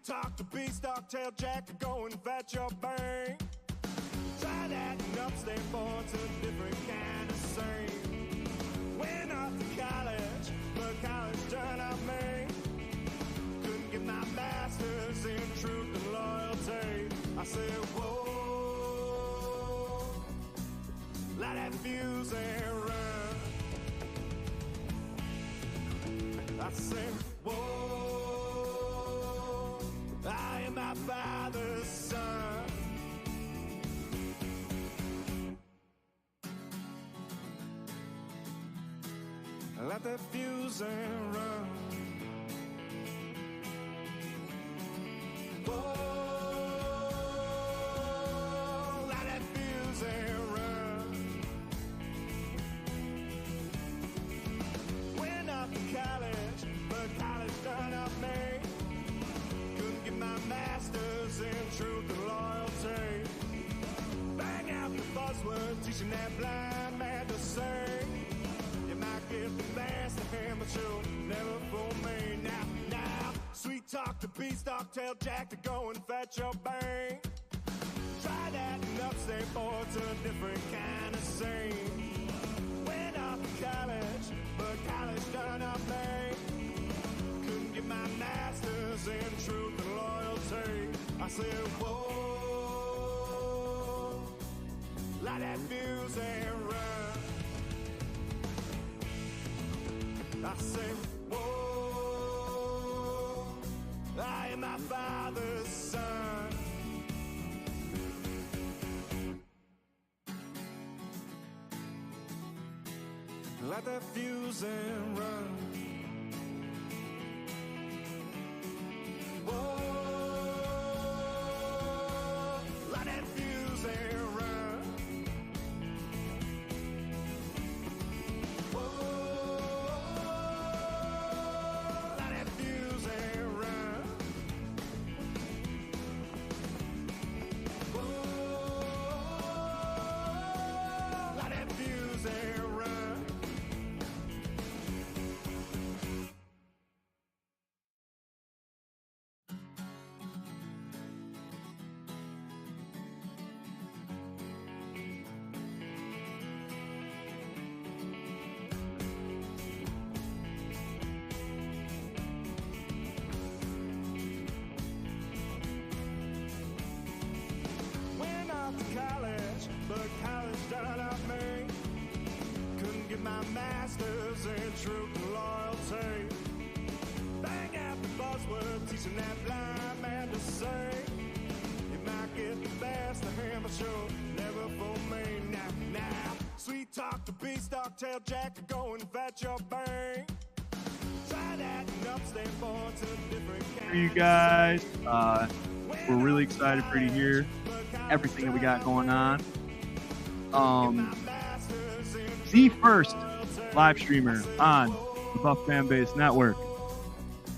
talk to beanstalk, tail jack, go and fetch your bang. Try that and upstate board's a different kind of scene. Went off to college, but college turned out me. Couldn't get my master's in truth and loyalty. I said, whoa, light that fuse and run. I said, whoa, I am my father's son. Let that fuse and run. Whoa, let that fuse and run. Went off to college, but college done up me. Couldn't get my master's in truth and loyalty. Bang out the buzzword, teaching that blind man to sing. You might get the best of him, but you'll never fool me. Now, sweet talk to beanstalk, tail jack to go and fetch your bang. Try that and upstate board's a different kind of scene. Went off to college, but college done up me. Couldn't get my master's in truth and loyalty. I said, whoa, light that fuse and run. I say, whoa, I am my father's son. Let that fuse and run. Whoa, let that fuse and run. College, but college done up me. Couldn't get my master's in truth and loyalty. Bang out the buzzword, teaching that blind man to say. You might get the best of him, but you'll never fool me. Now, sweet talk to beanstalk, tail jack, go and fetch your bang. Try that and upstate board's a different kind. For you guys, we're really excited for you to hear everything that we got going on. The first live streamer on the Buff Fanbase Network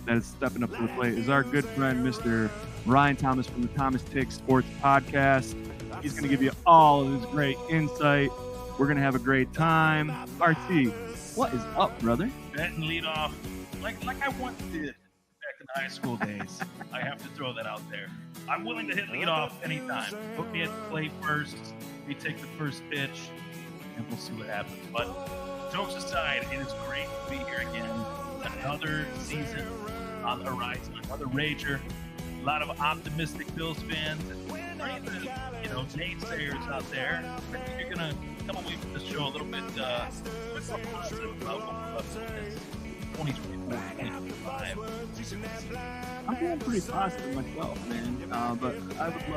that is stepping up to the plate is our good friend, Mr. Ryan Thomas from the Thomas Tick Sports Podcast. He's going to give you all of his great insight. We're going to have a great time. RT, what is up, brother? Batting lead off like I once did back in the high school days. I have to throw that out there. I'm willing to hit lead off anytime. Put me at the plate first. We take the first pitch, and we'll see what happens. But jokes aside, it is great to be here again. Another season on the horizon, another rager. A lot of optimistic Bills fans, and even naysayers out there. I think you're gonna come away from this show a little bit more positive about what we're up to this 2024, 2025. I'm feeling pretty positive myself, man. But I would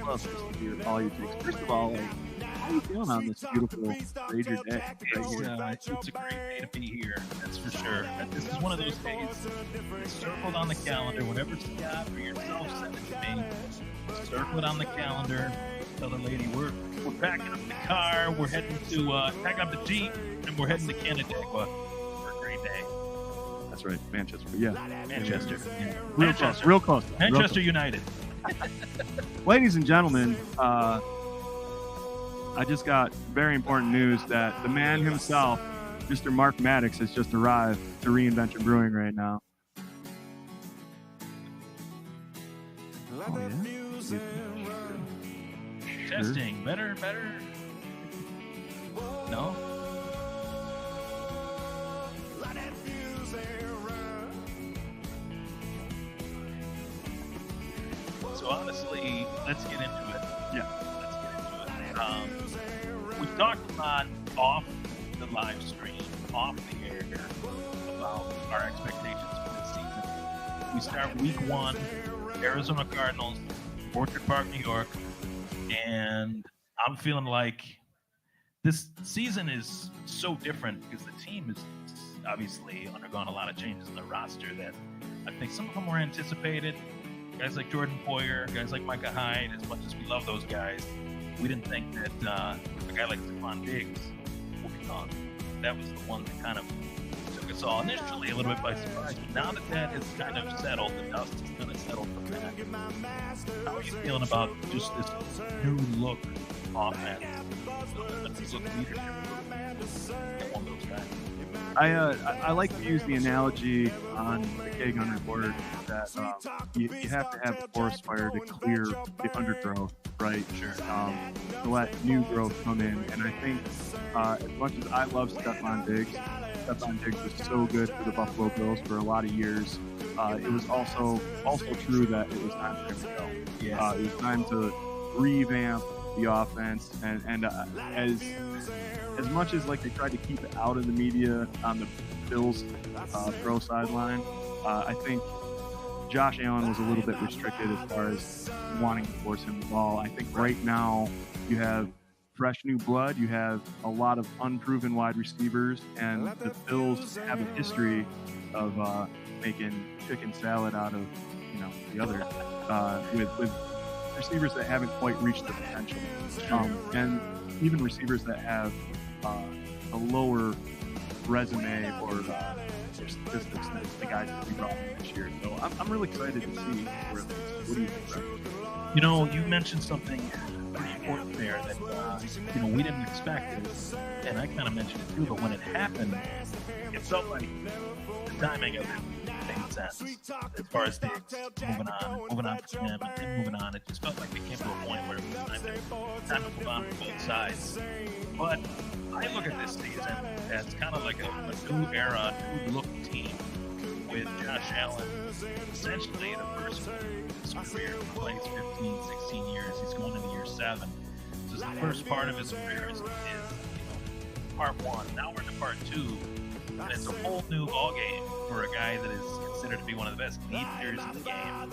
love just to hear all your takes. First of all, how are you feeling on this beautiful Rager day right here? It's a great day to be here, that's for sure. This is one of those days. It's circled on the calendar. Whatever Scott or yourself send it to me, circle it on the calendar. Tell the lady we're packing up the car. We're heading to pack up the Jeep, and we're heading to Canandaigua for a great day. That's right, Manchester. Yeah, Manchester. Yeah. Real close. Manchester United. Ladies and gentlemen, I just got very important news that the man himself, Mr. Mark Maddox, has just arrived to Reinvention Brewing right now. Oh, yeah? Testing. Better. No? So honestly, let's get into it. Yeah. Let's get into it. We've talked a lot off the live stream, off the air, about our expectations for this season. We start week 1, Arizona Cardinals, Orchard Park, New York, and I'm feeling like this season is so different because the team has obviously undergone a lot of changes in the roster that I think some of them were anticipated. Guys like Jordan Poyer, guys like Micah Hyde, as much as we love those guys, we didn't think that a guy like Stephon Diggs would be gone. That was the one that kind of took us all initially a little bit by surprise. But now that that has kind of settled, the dust is kind of settled from that. How are you feeling about just this new look offense? This look leadership that one of those guys. I like to use the analogy on the K-Gun report that you have to have a forest fire to clear the undergrowth, right? Sure. To let new growth come in. And I think as much as I love Stephon Diggs was so good for the Buffalo Bills for a lot of years. It was also true that it was time for him to go. Yeah. It was time to revamp the offense, and as much as like they tried to keep it out of the media on the Bills pro sideline, I think Josh Allen was a little bit restricted as far as wanting to force him the ball. I think right now you have fresh new blood, you have a lot of unproven wide receivers, and the Bills have a history of making chicken salad out of the other with receivers that haven't quite reached their potential, and even receivers that have a lower resume or statistics than the guys that we brought in this year. So I'm really excited to see where it is. What do you think, Brett? You mentioned something pretty important there that we didn't expect it, and I kind of mentioned it too. But when it happened, it felt like the timing of it made sense as far as Diggs moving on from him and moving on. It just felt like we came to a point where it was time to move on from both sides. But I look at this season as kind of like a new era, new look team with Josh Allen. Essentially, the first of his career, he plays 15, 16 years. He's going into year 7. This is the first part of his career is part 1. Now we're into part 2. And it's a whole new ballgame for a guy that is considered to be one of the best leaders in the game.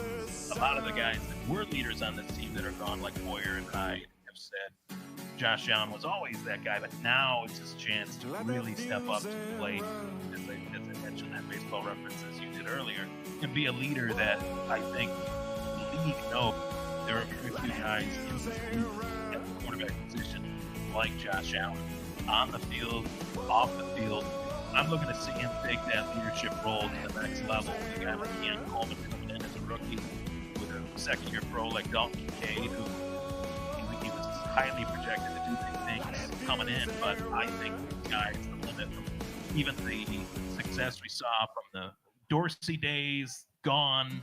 A lot of the guys that were leaders on this team that are gone, like Poyer and Hyde, have said Josh Allen was always that guy, but now it's his chance to really step up to the plate, as I mentioned that baseball reference as you did earlier, and be a leader that I think the league knows there are very few guys in this league at the quarterback position like Josh Allen. On the field, off the field, I'm looking to see him take that leadership role to the next level. A guy like Ian Coleman coming in as a rookie with a second-year pro like Dalton Kincaid, who he was highly projected to do big things coming in, but I think the sky's the limit. Even the success we saw from the Dorsey days, gone,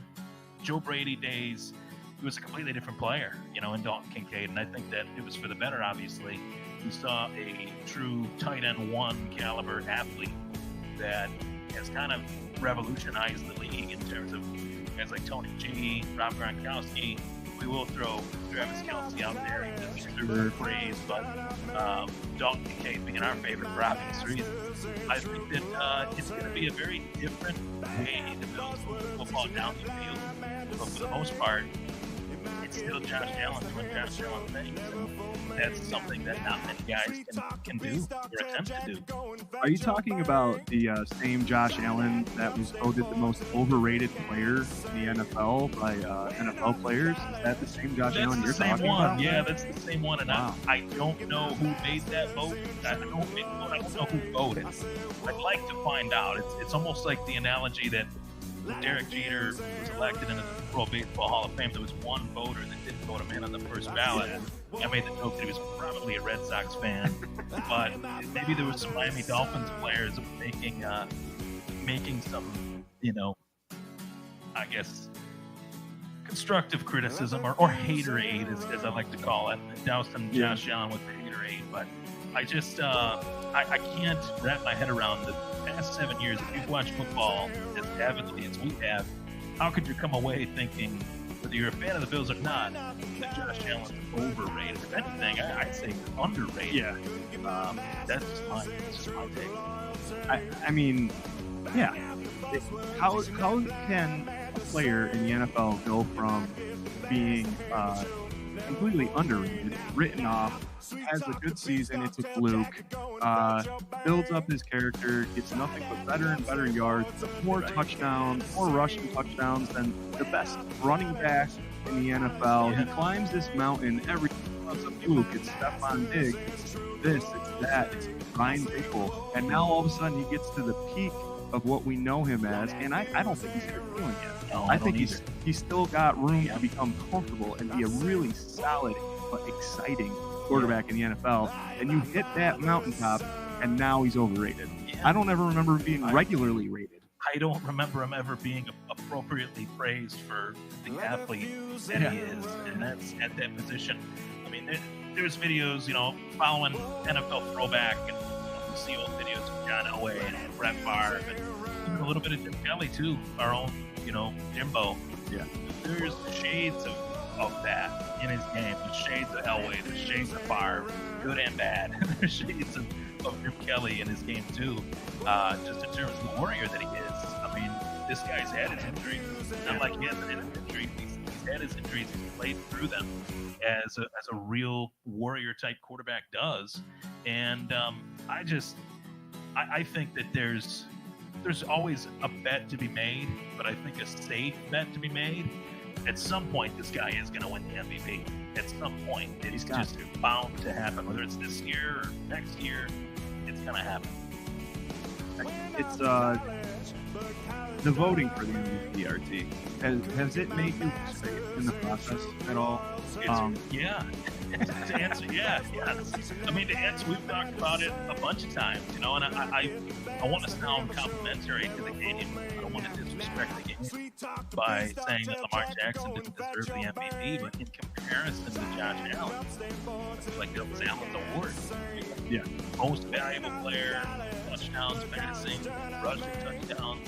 Joe Brady days, he was a completely different player, in Dalton Kincaid, and I think that it was for the better, obviously. We saw a true tight end 1 caliber athlete that has kind of revolutionized the league in terms of guys like Tony G, Rob Gronkowski. We will throw Travis Kelce out there. He deserves praise, but Dalton Kincaid being our favorite for obvious reasons. I think that it's going to be a very different way to build football down the field. But for the most part, it's still Josh Allen doing Josh Allen things. And that's something that not many guys can do or attempt to do. Are you talking about the same Josh Allen that was voted the most overrated player in the NFL by NFL players? Is that the same Josh Allen you're talking about? Yeah, that's the same one. And wow. I don't know who made that vote. I don't know who voted. I'd like to find out. It's almost like the analogy that Derek Jeter was elected into the Pro Baseball Hall of Fame. There was one voter that didn't vote him in on the first ballot. I made the joke that he was probably a Red Sox fan, but maybe there was some Miami Dolphins players making some, I guess, constructive criticism or haterade, as I like to call it. Dousing Josh Allen with the haterade, but I just I can't wrap my head around the past 7 years. If you've watched football as avidly as we have, how could you come away thinking, whether you're a fan of the Bills or not, that Josh Allen's overrated? If anything, I'd say underrated. Yeah. That's just my take. I mean, yeah. How can a player in the NFL go from being completely underrated, written off, has a good season, it's a fluke, builds up his character, gets nothing but better and better yards, more touchdowns, more rushing touchdowns than the best running back in the NFL. He climbs this mountain every time. It's a fluke. It's Stephon Diggs. It's this. It's that. It's Ryan Dable. And now all of a sudden he gets to the peak of what we know him as, and I don't think he's hit a ceiling yet. No, I think he's still got room to become comfortable and be a really solid but exciting quarterback in the NFL. And you hit that mountaintop, and now he's overrated. Yeah. I don't ever remember him being regularly rated. I don't remember him ever being appropriately praised for the athlete that he is, and that's at that position. I mean, there's videos, following NFL throwback, and you see old videos of John Elway and Brett Favre, and a little bit of Jim Kelly too, our own, Jimbo. Yeah. There's shades of that in his game. There's shades of Elway, there's shades of Favre, good and bad. There's shades of Jim Kelly in his game too, just in terms of the warrior that he is. I mean, this guy's had his injuries. It's not like he hasn't had his injuries. He's had his injuries. He's played through them as a real warrior type quarterback does. And I think that there's always a bet to be made, but I think a safe bet to be made. At some point, this guy is going to win the MVP. At some point, it's just bound to happen. Whether it's this year or next year, it's going to happen. It's the voting for the MVP, RT. Has it made you participate in the process at all? Yeah. To answer, yes. I mean, to answer, we've talked about it a bunch of times, and I want to sound complimentary to the game. I don't want to disrespect the game by saying that Lamar Jackson didn't deserve the MVP, but in comparison to Josh Allen, it's like it was Allen's award. Yeah. Most valuable player, touchdowns, passing, rushing touchdowns,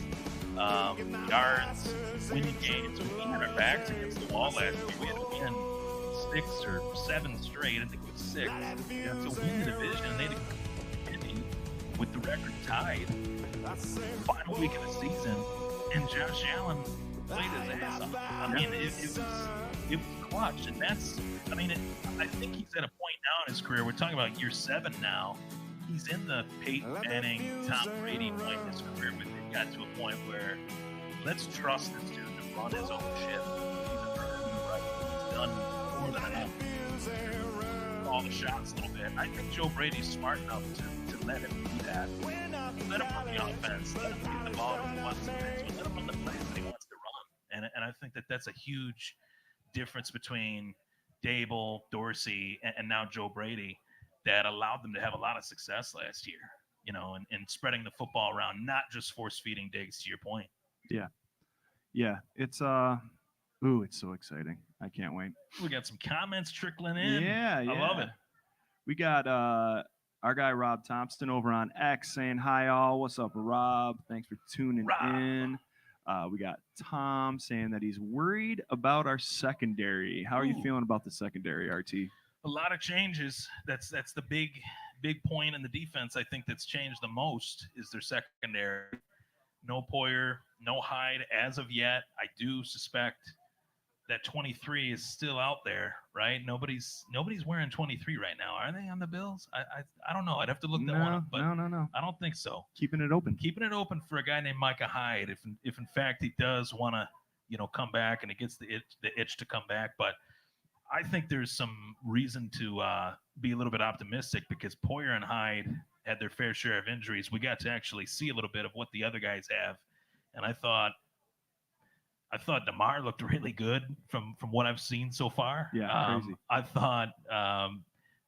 yards, winning games. We had our backs against the wall last year. We had to win 6 or 7 straight. I think it was 6. To win the division, and they had to continue with the record tied. Final week of the season, and Josh Allen played his ass off. I mean, it was clutch, and that's. I mean, I think he's at a point now in his career. We're talking about year 7 now. He's in the Peyton Manning, Tom Brady point in his career, but they got to a point where let's trust this dude to run his own ship. He's done more than enough. All the shots a little bit. I think Joe Brady's smart enough to let him do that. Let him run the offense. Let him get the ball if he wants to. Let him run the plays that he wants to run. And I think that that's a huge difference between Dable, Dorsey, and now Joe Brady that allowed them to have a lot of success last year, and spreading the football around, not just force-feeding Diggs, to your point. Yeah. It's it's so exciting. I can't wait. We got some comments trickling in. Yeah. I love it. We got our guy Rob Thompson over on X saying, "Hi all, what's up, Rob? Thanks for tuning in." We got Tom saying that he's worried about our secondary. How are you feeling about the secondary, RT? A lot of changes. That's the big point in the defense. I think that's changed the most is their secondary. No Poyer, no Hyde as of yet. I do suspect that 23 is still out there, right? Nobody's wearing 23 right now. Are they on the Bills? I don't know. I'd have to look that one up. But no. I don't think so. Keeping it open For a guy named Micah Hyde, if in fact he does want to, come back and it gets the itch to come back. But I think there's some reason to be a little bit optimistic because Poyer and Hyde had their fair share of injuries. We got to actually see a little bit of what the other guys have, and I thought DeMar looked really good from what I've seen so far. Yeah, crazy. I thought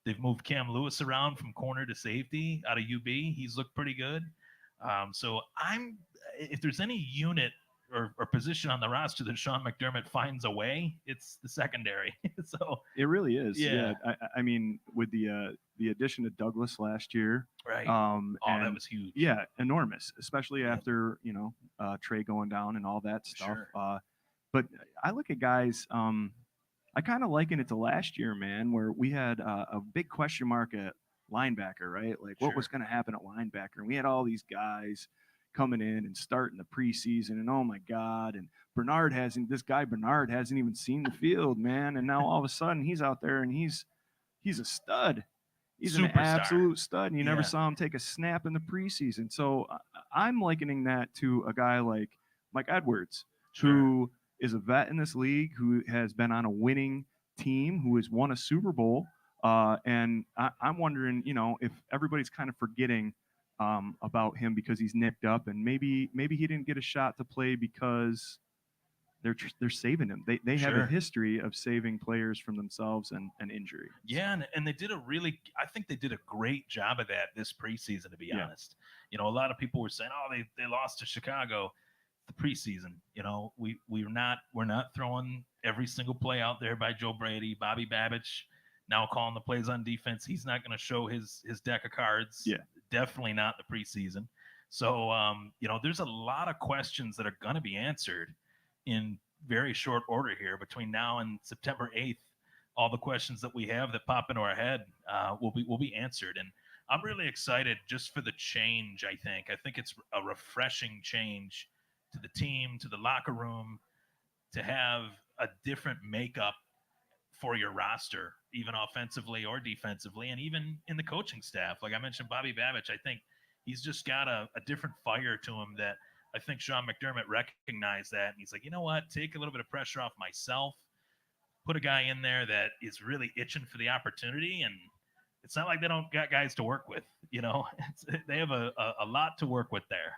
they've moved Cam Lewis around from corner to safety out of UB. He's looked pretty good. So if there's any unit or position on the roster that Sean McDermott finds a way, it's the secondary. So It really is. Yeah. I mean, with the addition of Douglas last year, right. that That was huge. Yeah, enormous, especially Yep. after Trey going down and all that stuff. Sure. But I look at guys. I kind of liken it to last year, man, where we had a big question mark at linebacker, right? Like what was Sure. going to happen at linebacker, and we had all these guys coming in and starting the preseason, and oh my god, and Bernard hasn't even seen the field, man, and now all of a sudden he's out there and he's a stud. He's an Superstar. absolute stud, and you never Yeah. saw him take a snap in the preseason. So I'm likening that to a guy like Mike Edwards, Sure. who is a vet in this league, who has been on a winning team, who has won a Super Bowl. And I'm wondering, if everybody's kind of forgetting about him because he's nicked up, and maybe he didn't get a shot to play because they're saving him. They have a Sure. history of saving players from themselves and injury. Yeah, and they did I think they did a great job of that this preseason, to be Yeah. honest. A lot of people were saying, oh, they lost to Chicago the preseason. We're not throwing every single play out there by Joe Brady. Bobby Babich now calling the plays on defense. He's not going to show his deck of cards. Yeah. Definitely not the preseason. So, there's a lot of questions that are going to be answered in very short order here between now and September 8th. All the questions that we have that pop into our head will be answered. And I'm really excited just for the change, I think. I think it's a refreshing change to the team, to the locker room, to have a different makeup for your roster, even offensively or defensively, and even in the coaching staff. Like I mentioned, Bobby Babich, I think he's just got a different fire to him that I think Sean McDermott recognized that. And he's like, you know what? Take a little bit of pressure off myself. Put a guy in there that is really itching for the opportunity. And it's not like they don't got guys to work with. They have a lot to work with there.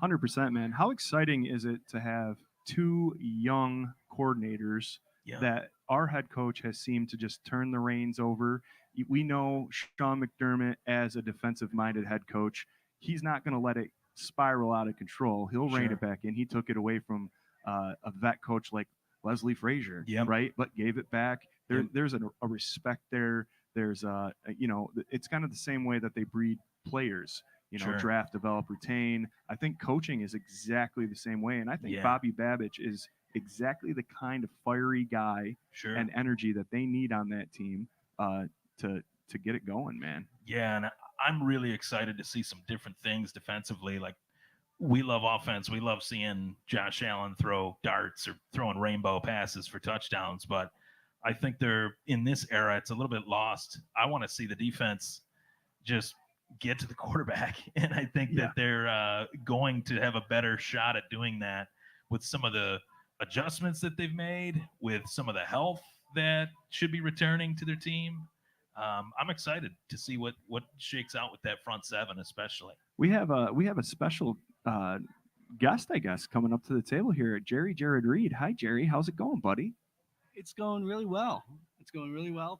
100%, man. How exciting is it to have two young coordinators Yeah. that our head coach has seemed to just turn the reins over? We know Sean McDermott as a defensive-minded head coach. He's not going to let it spiral out of control. He'll rein Sure. it back in. He took it away from a vet coach like Leslie Frazier, Yep. right? But gave it back. Yep. There's a respect there. There's it's kind of the same way that they breed players. Sure. Draft, develop, retain. I think coaching is exactly the same way, and I think Yeah. Bobby Babich is exactly the kind of fiery guy Sure. and energy that they need on that team to get it going, man. Yeah, and I'm really excited to see some different things defensively. Like, we love offense. We love seeing Josh Allen throw darts or throwing rainbow passes for touchdowns. But I think they're in this era, it's a little bit lost. I want to see the defense just get to the quarterback. And I think that they're going to have a better shot at doing that with some of the adjustments that they've made, with some of the health that should be returning to their team. I'm excited to see what shakes out with that front seven, especially. We have a special guest, I guess, coming up to the table here. Jared Reed. Hi, Jerry. How's it going, buddy? It's going really well.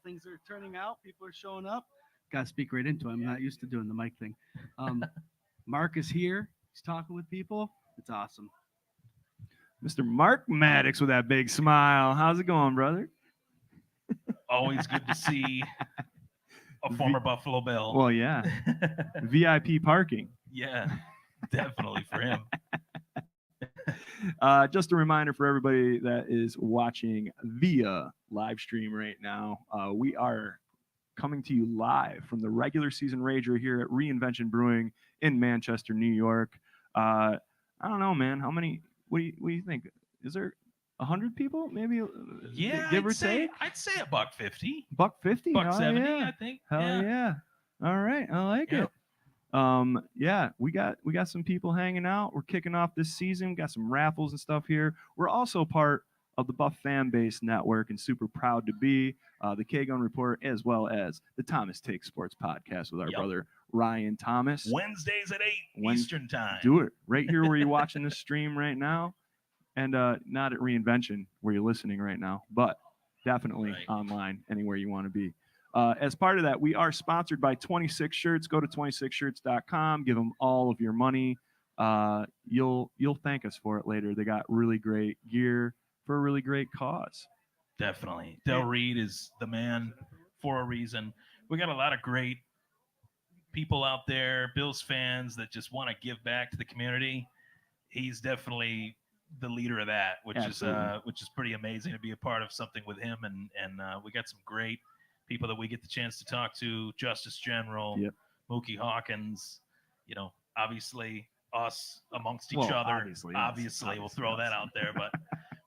Things are turning out. People are showing up. Got to speak right into it. I'm not used to doing the mic thing. Mark is here. He's talking with people. It's awesome. Mr. Mark Maddox with that big smile. How's it going, brother? Always good to see a former Buffalo Bill. Well, yeah. VIP parking. Yeah, definitely for him. Just a reminder for everybody that is watching via live stream right now, we are coming to you live from the regular season rager here at Reinvention Brewing in Manchester, New York. I don't know, man. How many? What do you think? Is there 100 people? Maybe. Yeah, give or take. I'd say $150. $150. $170, yeah. I think. Hell yeah. All right, I like Yep. it. Yeah, we got some people hanging out. We're kicking off this season. We got some raffles and stuff here. We're also part of the Buff Fan Base Network and super proud to be the K-Gun Report, as well as the Thomas Takes Sports Podcast with our brother Ryan Thomas. Wednesdays at 8 Eastern time. Do it right here where you're watching this stream right now, and not at Reinvention where you're listening right now, but definitely online anywhere you want to be. As part of that, we are sponsored by 26 Shirts. Go to 26shirts.com. Give them all of your money. you'll thank us for it later. They got really great gear for a really great cause. Definitely. Del Reed is the man for a reason. We got a lot of great people out there, Bills fans that just want to give back to the community. He's definitely the leader of that, which is pretty amazing to be a part of something with him. And we got some great people that we get the chance to talk to. Justus General, Yep. Mookie Hawkins, obviously us amongst each other. Obviously, we'll throw that out there. But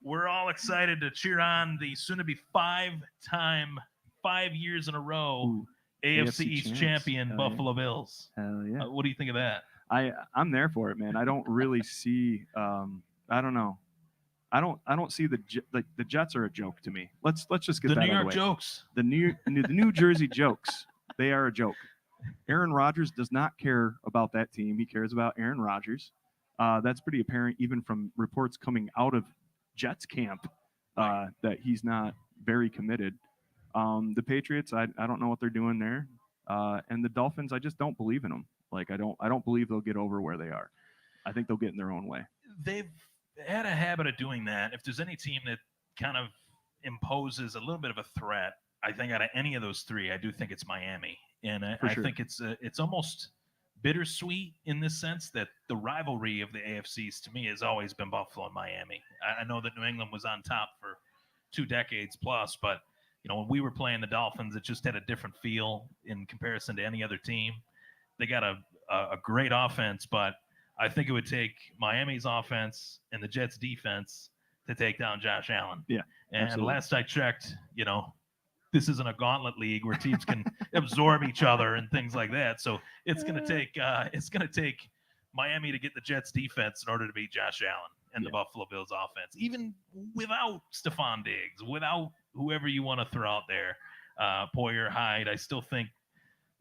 we're all excited to cheer on the soon-to-be 5-time, 5 years in a row, AFC East champion Buffalo Bills. Hell yeah. What do you think of that? I'm there for it, man. I don't really see. I don't know. I don't see the Jets are a joke to me. Let's just get the that New out York of the way. Jokes. The New Jersey Jokes. They are a joke. Aaron Rodgers does not care about that team. He cares about Aaron Rodgers. That's pretty apparent even from reports coming out of Jets camp that he's not very committed. The Patriots, I don't know what they're doing there. And the Dolphins, I just don't believe in them. Like I don't believe they'll get over where they are. I think they'll get in their own way. They've had a habit of doing that. If there's any team that kind of imposes a little bit of a threat, I think out of any of those three, I do think it's Miami. And I think it's almost bittersweet in this sense that the rivalry of the AFCs to me has always been Buffalo and Miami. I know that New England was on top for 2 decades plus, but when we were playing the Dolphins, it just had a different feel in comparison to any other team. They got a great offense, but I think it would take Miami's offense and the Jets' defense to take down Josh Allen. Yeah, and absolutely. Last I checked, this isn't a gauntlet league where teams can absorb each other and things like that. So it's going to take Miami to get the Jets' defense in order to beat Josh Allen and the Buffalo Bills' offense, even without Stephon Diggs, without whoever you want to throw out there, Poyer, Hyde. I still think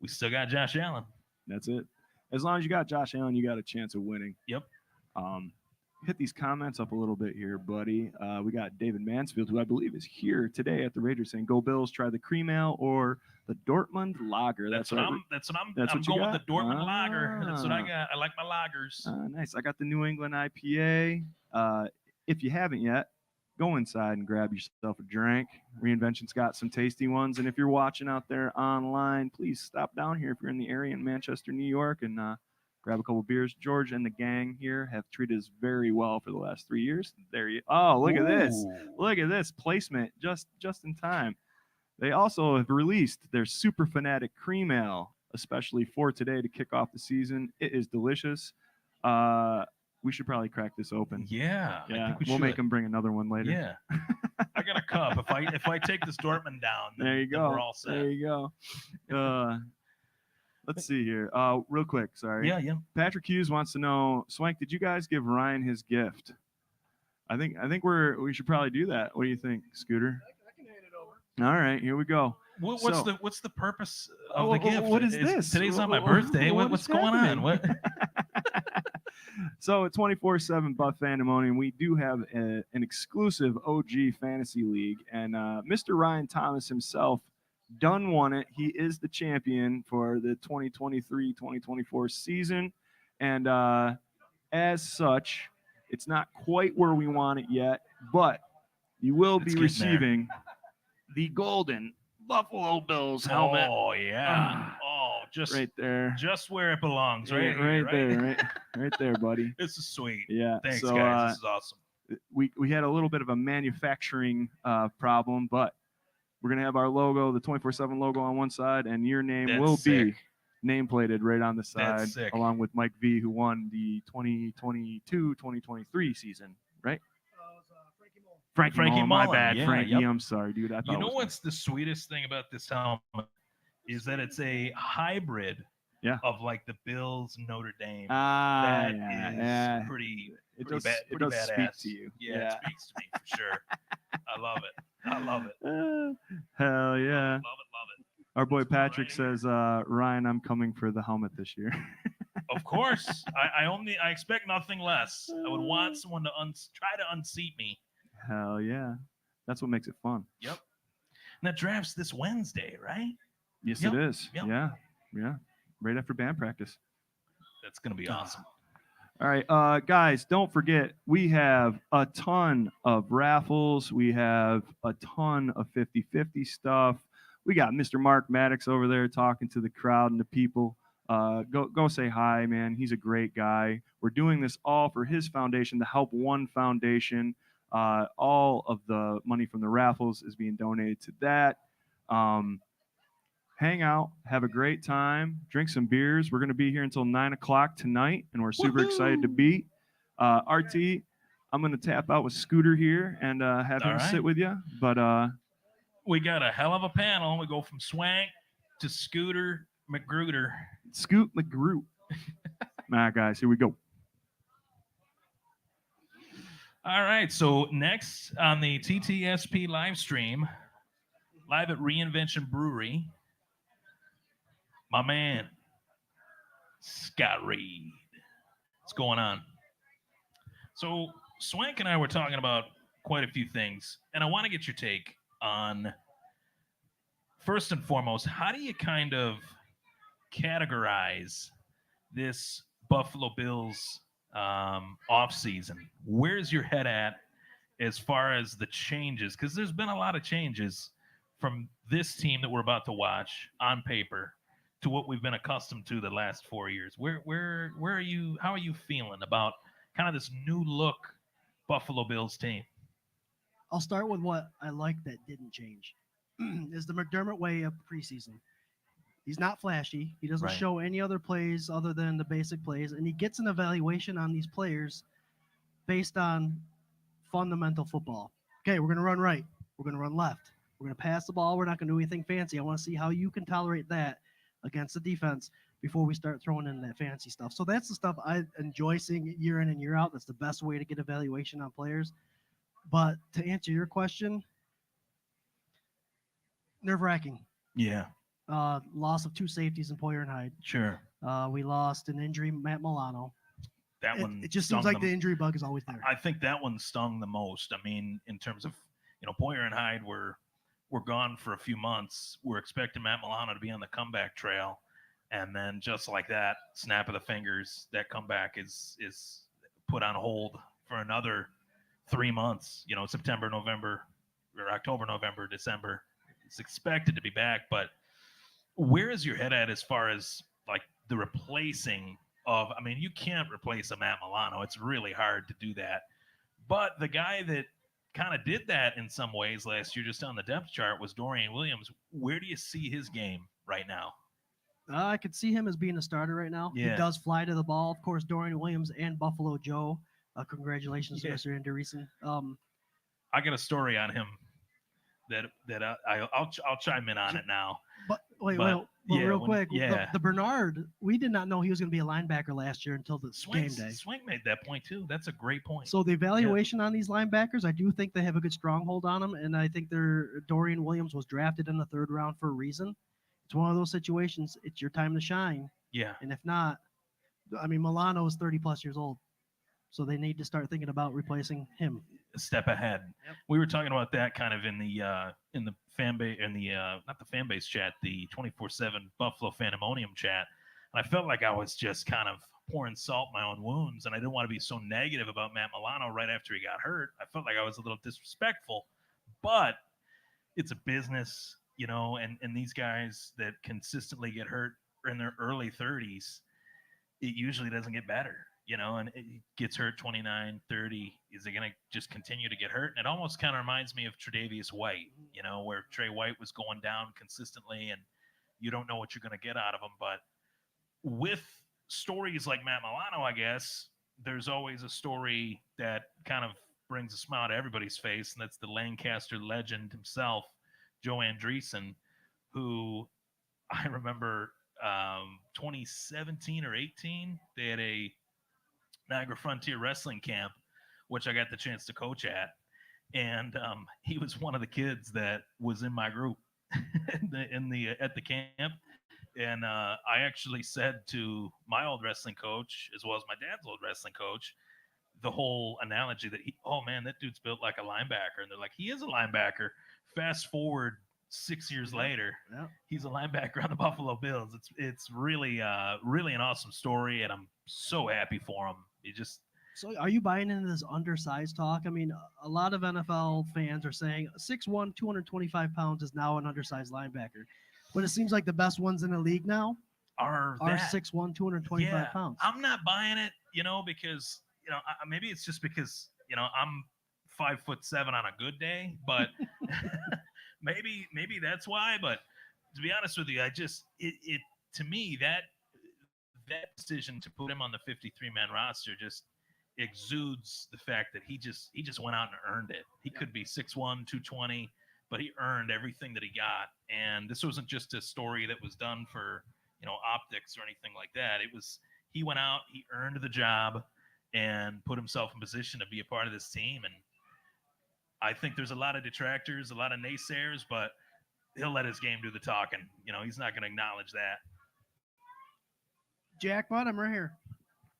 we still got Josh Allen. That's it. As long as you got Josh Allen, you got a chance of winning. Yep. Hit these comments up a little bit here, buddy. We got David Mansfield, who I believe is here today at the Rager, saying, "Go Bills! Try the cream ale or the Dortmund lager." That's what I'm going with the Dortmund lager. That's what I got. I like my lagers. Nice. I got the New England IPA. If you haven't yet, go inside and grab yourself a drink. Reinvention's got some tasty ones. And if you're watching out there online, please stop down here if you're in the area in Manchester, New York, and grab a couple beers. George and the gang here have treated us very well for the last 3 years. Look at this. Look at this placement just in time. They also have released their Super Fanatics Cream Ale, especially for today to kick off the season. It is delicious. We should probably crack this open. Yeah. I think we'll make them bring another one later. Yeah. I got a cup. If I take this Dortmund down, then, there you go. We're all set. There you go. Let's see here. Real quick, sorry. Yeah. Patrick Hughes wants to know, Swank, did you guys give Ryan his gift? I think we should probably do that. What do you think, Scooter? I can hand it over. All right, here we go. What's the purpose of the gift? What is this? Today's not my birthday. What's going on? What? So at 24/7 Buff Fandemonium, we do have an exclusive OG fantasy league, and Mr. Ryan Thomas himself done won it. He is the champion for the 2023-2024 season, and as such, it's not quite where we want it yet, but you will be receiving the golden Buffalo Bills helmet. Oh yeah. Just right there. Just where it belongs, right? Right there, buddy. This is sweet. Yeah. Thanks, guys. This is awesome. We had a little bit of a manufacturing problem, but we're gonna have our logo, the 24/7 logo on one side, and your name will be nameplated right on the side, along with Mike V, who won the 2022-2023 season, right? Frankie Mullen, my bad, yeah, Frankie. Yep. I'm sorry, dude. I thought you know what's the sweetest thing about this helmet is that it's a hybrid of like the Bills Notre Dame. That is pretty badass. Speak to you. Yeah, it speaks to me for sure. I love it. Hell yeah. Love it. Our boy Patrick says, Ryan, I'm coming for the helmet this year. Of course. I expect nothing less. I would want someone to try to unseat me. Hell yeah. That's what makes it fun. Yep. And that draft's this Wednesday, right? Yes, it is. Yep. Yeah. Right after band practice. That's going to be awesome. All right, guys, don't forget we have a ton of raffles. We have a ton of 50-50 stuff. We got Mr. Mark Maddox over there talking to the crowd and the people. Go say hi, man. He's a great guy. We're doing this all for his foundation, the Help One Foundation. All of the money from the raffles is being donated to that. Hang out, have a great time, drink some beers. We're going to be here until 9 o'clock tonight, and we're super excited to be. RT, I'm going to tap out with Scooter here and have him sit with you. But we got a hell of a panel. We go from Swank to Scooter McGruder. Scoot McGroot. All right, guys, here we go. All right, so next on the TTSP live stream, live at Reinvention Brewery, my man, Scott Reed. What's going on? So Swank and I were talking about quite a few things, and I want to get your take on, first and foremost, how do you kind of categorize this Buffalo Bills off season? Where's your head at as far as the changes? Because there's been a lot of changes from this team that we're about to watch on paper to what we've been accustomed to the last 4 years. Where are you? How are you feeling about kind of this new look Buffalo Bills team? I'll start with what I like that didn't change. Is the McDermott way of preseason. He's not flashy. He doesn't show any other plays other than the basic plays, and he gets an evaluation on these players based on fundamental football. Okay, we're going to run right. We're going to run left. We're going to pass the ball. We're not going to do anything fancy. I want to see how you can tolerate that against the defense before we start throwing in that fancy stuff. So that's the stuff I enjoy seeing year in and year out. That's the best way to get evaluation on players. But to answer your question, nerve-wracking. Yeah. Loss of two safeties in Poyer and Hyde. Sure. We lost an injury, Matt Milano. That one. It just seems like the injury bug is always there. I think that one stung the most. I mean, in terms of, Poyer and Hyde were gone for a few months. We're expecting Matt Milano to be on the comeback trail, and then just like that, snap of the fingers, that comeback is put on hold for another 3 months. September, November, or October, November, December. It's expected to be back, but where is your head at as far as like the replacing of? I mean, you can't replace a Matt Milano. It's really hard to do that. But the guy that kind of did that in some ways last year, just on the depth chart, was Dorian Williams. Where do you see his game right now? I could see him as being a starter right now. Yeah. He does fly to the ball. Of course, Dorian Williams and Buffalo Joe. Congratulations to Mr. Andreessen. I got a story on him that I'll chime in on it now. But real quick, the Bernard, we did not know he was going to be a linebacker last year until the game day. Swank made that point too. That's a great point. So the evaluation on these linebackers, I do think they have a good stronghold on them, and I think Dorian Williams was drafted in the 3rd round for a reason. It's one of those situations. It's your time to shine. Yeah. And if not, I mean, Milano is 30+ years old, so they need to start thinking about replacing him. A step ahead. Yep. We were talking about that kind of in the fan base, not the fan base chat, the 24/7 Buffalo Fandemonium chat. And I felt like I was just kind of pouring salt in my own wounds, and I didn't want to be so negative about Matt Milano right after he got hurt. I felt like I was a little disrespectful, but it's a business, and these guys that consistently get hurt in their early 30s, it usually doesn't get better. And it gets hurt 29, 30. Is it going to just continue to get hurt? And it almost kind of reminds me of Tre'Davious White, where Trey White was going down consistently, and you don't know what you're going to get out of him. But with stories like Matt Milano, I guess, there's always a story that kind of brings a smile to everybody's face, and that's the Lancaster legend himself, Joe Andreessen, who I remember 2017 or 18, they had a Niagara Frontier Wrestling Camp, which I got the chance to coach at, and he was one of the kids that was in my group at the camp. And I actually said to my old wrestling coach, as well as my dad's old wrestling coach, the whole analogy that that dude's built like a linebacker, and they're like, he is a linebacker. Fast forward 6 years later, he's a linebacker on the Buffalo Bills. It's really really an awesome story, and I'm so happy for him. You just So are you buying into this undersized talk? I mean, a lot of NFL fans are saying 6'1", 225 pounds is now an undersized linebacker. But it seems like the best ones in the league now are are that. 6'1", 225 Yeah, pounds. I'm not buying it, because maybe it's just because I'm 5'7" on a good day, but maybe that's why. But to be honest with you, I just it to me that decision to put him on the 53-man roster just exudes the fact that he just went out and earned it. He could be 6'1", 220, but he earned everything that he got. And this wasn't just a story that was done for optics or anything like that. It was he went out, he earned the job, and put himself in position to be a part of this team. And I think there's a lot of detractors, a lot of naysayers, but he'll let his game do the talking. He's not going to acknowledge that. Jackpot, I'm right here.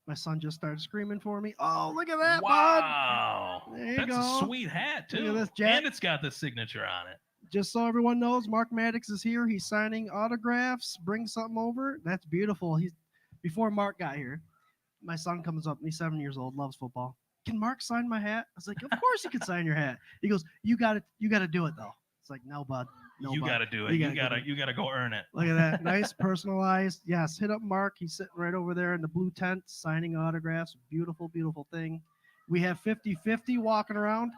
My son just started screaming for me. Oh, look at that, bud. Wow. There you That's go. a sweet hat, too. Look at this, Jack. And it's got the signature on it. Just so everyone knows, Mark Maddox is here. He's signing autographs. Bring something over. That's beautiful. Before Mark got here, my son comes up. He's 7 years old, loves football. Can Mark sign my hat? I was like, of course he can sign your hat. He goes, you got to do it though. It's like, no, bud. No, You bud. got to do it. You got to go earn it. Look at that. Nice, personalized. Yes, hit up Mark. He's sitting right over there in the blue tent signing autographs. Beautiful, beautiful thing. We have 50-50 walking around.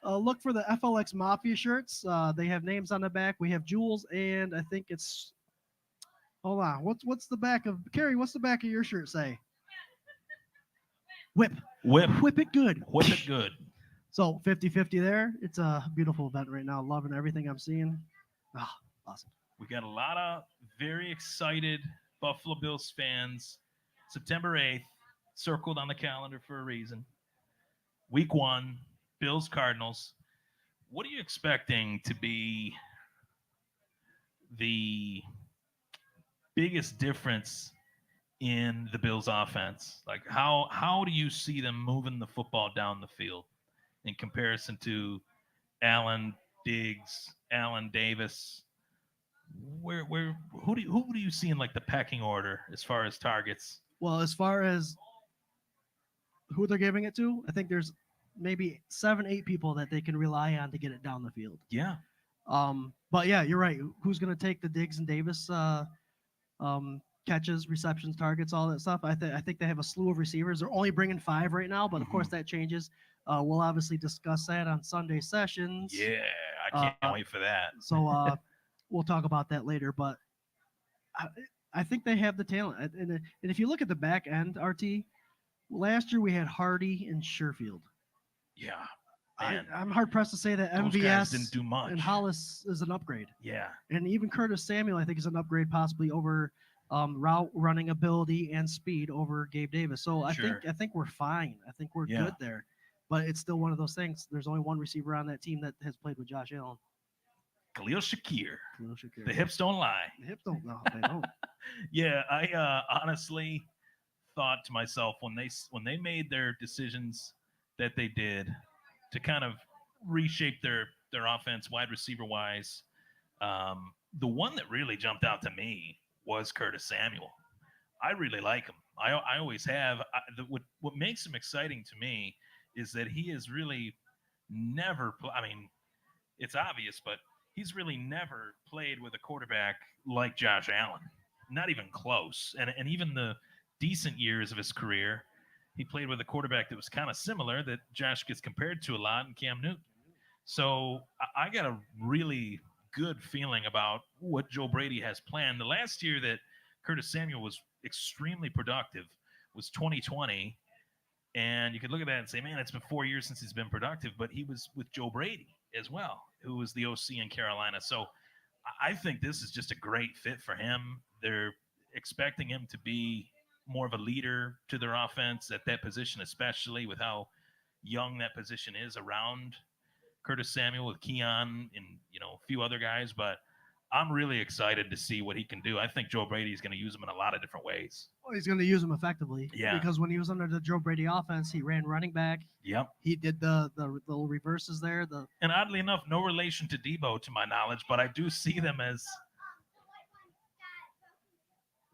Look for the FLX Mafia shirts. They have names on the back. We have jewels, and I think it's. Hold on. What's the back of Carrie? What's the back of your shirt say? Whip it good. Whip it good. So 50-50 there. It's a beautiful event right now. Loving everything I'm seeing. Ah, awesome. We got a lot of very excited Buffalo Bills fans. September 8th, circled on the calendar for a reason. Week 1, Bills Cardinals. What are you expecting to be the biggest difference in the Bills offense? Like how do you see them moving the football down the field in comparison to Allen, Diggs, Allen Davis? Who do you see in like the pecking order as far as targets? Well, as far as who they're giving it to, I think there's maybe 7-8 people that they can rely on to get it down the field. Yeah. But yeah, you're right. Who's going to take the Diggs and Davis catches, receptions, targets, all that stuff? I think they have a slew of receivers. They're only bringing 5 right now, but of course that changes. We'll obviously discuss that on Sunday sessions. Yeah, I can't wait for that. So we'll talk about that later. But I think they have the talent. And if you look at the back end, RT, last year we had Hardy and Sherfield. Yeah. Man, I'm hard pressed to say that those guys MVS didn't do much. and Hollis is an upgrade. Yeah. And even Curtis Samuel, I think, is an upgrade possibly over route running ability and speed over Gabe Davis. So I think we're fine. I think we're good there. But it's still one of those things. There's only one receiver on that team that has played with Josh Allen. Khalil Shakir. The hips don't lie. The hips don't. No, they don't. Yeah, I honestly thought to myself when they made their decisions that they did to kind of reshape their offense wide receiver wise, the one that really jumped out to me was Curtis Samuel. I really like him. I always have. What makes him exciting to me is that he is really never. I mean, it's obvious, but he's really never played with a quarterback like Josh Allen. Not even close. And even the decent years of his career, he played with a quarterback that was kind of similar that Josh gets compared to a lot in Cam Newton. So I got a really good feeling about what Joe Brady has planned. The last year that Curtis Samuel was extremely productive was 2020. And you could look at that and say, man, it's been 4 years since he's been productive, but he was with Joe Brady as well, who was the OC in Carolina. So I think this is just a great fit for him. They're expecting him to be more of a leader to their offense at that position, especially with how young that position is around Curtis Samuel with Keon and, a few other guys. But I'm really excited to see what he can do. I think Joe Brady is going to use him in a lot of different ways. Well, he's going to use him effectively. Yeah. Because when he was under the Joe Brady offense, he ran running back. Yep. He did the little reverses there. And oddly enough, no relation to Debo, to my knowledge, but I do see them as.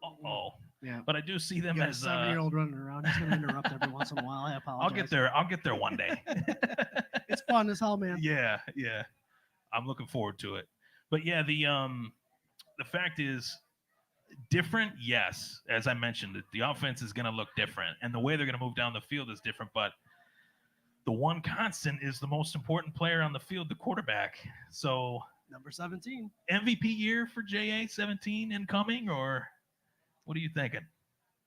Uh-oh. Yeah. But I do see them You got a as 7-year-old running around. He's going to interrupt every once in a while. I apologize. I'll get there one day. It's fun as hell, man. Yeah. I'm looking forward to it. But yeah, the fact is different. Yes, as I mentioned, the offense is going to look different, and the way they're going to move down the field is different. But the one constant is the most important player on the field, the quarterback. So Number 17. MVP year for JA 17 incoming, or what are you thinking?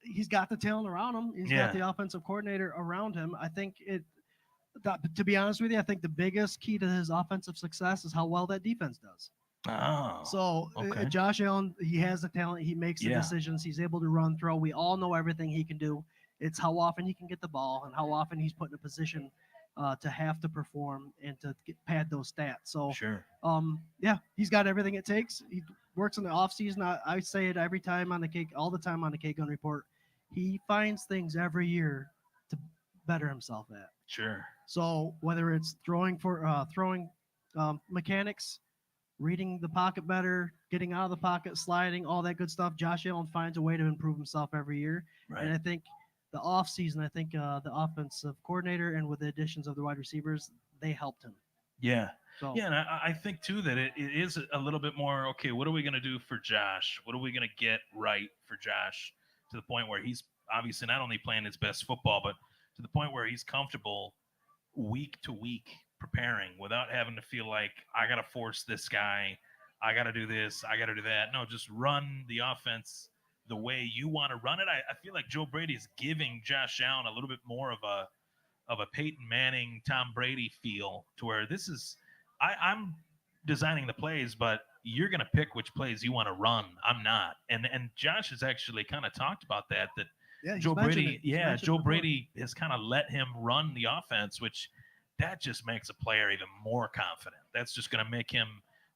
He's got the talent around him. He's got the offensive coordinator around him. I think to be honest with you, I think the biggest key to his offensive success is how well that defense does. Oh, So okay. Josh Allen, he has the talent. He makes the decisions. He's able to run, throw. We all know everything he can do. It's how often he can get the ball and how often he's put in a position to have to perform and to pad those stats. So, sure. He's got everything it takes. He works in the offseason. I say it every time on the K, all the time on the K-Gun Report. He finds things every year to better himself at. Sure. So whether it's throwing mechanics, reading the pocket better, getting out of the pocket, sliding, all that good stuff, Josh Allen finds a way to improve himself every year. Right. And I think the offseason, the offensive coordinator and with the additions of the wide receivers, they helped him. Yeah. So, Yeah, and I think, too, that it is a little bit more, okay, what are we going to do for Josh? What are we going to get right for Josh to the point where he's obviously not only playing his best football, but to the point where he's comfortable week to week preparing without having to feel like I got to force this guy, I got to do this, I got to do that. No, just run the offense the way you want to run it. I feel like Joe Brady is giving Josh Allen a little bit more of a Peyton Manning, Tom Brady feel to where this is I'm designing the plays, but you're going to pick which plays you want to run. I'm not. And Josh has actually kind of talked about that Joe Brady, Joe Brady has kind of let him run the offense, which that just makes a player even more confident. That's just going to make him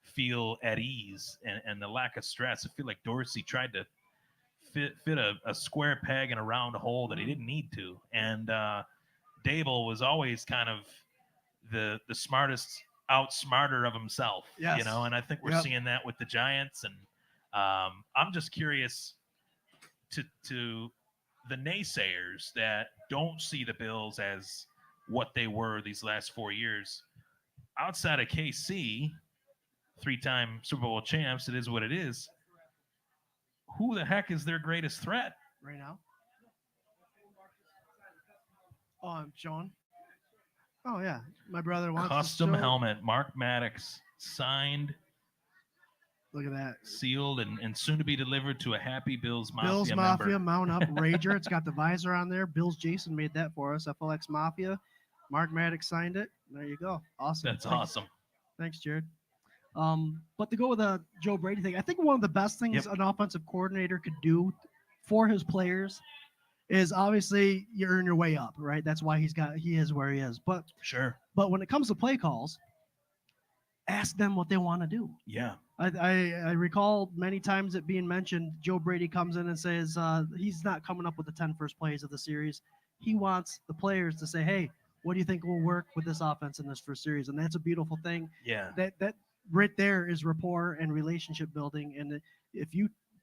feel at ease and the lack of stress. I feel like Dorsey tried to fit a square peg in a round hole that he didn't need to. And Dable was always kind of the smartest outsmarter of himself, yes. And I think we're seeing that with the Giants. And I'm just curious to the naysayers that don't see the Bills as what they were these last 4 years. Outside of KC, 3-time Super Bowl champs, it is what it is. Who the heck is their greatest threat right now? Oh, I'm Sean. Oh yeah, my brother wants custom helmet. Mark Maddox signed. Look at that. Sealed and soon to be delivered to a happy Bills Mafia Bills member. Mafia Mount Up Rager. It's got the visor on there. Bills Jason made that for us. FLX Mafia. Mark Maddox signed it. There you go. Awesome. That's awesome. Thanks, Jared. But to go with the Joe Brady thing, I think one of the best things an offensive coordinator could do for his players is obviously you earn your way up, right? That's why he is where he is. But sure. But when it comes to play calls, ask them what they want to do. Yeah. I recall many times it being mentioned, Joe Brady comes in and says he's not coming up with the 10 first plays of the series. He wants the players to say, hey, what do you think will work with this offense in this first series? And that's a beautiful thing. Yeah. That right there is rapport and relationship building. And if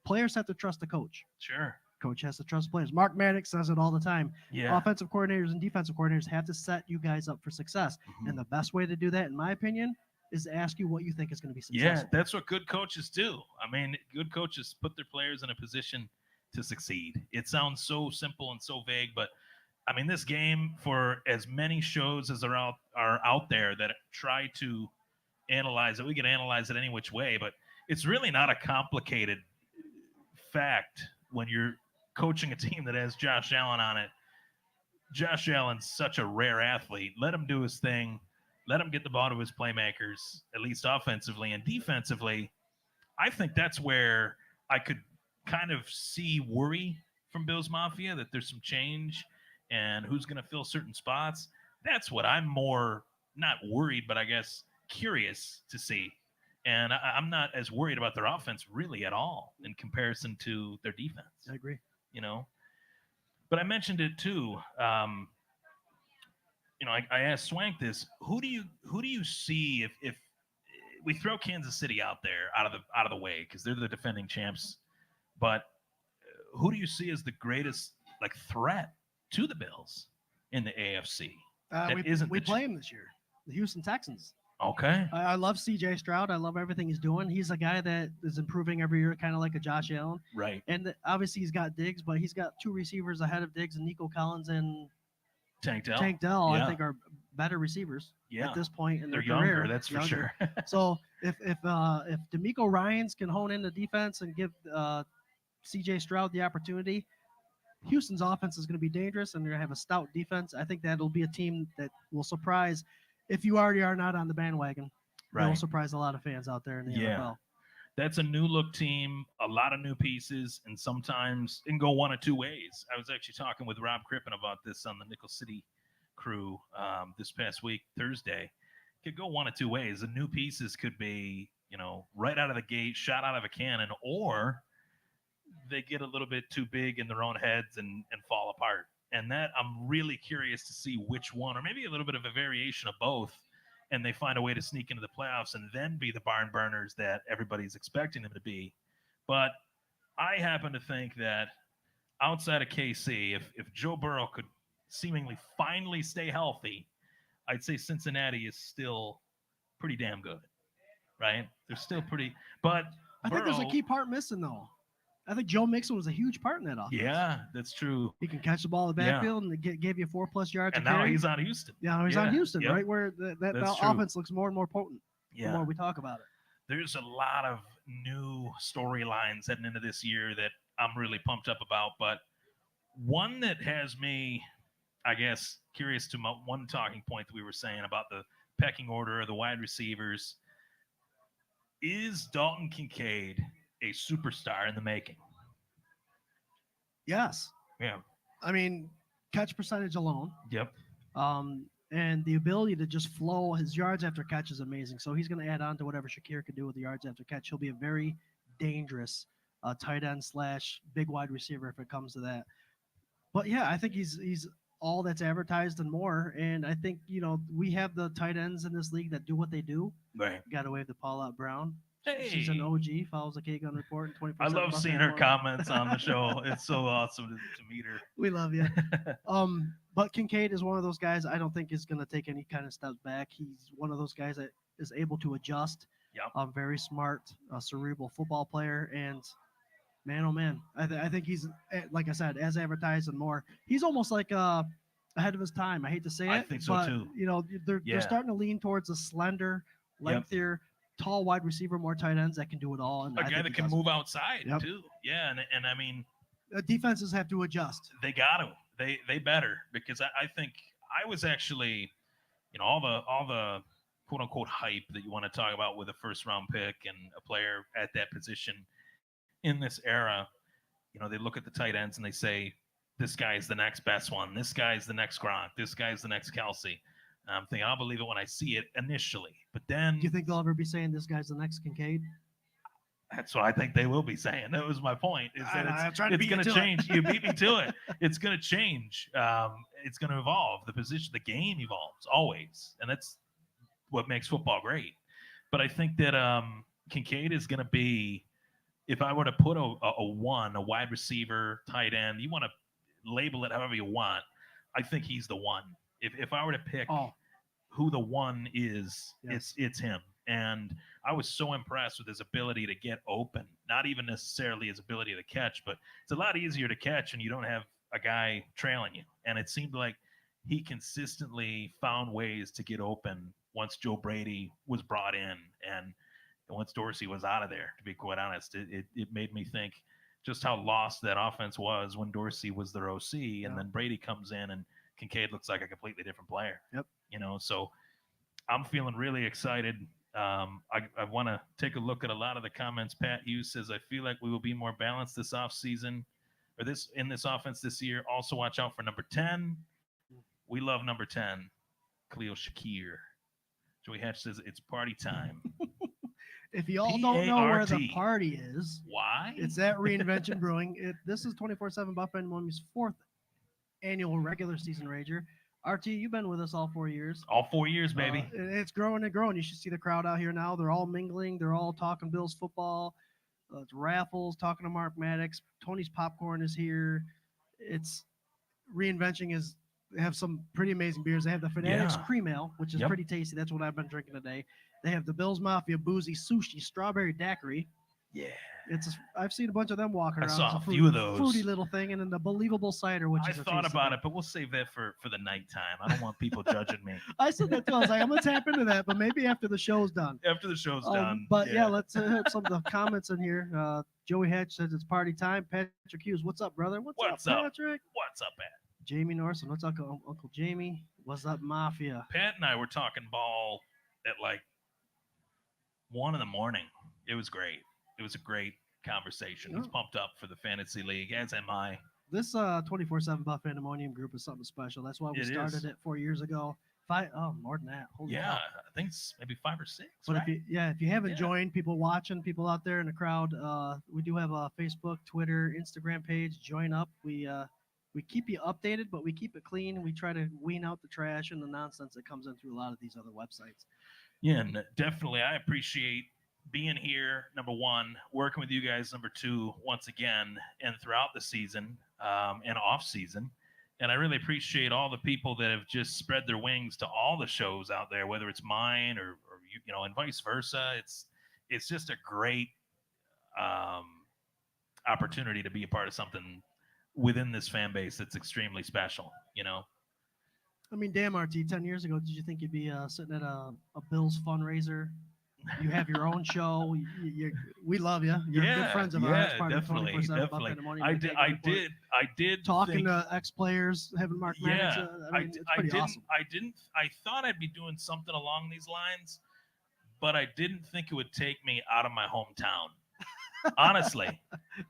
players have to trust the coach. Sure. Coach has to trust players. Mark Maddox says it all the time. Yeah. Offensive coordinators and defensive coordinators have to set you guys up for success. Mm-hmm. And the best way to do that, in my opinion, is to ask you what you think is going to be successful. Yeah, that's what good coaches do. I mean, good coaches put their players in a position to succeed. It sounds so simple and so vague, but I mean, this game, for as many shows as are out there that try to analyze it, we can analyze it any which way, but it's really not a complicated fact when you're coaching a team that has Josh Allen on it. Josh Allen's such a rare athlete. Let him do his thing. Let him get the ball to his playmakers, at least offensively and defensively. I think that's where I could kind of see worry from Bills Mafia, that there's some change and who's going to fill certain spots. That's what I'm more, not worried, but I guess curious to see. And I'm not as worried about their offense really at all in comparison to their defense. I agree. But I mentioned it too. I asked Swank this. Who do you see if we throw Kansas City out there out of the way because they're the defending champs, but who do you see as the greatest like threat to the Bills in the AFC? We play him this year, the Houston Texans. Okay. I love C.J. Stroud. I love everything he's doing. He's a guy that is improving every year, kind of like a Josh Allen. Right. And obviously he's got Diggs, but he's got 2 receivers ahead of Diggs, and Nico Collins and Tank Dell. I think are better receivers at this point in their They're career. younger, that's for sure. So if D'Amico Ryans can hone in the defense and give C.J. Stroud the opportunity, Houston's offense is going to be dangerous, and they're going to have a stout defense. I think that'll be a team that will surprise. If you already are not on the bandwagon, they'll surprise a lot of fans out there in the NFL. That's a new look team, a lot of new pieces, and sometimes it can go one of two ways. I was actually talking with Rob Crippen about this on the Nickel City crew this past week, Thursday. It could go one of two ways. The new pieces could be, right out of the gate, shot out of a cannon, or they get a little bit too big in their own heads and fall apart. And that I'm really curious to see which one, or maybe a little bit of a variation of both, and they find a way to sneak into the playoffs and then be the barn burners that everybody's expecting them to be. But I happen to think that outside of KC, if Joe Burrow could seemingly finally stay healthy, I'd say Cincinnati is still pretty damn good, right? They're still pretty, but I think there's a key part missing, though. I think Joe Mixon was a huge part in that offense. Yeah, that's true. He can catch the ball in the backfield and gave you 4+ yards. And now he's on Houston. Yeah, he's on Houston, right where that offense looks more and more potent the more we talk about it. There's a lot of new storylines heading into this year that I'm really pumped up about. But one that has me, I guess, curious to my one talking point that we were saying about the pecking order of the wide receivers. Is Dalton Kincaid a superstar in the making? Yes. Yeah. I mean, catch percentage alone. Yep. And the ability to just flow, his yards after catch is amazing. So he's going to add on to whatever Shakir could do with the yards after catch. He'll be a very dangerous tight end / big wide receiver if it comes to that. But yeah, I think he's all that's advertised and more. And I think, we have the tight ends in this league that do what they do. Right. Got to wave the Paula Brown. Hey. She's an OG, follows the K-Gun Report. And 24/7 I love seeing her comments on the show. It's so awesome to meet her. We love you. But Kincaid is one of those guys I don't think is going to take any kind of steps back. He's one of those guys that is able to adjust. Yep. Very smart, cerebral football player. And man, oh man, I think he's, like I said, as advertised and more. He's almost like ahead of his time. I hate to say it. I think so but, too. They're starting to lean towards a slender, lengthier, tall wide receiver, more tight ends that can do it all. And a guy that can move outside too. Yeah, and I mean, defenses have to adjust. They got to. They better, because I think I was actually, all the quote unquote hype that you want to talk about with a first round pick and a player at that position in this era. They look at the tight ends and they say, this guy's the next best one. This guy's the next Gronk. This guy's the next Kelsey. I'm thinking, I'll believe it when I see it initially. But then... Do you think they'll ever be saying this guy's the next Kincaid? That's what I think they will be saying. That was my point. Is that it's going to change. You beat me to it. It's going to change. It's going to evolve. The position, the game evolves always. And that's what makes football great. But I think that Kincaid is going to be, if I were to put a wide receiver, tight end, you want to label it however you want, I think he's the one. If I were to pick who the one is, it's him. And I was so impressed with his ability to get open, not even necessarily his ability to catch, but it's a lot easier to catch and you don't have a guy trailing you. And it seemed like he consistently found ways to get open once Joe Brady was brought in and once Dorsey was out of there, to be quite honest. It made me think just how lost that offense was when Dorsey was their OC, and then Brady comes in and Kincaid looks like a completely different player. Yep. So I'm feeling really excited. I want to take a look at a lot of the comments. Pat Hughes says, I feel like we will be more balanced this offseason, or in this offense this year. Also watch out for number 10. We love number 10, Khalil Shakir. Joey Hatch says it's party time. If you all don't know where the party is, why? It's at Reinvention Brewing. This is 24/7 Buff Fandemonium's 4th annual regular season rager. RT, you've been with us all 4 years. All 4 years, baby. It's growing and growing. You should see the crowd out here now. They're all mingling. They're all talking Bills football. It's raffles. Talking to Mark Maddox. Tony's Popcorn is here. It's Reinvention is. They have some pretty amazing beers. They have the Fanatics Yeah. Cream Ale, which is Yep. pretty tasty. That's what I've been drinking today. They have the Bill's Mafia Boozy Sushi Strawberry Daiquiri. Yeah. I've seen a bunch of them walking I around. saw It's a fruity, few of those. fruity little thing, and then the Believable Cider, which I is a thought tasty about thing. it, but we'll save that for the nighttime. I don't want people judging me I said that too. I was like, I'm gonna tap into that, but maybe after the show's done. after the show's done. But yeah, let's hit some of the comments in here. Joey Hatch says it's party time. Patrick Hughes, what's up, brother? What's up, up? Patrick? What's up, Pat? Jamie Norson, what's up, Uncle Jamie? What's up, Mafia? Pat and I were talking ball at like 1 a.m. It was great. It was a great conversation. He's Oh. pumped up for the fantasy league, as am I. This 24/7 Buff Fandemonium group is something special. That's why we It started is. it 4 years ago. More than that. Holy Yeah, cow. I think it's maybe 5 or 6. But right? if you haven't Yeah. joined, people watching, people out there in the crowd, we do have a Facebook, Twitter, Instagram page. Join up. We keep you updated, but we keep it clean. We try to wean out the trash and the nonsense that comes in through a lot of these other websites. Yeah, and definitely, I appreciate being here. Number one, working with you guys. Number two, once again, and throughout the season and off season. And I really appreciate all the people that have just spread their wings to all the shows out there, whether it's mine or you know, and vice versa. It's just a great opportunity to be a part of something within this fan base that's extremely special. You know. I mean, damn, RT, 10 years ago, did you think you'd be sitting at a Bills fundraiser? You have your own show. We love you. You're good friends of ours. Part definitely, of 24/7 Buff definitely. Fandemonium, I the did, Keg I Report. did, I did. Talking think, to ex-players, having Mark Maddox. yeah, It's pretty awesome. I thought I'd be doing something along these lines, but I didn't think it would take me out of my hometown. Honestly,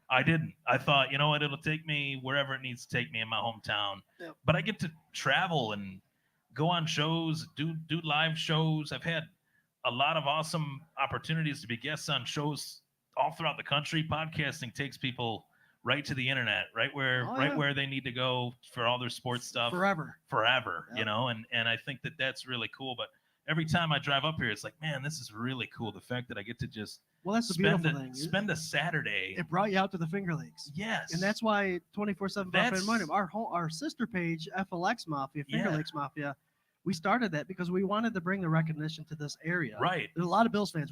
I didn't. I thought, you know what, it'll take me wherever it needs to take me in my hometown. Yep. But I get to travel and go on shows, do live shows. I've had a lot of awesome opportunities to be guests on shows all throughout the country. Podcasting takes people right to the internet, right where they need to go for all their sports stuff Forever. you Yep. know, and I think that that's really cool. But every time I drive up here, it's like, man, this is really cool. The fact that I get to just Well, that's the spend beautiful thing. spend a Saturday. It brought you out to the Finger Lakes. Yes. And that's why 24/7 Buff That's- Fandemonium, our sister page, FLX Mafia, Finger Yeah. Lakes Mafia, we started that because we wanted to bring the recognition to this area. right. There's a lot of Bills fans.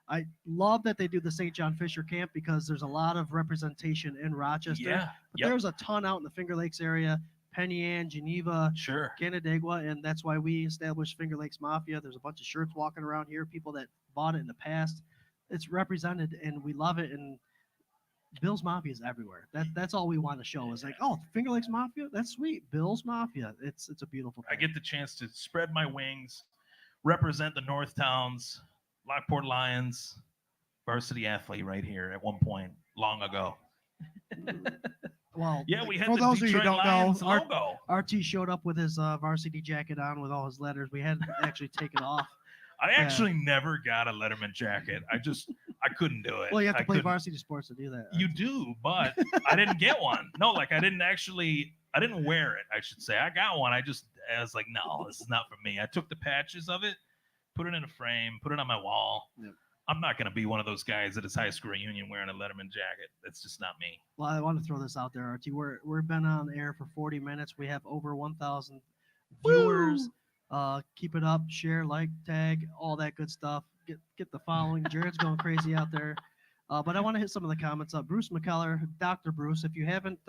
I love that they do the St. John Fisher camp because there's a lot of representation in Rochester. Yeah. But Yep. there's a ton out in the Finger Lakes area, Penny Ann, Geneva, Sure. Canandaigua, and that's why we established Finger Lakes Mafia. There's a bunch of shirts walking around here, people that bought it in the past. It's represented, and we love it. And Bill's Mafia is everywhere. That's all we want to show is like, oh, Finger Lakes Mafia, that's sweet. Bill's Mafia, it's a beautiful I thing. get the chance to spread my wings, represent the North Towns, Lockport Lions, varsity athlete right here at one point long ago. Well, Yeah, we had for the those of you who Detroit don't know, Lions logo. RT showed up with his varsity jacket on with all his letters. We had to actually take it off. I actually never got a Letterman jacket. I couldn't do it. Well, you have to I play couldn't. varsity sports to do that. You do, but I didn't get one. No, like I didn't wear it, I should say. I got one. I was like, no, this is not for me. I took the patches of it, put it in a frame, put it on my wall. Yep. I'm not going to be one of those guys at his high school reunion wearing a Letterman jacket. That's just not me. Well, I want to throw this out there, RT. We've been on air for 40 minutes. We have over 1,000 viewers. Keep it up, share, like, tag, all that good stuff. Get the following. Jared's going crazy out there. But I want to hit some of the comments up. Bruce McKellar, Dr. Bruce, if you haven't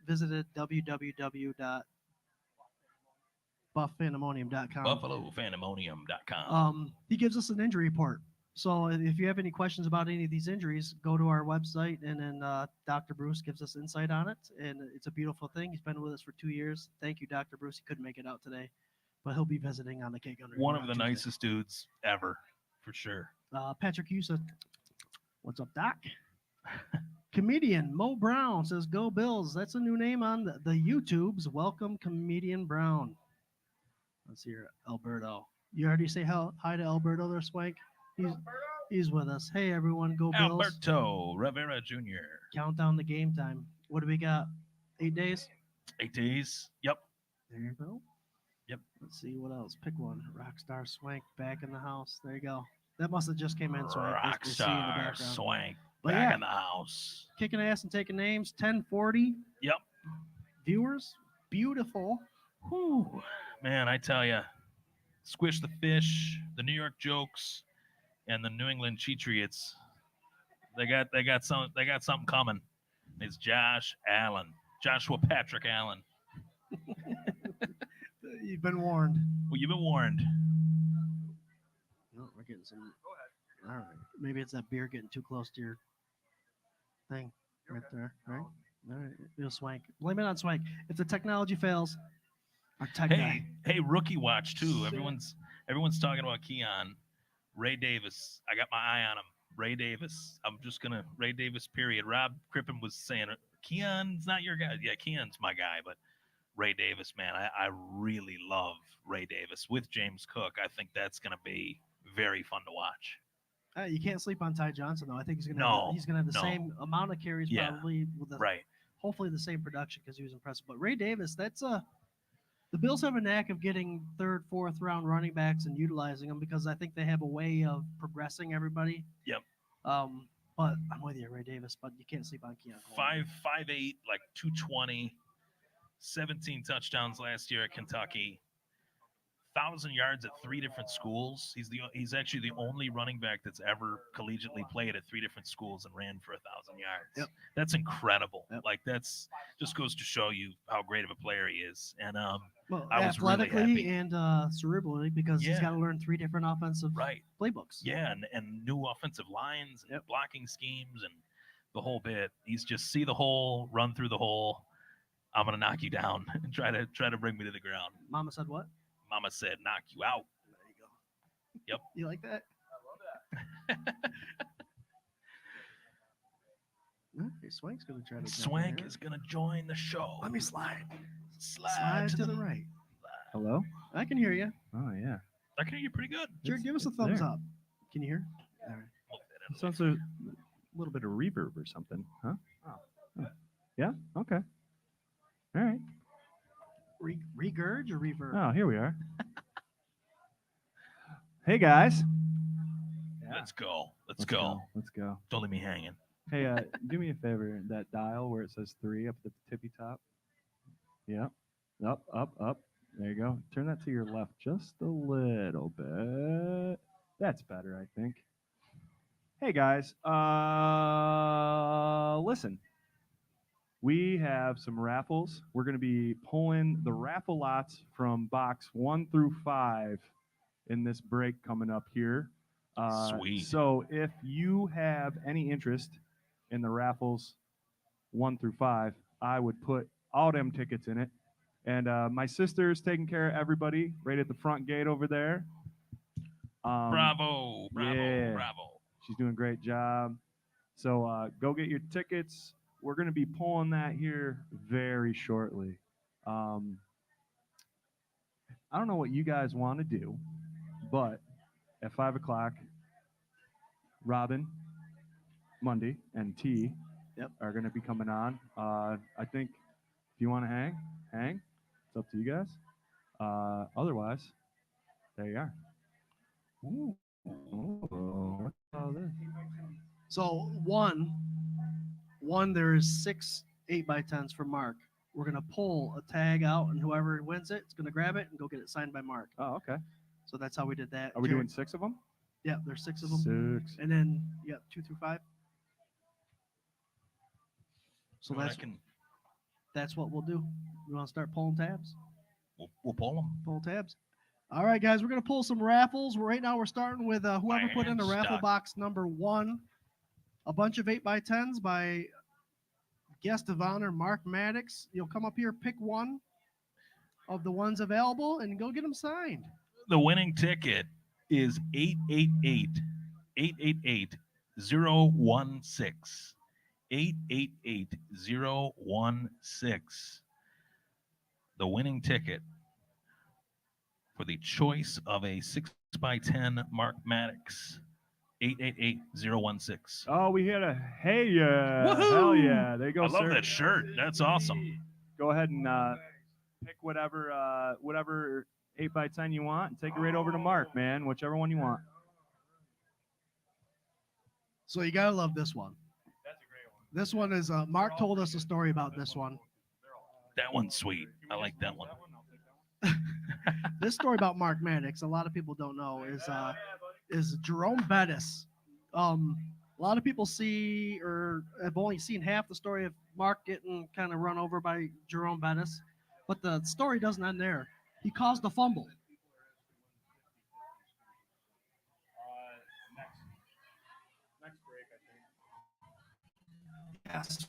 visited www.buffandemonium.com, BuffaloFandemonium.com. he gives us an injury report. So if you have any questions about any of these injuries, go to our website, and then Dr. Bruce gives us insight on it. And it's a beautiful thing. He's been with us for 2 years. Thank you, Dr. Bruce. He couldn't make it out today, but he'll be visiting on the Cake Under. One of the nicest dudes ever, for sure. Patrick Hughes, what's up, Doc? Comedian Mo Brown says, "Go Bills." That's a new name on the YouTubes. Welcome, Comedian Brown. Let's hear Alberto. You already say hi to Alberto there, Swank? He's with us. Hey, everyone, go Bills. Alberto Rivera Jr. Count down the game time. What do we got? 8 days? 8 days. Yep. There you go. Yep. Let's see what else. Pick one. Rockstar Swank back in the house. There you go. That must have just came in, Swank. They see you in the Rockstar background. Swank. But Back yeah, in the house. kicking ass and taking names. 1040 Yep. viewers. Beautiful. Whew. Man, I tell you, Squish the Fish, the New York Jokes, and the New England Cheatriots. They got something coming. It's Joshua Patrick Allen. You've been warned. Well, you've been warned. No, we're getting some. Go ahead. All right. Maybe it's that beer getting too close to your thing right there. Right. All right. You'll Swank. Blame it on Swank. If the technology fails, our tech guy. Hey, rookie watch too. Everyone's talking about Keon. Ray Davis. I got my eye on him. Ray Davis. Ray Davis, period. Rob Crippen was saying, Keon's not your guy. Yeah, Keon's my guy, but Ray Davis, man, I really love Ray Davis with James Cook. I think that's going to be very fun to watch. You can't sleep on Ty Johnson though. I think he's gonna have the same amount of carries probably with hopefully the same production because he was impressive. But Ray Davis, the Bills have a knack of getting third, fourth round running backs and utilizing them because I think they have a way of progressing everybody. Yep. But I'm with you, Ray Davis. But you can't sleep on Keon. 5'8", like 220, 17 touchdowns last year at Kentucky. 1,000 yards at 3 different schools. He's actually the only running back that's ever collegiately played at 3 different schools and ran for 1,000 yards. Yep. That's incredible. Yep. Like that's just goes to show you how great of a player he is. And well, I was really athletically happy. and cerebrally because he's got to learn 3 different offensive playbooks. Yeah, and new offensive lines, and blocking schemes, and the whole bit. He's just see the hole, run through the hole. I'm gonna knock you down and try to bring me to the ground. Mama said what? Mama said, knock you out. There you go. Yep. You like that? I love that. Okay, Swank's going to try to. Swank is going to join the show. Let me slide. Slide to the right. Hello? I can hear you. Oh, yeah. I can hear you pretty good. Jared, give us a thumbs up. Can you hear? All right. Sounds a little bit of reverb or something, huh? Oh. Yeah? Okay. All right. Regurge or reverb? Oh, here we are. Hey, guys. Yeah. Let's go. Let's go. Let's go. Don't leave me hanging. Hey, do me a favor. That dial where it says 3 up at the tippy top. Yeah. Up. There you go. Turn that to your left just a little bit. That's better, I think. Hey, guys. Listen. We have some raffles. We're going to be pulling the raffle lots from box 1 through 5 in this break coming up here. Sweet. So if you have any interest in the raffles 1 through 5, I would put all them tickets in it. And my sister's taking care of everybody right at the front gate over there. Bravo. Yeah. She's doing a great job. So go get your tickets. We're going to be pulling that here very shortly. I don't know what you guys want to do, but at 5 o'clock, Robyn, Monday, and T are going to be coming on. I think if you want to hang. It's up to you guys. Otherwise, there you are. Ooh. What's all this? So one, there's 6 8x10s for Mark. We're gonna pull a tag out, and whoever wins it is gonna grab it and go get it signed by Mark. Oh, okay. So that's how we did that. Are we doing 6 of them? Yeah, there's 6 of them. 6. And then you got 2 through 5. So that's what we'll do. We want to start pulling tabs? We'll pull them. Pull tabs. All right, guys, we're gonna pull some raffles. Right now, we're starting with whoever put in the raffle box number 1. A bunch of 8x10s by guest of honor Mark Maddox. You'll come up here, pick one of the ones available, and go get them signed. The winning ticket is 888 016. 888 016. The winning ticket for the choice of a 6x10 Mark Maddox. 888-016. Oh, we hit a yeah. Woohoo! Hell yeah. There you go, I sir. love that shirt. That's awesome. Go ahead and pick whatever 8x10 you want and take it right over to Mark, man. Whichever one you want. So you gotta love this one. This one is Mark told us a story about this one. That one's sweet. I like that one. This story about Mark Maddox, a lot of people don't know, is Jerome Bettis. A lot of people see or have only seen half the story of Mark getting kind of run over by Jerome Bettis, but the story doesn't end there. He caused a fumble. Next break, I think. Yes.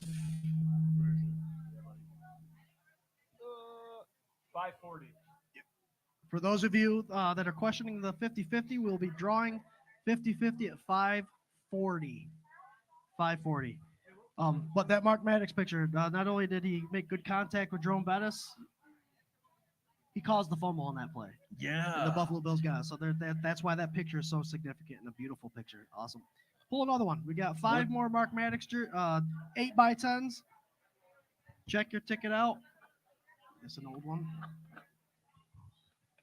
540. For those of you that are questioning the 50-50, we'll be drawing 50-50 at 540. 540. But that Mark Maddox picture, not only did he make good contact with Jerome Bettis, he caused the fumble on that play. Yeah. And the Buffalo Bills guys. So that's why that picture is so significant and a beautiful picture. Awesome. Pull another one. We got 5 more Mark Maddox 8x10s. Check your ticket out. It's an old one.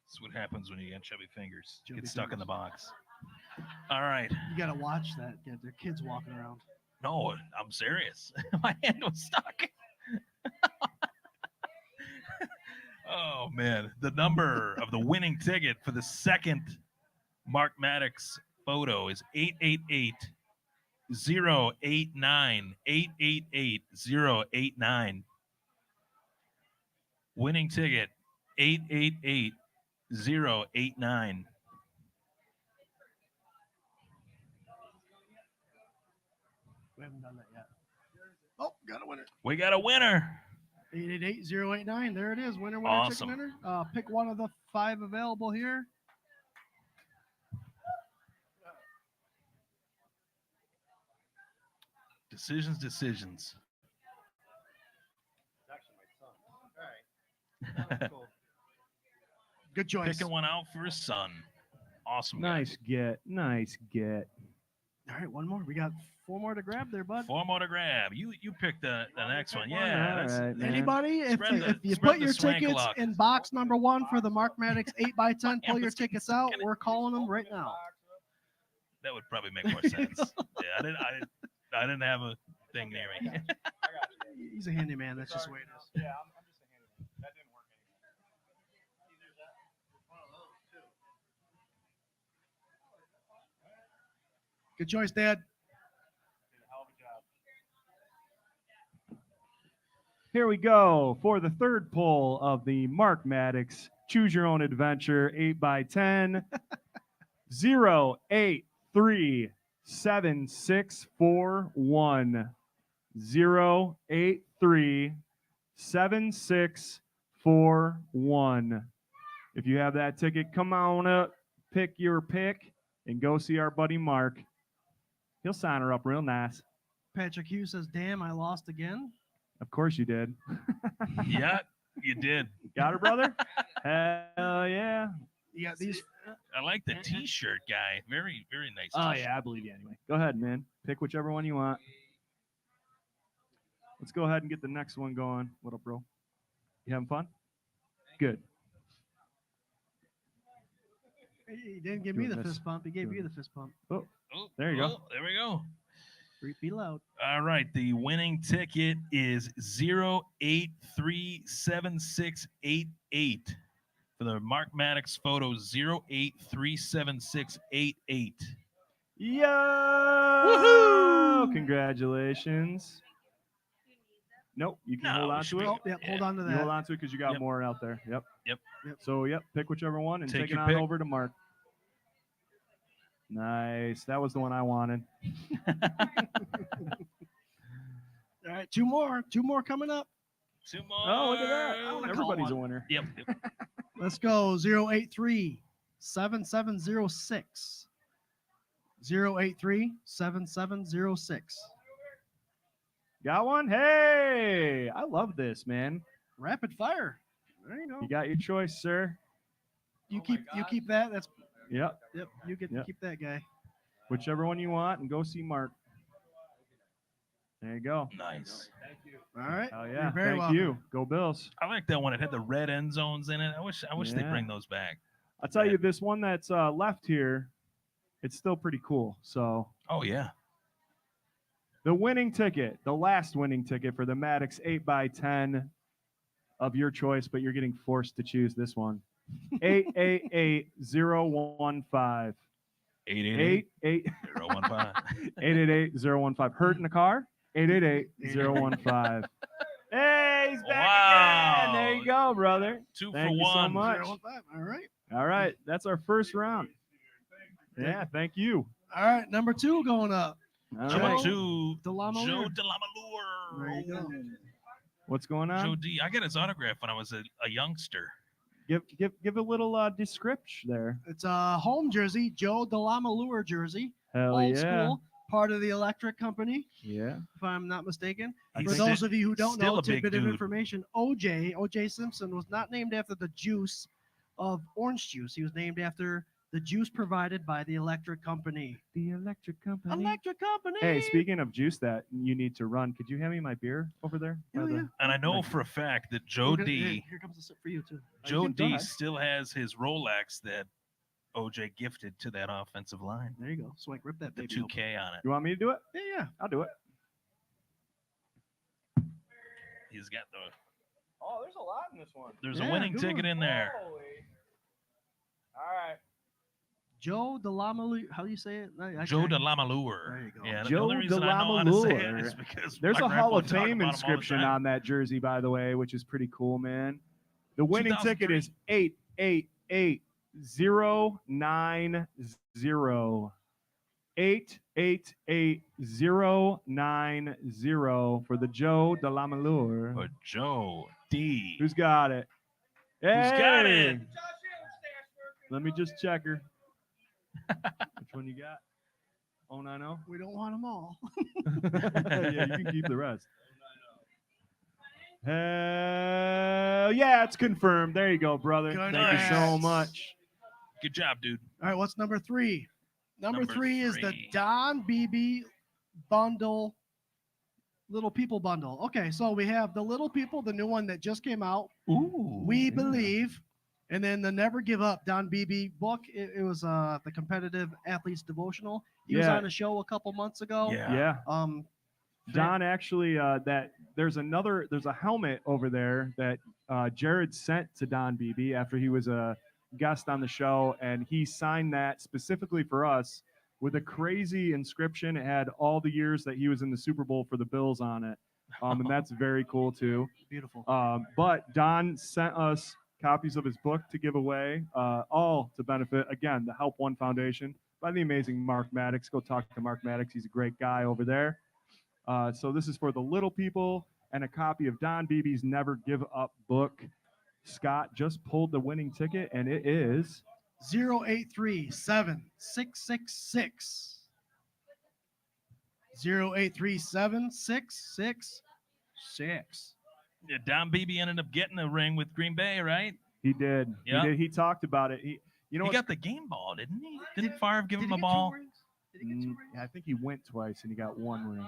That's what happens when you get chubby fingers. Chubby Get stuck in fingers. the box. All right. You got to watch that. Yeah, there are kids walking around. No, I'm serious. My hand was stuck. Oh, man. The number of the winning ticket for the second Mark Maddox photo is 888-089. 888-089. Winning ticket, 888-089. We haven't done that yet. Oh, got a winner. We got a winner. 888-089. There it is. Winner, winner, Awesome. chicken dinner. Pick one of the 5 available here. Decisions. Good choice. Picking one out for his son. Awesome. guy. Nice get. Nice get. All right, one more. We got 4 more to grab there, bud. 4 more to grab. You pick the next one. All Yeah. right, man. Anybody, if you spread put the your swank tickets luck. in box number 1 for the Mark Maddox 8x10, pull your was tickets out. We're calling them right now. That would probably make more sense. Yeah, I didn't have a thing near me. He's a handyman. That's just the way it is. Yeah, I'm just a handyman. That didn't work anymore. Good choice, Dad. Here we go for the third pull of the Mark Maddox Choose Your Own Adventure 8x10. 0837641. 0837641. If you have that ticket, come on up, pick your pick, and go see our buddy Mark. He'll sign her up real nice. Patrick Hughes says, "Damn, I lost again." Of course you did. Yeah, you did. Got her, brother? Hell yeah. You got these. I like the T-shirt guy. Very, very nice. Oh, t-shirt. yeah, I believe you anyway. Go ahead, man. Pick whichever one you want. Let's go ahead and get the next one going. What up, bro? You having fun? Good. He didn't give me Doing the this. fist pump. He gave Doing you the fist pump. Oh, There you go. oh, there we go. Be loud. All right, the winning ticket is 0837688 for the Mark Maddox photo 0837688. Yo! Woohoo! Congratulations. Nope, you can No, hold we on should to it. be- Oh, yep. Yeah. Hold on to You hold that. on to it because you got Yep. more out there. Yep. Yep. So, pick whichever one and Take take it your on pick. over to Mark. Nice. That was the one I wanted. All right, 2 more. 2 more coming up. 2 more. Oh, look at that. wanna call Everybody's a one. winner. Yep. Let's go. 083-7706. 083-7706. Got one? Hey, I love this, man. Rapid fire. There you go. You got your choice, sir. You keep that. That's Yep. yep. You get Yep. keep that guy. Whichever one you want, and go see Mark. There you go. Nice. All right. Oh You're yeah. very Thank welcome. you. Go Bills. I like that one. It had the red end zones in it. I wish they Yeah. bring those back. I'll tell you, this one that's left here, it's still pretty cool. So Oh yeah. The winning ticket, the last winning ticket for the Maddox 8x10 of your choice, but you're getting forced to choose this one. 888-015. 888-015. Hurt in the car? 888-015. Hey, he's back again. There you go, brother. Two Thank for you so one. much. 015. All right. All right, that's our first round. Yeah, thank you. All right. Number 2 going up. All Number right. 2, Delamalure. Joe Delamalure. There you go. What's going Joe on? D. I got his autograph when I was a youngster. Give a little description there. It's a home jersey, Joe Delamalure jersey. Hell Old yeah. school, part of the Electric Company, Yeah. if I'm not mistaken. I For think those of you who don't still know, a big tidbit of dude. information, O.J. Simpson was not named after the juice of orange juice. He was named after the juice provided by the Electric Company. The Electric Company. Electric Company! Hey, speaking of juice that you need to run, could you hand me my beer over there? Hell By the- yeah. And I know for a fact that Joe Here D. comes a sip for you, too. Joe Go D. ahead. still has his Rolex that OJ gifted to that offensive line. There you go. Swank, rip that The baby open. 2K on it. You want me to do it? Yeah. I'll do it. He's got the. Oh, there's a lot in this one. There's Yeah, a winning good ticket one. in there. All right. Joe Delamalure. How do you say it? Joe Delamalure. There you go. Yeah, Joe the only reason I know how to say it Delamalure. is because There's my a Hall grandpa of talked Fame about him all the inscription time. on that jersey, by the way, which is pretty cool, man. The winning ticket 2003. is 888090. 888090 for the Joe Delamalure. But Joe D. Who's got it? Who's got Hey! it? Let me just check her. Which one you got? 090? We don't want them all. Yeah, you can keep the rest. Hell yeah, it's confirmed. There you go, brother. Good Thank you so Congrats. much. Good job, dude. All right, what's number 3? Number Number 3 is the 3. Don Beebe bundle, Little People bundle. Okay, so we have the Little People, the new one that just came out. Ooh. We Believe, and then the Never Give Up Don Beebe book. It was the Competitive Athletes Devotional. He was Yeah. on a show a couple months ago. Yeah. Yeah. Don, Don actually there's a helmet over there that Jared sent to Don Beebe after he was a guest on the show, and he signed that specifically for us with a crazy inscription. It had all the years that he was in the Super Bowl for the Bills on it, and that's very cool too. beautiful. But Don sent us copies of his book to give away, all to benefit, again, the Help One Foundation by the amazing Mark Maddox. Go talk to Mark Maddox. He's a great guy over there. So this is for the little people and a copy of Don Beebe's Never Give Up book. Scott just pulled the winning ticket, and it is 0837666. 0837666. Yeah, Don Beebe ended up getting a ring with Green Bay, right? he did. Yeah. He did. He talked about it. You know He what? got the game ball, didn't he? Didn't Favre give Did him he a get ball? 2 rings? Did he get 2 rings? I think he went twice and he got 1 ring.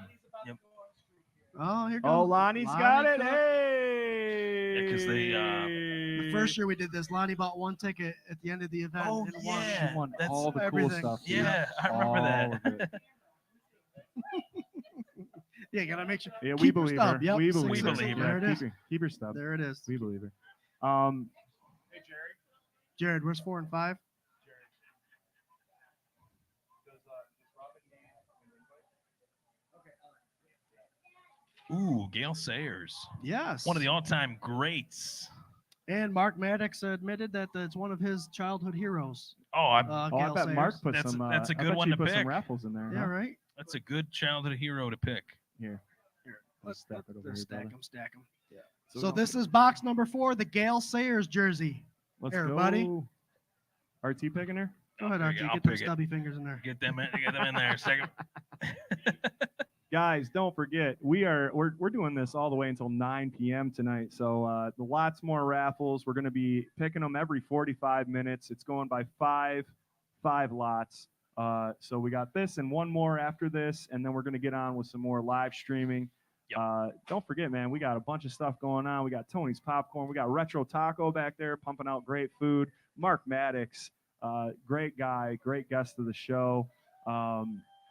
Oh, here goes. Oh, Lonnie's Lonnie got it. Cook. Hey. Yeah, 'cause they, The first year we did this, Lonnie bought 1 ticket at the end of the event. Oh, and won. yeah. She won That's all the cool everything. stuff. dude. Yeah, I remember All that. of it. Yeah, gotta make sure. Yeah, we Keep your believe stub. her. Yep, We 666. believe her. believe Yeah, There it is. keep her stuff. There it is. We believe her. Jared, where's 4 and 5? Ooh, Gail Sayers. Yes. One of the all-time greats. And Mark Maddox admitted that it's one of his childhood heroes. Oh, I, I Gail bet Mark Sayers. put That's- some. that's a I good bet one she to put pick. some raffles in there. Yeah, huh? right. that's a good childhood hero to pick. Here. Let's stack it over here, stack brother. them, stack them. Yeah. So this is box number 4, the Gail Sayers jersey. Let's here, go. buddy. RT picking her. Go ahead, I'll RT. pick it. I'll Get them pick it. stubby fingers in there. Get them in there. Second. Guys, don't forget we're doing this all the way until 9 p.m. tonight. So lots more raffles. We're going to be picking them every 45 minutes. It's going by five lots. So we got this and one more after this, and then we're going to get on with some more live streaming. Yep. Don't forget, man, we got a bunch of stuff going on. We got Tony's Popcorn. We got Retro Taco back there pumping out great food. Mark Maddox, great guy, great guest of the show.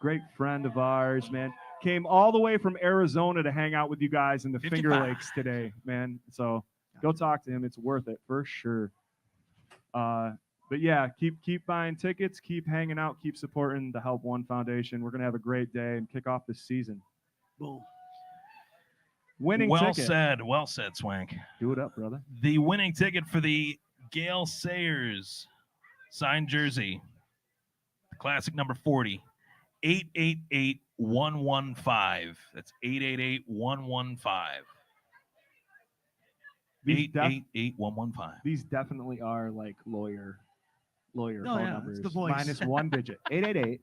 Great friend of ours, man. came all the way from Arizona to hang out with you guys in the Finger 55. Lakes today, man. So go talk to him. It's worth it for sure. But yeah, keep buying tickets, keep hanging out, keep supporting the Help One Foundation. We're gonna have a great day and kick off this season. Boom. Winning Well ticket. said, Swank. Do it up, brother. The winning ticket for the Gale Sayers signed jersey, classic number 40, 888-115. That's 888-115. These, 888-115. these definitely are like lawyer Oh, phone yeah, it's numbers. the voice. Minus one digit. 888.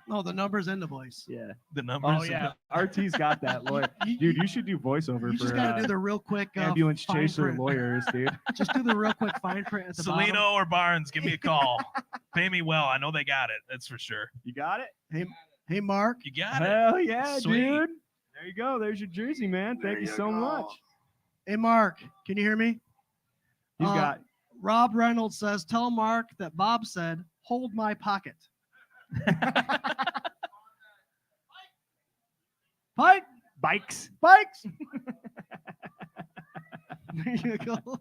No, the numbers and the voice. Yeah. The numbers. Oh yeah. RT's got that lawyer. Dude, you should do voiceover You for just gotta do the real quick ambulance fine chaser print. lawyers, dude. Just do the real quick fine print at the bottom. Salino or Barnes, give me a call. Pay me well. I know they got it. That's for sure. You got it? Hey, Mark. You got it. Hell yeah, Sweet. dude. There you go. There's your jersey, man. Thank you so much. Hey, Mark. Can you hear me? He's Uh, got Rob Reynolds says, tell Mark that Bob said, hold my pocket. Pike, bikes. bikes. There you go. All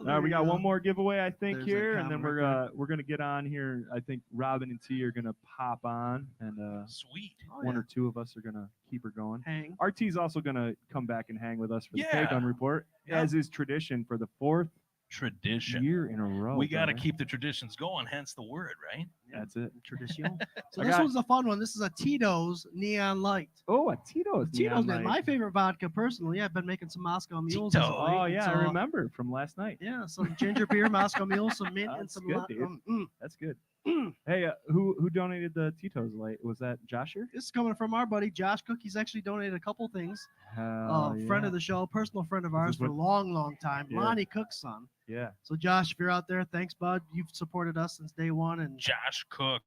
right, we got one more giveaway, I think, There's that here, and then comment right we're gonna get on here. I think Robyn and T are gonna pop on, and Sweet. one or two of us are gonna keep her going. Hang. RT's also gonna come back and hang with us for the Yeah. K-Gun report, Yeah. as is tradition for the fourth Tradition. year in a row. We got to brother. keep the traditions going, hence the word, right? That's it. Tradition. So I this got- one's a fun one. This is a Tito's Neon Light. Oh, a Tito's. Tito's, neon man, light. my favorite vodka personally. I've been making some Moscow Mules. Tito's. as of Oh late, yeah, so, I remember from last night. Yeah, some ginger beer, Moscow Mule, some mint, and That's some good, dude. mm. That's good. Hey, who donated the Tito's light? Was that Josher? This is coming from our buddy Josh Cook. He's actually donated a couple things. Hell Friend of the show, personal friend of ours is for a what- long time. Yeah. Lonnie Cook's son. Yeah, So Josh, if you're out there, thanks, bud. You've supported us since day one and Josh Cook.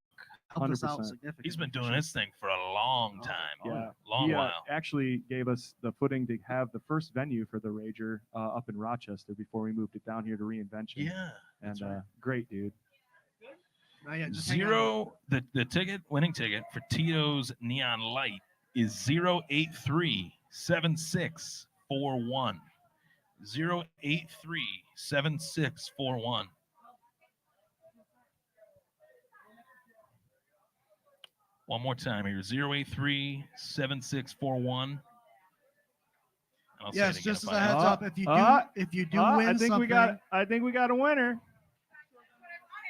helped us out 100%. significantly. He's been for doing sure. his thing for a long time. yeah. Long He while. actually gave us the footing to have the first venue for the Rager up in Rochester before we moved it down here to Reinvention. Yeah. and that's right. great dude. Not yet, just hang on. Zero. The winning ticket for Tito's Neon Light is 083-7641. 083-7641. One more time here. 083-7641. I'll say it Yes, again just if as a I- heads up, if you do win I think something, I think we got a winner.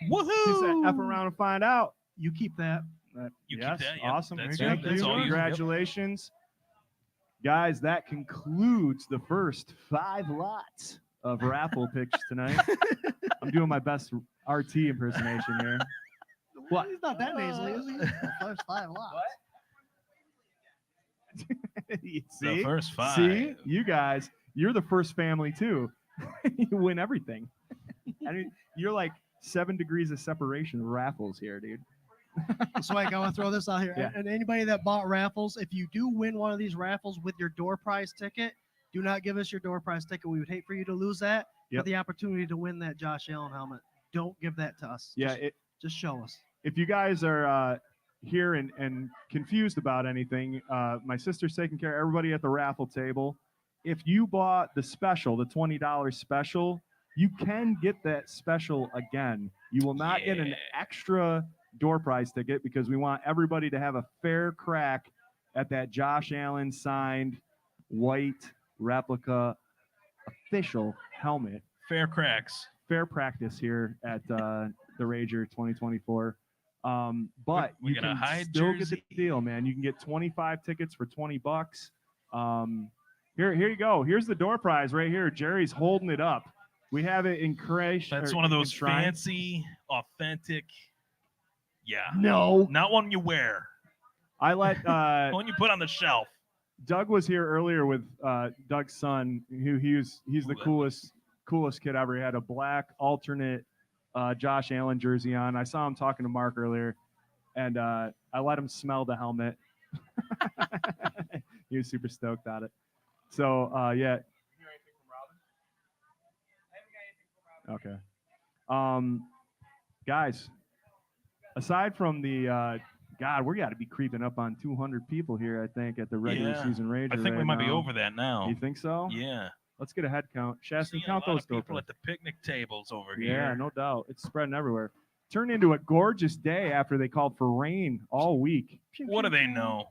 Just Woohoo! F around and find out. you keep that. You keep Yes, that, yep, awesome. that's Thank it, that's you. all you. Yep. Congratulations. Guys, that concludes the first 5 lots of raffle picks tonight. I'm doing my best RT impersonation here. What? He's not that nasally, is he? First 5 lots. See? The first 5. See? You guys, you're the first family too. You win everything. I mean, you're like 7 degrees of separation raffles here, dude. So I want to throw this out here. Yeah. And anybody that bought raffles, if you do win one of these raffles with your door prize ticket, do not give us your door prize ticket. We would hate for you to lose that. Yep. But the opportunity to win that Josh Allen helmet, don't give that to us. Yeah, Just show us. if you guys are here and confused about anything, my sister's taking care of everybody at the raffle table. If you bought the special, the $20 special, you can get that special again. You will not get an Yeah. extra door prize ticket because we want everybody to have a fair crack at that Josh Allen signed white replica official helmet. Fair cracks. Fair practice here at the Rager 2024. But We you got a can high still get jersey. the deal, man. You can get 25 tickets for $20. Here you go. Here's the door prize right here. Jerry's holding it up. We have it in creche. That's or one of those enshrined. fancy, authentic. Yeah. No, Not one you wear. I let One you put on the shelf. Doug was here earlier with Doug's son. He's the Ooh, coolest kid ever. He had a black alternate Josh Allen jersey on. I saw him talking to Mark earlier, and I let him smell the helmet. He was super stoked at it. So yeah. Okay. Guys, aside from the God, we got to be creeping up on 200 people here, I think, at the regular Yeah. season Rager. I think we right might be now. over that now. You think so? Yeah. Let's get a head count. Shaston, Seeing count a lot those of people dope. at the picnic tables over Yeah, here. no doubt. It's spreading everywhere. Turned into a gorgeous day after they called for rain all week. What do they know?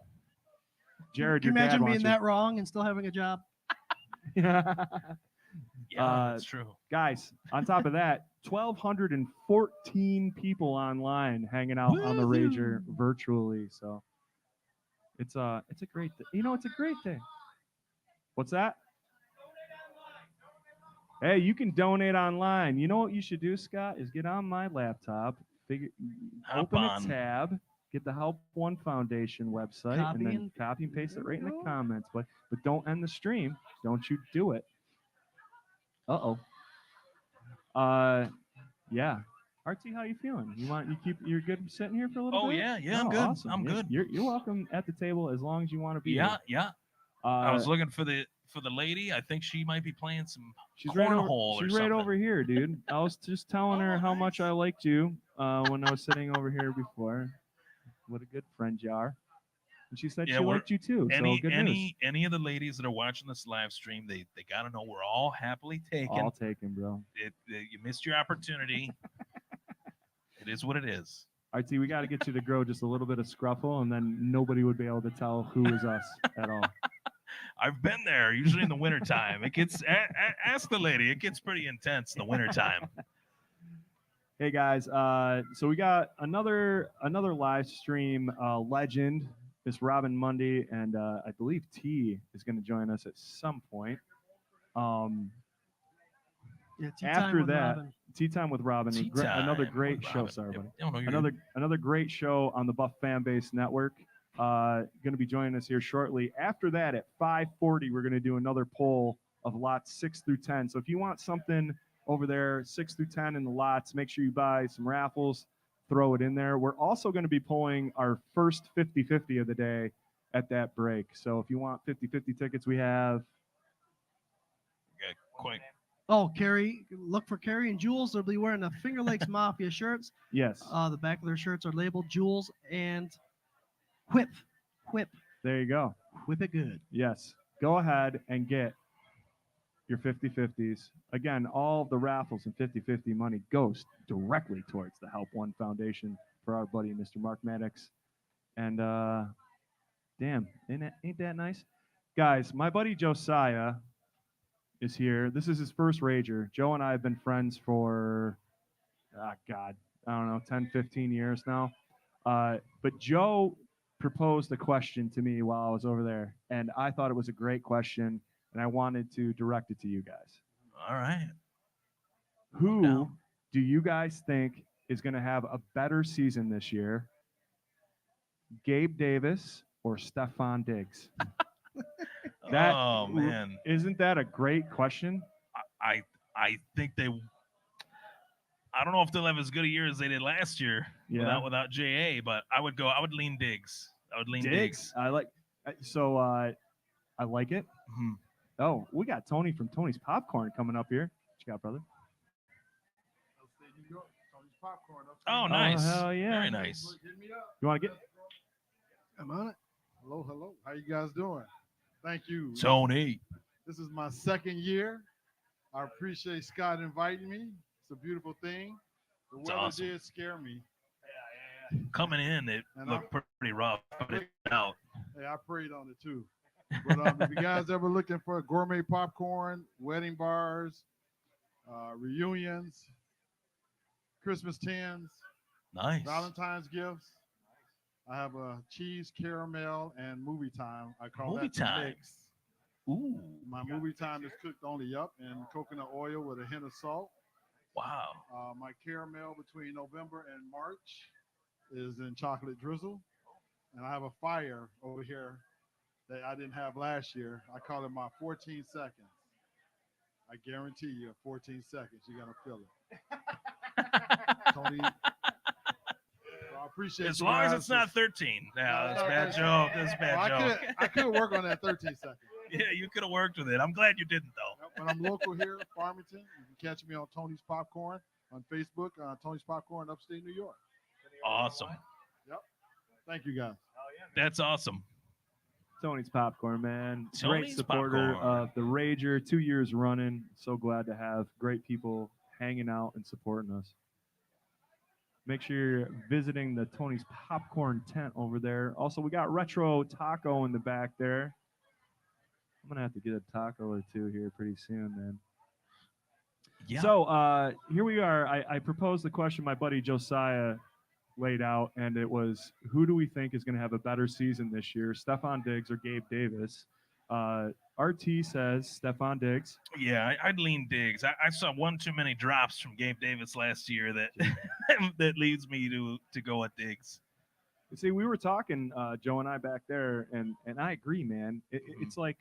Jared, Can you your dad imagine being wants that wrong and still having a job? you. Yeah, that's true. Guys, on top of that, 1,214 people online hanging out on the Rager virtually. So it's a great day. You know, it's a great day. What's that? Hey, you can donate online. You know what you should do, Scott, is get on my laptop, open a tab, get the Help One Foundation website, and then copy and paste it right in the comments. But don't end the stream. Don't you do it. Uh-oh. Yeah. RT, how you feeling? You're good sitting here for a little bit? Yeah, I'm good. Awesome. I'm good. You're welcome at the table as long as you want to be. Yeah. I was looking for the lady. I think she might be playing some cornhole or something. She's right over here, dude. I was just telling her how much I liked you when I was sitting over here before. What a good friend you are. And she said she liked you too. So good news. Any of the ladies that are watching this live stream, they got to know we're all happily taken. All taken, bro. You missed your opportunity. It is what it is. RT, we got to get you to grow just a little bit of scruffle, and then nobody would be able to tell who is us at all. I've been there, usually in the wintertime. It gets, ask the lady, it gets pretty intense in the wintertime. Hey, guys. So we got another live stream legend. It's Robyn Monday, and I believe T is going to join us at some point. After that, Tea Time with Robyn. Another great show. Sorry, buddy. Another great show on the Buff Fan Base Network. Going to be joining us here shortly. After that, at 5:40, we're going to do another poll of lots 6 through 10. So if you want something over there, 6 through 10 in the lots, make sure you buy some raffles, throw it in there. We're also going to be pulling our first 50-50 of the day at that break. So if you want 50-50 tickets, we have. Okay, quick. Oh, Carrie, look for Carrie and Jules. They'll be wearing the Finger Lakes Mafia shirts. Yes. The back of their shirts are labeled Jules and Whip. There you go. Whip it good. Yes. Go ahead and get your 50-50s. Again, all the raffles and 50-50 money goes directly towards the Help One Foundation for our buddy, Mr. Mark Maddox. And damn, ain't that nice? Guys, my buddy Josiah is here. This is his first Rager. Joe and I have been friends for, I don't know, 10, 15 years now. But Joe proposed a question to me while I was over there, and I thought it was a great question, and I wanted to direct it to you guys. All right. Who do you guys think is going to have a better season this year? Gabe Davis or Stefan Diggs? Oh, man. Isn't that a great question? I think they. I don't know if they'll have as good a year as they did last year without JA, but I would lean Diggs. I would lean Diggs. I like it. Mm-hmm. Oh, we got Tony from Tony's Popcorn coming up here. What you got, brother? Oh, nice. Oh, hell yeah. Very nice. You want to get? I'm on it. Hello. How you guys doing? Thank you. Tony. This is my second year. I appreciate Scott inviting me. It's a beautiful thing. The weather did scare me. Coming in, it looked pretty rough. Hey, I prayed on it too. But if you guys ever looking for gourmet popcorn, wedding bars, reunions, Christmas tins, nice, Valentine's gifts, I have a cheese, caramel, and movie time. I call movie that the time. mix. Ooh. My movie time is cooked only up in coconut oil with a hint of salt. Wow. My caramel between November and March is in chocolate drizzle. And I have a fire over here that I didn't have last year. I call it my 14 seconds. I guarantee you, 14 seconds, you're going to feel it. Tony, I appreciate as long as it's not 13. No, that's a bad joke. That's a bad joke. I could work on that 13 seconds. Yeah, you could have worked with it. I'm glad you didn't, though. When I'm local here, Farmington, you can catch me on Tony's Popcorn on Facebook, Tony's Popcorn, upstate New York. Awesome. Yep. Thank you, guys. That's awesome. Tony's Popcorn, man. Great Tony's supporter Popcorn. of the Rager, 2 years running. So glad to have great people hanging out and supporting us. Make sure you're visiting the Tony's Popcorn tent over there. Also, we got Retro Taco in the back there. I'm going to have to get a taco or two here pretty soon, man. Yeah. So here we are. I proposed the question my buddy Josiah laid out, and it was, who do we think is going to have a better season this year, Stephon Diggs or Gabe Davis? RT says Stephon Diggs. Yeah, I'd lean Diggs. I saw one too many drops from Gabe Davis last year that that leads me to go at Diggs. See, we were talking, Joe and I back there, and I agree, man. It's like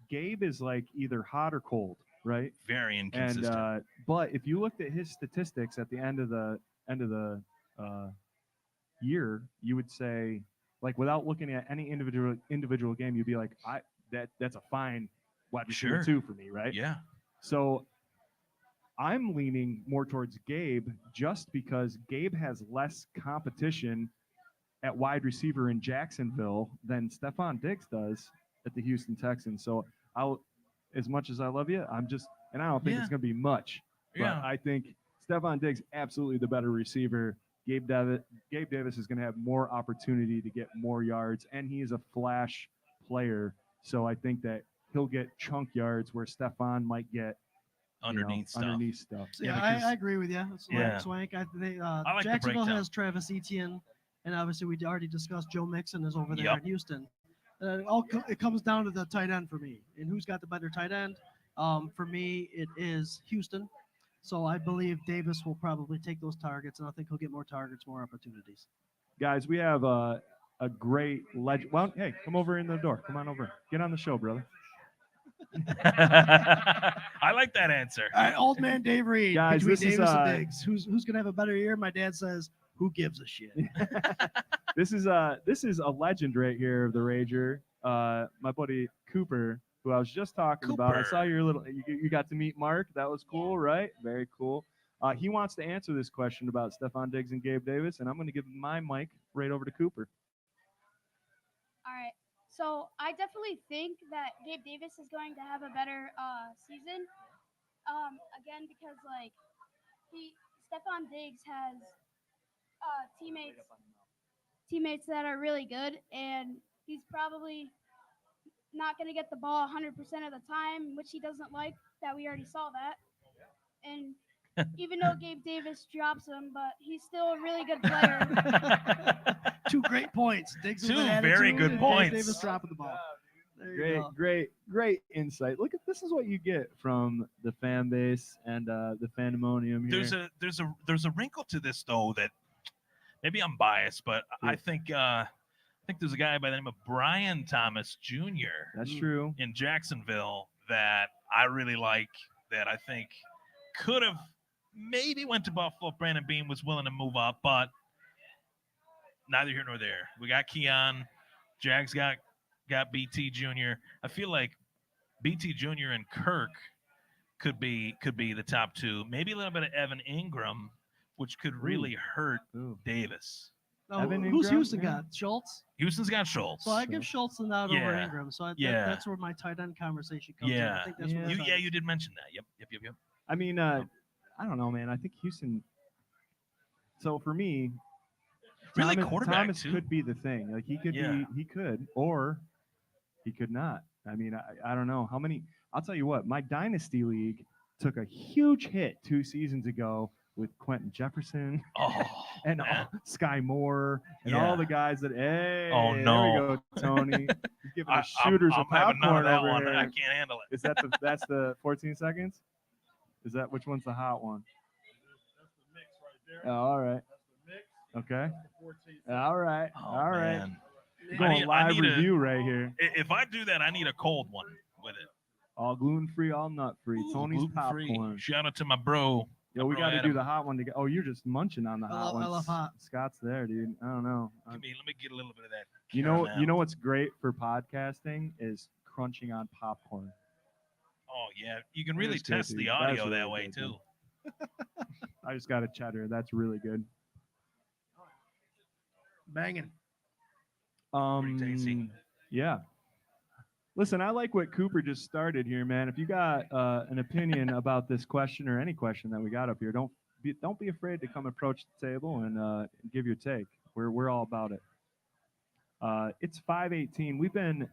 Gabe is like either hot or cold, right? Very inconsistent. And but if you looked at his statistics at the end of the year, you would say, like, without looking at any individual game, you'd be like, that's a fine wide receiver too for me, right? Yeah. So I'm leaning more towards Gabe just because Gabe has less competition at wide receiver in Jacksonville than Stephon Diggs does at the Houston Texans. So as much as I love you, and I don't think it's going to be much, but I think Stephon Diggs absolutely the better receiver. Gabe Davis is going to have more opportunity to get more yards, and he is a flash player. So I think that he'll get chunk yards where Stephon might get underneath stuff. Yeah, I agree with you. It's Yeah. Swank. like the Jacksonville breakdown. has Travis Etienne, and obviously we already discussed Joe Mixon is over there Yep. in Houston. It comes down to the tight end for me, and who's got the better tight end? For me, it is Houston. So I believe Davis will probably take those targets, and I think he'll get more targets, more opportunities. Guys, we have a great legend. Well, hey, come over in the door. Come on over. Get on the show, brother. I like that answer. All right, old man Dave Reed. Guys, between this is, Davis and Diggs. Who's gonna have a better year? My dad says, who gives a shit? This is a legend right here of the Rager. My buddy Cooper, who I was just talking about. I saw your you got to meet Mark. That was cool, right? Very cool. He wants to answer this question about Stephon Diggs and Gabe Davis, and I'm going to give my mic right over to Cooper. All right. So I definitely think that Gabe Davis is going to have a better season. Again, because like Stephon Diggs has teammates that are really good, and he's probably not going to get the ball 100% of the time, which he doesn't like. That we already saw that. And even though Gabe Davis drops him, but he's still a really good player. 2 great points. Diggs with Two an very attitude, good and points. Davis dropping the ball. There you go. Great insight. Look at this is what you get from the fan base and the Fandemonium here. There's a wrinkle to this though that maybe I'm biased, but I think there's a guy by the name of Brian Thomas Jr. That's true. in Jacksonville that I really like, that I think could have maybe went to Buffalo if Brandon Beam was willing to move up, but neither here nor there. We got Keon. Jags got BT Jr. I feel like BT Jr. and Kirk could be the top 2. Maybe a little bit of Evan Ingram, which could really hurt Davis. Oh, Evan who's Ingram? Houston Yeah. got? Schultz? Houston's got Schultz. So I give Schultz the nod over Yeah. Ingram. So Yeah. that's where my tight end conversation comes in. I think that's where You did mention that. Yep. I mean, I don't know, man. I think Houston. So for me, Really, Thomas, quarterback Thomas too. could be the thing. Like he could, or he could not. I mean, I don't know how many. I'll tell you what. My dynasty league took a huge hit 2 seasons ago with Quentin Jefferson and Sky Moore and all the guys that. Hey, Oh, there no. we go, Tony. He's giving the shooters I'm a having none popcorn of that over one. here. I can't handle it. Is that that's the 14 seconds? Is that which one's the hot one? That's the mix right there. Oh, all right. That's the mix. Okay. The 14 All right. Oh, all right. man. Going live need a- review right here. If I do that, I need a cold one with it. All gluten free, all nut free. Ooh, Tony's gluten-free. popcorn. Shout out to my bro. Yo, we bro got to do Adam. the hot one together. Oh, you're just munching on the hot I one. love hot. Scott's there, dude. I don't know. Let me get a little bit of that. You know caramel. what's great for podcasting is crunching on popcorn. Oh yeah, you can really That's good, test dude. the That's audio really that way good, too. I just got a cheddar. That's really good. Banging. tasty. Yeah. Listen, I like what Cooper just started here, man. If you got an opinion about this question or any question that we got up here, don't be afraid to come approach the table and give your take. We're all about it. It's 5:18. We've been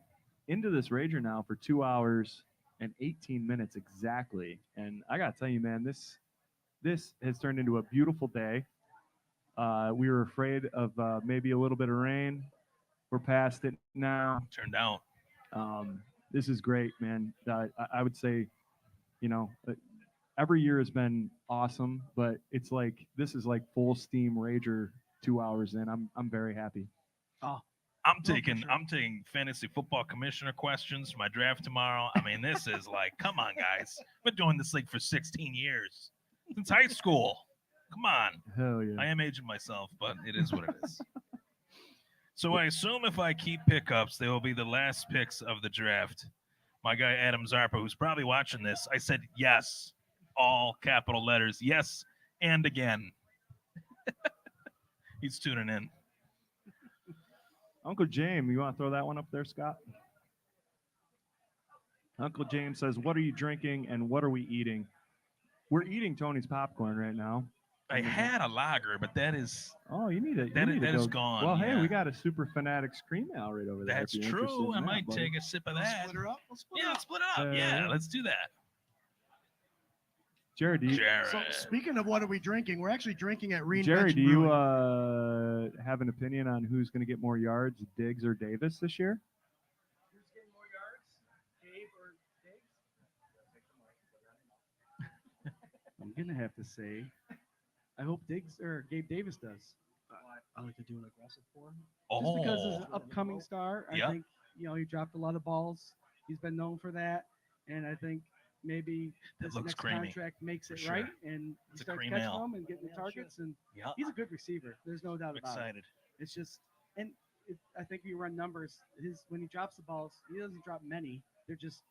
into this Rager now for 2 hours and 18 minutes exactly, and I gotta tell you, man, this has turned into a beautiful day. We were afraid of maybe a little bit of rain. We're past it now. Turned out. This is great, man. I would say, every year has been awesome, but it's like this is like full steam Rager 2 hours in. I'm very happy. Oh, I'm for taking sure. I'm taking fantasy football commissioner questions for my draft tomorrow. I mean, this is like, come on, guys. Been doing this league for 16 years. Since high school. Come on. Hell yeah. I am aging myself, but it is what it is. So I assume if I keep pickups, they will be the last picks of the draft. My guy Adam Zarpa, who's probably watching this, I said yes, all capital letters, yes, and again. He's tuning in. Uncle James, you want to throw that one up there, Scott? Uncle James says, "What are you drinking and what are we eating?" We're eating Tony's popcorn right now. I had a lager, but that is Oh, you need it. that is gone. Well, yeah. hey, we got a Super Fanatics Cream Ale right over there. That's if you're interested true. in I that, might buddy. take a sip of that. Split her up. Let's split Yeah, her let's up. split up. Yeah, yeah. let's do that. Jared, do you, Jared. So speaking of what are we drinking, we're actually drinking at Reinvention Jared, do you Brewing. have an opinion on who's going to get more yards, Diggs or Davis this year? Who's getting more yards? Gabe or Diggs? I'm gonna have to say, I hope Diggs or Gabe Davis does. I like to do an aggressive pour. Just because Oh, he's an upcoming star, I Yep. think he dropped a lot of balls. He's been known for that, and I think maybe That this looks next creamy, contract makes it for right, sure. and It's he a starts cream catching ale. them and getting the Yeah, targets, and yeah. he's a good receiver. There's no doubt I'm about it. excited. It's just, and I think you run numbers. When he drops the balls, he doesn't drop many. They're just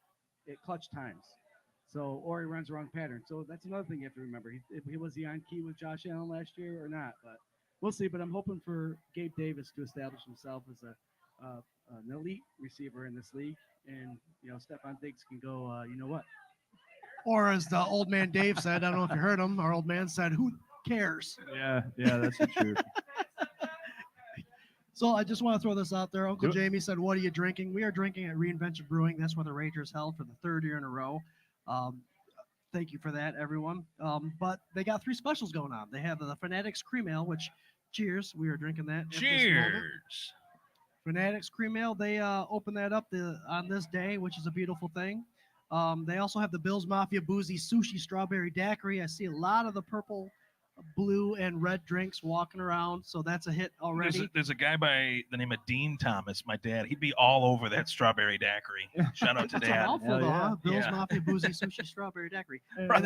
at clutch times. So, or he runs the wrong pattern. So that's another thing you have to remember. Was he on key with Josh Allen last year or not? But we'll see. But I'm hoping for Gabe Davis to establish himself as an elite receiver in this league, and Stephon Diggs can go. You know what? Or as the old man Dave said, I don't know if you heard him, our old man said, who cares? Yeah, that's the truth. So I just want to throw this out there. Uncle Do it. Jamie said, what are you drinking? We are drinking at Reinvention Brewing. That's where the Rangers held for the third year in a row. Thank you for that, everyone. But they got 3 specials going on. They have the Fanatics Cream Ale, which, cheers, we are drinking that. at this moment. Cheers. Fanatics Cream Ale, they opened that up on this day, which is a beautiful thing. They also have the Bills Mafia Boozy Sushi Strawberry Daiquiri. I see a lot of the purple, blue, and red drinks walking around, so that's a hit already. There's a guy by the name of Dean Thomas, my dad. He'd be all over that strawberry daiquiri. Shout out to It's a Dad. mouthful, Hell though, yeah. huh? Bills Yeah. Mafia Boozy Sushi Strawberry Daiquiri. Right.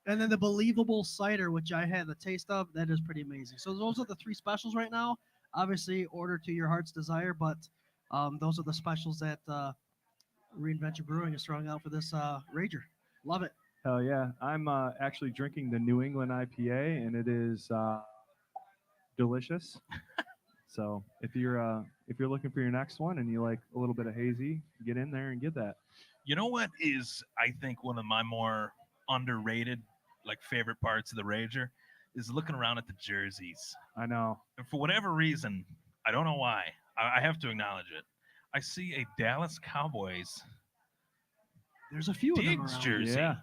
And then the Believable Cider, which I had the taste of, that is pretty amazing. So those are the 3 specials right now. Obviously, order to your heart's desire, but those are the specials that Reinvention Brewing is throwing out for this Rager. Love it. Hell yeah. I'm actually drinking the New England IPA, and it is delicious. So if you're looking for your next one and you like a little bit of hazy, get in there and get that. You know what is, I think, one of my more underrated, favorite parts of the Rager is looking around at the jerseys. I know. And for whatever reason, I don't know why, I have to acknowledge it. I see a Dallas Cowboys There's a few of them Diggs around. jersey. Yeah.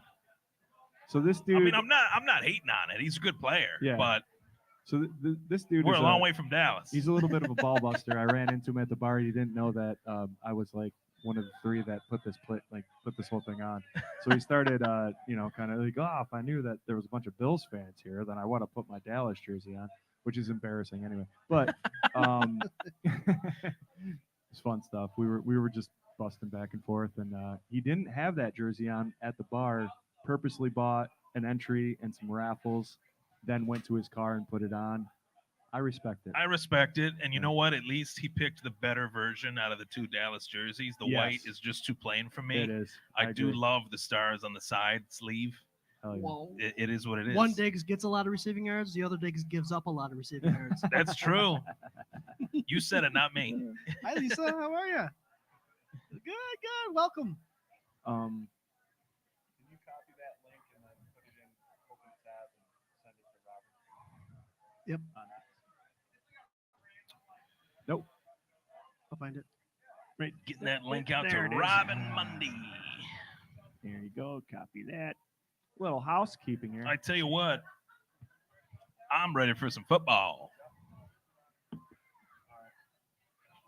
So this dude. I mean, I'm not hating on it. He's a good player. Yeah. But So this dude we're is a long way from Dallas. He's a little bit of a ball buster. I ran into him at the bar. He didn't know that I was like one of the 3 that put this whole thing on. So he started, kind of like, oh, if I knew that there was a bunch of Bills fans here, then I want to put my Dallas jersey on, which is embarrassing anyway. But it's fun stuff. We were just busting back and forth, and he didn't have that jersey on at the bar. Purposely bought an entry and some raffles, then went to his car and put it on. I respect it. I respect it, and you know what? At least he picked the better version out of the 2 Dallas jerseys. The Yes. white is just too plain for me. It is. I do agree. love the stars on the side sleeve. Hell yeah. Whoa. It is what it is. One Diggs gets a lot of receiving yards. The other Diggs gives up a lot of receiving yards. That's true. You said it, not me. Hi, Lisa. How are you? Good, good. Welcome. Um, Can you copy that link and then put it in open tab and send it to Robyn? Yep. nope. I'll find it. Right. Getting that link out to There it is. Robyn Monday. There you go. Copy that. Little housekeeping here. I tell you what, I'm ready for some football.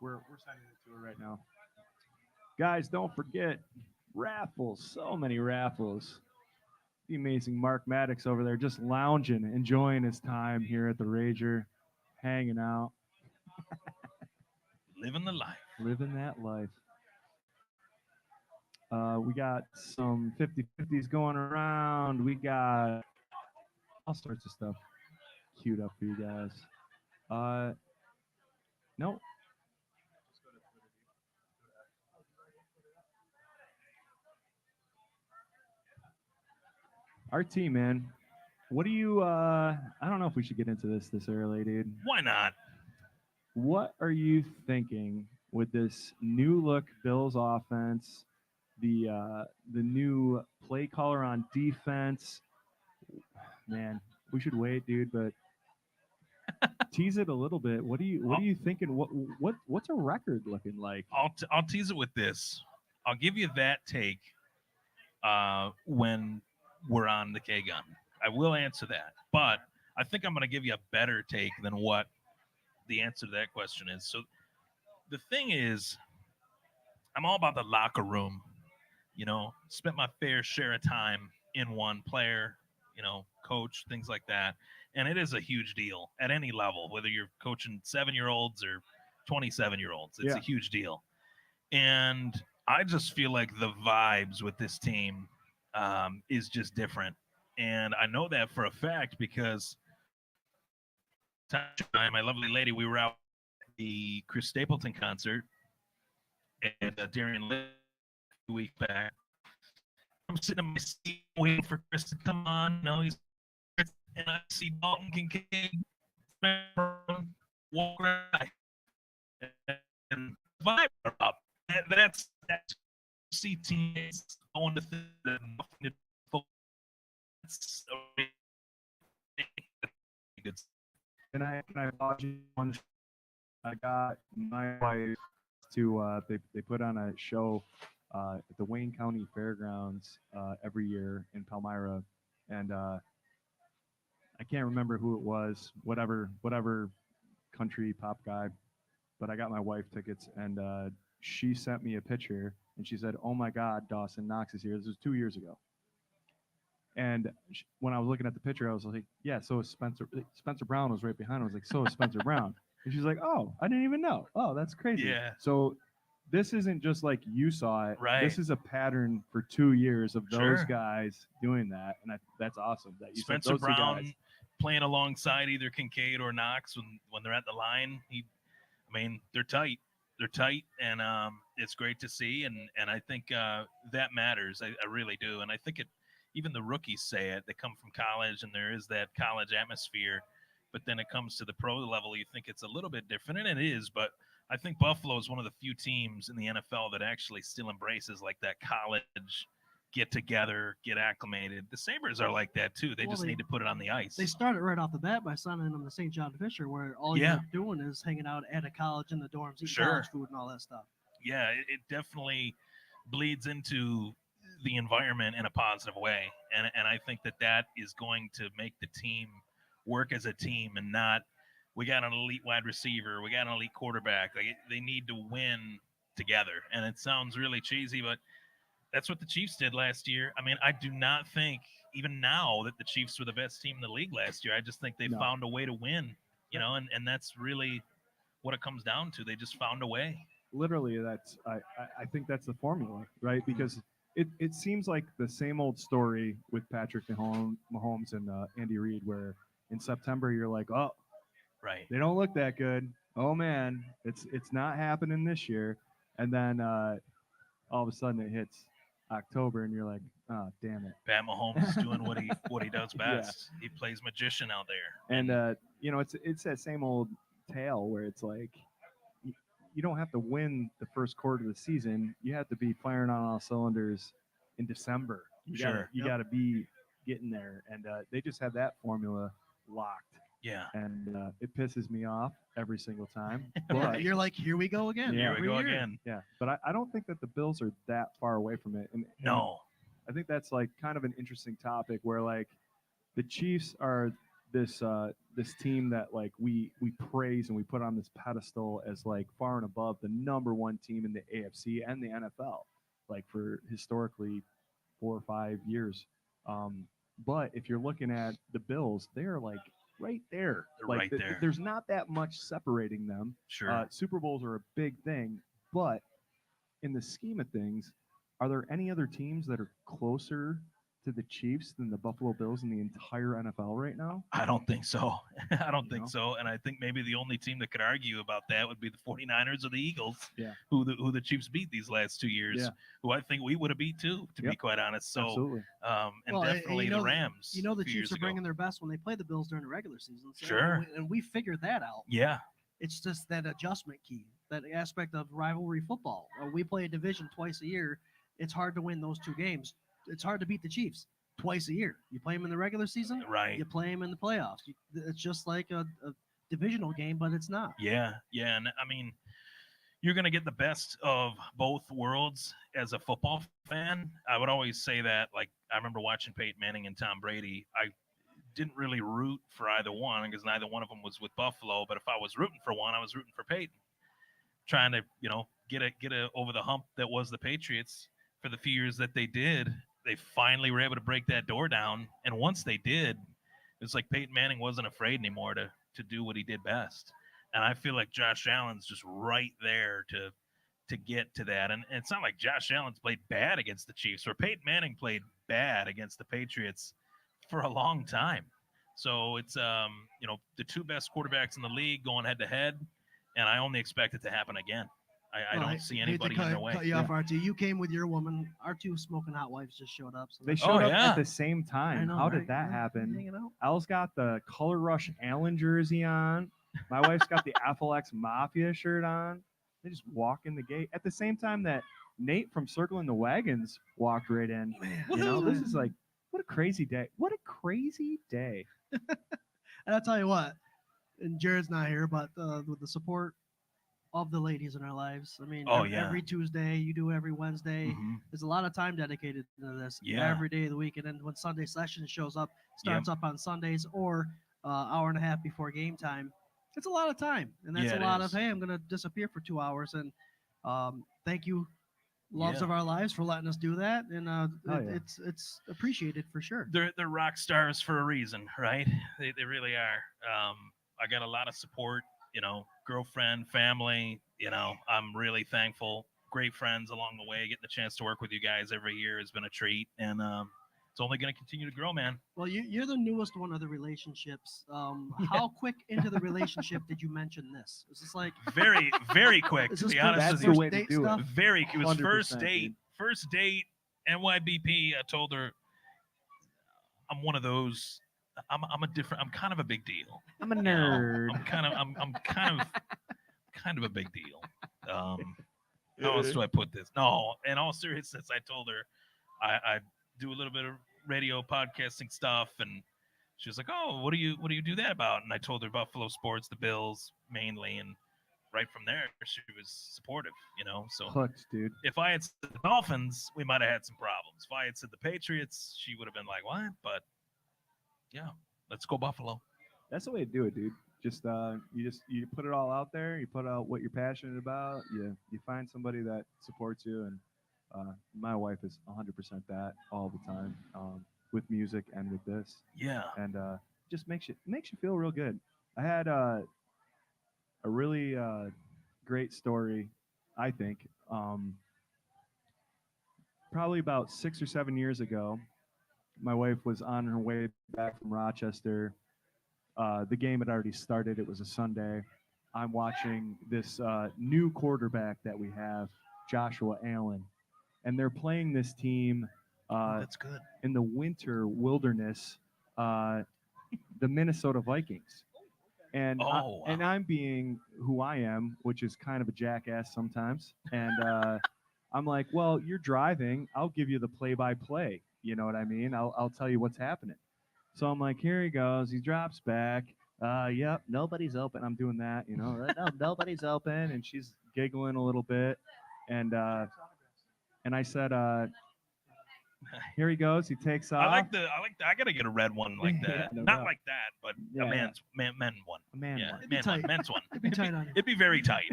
We're sending it to her right now. Guys, don't forget raffles. So many raffles. The amazing Mark Maddox over there just lounging, enjoying his time here at the Rager, hanging out, Living the life. living that life. We got some 50/50s going around. We got all sorts of stuff queued up for you guys. No. Our team, man. What do you I don't know if we should get into this early, dude. Why not? What are you thinking with this new look Bills offense, the new play caller on defense? Man, we should wait, dude, but tease it a little bit. What are you thinking? What's a record looking like? I'll tease it with this. I'll give you that take when we're on the K gun. I will answer that, but I think I'm going to give you a better take than what the answer to that question is. So the thing is, I'm all about the locker room. You know, spent my fair share of time in one, player, you know, coach, things like that. And it is a huge deal at any level, whether you're coaching 7-year-olds or 27-year-olds. It's a huge deal. And I just feel like the vibes with this team is just different. And I know that for a fact because my lovely lady, we were out at the Chris Stapleton concert, and Darian Lee a week back. I'm sitting in my seat waiting for Chris to come on. No, he's and I see Dalton Kincaid walk right, and the vibe are up. That's see teammates going to think that nothing to that's a really good. Can I apologize? I got my wife to they put on a show at the Wayne County Fairgrounds every year in Palmyra, and I can't remember who it was, whatever country pop guy, but I got my wife tickets, and she sent me a picture, and she said, "Oh my God, Dawson Knox is here." This was 2 years ago. And when I was looking at the picture, I was like, "Yeah, so is Spencer." Spencer Brown was right behind. I was like, "So is Spencer Brown." And she's like, "Oh, I didn't even know. Oh, that's crazy." Yeah. So this isn't just like you saw it. Right. This is a pattern for 2 years of those Sure. guys doing that, and that's awesome. That you said Spencer those two Brown guys. playing alongside either Kincaid or Knox when they're at the line. They're tight. They're tight, and it's great to see. And I think that matters. I really do. And I think even the rookies say it. They come from college, and there is that college atmosphere. But then it comes to the pro level, you think it's a little bit different, and it is. But I think Buffalo is one of the few teams in the NFL that actually still embraces like that college get together, get acclimated. The Sabres are like that too. They just need to put it on the ice. They started right off the bat by signing them to St. John Fisher, where all you're doing is hanging out at a college in the dorms, eating college food and all that stuff. Yeah, it definitely bleeds into the environment in a positive way. And I think that is going to make the team work as a team and not, we got an elite wide receiver, we got an elite quarterback. Like they need to win together. And it sounds really cheesy, but that's what the Chiefs did last year. I mean, I do not think even now that the Chiefs were the best team in the league last year. I just think they found a way to win, and that's really what it comes down to. They just found a way. Literally, I think that's the formula, right? Because it seems like the same old story with Patrick Mahomes and Andy Reid, where in September you're like, oh, right, they don't look that good. Oh man, it's not happening this year, and then all of a sudden it hits October, and you're like, oh, damn it. Pat Mahomes is doing what he does Yeah. best. He plays magician out there. And it's that same old tale where it's like you don't have to win the first quarter of the season. You have to be firing on all cylinders in December. You got to be getting there, and they just have that formula locked. Yeah. And it pisses me off every single time. Yeah, But you're like, here we go again. Yeah. Here we go every year. again. yeah, but I don't think that the Bills are that far away from it. And No. I think that's like kind of an interesting topic where like the Chiefs are this team that like we praise and we put on this pedestal as like far and above the number one team in the AFC and the NFL, like for historically 4 or 5 years. But if you're looking at the Bills, they're like right there. They're like right there. There's not that much separating them. Sure. Super Bowls are a big thing, but in the scheme of things, are there any other teams that are closer to the Chiefs than the Buffalo Bills in the entire NFL right now? I don't think so. I don't You think know? so. And I think maybe the only team that could argue about that would be the 49ers or the Eagles, Yeah. who the Chiefs beat these last 2 years, Yeah. who I think we would have beat too, to be Yep. quite honest. So, Absolutely. and Well, definitely you know, the Rams. You know the a few Chiefs years are ago. bringing their best when they play the Bills during the regular season. So, Sure. and we figured that out. Yeah. It's just that adjustment key, that aspect of rivalry football. We play a division twice a year. It's hard to win those two games. It's hard to beat the Chiefs twice a year. You play them in the regular season, Right. you play them in the playoffs. It's just like a divisional game, but it's not. Yeah. Yeah. And I mean, you're going to get the best of both worlds as a football fan. I would always say that, like, I remember watching Peyton Manning and Tom Brady. I didn't really root for either one because neither one of them was with Buffalo. But if I was rooting for one, I was rooting for Peyton, trying to, get a over the hump that was the Patriots for the few years that they did. They finally were able to break that door down. And once they did, it's like Peyton Manning wasn't afraid anymore to do what he did best. And I feel like Josh Allen's just right there to get to that. And it's not like Josh Allen's played bad against the Chiefs, or Peyton Manning played bad against the Patriots for a long time. So it's the two best quarterbacks in the league going head to head, and I only expect it to happen again. I Well, don't see hate to anybody in their way. Cut you off, R2. You came with your woman. Our two smoking hot wives just showed up. So They that's- showed up yeah. at the same I time. know, How right? did that Yeah, happen? hanging out. Al's got the Color Rush Allen jersey on. My wife's got the FLX Mafia shirt on. They just walk in the gate at the same time that Nate from Circling the Wagons walked right in. Man, You know, this is like, what a crazy day. What a crazy day. And I'll tell you what, and Jared's not here, but with the support of the ladies in our lives, I mean, Oh, yeah. every Tuesday, you do every Wednesday. Mhm. There's a lot of time dedicated to this Yeah. every day of the week. And then when Sunday session shows up, starts up on Sundays or hour and a half before game time, it's a lot of time. And that's Yeah, a it lot is. of, hey, I'm going to disappear for 2 hours. And thank you, loves Yeah. of our lives, for letting us do that. And yeah. it's appreciated for sure. They're rock stars for a reason, right? They really are. I got a lot of support, girlfriend, family. I'm really thankful. Great friends along the way. Getting the chance to work with you guys every year has been a treat, and it's only going to continue to grow, man. Well, you're the newest one of the relationships. How quick into the relationship did you mention this? Is this like Very, very quick. Is To this be for- honest That's with the you, way to date do stuff? it. very. It was 100%, dude. First date. NYBP. I told her I'm one of those. I'm a different. I'm kind of a big deal. I'm a You know? nerd. I'm kind of a big deal. How else do I put this? No, in all seriousness, I told her I do a little bit of radio podcasting stuff, and she was like, "Oh, what do you do that about?" And I told her Buffalo sports, the Bills mainly, and right from there, she was supportive. So Hooked, dude. if I had said the Dolphins, we might have had some problems. If I had said the Patriots, she would have been like, "What?" But yeah, let's go Buffalo. That's the way to do it, dude. You put it all out there. You put out what you're passionate about. You find somebody that supports you, and my wife is 100% that all the time, with music and with this, Yeah. and just makes you feel real good. I had a really great story, I think. Probably about 6 or 7 years ago, my wife was on her way back from Rochester. The game had already started. It was a Sunday. I'm watching this new quarterback that we have, Joshua Allen. and they're playing this team That's good. in the winter wilderness, the Minnesota Vikings. And Oh, and wow. I'm being who I am, which is kind of a jackass sometimes. And I'm like, well, you're driving. I'll give you the play-by-play. You know what I mean? I'll tell you what's happening. So I'm like, here he goes. He drops back. Yep, nobody's open. I'm doing that, no, nobody's open. And she's giggling a little bit. And I said, here he goes. He takes off. I gotta get a red one like Yeah, that. no Not doubt. like that, but Yeah, a yeah. men one. A man Yeah, one. It'd be man one, tight. men's one. It'd be tight on you. It'd be very tight.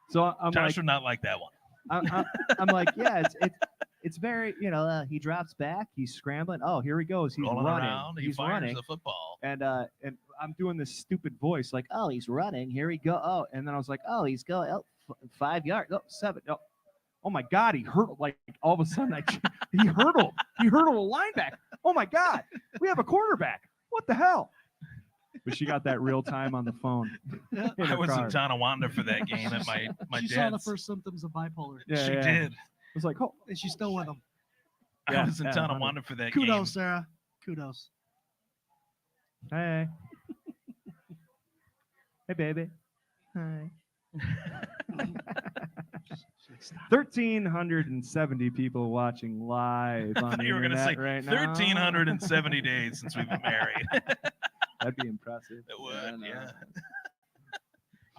So I'm Josh like, would not like that one. I'm like, yeah, it's very, he drops back. He's scrambling. Oh, here he goes. He's Rolling running. around, he He's fires running. the football. And I'm doing this stupid voice like, oh, he's running. Here he go. Oh, and then I was like, oh, he's going 5 yards. Oh, 7. Oh my God, he hurdled. Like all of a sudden, he hurdled. He hurdled a linebacker. Oh my God, we have a quarterback. What the hell? But she got that real time on the phone. in I her was car. in Tonawanda for that game at my She dad's. saw the first symptoms of bipolar, Yeah, She yeah. did. It was like, oh, and she's still with him. Yeah, I was in yeah, Tonawanda for that Kudos, game. Sarah. Kudos. hey, hey, baby, hi. 1,370 people watching live I on thought the you were going to internet say right now. 1,370 days since we've been married. That'd be impressive. It would, no. yeah.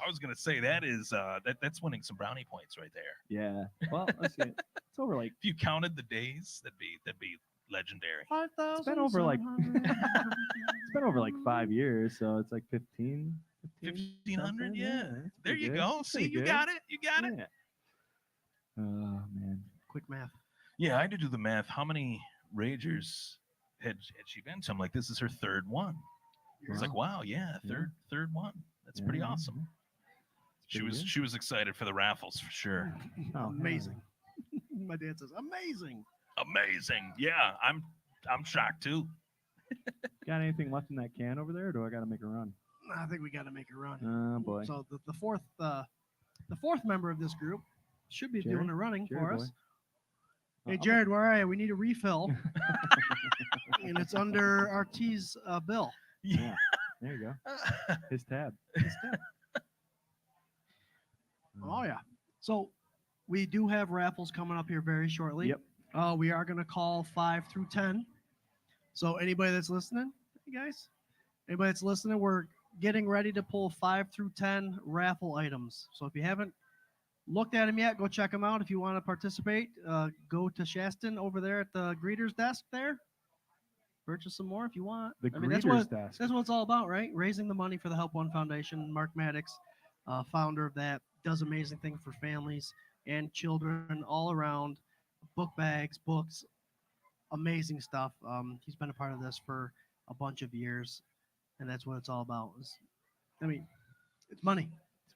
I was going to say that is that's winning some brownie points right there. Yeah. Well, let's see. It's over like If you counted the days, that'd be legendary. 5,000. it's been over like it's been over like 5 years, so it's like 15. 1,500, something? yeah. that's There pretty you good. go. That's See, pretty you good. got it. You got it. Yeah. Oh man. Quick math. Yeah, I had to do the math. How many Ragers had she been to? I'm like, this is her third one. It's like, wow, yeah, third one. That's pretty Yeah. awesome. She pretty was good. she was excited for the raffles for sure. Oh, Amazing. My dad says, amazing. Amazing. Yeah, I'm shocked too. Got anything left in that can over there, or do I got to make a run? I think we got to make a run. Oh boy. So the fourth member of this group should be Jared? doing the running Jared for boy. us. Hey, Jared, where are you? We need a refill. And it's under RT's bill. Yeah. There you go. His tab. Oh, yeah. So we do have raffles coming up here very shortly. Yep. We are going to call 5 through 10. So anybody that's listening, hey guys, anybody that's listening, we're getting ready to pull 5 through 10 raffle items. So if you haven't looked at them yet, go check them out. If you want to participate, go to Shaston over there at the greeter's desk there. Purchase some more if you want. The that's greeter's what desk. that's what it's all about, right? Raising the money for the Help One Foundation. Mark Maddox, founder of that, does amazing things for families and children all around. Book bags, books, amazing stuff. He's been a part of this for a bunch of years, and that's what it's all about. It's money.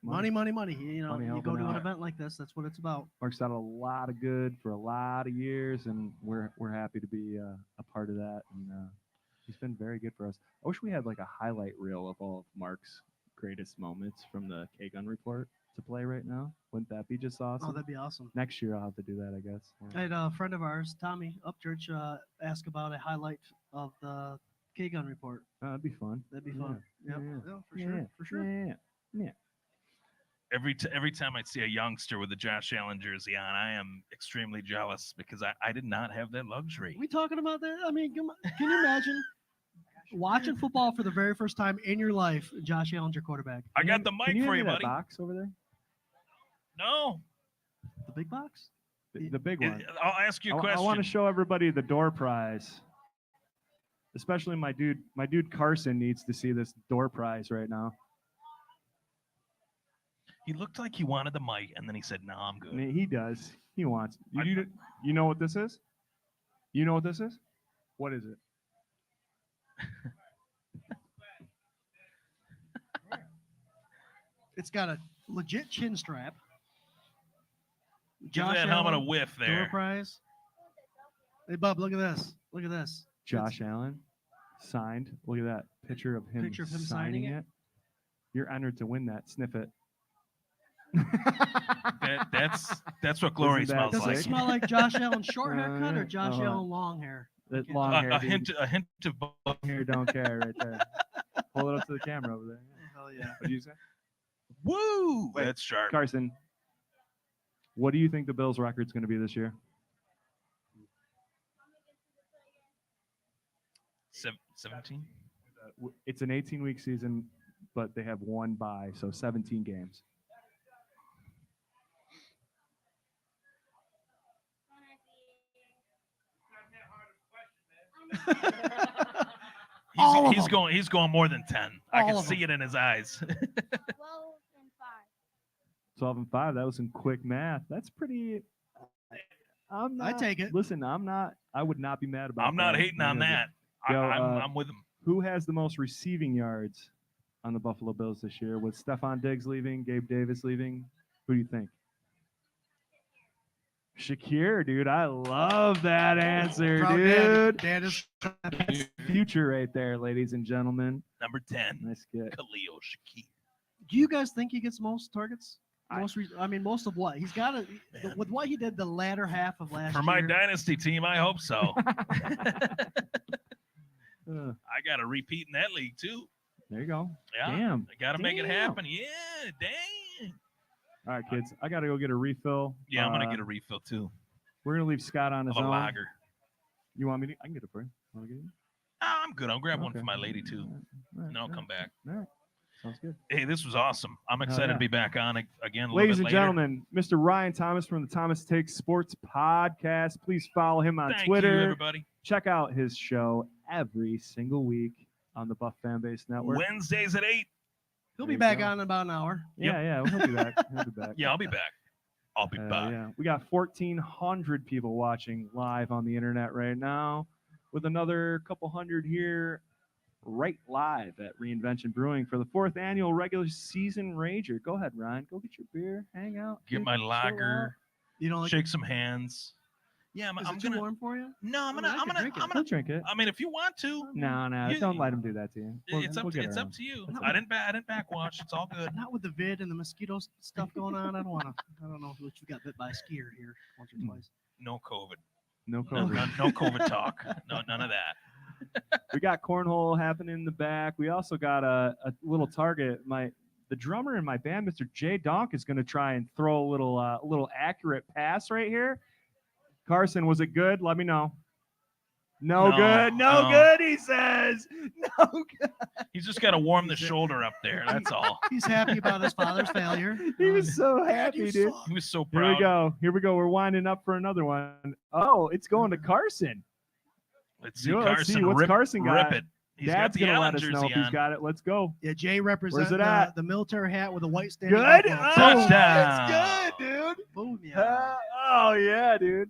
Money. Money You know, Money you go helping to an out. event like this, that's what it's about. Mark's done a lot of good for a lot of years, and we're happy to be a part of that. And he's been very good for us. I wish we had like a highlight reel of all of Mark's greatest moments from the K-Gun report to play right now. Wouldn't that be just awesome? Oh, that'd be awesome. Next year I'll have to do that, I guess. I had a friend of ours, Tommy Upchurch, ask about a highlight of the K-Gun report. That'd be fun. That'd be fun. Yep. Yeah. Yeah, for sure. For sure. Yeah. Every time I see a youngster with a Josh Allen jersey on, I am extremely jealous because I did not have that luxury. Are we talking about that? I mean, come on. Can you imagine watching football for the very first time in your life? Josh Allen's your quarterback. I got the Can mic you for hand you, me that buddy. box over there? No, The big box? The big one. I'll ask you a question. I want to show everybody the door prize. Especially my dude Carson needs to see this door prize right now. He looked like he wanted the mic, and then he said, "No, I'm good." I mean, he does. He wants. You know what this is? You know what this is? What is it? It's got a legit chin strap. Give that helmet a Allen, whiff door there. prize. Hey, Bub, look at this. Look at this. Josh Allen signed. Look at that picture of him, signing it. You're entered to win that. Sniff it. that's what glory Isn't that smells Does like. it smell like Josh Allen short haircut or yeah. Josh Oh, Allen long hair? That Okay. long hair, A dude. hint of both. Hair don't care right there. Pull it up to the camera over there. Hell yeah. What did you say? Woo! Wait, That's sharp. Carson, what do you think the Bills' record's going to be this year? 17. It's an 18-week season, but they have one bye, so 17 games. All of He's going more than 10. I All can of see them. it in his eyes. 12 and 5. 12-5. That was some quick math. That's pretty. I'm not. I take it. Listen, I'm not. I would not be mad about. I'm not that. hating on that. Yo, I'm with him. Who has the most receiving yards on the Buffalo Bills this year? With Stephon Diggs leaving, Gabe Davis leaving, who do you think? Shakir, dude. I love that answer, Proud dude. Dad is Future right there, ladies and gentlemen. Number 10, Nice get. Khalil Shakir. Do you guys think he gets most targets? I- Most of what? He's got to, with what he did the latter half of last For year. my dynasty team, I hope so. Uh, I got to repeat in that league too. there you go. Yeah, Damn. I got to make it Damn. happen. Yeah, dang. All right, kids. I got to go get a refill. Yeah, I'm gonna get a refill too. We're gonna leave Scott on his Of a own. lager. You want me to? I can get it for you. Want to get it? Oh, I'm good. I'll grab one Okay. for my lady too, All right, and I'll all right, come back. all right. Sounds good. Hey, this was awesome. I'm excited yeah. to be back on again. A little Ladies bit and later. gentlemen, Mr. Ryan Thomas from the Thomas Takes Sports Podcast. Please follow him on Thank Twitter. you, everybody. Check out his show every single week on the Buff Fanbase Network. Wednesdays at 8. He'll There be you back go. on in about an hour. Yeah, he'll be back. He'll be back. Yeah, I'll be back. I'll be back. Yeah, we got 1,400 people watching live on the internet right now, with another couple hundred here, right live at Reinvention Brewing for the 4th annual regular season Rager. Go ahead, Ryan. Go get your beer, hang out, Get my chill lager, You know, like, shake some hands. Yeah, is I'm it too gonna. warm for you? No, I'm I gonna. mean, I I'm could gonna. drink it. I'm out. gonna. We'll drink it. I mean, if you want to, No, You- don't let him do that to you. it's up. It's up to you. I didn't backwash. It's all good. Not with the vid and the mosquito stuff going on. I don't want to. I don't know if you got bit by a skier here once or twice. No COVID. No No, COVID. no COVID talk. No, none of that. We got cornhole happening in the back. We also got a little target. The drummer in my band, Mr. Jay Donk, is going to try and throw a little accurate pass right here. Carson, was it good? Let me know. No, No, good. No, no. good, he says. No good. He's just got to warm the shoulder up there. That's all. He's happy about his father's failure. He was so Dad, happy, you dude. suck. He was so Here proud. we go. Here we go. We're winding up for another one. Oh, it's going to Carson. Let's see, Let's see, Carson. what's rip, Carson got? Rip it. He's Dad's got the gonna Allen let us know jersey if he's on. got it. Let's go. Yeah, Jay represents it at? the military hat with a white standing. Good. buckle. Oh, Touchdown. that's good, dude. Boom, yeah. Oh yeah, dude.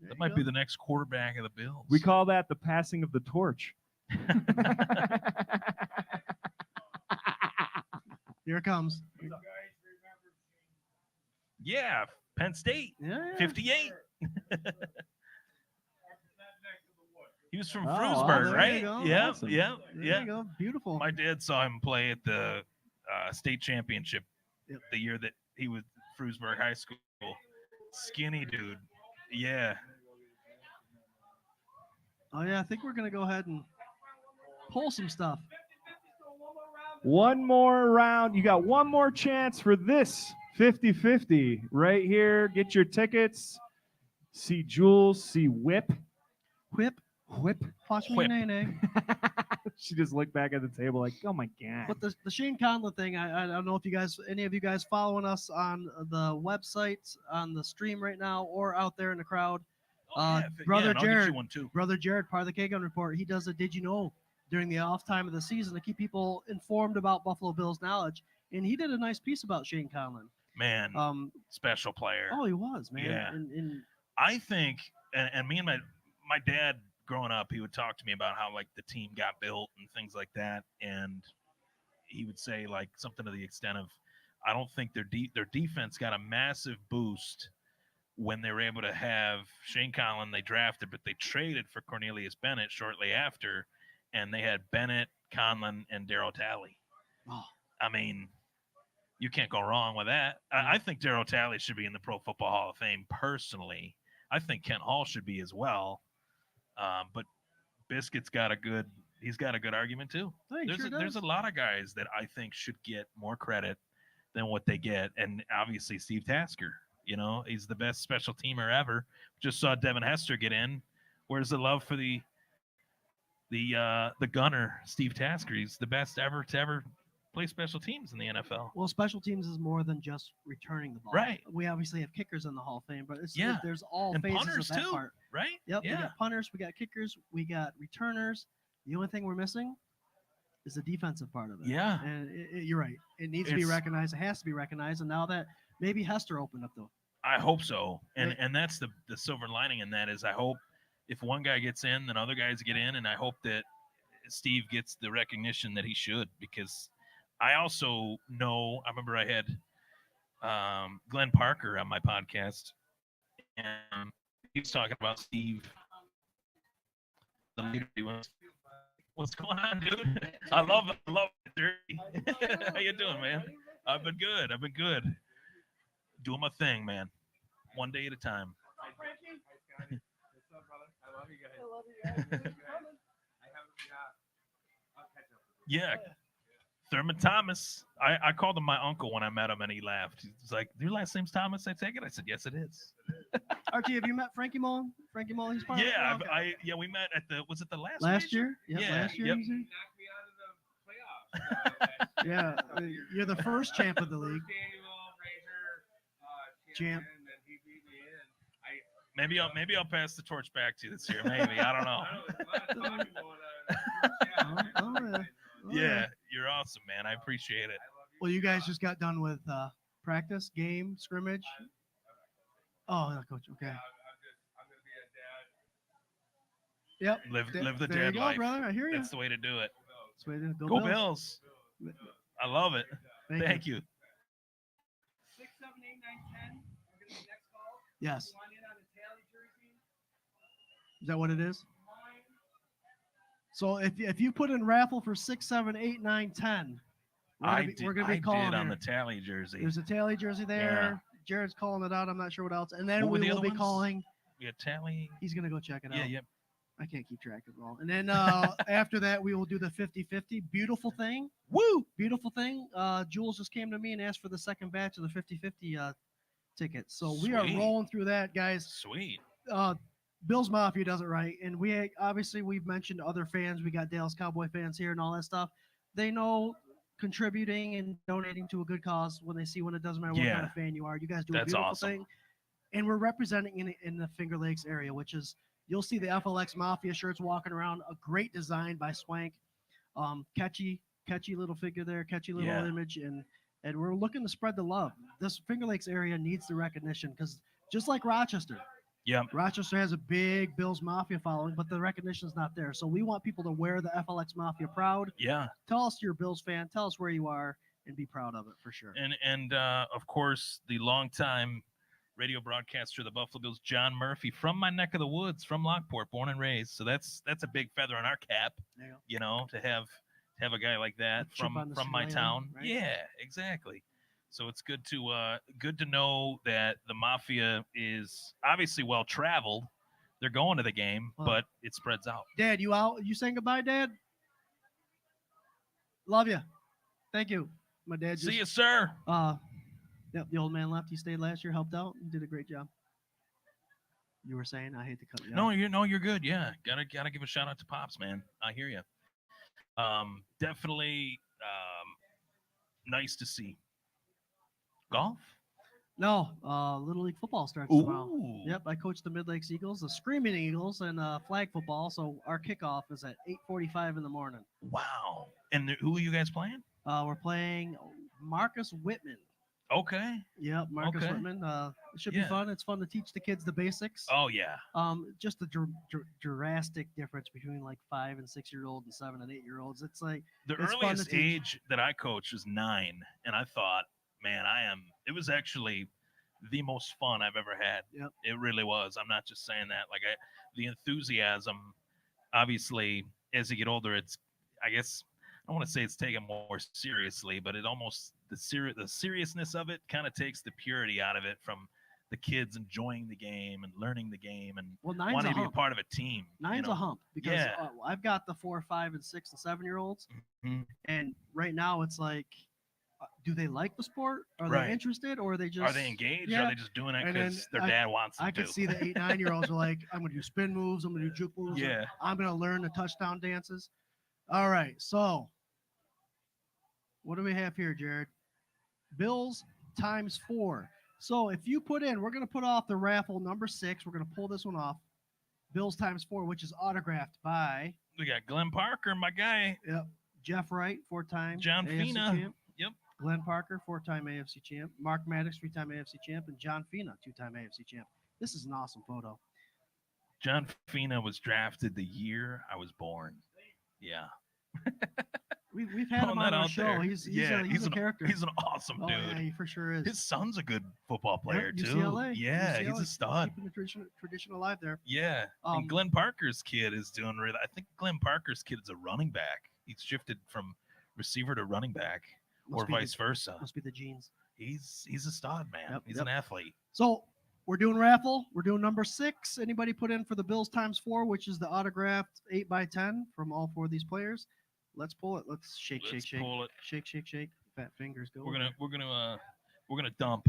There That you might go. be the next quarterback of the Bills. We call that the passing of the torch. Here it comes. Yeah, Penn State, Yeah. 58. He was from Oh, Frewsburg, there you right? go. Yeah, Awesome. yeah, There yeah. you go. Beautiful. My dad saw him play at the state championship Yep. the year that he was Frewsburg High School. Skinny dude. Yeah. Oh yeah, I think we're gonna go ahead and pull some stuff. One more round. You got one more chance for this 50-50 right here. Get your tickets. See Jules. See Whip. Whip, Whip. watch me Whip. nay nay. She just looked back at the table like, oh my God. But the Shane Conlon thing, I don't know if any of you guys following us on the website, on the stream right now, or out there in the crowd. Brother and I'll get you Jared. one too. Brother Jared, part of the K-Gun Report, he does a Did You Know during the off time of the season to keep people informed about Buffalo Bills knowledge. And he did a nice piece about Shane Conlon. Man, special player. Oh, he was, man. Yeah. And I think, and me and my dad growing up, he would talk to me about how like the team got built and things like that, and he would say like something to the extent of, I don't think their defense got a massive boost when they were able to have Shane Conlon. They drafted, but they traded for Cornelius Bennett shortly after, and they had Bennett, Conlon, and Darryl Talley. Oh. I mean, You can't go wrong with that. I think Darryl Talley should be in the Pro Football Hall of Fame personally. I think Kent Hall should be as well. But Biscuit's got a good argument too. There's a lot of guys that I think should get more credit than what they get, and obviously Steve Tasker. You know, he's the best special teamer ever. Just saw Devin Hester get in. Where's the love for the gunner Steve Tasker? He's the best ever to ever play special teams in the NFL. Well, special teams is more than just returning the ball. Right. We obviously have kickers in the Hall of Fame, but there's all and phases punters of that too, part. right? Yep. Yeah. We got punters, we got kickers, we got returners. The only thing we're missing is the defensive part of it. Yeah. And you're right. It needs to be recognized. It has to be recognized. And now that maybe Hester opened up the. I hope so. And that's the silver lining in that is I hope if one guy gets in, then other guys get in, and I hope that Steve gets the recognition that he should, because I also know, I remember I had Glenn Parker on my podcast, and he was talking about Steve. The leader he was. What's going on, dude? I love it, Dirty. How you doing, man? I've been good. Doing my thing, man. One day at a time. Hi, Frankie. Hi, Scotty. What's up, brother? I love you guys. I'll catch up with you. Yeah. Thurman Thomas. I called him my uncle when I met him, and he laughed. He's like, "Your last name's Thomas, I take it?" I said, "Yes, it is." RT, have you met Frankie Mullen? Frankie Mullen, he's part of Yeah, we met at the last major? year? Yep, Yeah, last year. yep. He's here. Knocked me out of the playoffs. Yeah, you're the first champ of the league. Daniel, Razor, Champ. and then he beat me in. Maybe I'll pass the torch back to you this year. Maybe, I don't know. I know there's a lot of talking going on. Yeah, you're awesome, man. I appreciate it. Well, you guys just got done with practice, game, scrimmage. Oh, coach. Okay. I'm gonna be a dad. Yep. Live the there dad you go, life. brother. I hear you. That's the way to do it. That's the way to Go Bills. I love it. Thank you. 6, 7, 8, 9, 10. We're gonna be next call. Yes. You want in on the Tally jersey? Is that what it is? So if you put in raffle for 6, 7, 8, 9, 10, we're gonna be calling did on here. the Tally jersey. There's a Tally jersey there. Jared's calling it out. I'm not sure what else. And then What were we the will other be ones? calling. We got Tally. He's gonna go check it out. Yeah, yep. I can't keep track of it all. And then after that, we will do the 50-50. Beautiful thing. Woo! Beautiful thing. Jules just came to me and asked for the second batch of the 50-50 tickets. So we are Sweet. rolling through that, guys. Sweet. Bill's Mafia does it right. And we've mentioned other fans. We got Dallas Cowboy fans here and all that stuff. They know contributing and donating to a good cause when they see when it doesn't matter what kind of fan you are. You guys do a That's beautiful awesome. thing. And we're representing in the Finger Lakes area, which is, you'll see the FLX Mafia shirts walking around. A great design by Swank. Catchy little figure there, catchy little image. And we're looking to spread the love. This Finger Lakes area needs the recognition because just like Rochester, Rochester has a big Bills Mafia following, but the recognition's not there. So we want people to wear the FLX Mafia proud. Yeah. Tell us you're a Bills fan. Tell us where you are and be proud of it for sure. And of course, the longtime radio broadcaster of the Buffalo Bills, John Murphy, from my neck of the woods, from Lockport, born and raised. So that's a big feather in our cap, you know, to have a guy like that from my town. Right? Yeah, exactly. So it's good to know that the Mafia is obviously well traveled. They're going to the game, but it spreads out. Dad, you out? You saying goodbye, Dad? Love you. Thank you. My dad. See you, sir. Yep, the old man left. He stayed last year, helped out, and did a great job. You were saying? I hate to cut you off. No, you're good. Yeah, gotta give a shout out to Pops, man. I hear you. Definitely nice to see. Golf? No, Little League football starts tomorrow. Yep, I coach the Mid Lakes Eagles, the Screaming Eagles, and flag football. So our kickoff is at 8:45 in the morning. Wow. And who are you guys playing? We're playing Marcus Whitman. Okay. Yep, Marcus Whitman. It should be fun. It's fun to teach the kids the basics. Oh yeah. Just the drastic difference between like 5 and 6 year olds and 7 and 8 year olds. It's like the earliest age that I coached was 9, and I thought, man, it was actually the most fun I've ever had. Yep. It really was. I'm not just saying that. Like the enthusiasm, obviously, as you get older, I guess I don't want to say it's taken more seriously, but the seriousness of it kind of takes the purity out of it from the kids enjoying the game and learning the game and Nine's wanting a to be a hump. part of a team. Nine's a hump because Yeah. I've got the 4, 5, and 6, and 7-year-olds, Mhm. and right now it's like, do they like the sport? Are Right. they interested, or are they just Are they engaged? Yeah. Or are they just doing it And then because their dad wants them I to? could see the 8, 9-year-olds are like, I'm gonna do spin moves, I'm gonna do juke moves, Yeah. I'm gonna learn the touchdown dances. All right, so what do we have here, Jared? Bills times 4. So if you put in, we're gonna put off the raffle number 6. We're gonna pull this one off. Bills times 4, which is autographed by We got Glenn Parker, my guy. Jeff Wright, 4-time John AFC Fina. champ. Yep. Glenn Parker, 4-time AFC champ. Mark Maddox, 3-time AFC champ, and John Fina, 2-time AFC champ. This is an awesome photo. John Fina was drafted the year I was born. Yeah. We've had him Throwing on that our out show. there. He's Yeah, a character. He's an awesome Oh dude. yeah, he for sure is. His son's a good football player too. UCLA. Yeah, he's UCLA, a stud. Keeping the tradition alive there. Yeah. And Glenn Parker's kid is doing really. I think Glenn Parker's kid is a running back. He's shifted from receiver to running back, or vice versa. Must be the genes. He's a stud, man. Yep, He's yep. an athlete. So we're doing raffle. We're doing number 6. Anybody put in for the Bills times 4, which is the autographed 8x10 from all 4 of these players? Let's pull it. Let's shake, Let's shake. pull it. Shake, shake, shake. Fat fingers go. We're gonna dump.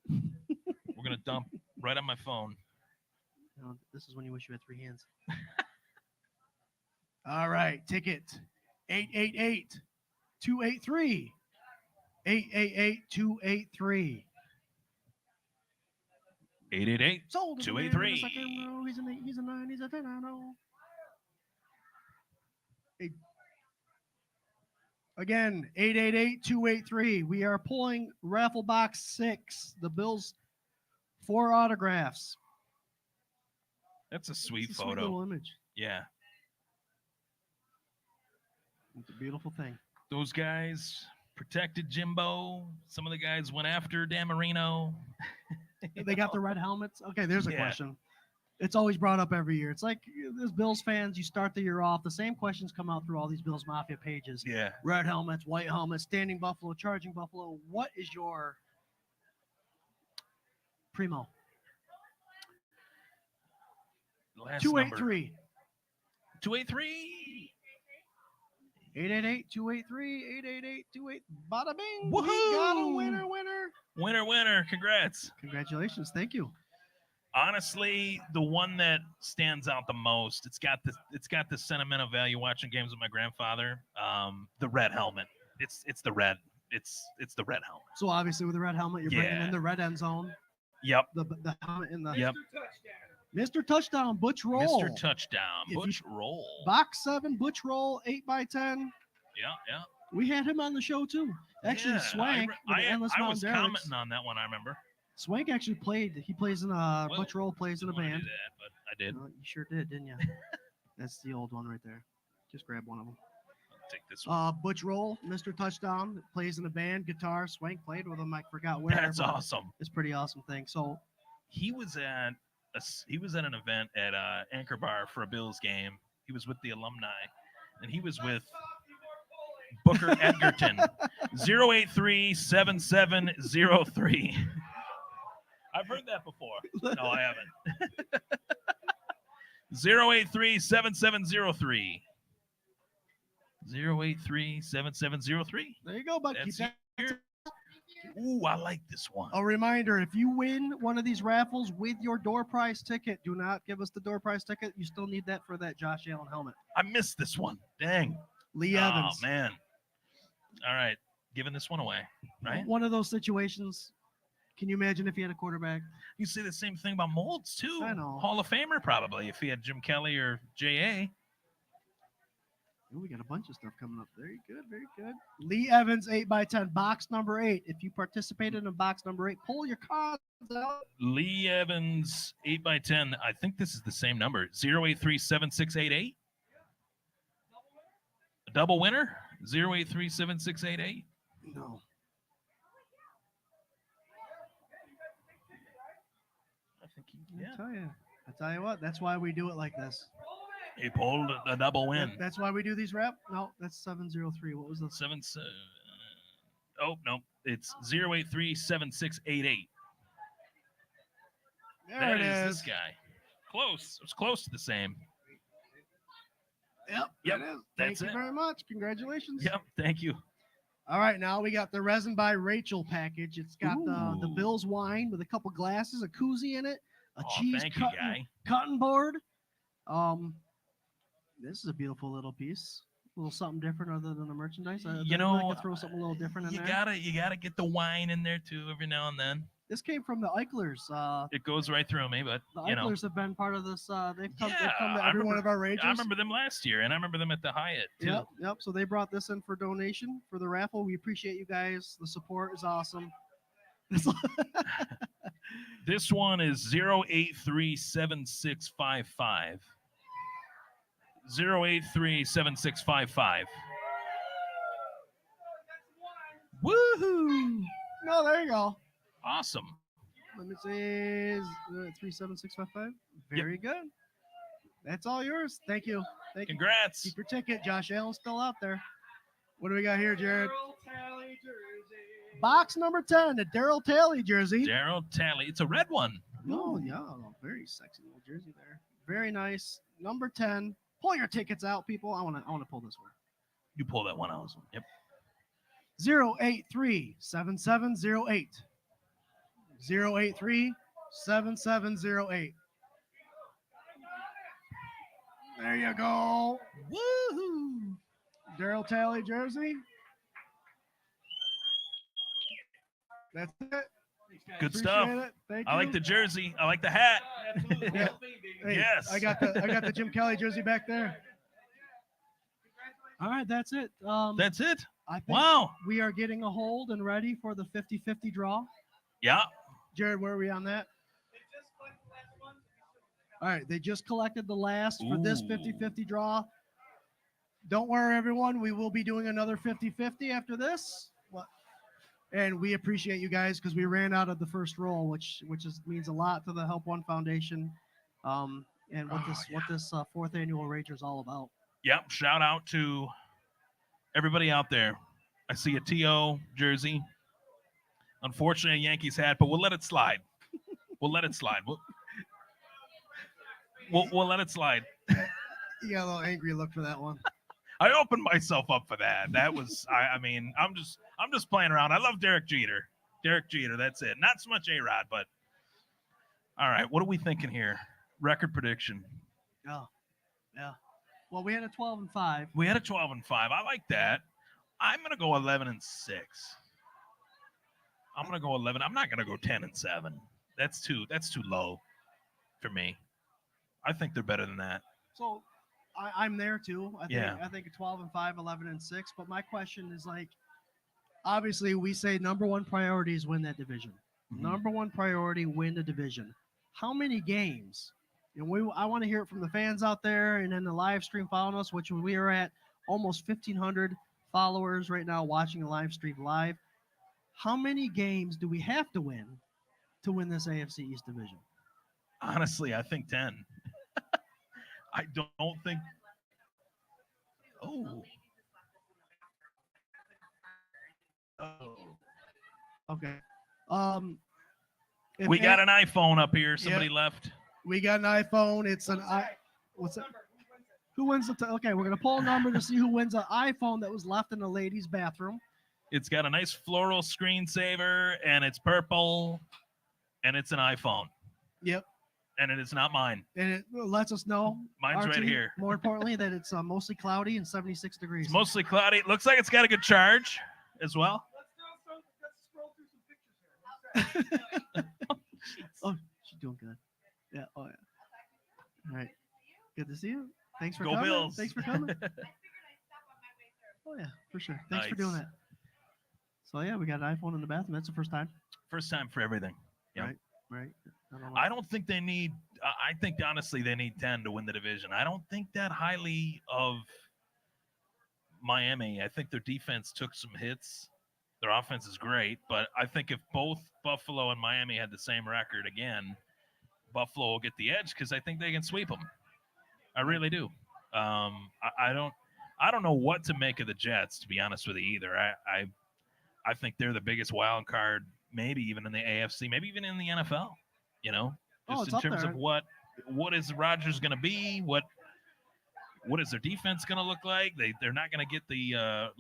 We're gonna dump right on my phone. No, this is when you wish you had 3 hands. All right, ticket 888-283. 888-283. 888. Sold. 283. He's an 8, he's a 9, he's a 10. I know. Again, 888-283. We are pulling raffle box 6. The Bills 4 autographs. That's a sweet It's a photo. Sweet little image. Yeah. It's a beautiful thing. Those guys protected Jimbo. Some of the guys went after Dan Marino. They got the red helmets. Okay, there's a Yeah. question. It's always brought up every year. It's like as Bills fans, you start the year off, the same questions come out through all these Bills Mafia pages. Yeah. Red helmets, white helmets, standing buffalo, charging buffalo. What is your primo? Last 283. 283. 888-283. Bada bing. Woohoo! We got a winner. Winner. Congrats. Congratulations. Thank you. Honestly, the one that stands out the most, it's got the sentimental value watching games with my grandfather. The red helmet. It's the red. It's the red helmet. So obviously with the red helmet, you're bringing Yeah. in the red end zone. Yep. The helmet in the Yep. Mr. Touchdown, Butch Roll. Mr. Touchdown. If you- Butch Roll. Box 7, Butch Roll, 8x10. Yeah. We had him on the show too. Actually, Yeah, Swank. with the I Endless was Mountain Derricks. commenting on that one, I remember. Swank actually played. He plays in a Well, Butch Roll plays in a Didn't wanna band. do that, but I did. You sure did, didn't you? That's the old one right there. Just grab one of them. I'll take this one. Butch Roll, Mr. Touchdown, plays in a band, guitar. Swank played with him. I forgot where. That's but awesome. It's a pretty awesome thing. So He was at an event at Anchor Bar for a Bills game. He was with the alumni, and he was with Booker Edgerton. 083-7703. I've heard that before. No, I haven't. 083-7703. 083-7703. there you go, bud. That's Keep that. here. Ooh, I like this one. A reminder, if you win one of these raffles with your door prize ticket, do not give us the door prize ticket. You still need that for that Josh Allen helmet. I missed this one. Dang. Lee Evans. Oh, man. All right. Giving this one away, right? One of those situations. Can you imagine if he had a quarterback? You say the same thing about Molds, too. I know. Hall of Famer, probably, if he had Jim Kelly or J.A. Ooh, we got a bunch of stuff coming up. Very good, very good. Lee Evans, 8x10, box number 8. If you participated in box number 8, pull your cards out. Lee Evans, 8x10. I think this is the same number. 083-7688. A double winner? 083-7688. No. I think I tell you what, that's why we do it like this. He pulled a double win. That's why we do these rap. No, that's 703. What was the 7? Oh, no. It's 0837688. There That it is is. this guy. Close. It was close to the same. Yep, Yep, that is. that's Thank you it. very much. Congratulations. Yep. Thank you. All right, now we got the Resin by Rachel package. It's got the Ooh. Bill's wine with a couple glasses, a koozie in it, a Oh, cheese thank you, guy. cutting board. This is a beautiful little piece. A little something different other than the merchandise. You know, I could throw something a little different in You there. gotta get the wine in there too every now and then. This came from the Eichlers. It goes right through me, but The you know. Eichlers have been part of this. They've come Yeah, to I every one remember- of our rages. I remember them last year, and I remember them at the Hyatt too. Yep. So they brought this in for donation for the raffle. We appreciate you guys. The support is awesome. This one is 0837655. 0837655. Woohoo! No, there you go. Awesome. Let me see. 37655. Very good. That's all yours. Thank you. Thank you. Congrats. Keep your ticket. Josh Allen's still out there. What do we got here, Jared? Box number 10, the Daryl Talley jersey. Daryl Talley. It's a red one. Oh, yeah. Very sexy little jersey there. Very nice. Number 10. Pull your tickets out, people. I want to pull this one. You pull that one out. Yep. 083-7708. 083-7708. There you go. Woohoo! Daryl Talley jersey. That's it. Good Appreciate stuff. it. Thank I you. like the jersey. I like the hat. Yeah. Hey, Yes. I got the Jim Kelly jersey back there. All right, that's it. That's it. I think Wow. we are getting a hold and ready for the 50-50 draw. Yeah. Jared, where are we on that? All right, they just collected the last for this Ooh. 50-50 draw. Don't worry, everyone. We will be doing another 50-50 after this. And we appreciate you guys because we ran out of the first roll, which means a lot to the Help One Foundation, and what this fourth annual Rager is all about. Yep. Shout out to everybody out there. I see a TO jersey. Unfortunately, a Yankees hat, but we'll let it slide. We'll let it slide. We'll let it slide. You got a little angry look for that one. I opened myself up for that. That was, I mean, I'm just playing around. I love Derek Jeter. Derek Jeter, that's it. Not so much A-Rod, but all right. What are we thinking here? Record prediction. Oh, yeah. Well, we had a 12-5. We had a 12-5. I like that. I'm gonna go 11-6. I'm gonna go 11. I'm not gonna go 10-7. That's too low for me. I think they're better than that. So I'm there too. I think 12-5, 11-6. But my question is like, obviously we say number one priority is win that division. Mhm. Number one priority, win the division. How many games? And I want to hear it from the fans out there and then the live stream following us, which we are at almost 1,500 followers right now watching the live stream live. How many games do we have to win this AFC East division? Honestly, I think 10. I don't think. Oh. Okay. We got an iPhone up here. Somebody Yeah. left. We got an iPhone. It's an what's it? Who wins the? Okay, we're gonna pull a number to see who wins an iPhone that was left in the ladies' bathroom. It's got a nice floral screensaver, and it's purple, and it's an iPhone, Yep. and it is not mine. And it lets us know. Mine's right RT, here. More importantly, that it's mostly cloudy and 76 degrees. It's mostly cloudy. It looks like it's got a good charge as well. Oh, she's doing good. Yeah. Oh yeah. All right. Good to see you. Thanks for Go coming. Bills. Thanks for coming. Oh yeah, for sure. Thanks for doing Nice. that. So yeah, we got an iPhone in the bathroom. That's the first time. First time for everything. Yep. Right. I don't think they need. I think honestly they need 10 to win the division. I don't think that highly of Miami. I think their defense took some hits. Their offense is great, but I think if both Buffalo and Miami had the same record again, Buffalo will get the edge because I think they can sweep them. I really do. I don't know what to make of the Jets, to be honest with you either. I think they're the biggest wild card, maybe even in the AFC, maybe even in the NFL. You know, just it's in up terms there. of what is Rodgers going to be, what is their defense going to look like? They're not going to get the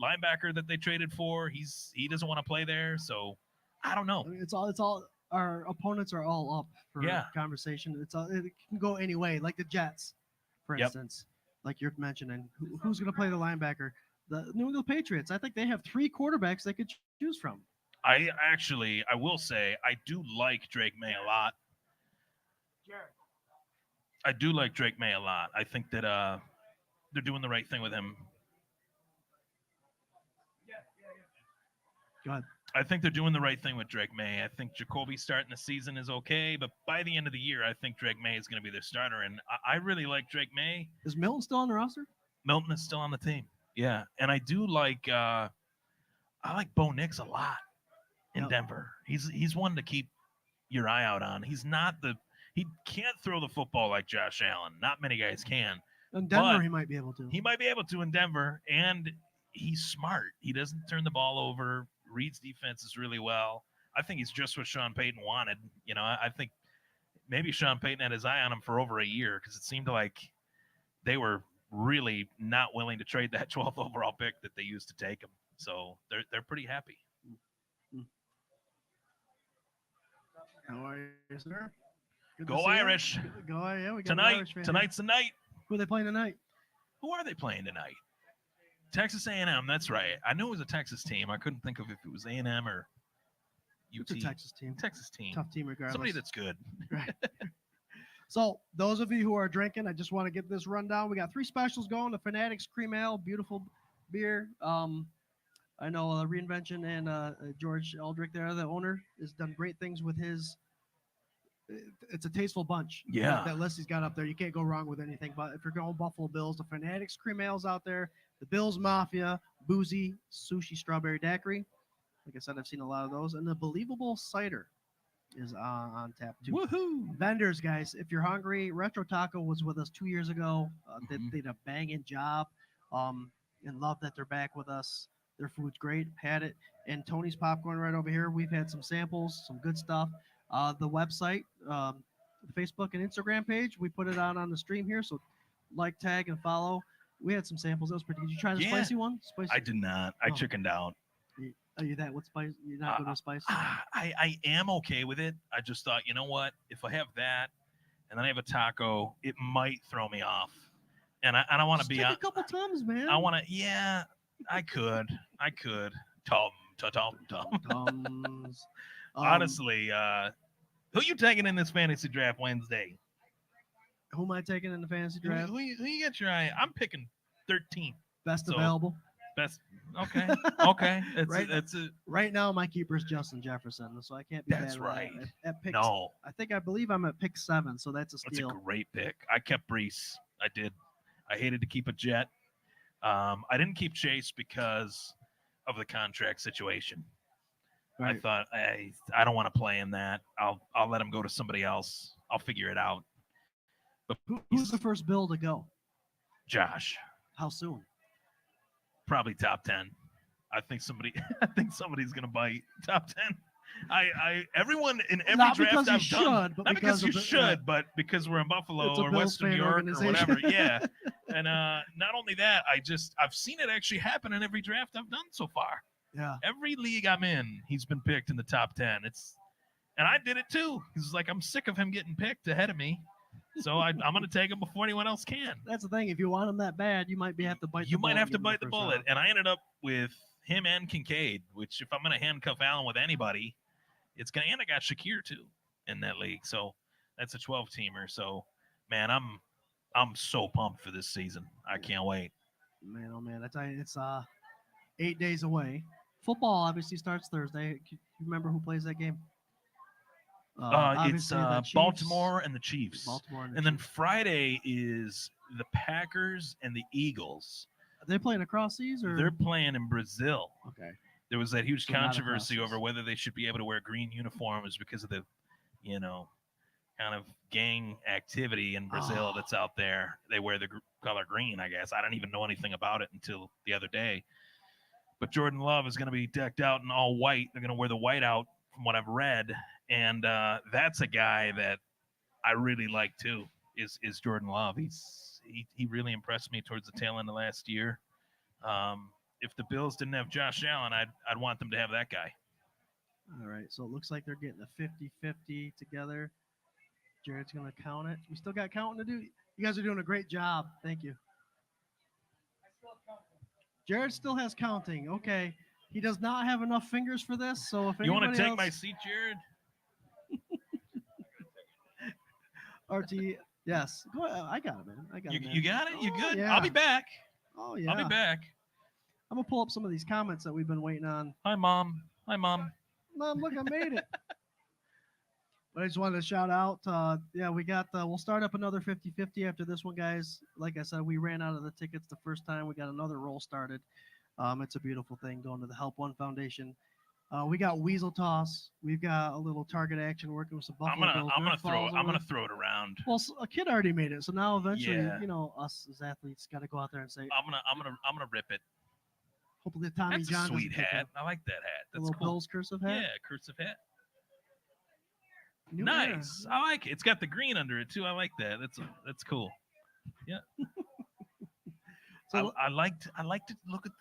linebacker that they traded for. He doesn't want to play there, so I don't know. I mean, it's all. Our opponents are all up for Yeah. conversation. It can go any way, like the Jets, for Yep. instance, like you're mentioning. Who's going to play the linebacker? The New England Patriots. I think they have 3 quarterbacks they could choose from. I will say I do like Drake May a lot. I do like Drake May a lot. I think that they're doing the right thing with him. Go ahead. I think they're doing the right thing with Drake May. I think Jacoby starting the season is okay, but by the end of the year, I think Drake May is going to be their starter. And I really like Drake May. Is Milton still on the roster? Milton is still on the team. Yeah, and I do like I like Bo Nix a lot in Denver. He's one to keep your eye out on. He can't throw the football like Josh Allen. Not many guys can. In Denver, But he might be able to. He might be able to in Denver, and he's smart. He doesn't turn the ball over, reads defenses really well. I think he's just what Sean Payton wanted. You know, I think maybe Sean Payton had his eye on him for over a year because it seemed like they were really not willing to trade that 12th overall pick that they used to take him. So they're pretty happy. How are you, sir? Good to Go see you. Irish. Go, yeah, we got an Tonight, Irish fan here. tonight's the night. Who are they playing tonight? Who are they playing tonight? Texas A&M. That's right. I knew it was a Texas team. I couldn't think of if it was A&M or UT. It's a Texas team. Texas team. Tough team regardless. Somebody that's good. Right. So those of you who are drinking, I just want to get this rundown. We got 3 specials going. The Fanatics Cream Ale, beautiful beer. I know Reinvention and George Eldrick there, the owner, has done great things with his. It's a tasteful bunch. Yeah. That list he's got up there. You can't go wrong with anything. But if you're going Buffalo Bills, the Fanatics Cream Ale's out there. The Bills Mafia, Boozy, Sushi, Strawberry Daiquiri. Like I said, I've seen a lot of those. And the Believable Cider is on tap too. Woohoo! Vendors, guys, if you're hungry, Retro Taco was with us 2 years ago. They did a banging job, and love that they're back with us. Their food's great. Had it. And Tony's Popcorn right over here. We've had some samples, some good stuff. The website, the Facebook and Instagram page, we put it out on the stream here. So like, tag, and follow. We had some samples. That was pretty good. Did you try the spicy one? Spicy? I did not. I Oh. chickened out. Are you that? What spice? You're not going to spice? I am okay with it. I just thought, you know what? If I have that and then I have a taco, it might throw me off. And I don't want to be Take a couple times, man. I want to. Yeah, I could. Tom. Tums. Honestly, who you taking in this fantasy draft Wednesday? Who am I taking in the fantasy Who, draft? who you got your eye? I'm picking 13th. Best So- available. Best. Okay. Okay. Right. That's it. Right now, my keeper is Justin Jefferson, so I can't be That's bad with that. right. At pick, No, I believe I'm at pick 7, so that's a that's a steal. great pick. I kept Brees. I did. I hated to keep a Jet. I didn't keep Chase because of the contract situation. I Right. thought I don't want to play in that. I'll let him go to somebody else. I'll figure it out. But Who's the first Bill to go? Josh? How soon? Probably top 10. I think somebody's gonna bite top 10. Everyone in every Not draft because you I've done, should, but not because because you of the- should, but because we're in Buffalo It's a or Bills Western fan New York or organization. whatever. Yeah. And not only that, I've seen it actually happen in every draft I've done so far. Yeah. Every league I'm in, he's been picked in the top 10. And I did it too. He's like, I'm sick of him getting picked ahead of me. So I'm going to take him before anyone else can. That's the thing. If you want him that bad, you might have to bite. You the might bullet have and to give him bite the first bullet. round. And I ended up with him and Kincaid, which if I'm going to handcuff Allen with anybody, it's going to, and I got Shakir too in that league. So that's a 12-teamer. So, man, I'm so pumped for this season. I can't wait. Man, oh man, I tell you, it's 8 days away. Football obviously starts Thursday. You remember who plays that game? It's Obviously the Chiefs. Baltimore and the Chiefs. Baltimore and, And then Friday is the Packers and the Eagles. are they playing across seas or They're playing in Brazil. okay? There was that huge So not controversy across. over whether they should be able to wear green uniforms because of the, kind of gang activity in Brazil Oh. that's out there. They wear the color green, I guess. I don't even know anything about it until the other day. But Jordan Love is going to be decked out in all white. They're going to wear the white out, from what I've read, and that's a guy that I really like too. Is Jordan Love? He really impressed me towards the tail end of last year. If the Bills didn't have Josh Allen, I'd want them to have that guy. All right, so it looks like they're getting a 50-50 together. Jared's going to count it. We still got counting to do. You guys are doing a great job. Thank you. Jared still has counting. Okay. He does not have enough fingers for this, so if You want anybody to take else, my seat, Jared? RT, yes. Go ahead. I got it, man. I got it. Man. You got it? You Oh, good? yeah. I'll be back. Oh yeah. I'll be back. I'm gonna pull up some of these comments that we've been waiting on. Hi, Mom. Hi, Mom. Mom, look, I made it. But I just wanted to shout out. Yeah, we got. We'll start up another 50-50 after this one, guys. Like I said, we ran out of the tickets the first time. We got another roll started. It's a beautiful thing going to the Help One Foundation. We got Weasel Toss. We've got a little target action working with some Buffalo Bills. I'm gonna throw it around. Well, a kid already made it, so now eventually, Yeah. you know, us as athletes got to go out there and say, I'm gonna rip it. hopefully Tommy That's John a sweet doesn't pick hat. up I like that hat. the That's little cool. Bills cursive hat. Yeah, cursive hat. New Nice. era. I like it. It's got the green under it too. I like that. That's cool. Yeah. So I like to look at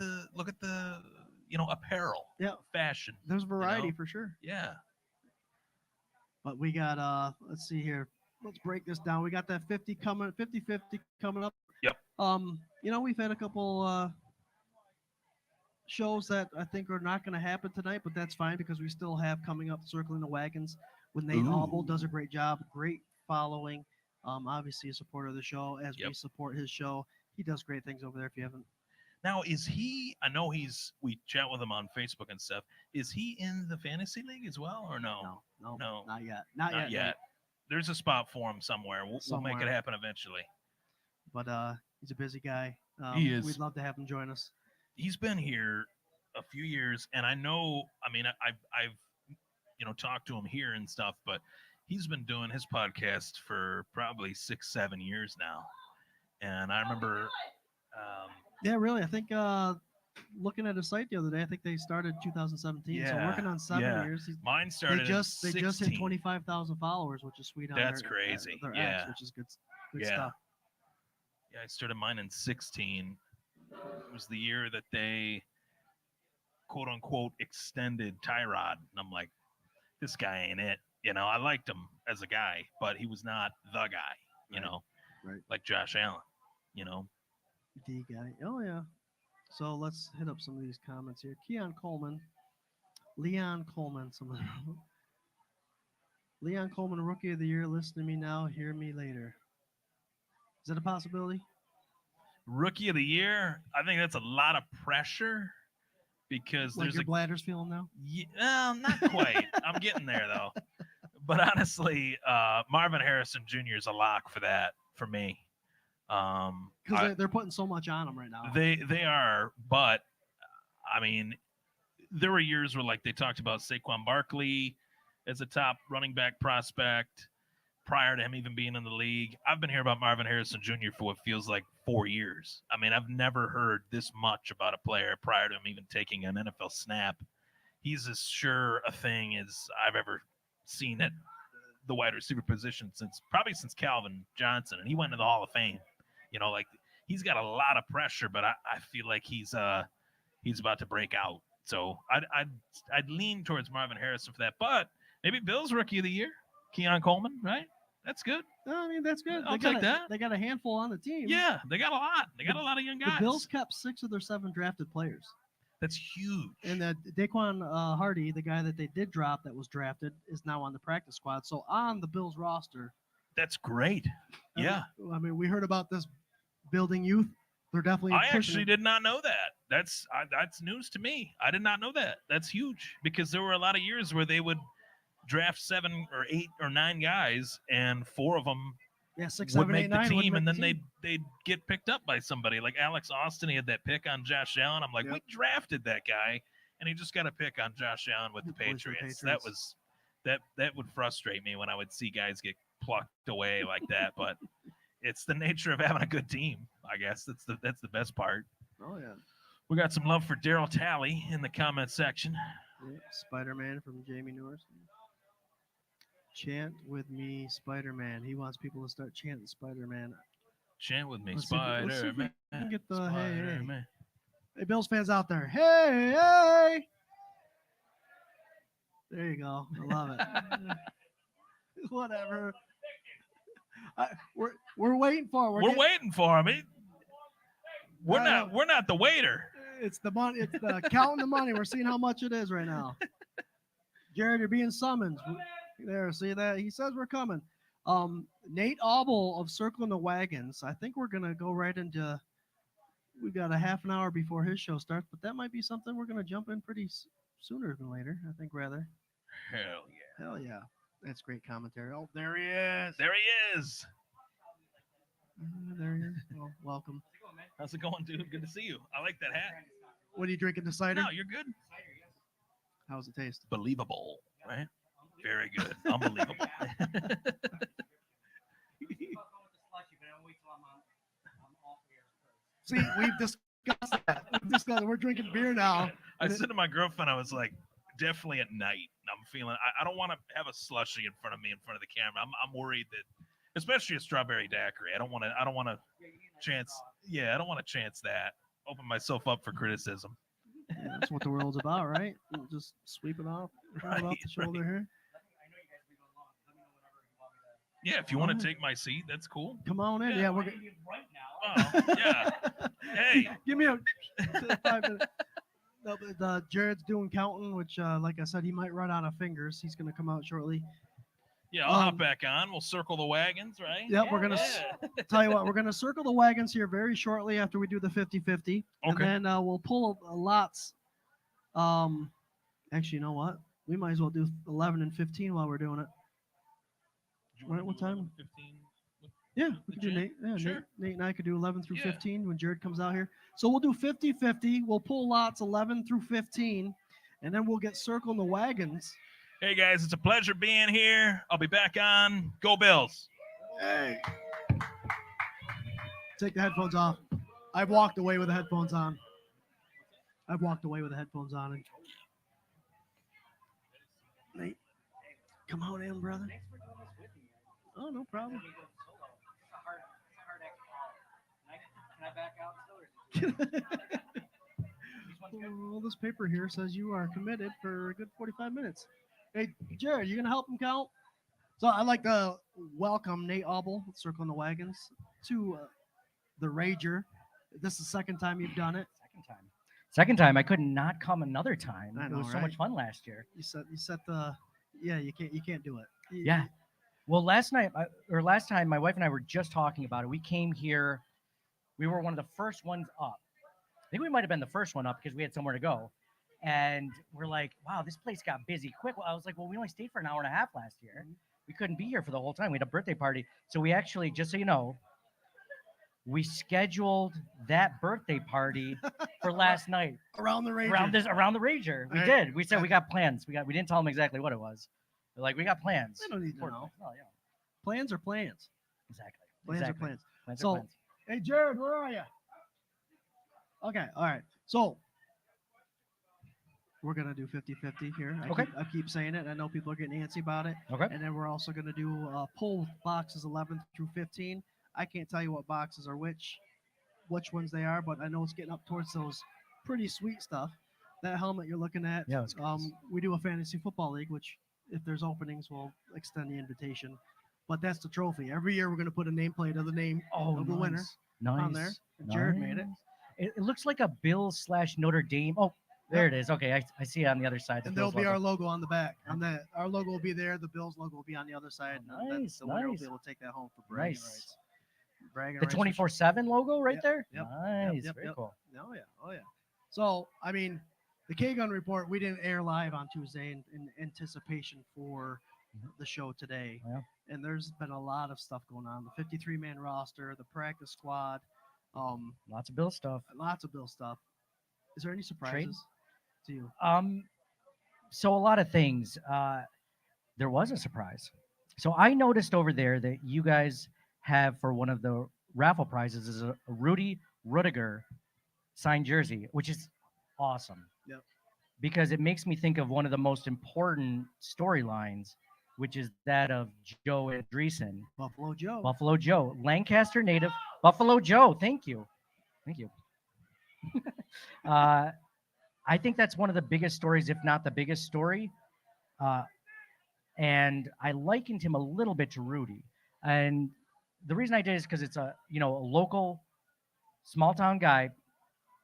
the apparel. Yeah. Fashion. There's variety know? for sure. Yeah. But we got let's see here. Let's break this down. We got that 50 coming up. Yep. We've had a couple shows that I think are not going to happen tonight, but that's fine because we still have coming up Circling the Wagons with Nate Auble. Does a great job, great following. Obviously a supporter of the show as we support his show. He does great things over there. If you haven't. Now, is he? I know we chat with him on Facebook and stuff. Is he in the fantasy league as well, or no? No, not yet. Not yet. There's a spot for him somewhere. We'll make it happen eventually. But he's a busy guy. He is. We'd love to have him join us. He's been here a few years, and I know. I mean, I've talked to him here and stuff, but he's been doing his podcast for probably 6-7 years now. And I remember. Yeah, really. I think looking at his site the other day, I think they started 2017. So working on 7 years. Mine started. They just hit 16. 25,000 followers, which is sweet. That's crazy. Their yeah, apps, which is good stuff. Yeah, I started mine in 16. It was the year that they quote unquote extended Tyrod, and I'm like, this guy ain't it. I liked him as a guy, but he was not the guy. Right. Like Josh Allen. D guy. Oh yeah. So let's hit up some of these comments here. Leon Coleman, Leon Coleman, Rookie of the Year. Listen to me now, hear me later. Is that a possibility? Rookie of the Year? I think that's a lot of pressure because like there's your bladder's feeling now? Yeah, not quite. I'm getting there though. But honestly, Marvin Harrison Jr. is a lock for that for me. Because they're putting so much on them right now. They are, but I mean, there were years where like they talked about Saquon Barkley as a top running back prospect prior to him even being in the league. I've been hearing about Marvin Harrison Jr. for what feels like 4 years. I mean, I've never heard this much about a player prior to him even taking an NFL snap. He's as sure a thing as I've ever seen at the wide receiver position since Calvin Johnson, and he went to the Hall of Fame. Like he's got a lot of pressure, but I feel like he's about to break out. So I'd lean towards Marvin Harrison for that, but maybe Bills Rookie of the Year, Keon Coleman, right? That's good. I mean, that's good. I'll take that. They got a handful on the team. Yeah, they got a lot. They got a lot of young guys. The Bills kept 6 of their 7 drafted players. That's huge. And Daquan Hardy, the guy that they did drop that was drafted, is now on the practice squad. So on the Bills roster. That's great. Yeah. I mean, we heard about this building youth. They're definitely. I actually did not know that. That's news to me. I did not know that. That's huge because there were a lot of years where they would draft 7 or 8 or 9 guys, and 4 of them 6, would 7, make 8, the 9 team, and then they'd get picked up by somebody like Alex Austin. He had that pick on Josh Allen. I'm like, we drafted that guy, and he just got a pick on Josh Allen with the Patriots. That would frustrate me when I would see guys get plucked away like that. But it's the nature of having a good team, I guess. That's the best part. Oh yeah. We got some love for Daryl Talley in the comment section. Yeah, Spider-Man from Jamie Norris. Chant with me, Spider-Man. He wants people to start chanting Spider-Man. Chant with me, Let's see if we Spider-Man. can get the hey, hey. Spider-Man. Hey, Bills fans out there. Hey, hey. There you go. I love it. Whatever. We're waiting for it. We're waiting for him. We're I not. know. We're not the waiter. It's the money. It's the counting the money. We're seeing how much it is right now. Jared, you're being summoned. There, see that? He says we're coming. Nate Auble of Circling the Wagons. I think we're gonna go right into. We got a half an hour before his show starts, but that might be something we're gonna jump in pretty sooner than later. I think rather. Hell yeah. Hell yeah. That's great commentary. Oh, there he is. There he is. There he is. Well, welcome. How's it going, dude? Good to see you. I like that hat. What are you drinking? The cider? No, you're good. How's it taste? Believable, right? Very good. Unbelievable. See, we've discussed that. We're drinking beer now. I said to my girlfriend, I was like, definitely at night. I'm feeling. I don't want to have a slushie in front of me, in front of the camera. I'm worried that, especially a strawberry daiquiri. I don't want to chance. Yeah, I don't want to chance that. Open myself up for criticism. Yeah, that's what the world's about, right? We'll just sweep it off, Right, off the shoulder here. Yeah, if you want to take my seat, that's cool. Come on in. Yeah. Yeah, we're gonna. Oh, yeah. Hey. Give me a 5 minutes. No, but Jared's doing counting, which, like I said, he might run out of fingers. He's going to come out shortly. Yeah, I'll hop back on. We'll circle the wagons, right? Yep, we're going to tell you what, we're going to circle the wagons here very shortly after we do the 50-50. Okay. And then we'll pull lots. Actually, you know what? We might as well do 11 and 15 while we're doing it. What time? 15. Yeah, we can do Nate. Yeah, Sure. Nate and I could do 11 through Yeah. 15 when Jared comes out here. So we'll do 50-50. We'll pull lots 11 through 15, and then we'll get circling the wagons. Hey, guys, it's a pleasure being here. I'll be back on. Go Bills. Hey. Take the headphones off. I've walked away with the headphones on. And Nate, come on in, brother. Oh, no problem. Well, this paper here says you are committed for a good 45 minutes. Hey, Jared, you going to help him count? So I'd like to welcome Nate Auble, Circling the Wagons, to the Rager. This is the second time you've done it. Second time. I could not come another time. I know, it was so right? much fun last year. You set the, yeah, you can't do it. Yeah. Well, last time, my wife and I were just talking about it. We came here. We were one of the first ones up. I think we might have been the first one up because we had somewhere to go. And we're like, wow, this place got busy quick. Well, I was like, well, we only stayed for an hour and a half last year. We couldn't be here for the whole time. We had a birthday party. So we actually, just so you know, we scheduled that birthday party for last night. Around the Rager. Around the Rager. We Right. did. We said we got plans. We didn't tell them exactly what it was. They're like, we got plans. They don't need to know. Oh, yeah. Plans are plans. Exactly. Plans Exactly. are plans. Plans are So, plans. hey, Jared, where are you? Okay, all right. So, we're going to do 50-50 here. I keep saying it. I know people are getting antsy about it. Okay. And then we're also going to do pull boxes 11 through 15. I can't tell you what boxes are which ones they are, but I know it's getting up towards those pretty sweet stuff. That helmet you're looking at, Yeah, it's nice. we do a fantasy football league, which if there's openings, we'll extend the invitation. But that's the trophy. Every year we're going to put a nameplate of the name of the winner on there. And Jared made it. It looks like a Bills/Notre Dame. Oh, there it is. Okay, I see it on the other side. And there'll be our logo on the back. On that, our logo will be there. The Bills logo will be on the other side. Oh, And nice, the winner will nice. be able to take that home for bragging Nice. rights. Bragging The rights. 24/7 logo right Yep, there. yep, Nice. yep, Very yep. cool. Oh yeah. So I mean, the K-Gun report we didn't air live on Tuesday in anticipation for the show today. Yeah. And there's been a lot of stuff going on. The 53-man roster, the practice squad, Lots of Bill stuff. lots of Bill stuff. Is there any surprises to you? So a lot of things. There was a surprise. So I noticed over there that you guys have for one of the raffle prizes is a Rudy Rudiger signed jersey, which is awesome. Yep. Because it makes me think of one of the most important storylines, which is that of Joe Andreessen. Buffalo Joe. Buffalo Joe, Lancaster native. Buffalo Joe. Thank you. Thank you. I think that's one of the biggest stories, if not the biggest story. And I likened him a little bit to Rudy. And the reason I did is because it's a local small town guy.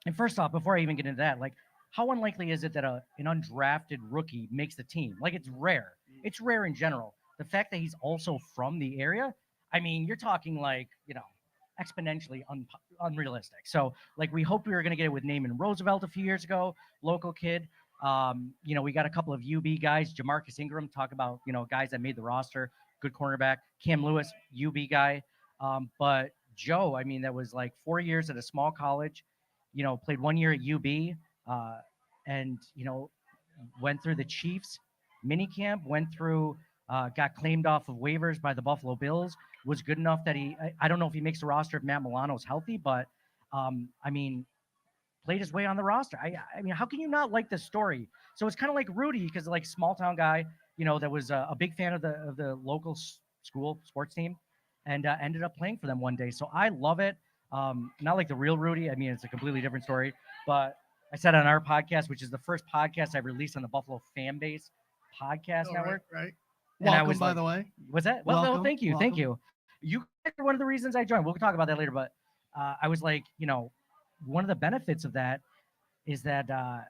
And first off, before I even get into that, like, how unlikely is it that an undrafted rookie makes the team? Like, it's rare. It's rare in general. The fact that he's also from the area, I mean, you're talking like, exponentially unrealistic. So, like, we hope we were going to get it with Naaman Roosevelt a few years ago, local kid. We got a couple of UB guys, Jamarcus Ingram, talk about, guys that made the roster, good cornerback. Cam Lewis, UB guy. But Joe, I mean, that was like 4 years at a small college, played 1 year at UB, and, went through the Chiefs minicamp, went through, got claimed off of waivers by the Buffalo Bills, was good enough that I don't know if he makes the roster if Matt Milano's healthy, but, played his way on the roster. I mean, how can you not like this story? So it's kind of like Rudy, because like small town guy, that was a big fan of the local school sports team, and ended up playing for them one day. So I love it. Not like the real Rudy. I mean, it's a completely different story. But I said on our podcast, which is the first podcast I released on the Buffalo Fan Base Podcast Network. Right. And I Welcome, was by like, the way. Was that? Well, Welcome, thank you. welcome. Thank you. You guys are one of the reasons I joined. We'll talk about that later. But I was like, one of the benefits of that is that, I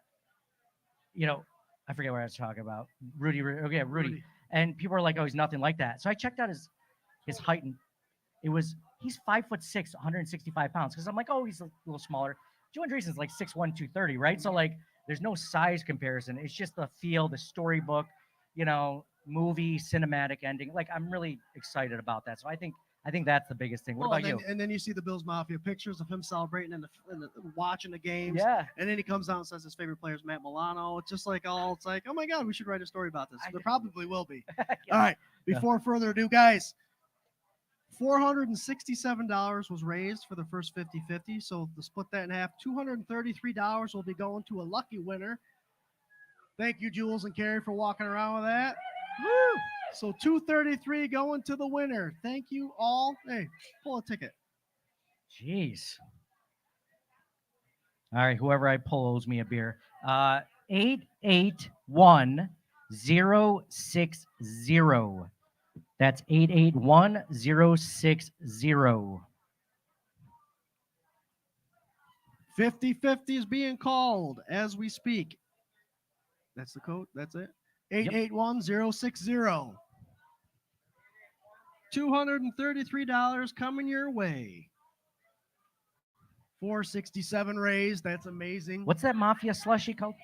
forget what I was talking about. Rudy. Rudy. And people are like, oh, he's nothing like that. So I checked out his height, and he's 5'6", 165 pounds. Because I'm like, oh, he's a little smaller. Joe Andreessen's like 6'1", 230, right? So like, there's no size comparison. It's just the feel, the storybook, movie, cinematic ending. Like, I'm really excited about that. So I think that's the biggest thing. What about you? And then you see the Bills Mafia pictures of him celebrating and watching the games. Yeah. And then he comes out and says his favorite player is Matt Milano. It's just like, oh my God, we should write a story about this. There probably will be. Yeah. All right. Before further ado, guys, $467 was raised for the first 50-50. So to split that in half, $233 will be going to a lucky winner. Thank you, Jules and Carrie, for walking around with that. Woo! So $233 going to the winner. Thank you all. Hey, pull a ticket. Jeez. All right, whoever I pull owes me a beer. 881060. That's 881060. 50-50 is being called as we speak. That's the code. That's it. 881060. $233 coming your way. 467 raised. That's amazing. What's that Mafia slushy called?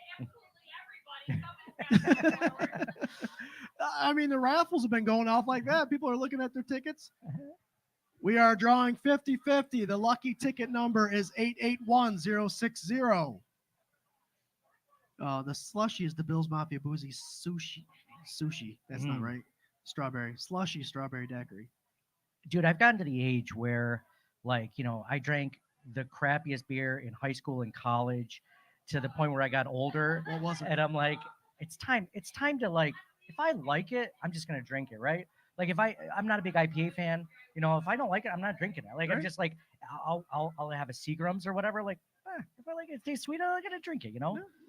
I mean, the raffles have been going off like that. People are looking at their tickets. We are drawing 50-50. The lucky ticket number is 881060. The slushy is the Bills Mafia Boozy Sushi. That's not right. Strawberry. Slushy strawberry daiquiri. Dude, I've gotten to the age where, like, I drank the crappiest beer in high school and college to the point where I got older. What was it? And I'm like, it's time to, like, if I like it, I'm just going to drink it, right? Like, if I'm not a big IPA fan, if I don't like it, I'm not drinking it. Like, Right. I'm just like, I'll have a Seagram's or whatever. Like, if I like it, it tastes sweet, I'm going to drink it, Yeah,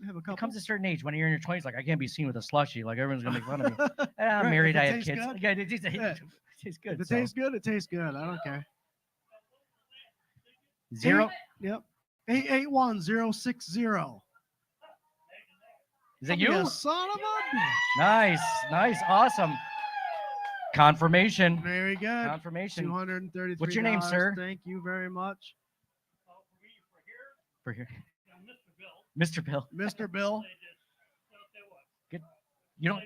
have a couple. It comes to a certain age when you're in your 20s, like, I can't be seen with a slushy. Like, everyone's going to make fun of me. And I'm Right, married, if it I have tastes kids. good. Yeah, it tastes good. If it so. tastes good, it tastes good. I don't care. Zero. Yep. 881060. Is that you? Son of a bitch. Nice, awesome. Confirmation. Very good. Confirmation. $233. What's your name, sir? Thank you very much. For here. Mr. Bill. Mr. Bill. Good. You don't.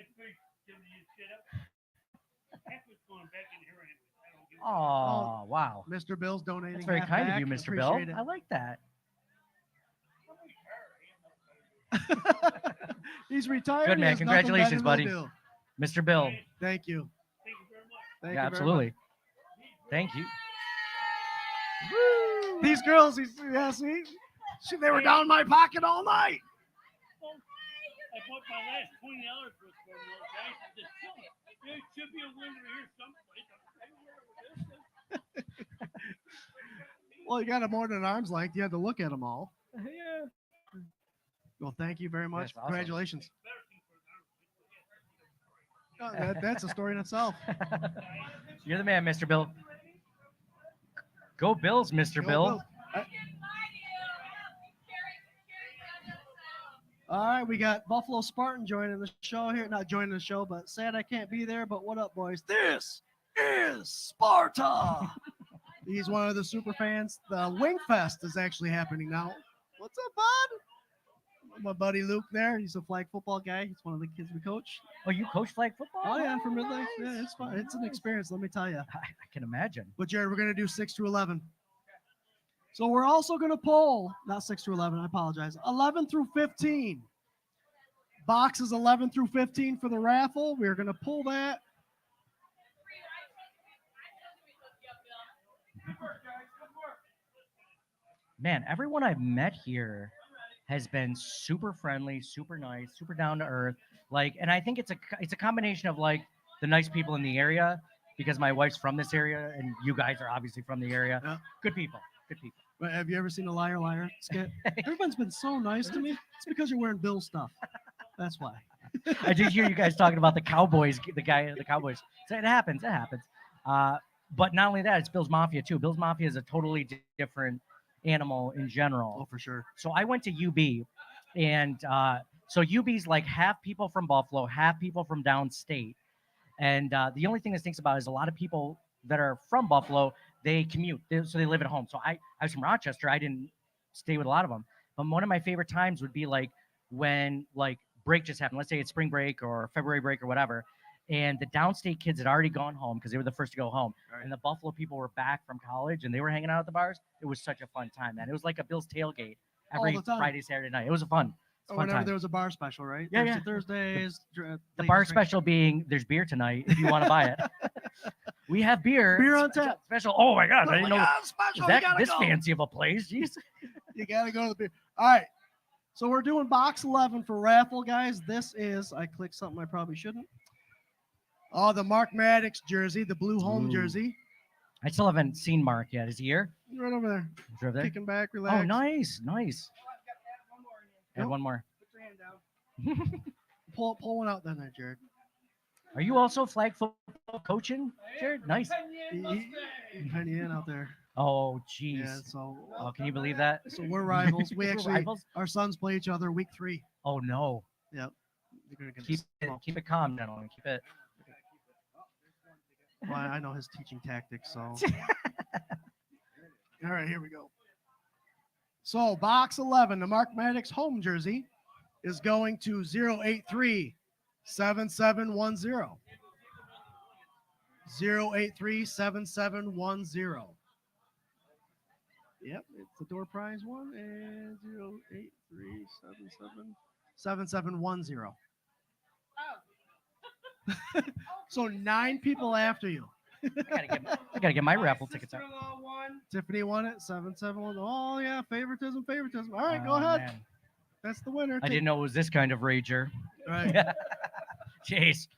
Oh, wow. Mr. Bill's donating. That's very half kind back. of you, Mr. Bill. Appreciate it. I like that. He's retired. Good, He man. has nothing Congratulations, better to buddy. do. Mr. Bill. Thank you. Thank you very Absolutely. Thank you. much. These girls, yeah, see? See, they were down in my pocket all night. I put my last $20 for this formula, guys. There should be a winner here someplace. Well, you got them more than an arm's length. You had to look at them all. Yeah. Well, thank you very much. That's awesome. Congratulations. Oh, that's a story in itself. You're the man, Mr. Bill. Go Bills, Mr. Go Bill. Bills. All right, we got Buffalo Spartan joining the show here. Not joining the show, but sad I can't be there. But what up, boys? This is Sparta. He's one of the super fans. The Wing Fest is actually happening now. What's up, bud? My buddy Luke there. He's a flag football guy. He's one of the kids we coach. Oh, you coach flag football? Oh, yeah, from Midlake. Yeah, it's fun. It's an experience, let me tell you. I can imagine. But, Jared, we're going to do 6 through 11. So we're also going to pull, not 6 through 11, I apologize, 11 through 15. Boxes 11 through 15 for the raffle. We're going to pull that. Man, everyone I've met here has been super friendly, super nice, super down to earth. Like, and I think it's a combination of like the nice people in the area, because my wife's from this area and you guys are obviously from the area. Yeah. Good people. Good people. But have you ever seen a Liar Liar skit? Everyone's been so nice to me. It's because you're wearing Bill stuff. That's why. I did hear you guys talking about the Cowboys, the Cowboys. So it happens. It happens. But not only that, it's Bill's Mafia too. Bill's Mafia is a totally different animal in general. Oh, for sure. So I went to UB, and so UB's like half people from Buffalo, half people from downstate. And the only thing that stinks about it is a lot of people that are from Buffalo, they commute, so they live at home. So I was from Rochester. I didn't stay with a lot of them. But one of my favorite times would be like when like break just happened. Let's say it's spring break or February break or whatever. And the downstate kids had already gone home because they were the first to go home. Right. And the Buffalo people were back from college and they were hanging out at the bars. It was such a fun time, man. It was like a Bill's tailgate every Friday, Saturday night. It was fun. Whenever time. There was a bar special, right? Yeah, Thursdays. The bar special being there's beer tonight if you want to buy it. We have beer. Beer on tap. Special. Oh my God. I didn't know special. That this fancy of a place. Jeez. You got to go to the beer. All right. So we're doing box 11 for raffle, guys. This is, I clicked something I probably shouldn't. Oh, the Mark Maddox jersey, the blue home jersey. I still haven't seen Mark yet. Is he here? Right over there. He's over there. Kicking back, relax. Oh, nice. Add one more. Put your hand down. pull one out then, Jared. Are you also flag football coaching, Jared? Nice. Penny in out there. Oh, geez. Yeah, so. Oh, can you believe that? So we're rivals. We actually, our sons play each other week 3. Oh, no. Yep. Keep it calm, gentlemen. Keep it. Well, I know his teaching tactics, so. All right, here we go. So box 11, the Mark Maddox home jersey is going to 083-7710. 083-7710. Yep, it's the door prize one, and 083-7710. So 9 people after you. I gotta get my raffle tickets out. Tiffany won it. 771. Oh yeah, favoritism. All right, go ahead. Man. That's the winner. I didn't know it was this kind of rager. Right. Jeez.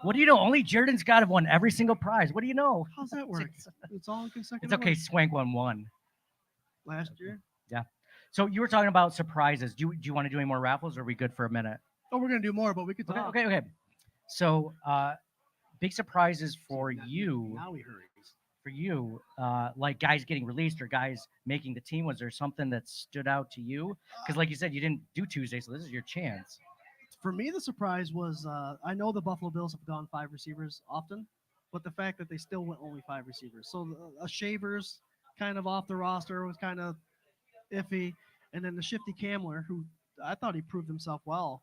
What do you know? Only Jordan's got to won every single prize. What do you know? How's that work? It's all consecutive. It's okay. Swank won. Last year. Yeah. So you were talking about surprises. Do you want to do any more raffles, or are we good for a minute? Oh, we're gonna do more, but we could talk. Okay. So, big surprises for you. Now we hurry. For you, like guys getting released or guys making the team. Was there something that stood out to you? Because, like you said, you didn't do Tuesday, so this is your chance. For me, the surprise was I know the Buffalo Bills have gone 5 receivers often, but the fact that they still went only 5 receivers. So a Shavers kind of off the roster was kind of iffy, and then the Shifty Kamler, who I thought he proved himself well.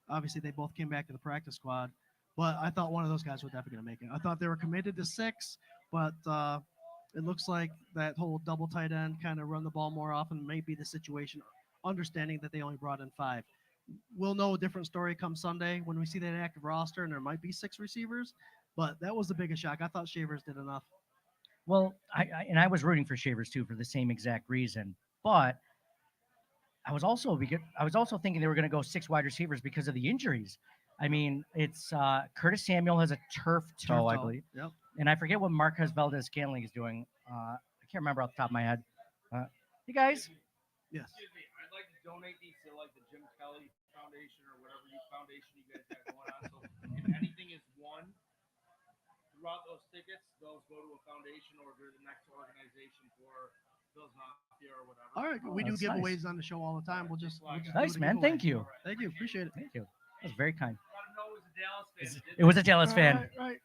Obviously, they both came back to the practice squad, but I thought one of those guys was definitely going to make it. I thought they were committed to 6, but it looks like that whole double tight end kind of run the ball more often may be the situation, understanding that they only brought in 5. We'll know a different story come Sunday when we see that active roster, and there might be 6 receivers, but that was the biggest shock. I thought Shavers did enough. Well, I was rooting for Shavers too for the same exact reason. But I was also thinking they were going to go 6 wide receivers because of the injuries. I mean, it's Curtis Samuel has a turf toe, I believe. Yep. And I forget what Marquez Valdez-Scantling is doing. I can't remember off the top of my head. You guys? Yes. Excuse me, I'd like to donate these to like the Jim Kelly Foundation or whatever foundation you guys got going on. So if anything is won throughout those tickets, those go to a foundation or to the next organization for Bill's Mafia or whatever. All right. We do That's giveaways on the show all the time. We'll just do Nice, the man. giveaway. Thank you. Thank you. Appreciate it. Thank you. That was very kind. Let them know it was a Dallas fan. It was a Dallas fan. Right.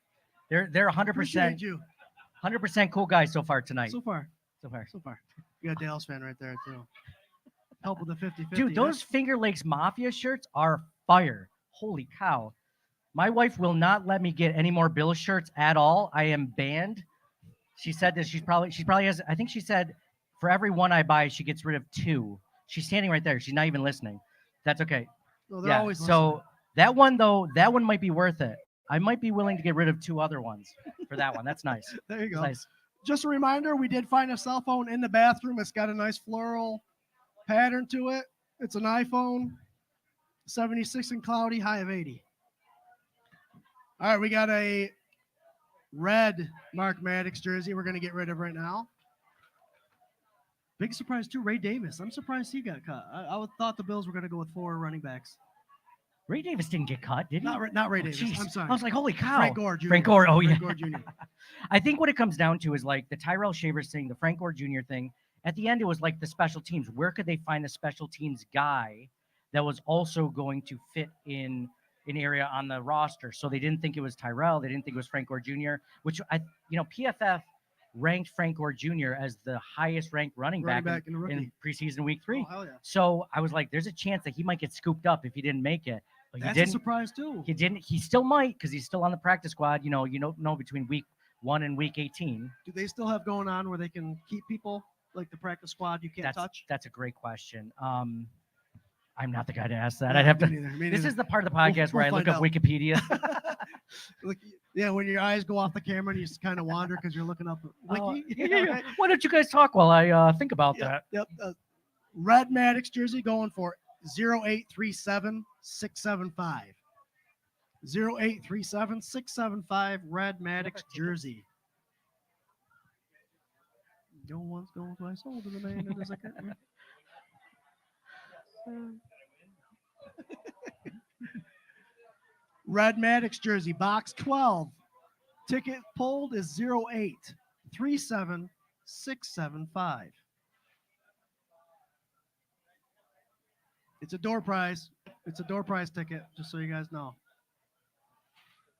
They're 100%, Appreciate you. 100% cool guys so far tonight. So far. So far. You got a Dallas fan right there too. Help with the 50-50. Dude, those Finger Lakes Mafia shirts are fire. Holy cow. My wife will not let me get any more Bill shirts at all. I am banned. She said that she probably has, I think she said for every one I buy, she gets rid of 2. She's standing right there. She's not even listening. That's okay. No, they're always so that one might be worth it. I might be willing to get rid of 2 other ones for that one. That's nice. There you go. Nice. Just a reminder, we did find a cell phone in the bathroom. It's got a nice floral pattern to it. It's an iPhone, 76 and cloudy, high of 80. All right, we got a red Mark Maddox jersey we're going to get rid of right now. Big surprise, too, Ray Davis. I'm surprised he got cut. I thought the Bills were going to go with 4 running backs. Ray Davis didn't get cut, did he? Not Ray Davis. Geez. I'm sorry. I was like, holy cow. Frank Gore Jr. Frank Gore. Oh, yeah. Frank Gore Jr. I think what it comes down to is like the Tyrell Shavers thing, the Frank Gore Jr. thing. At the end, it was like the special teams. Where could they find a special teams guy that was also going to fit in an area on the roster? So they didn't think it was Tyrell. They didn't think it was Frank Gore Jr., which PFF ranked Frank Gore Jr. as the highest ranked running back in preseason week 3. Oh, hell yeah. So I was like, there's a chance that he might get scooped up if he didn't make it. But That's he didn't. a surprise, too. He didn't. He still might because he's still on the practice squad. You don't know between week 1 and week 18. Do they still have going on where they can keep people like the practice squad you can't touch? That's a great question. I'm not the guy to ask that. I'd have to. This is the part of the podcast where I look up Wikipedia. Look, yeah, when your eyes go off the camera and you just kind of wander because you're looking up Wiki. Yeah. Why don't you guys talk while I think about that? Yep. Red Maddox jersey going for 0837675. 0837675 Red Maddox jersey. Going once, going twice, older than man. It is like that. Red Maddox jersey, box 12. Ticket pulled is 0837675. It's a door prize. It's a door prize ticket, just so you guys know.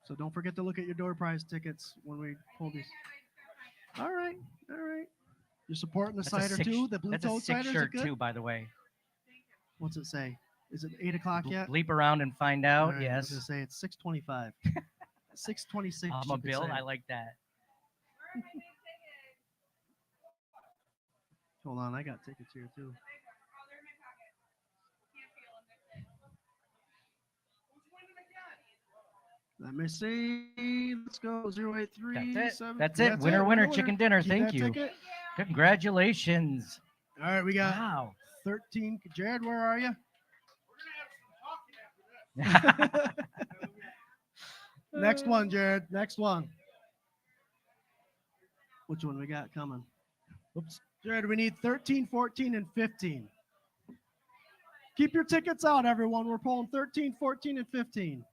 So don't forget to look at your door prize tickets when we pull these. All right. You're supporting the cider too? The Blue Toad cider? That's a 6 shirt too, by the way. What's it say? Is it 8 o'clock yet? Bleep around and find out. Right, Yes. I was gonna say it's 6:25. 6:26. I'm a Bill. I like that. Hold on, I got tickets here too. Let me see. Let's go. 083. That's it. Winner, chicken dinner. Keep Thank that you. ticket. Congratulations. All right, we got Wow. 13. Jared, where are you? Next one, Jared. Next one. Which one we got coming? Oops. Jared, we need 13, 14, and 15. Keep your tickets out, everyone. We're pulling 13, 14, and 15.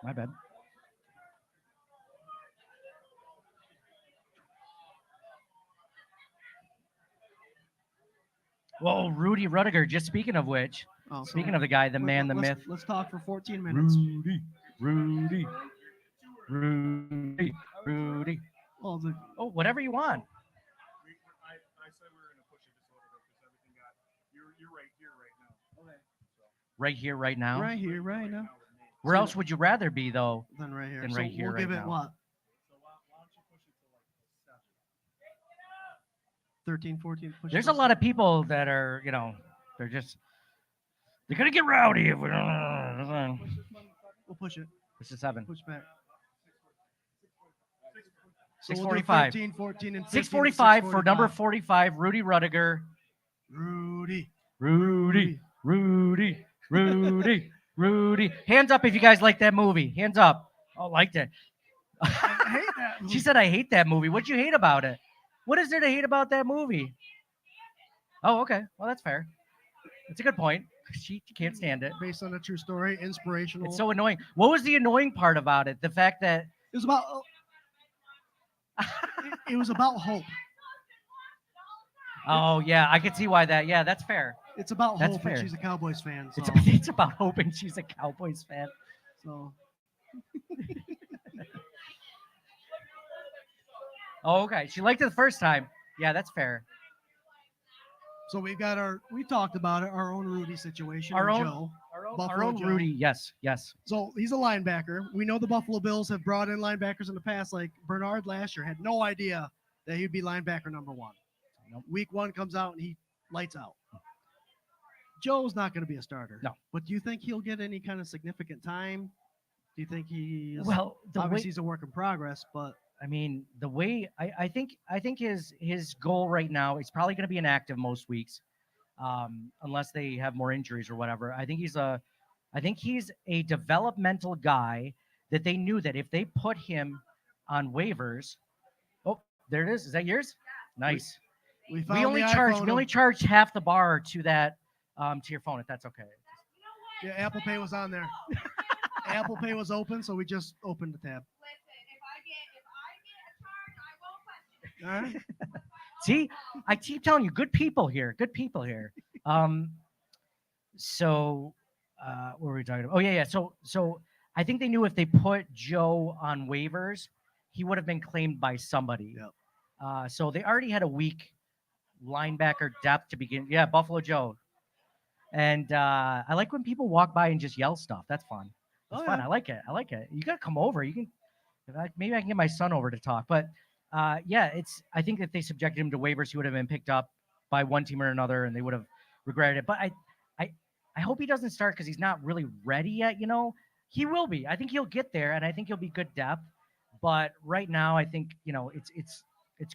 My bad. Whoa, Rudy Rudiger. Just speaking of which, speaking of the guy, the man, the myth. Let's talk for 14 minutes. Rudy. Oh, whatever you want. I said we were going to push it just a little bit because everything got. You're right here right now. Okay. Right here, right now. Right here, right now. Where else would you rather be, though? Than right here. Than right here, we'll right give it now. what? So why don't you push it to like 7? 13, 14. Push There's it a lot of people that are, they're gonna get rowdy if we don't. We'll push it. This is 7. Push back. So we'll do 645. 13, 14, and 15, 645 for number 45, Rudy Rudiger. Rudy. Rudy, Rudy, Rudy, Rudy. Hands up if you guys like that movie. Hands up. Oh, liked it. I hate that movie. She said, I hate that movie. What'd you hate about it? What is there to hate about that movie? Oh, okay. Well, that's fair. It's a good point. She can't stand it. Based on a true story, inspirational. It's so annoying. What was the annoying part about it? The fact that It was about. It was about hope. oh yeah, I could see why that. Yeah, that's fair. It's about That's hope, fair. and she's a Cowboys fan. So, It's about hoping she's a Cowboys fan. so Oh, okay. She liked it the first time. Yeah, that's fair. So we've got we talked about it, our own Rudy situation. Our and own- Joe. Our Buffalo own Joe. Rudy. Yes, yes. So he's a linebacker. We know the Buffalo Bills have brought in linebackers in the past. Like Bernard last year had no idea that he'd be linebacker number one. Nope. Week one comes out and he lights out. Joe's not going to be a starter. No. But do you think he'll get any kind of significant time? Do you think he is? Well, the obviously way he's a work in progress, but I mean, the way I think his goal right now is probably going to be inactive most weeks, unless they have more injuries or whatever. I think he's a developmental guy that they knew that if they put him on waivers, oh, there it is. Is that yours? Nice. we found We only the charge iPhone. half the bar to that to your phone if that's okay. Yeah, Apple Pay was on there. Apple Pay was open, so we just opened the tab. All right. See, I keep telling you, good people here. Good people here. So what were we talking about? Oh yeah. So I think they knew if they put Joe on waivers, he would have been claimed by somebody. Yep. So they already had a weak linebacker depth to begin. Yeah, Buffalo Joe. And I like when people walk by and just yell stuff. That's fun. It's fun. Yeah. I like it. You gotta come over. You can maybe I can get my son over to talk. But yeah, I think if they subjected him to waivers, he would have been picked up by one team or another, and they would have regretted it. But I hope he doesn't start because he's not really ready yet. You know, he will be. I think he'll get there, and I think he'll be good depth. But right now, I think it's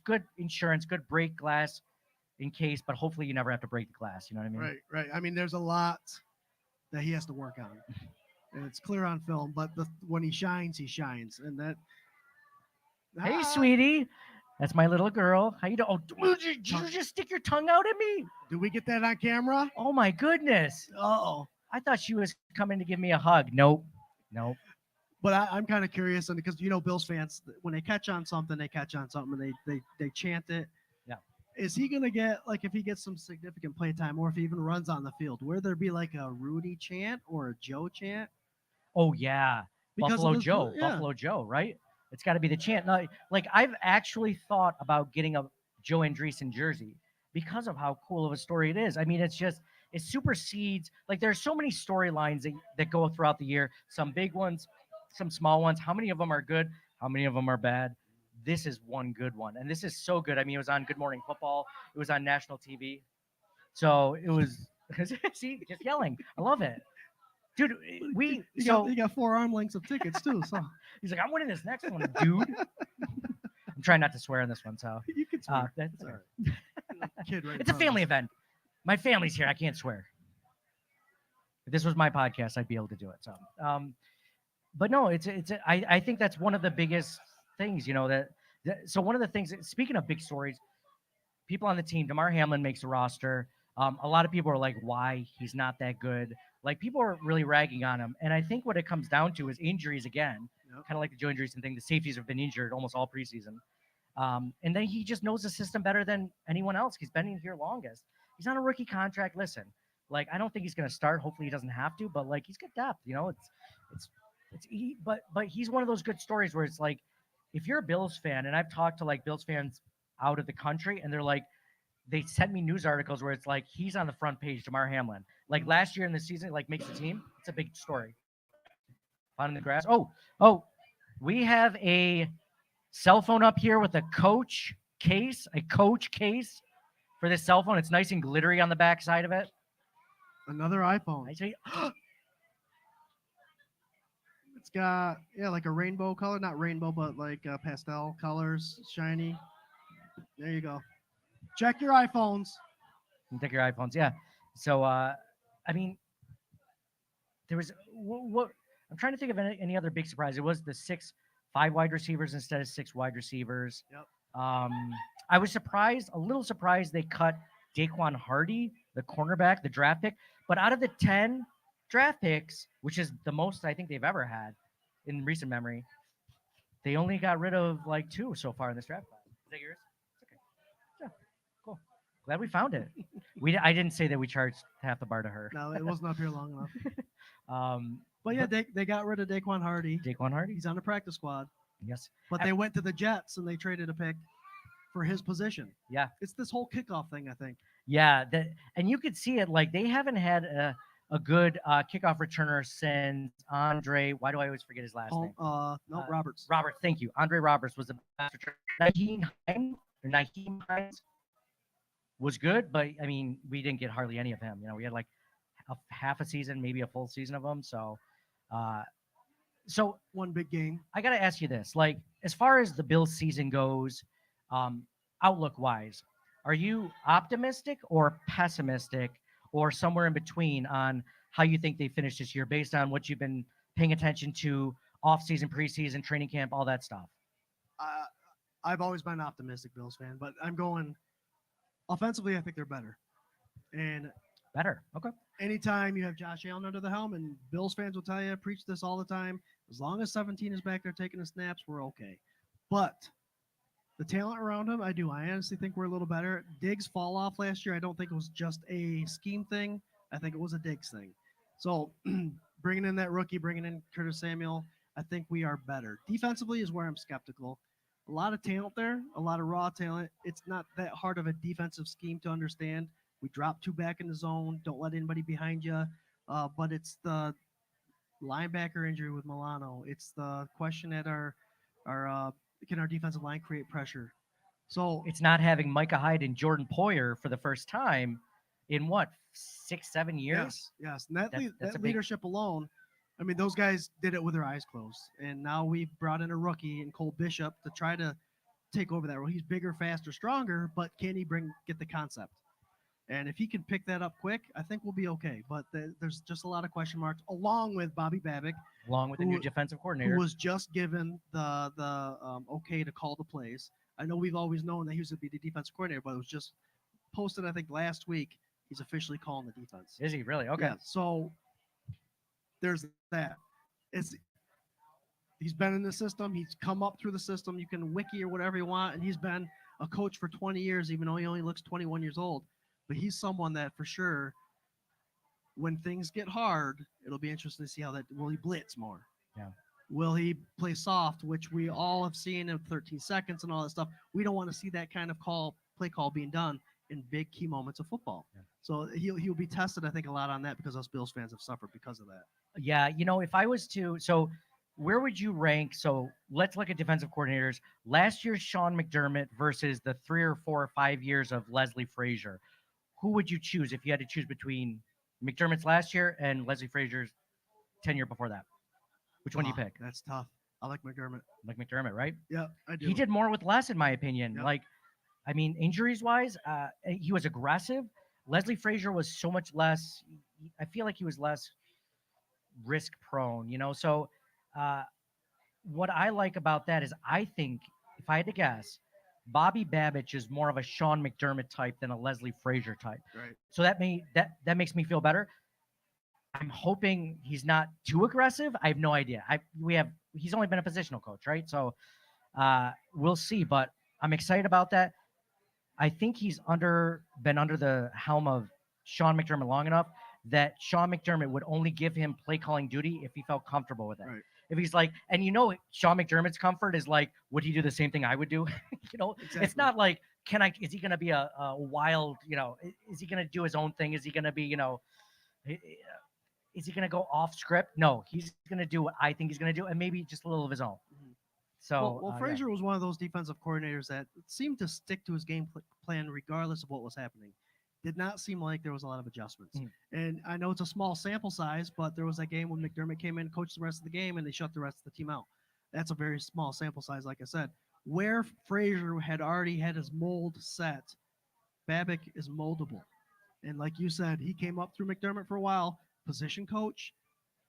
good insurance, good break glass in case. But hopefully, you never have to break the glass. You know what I mean? Right. I mean, there's a lot that he has to work on, and it's clear on film. But when he shines, and that. Hey, sweetie. That's my little girl. How you doing? Oh, did you just stick your tongue out at me? Do we get that on camera? Oh, my goodness. Uh-oh. I thought she was coming to give me a hug. Nope. But I'm kind of curious, and because Bills fans, when they catch on something, they chant it. Yeah. Is he gonna get, like, if he gets some significant play time, or if he even runs on the field, will there be like a Rudy chant or a Joe chant? Oh, yeah. Because of Buffalo this- Joe. yeah. Buffalo Joe, right? It's got to be the chant. No, like, I've actually thought about getting a Joe Andreessen jersey because of how cool of a story it is. I mean, it supersedes, like, there's so many storylines that go throughout the year, some big ones, some small ones. How many of them are good? How many of them are bad? This is one good one. And this is so good. I mean, it was on Good Morning Football. It was on national TV. So it was, see, just yelling. I love it. Dude, You got 4 arm lengths of tickets too. So he's like, I'm winning this next one, dude. I'm trying not to swear in this one, so you can swear. that's All all right. Kid, right in It's a front of family us. event. My family's here. I can't swear. If this was my podcast, I'd be able to do it. So, but no, I think that's one of the biggest things, so one of the things, speaking of big stories, people on the team, Damar Hamlin makes the roster. A lot of people are like, why? He's not that good. Like, people are really ragging on him. And I think what it comes down to is injuries again, Yep. kind of like the Joe Andreessen thing. The safeties have been injured almost all preseason. And then he just knows the system better than anyone else. He's been in here longest. He's on a rookie contract. Listen, like, I don't think he's going to start. Hopefully he doesn't have to, but like, he's got depth, but he's one of those good stories where it's like, if you're a Bills fan, and I've talked to like Bills fans out of the country, and they're like, they sent me news articles where it's like, he's on the front page, Damar Hamlin. Like last year in the season, like, makes the team. It's a big story. Found in the grass. Oh, we have a cell phone up here with a coach case for this cell phone. It's nice and glittery on the back side of it. Another iPhone. I say, got like a rainbow color, not rainbow, but like pastel colors, shiny. There you go. Check your iPhones. You take your iPhones, yeah. So, I mean, there was what I'm trying to think of any other big surprise. It was the 5 wide receivers instead of 6 wide receivers. Yep. I was a little surprised they cut Daquan Hardy, the cornerback, the draft pick. But out of the 10 draft picks, which is the most I think they've ever had in recent memory, they only got rid of like 2 so far in this draft class. Is that yours? Okay. Yeah. Cool. Glad we found it. I didn't say that we charged half the bar to her. No, it wasn't up here long enough. But yeah, they got rid of Daquan Hardy. Daquan Hardy. He's on the practice squad. Yes. But they went to the Jets and they traded a pick for his position. Yeah. It's this whole kickoff thing, I think. Yeah, and you could see it. Like they haven't had a good kickoff returner since Andre. Why do I always forget his last name? Roberts. Roberts, thank you. Andre Roberts was the best returner. Naheem Hines was good, but I mean, we didn't get hardly any of him. You know, we had like half a season, maybe a full season of him. So, one big game. I got to ask you this: like, as far as the Bills season goes, outlook wise, are you optimistic or pessimistic or somewhere in between on how you think they finish this year based on what you've been paying attention to off-season, preseason, training camp, all that stuff? I've always been an optimistic Bills fan, but I'm going offensively. I think they're better. And better. Okay. Anytime you have Josh Allen under the helm, and Bills fans will tell you, preach this all the time, as long as 17 is back there taking the snaps, we're okay. But the talent around him, I honestly think we're a little better. Diggs' fall off last year, I don't think it was just a scheme thing. I think it was a Diggs thing. So bringing in that rookie, bringing in Curtis Samuel, I think we are better. Defensively is where I'm skeptical. A lot of talent there, a lot of raw talent. It's not that hard of a defensive scheme to understand. We drop 2 back in the zone. Don't let anybody behind you. But it's the linebacker injury with Milano. It's the question at can our defensive line create pressure? So it's not having Micah Hyde and Jordan Poyer for the first time in what, 6-7 years? Yes. And that leadership alone, I mean, those guys did it with their eyes closed. And now we've brought in a rookie in Cole Bishop to try to take over that role. He's bigger, faster, stronger, but can he get the concept? And if he can pick that up quick, I think we'll be okay. But there's just a lot of question marks, along with Bobby Babick, along with the new defensive coordinator, who was just given the okay to call the plays. I know we've always known that he was going to be the defensive coordinator, but it was just posted, I think, last week. He's officially calling the defense. Is he really? Okay. Yeah, so there's that. He's been in the system. He's come up through the system. You can wiki or whatever you want, and he's been a coach for 20 years, even though he only looks 21 years old. But he's someone that for sure, when things get hard, it'll be interesting to see will he blitz more? Yeah. Will he play soft, which we all have seen in 13 seconds and all that stuff. We don't want to see that kind of play call being done in big key moments of football. Yeah. So he'll be tested, I think, a lot on that because us Bills fans have suffered because of that. Yeah, if I was to, where would you rank? So let's look at defensive coordinators. Last year's Sean McDermott versus the 3 or 4 or 5 years of Leslie Frazier. Who would you choose if you had to choose between McDermott's last year and Leslie Frazier's tenure before that? Which one do you pick? That's tough. I like McDermott. Like McDermott, right? Yeah, I do. He did more with less, in my opinion. Yep. Like, I mean, injuries-wise, he was aggressive. Leslie Frazier was so much less. I feel like he was less risk-prone, So what I like about that is I think, if I had to guess, Bobby Babich is more of a Sean McDermott type than a Leslie Frazier type. Right. So that makes me feel better. I'm hoping he's not too aggressive. I have no idea. He's only been a positional coach, right? So we'll see. But I'm excited about that. I think he's been under the helm of Sean McDermott long enough that Sean McDermott would only give him play calling duty if he felt comfortable with it. Right. If he's like, and Sean McDermott's comfort is like, would he do the same thing I would do? Exactly. It's not like, is he going to be a wild, is he going to do his own thing? Is he going to be, is he going to go off script? No, he's going to do what I think he's going to do and maybe just a little of his own. Mm-hmm. So, Frazier was one of those defensive coordinators that seemed to stick to his game plan regardless of what was happening. did not seem like there was a lot of adjustments. Mm. And I know it's a small sample size, but there was that game when McDermott came in, coached the rest of the game, and they shut the rest of the team out. That's a very small sample size, like I said. Where Frazier had already had his mold set, Babick is moldable. And like you said, he came up through McDermott for a while, position coach,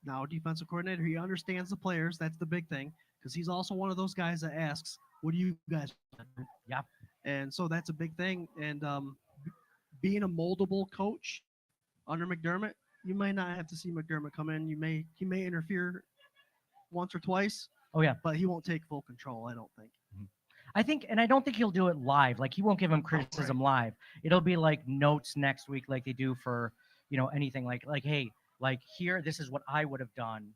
now defensive coordinator. He understands the players. That's the big thing, because he's also one of those guys that asks, what do you guys want? Yeah. And so that's a big thing. And being a moldable coach under McDermott, you may not have to see McDermott come in. He may interfere once or twice. Oh yeah. But he won't take full control, I don't think. I think, and I don't think he'll do it live. Like he won't give him criticism live. It'll be like notes next week, like they do for, anything like, hey, like here, this is what I would have done,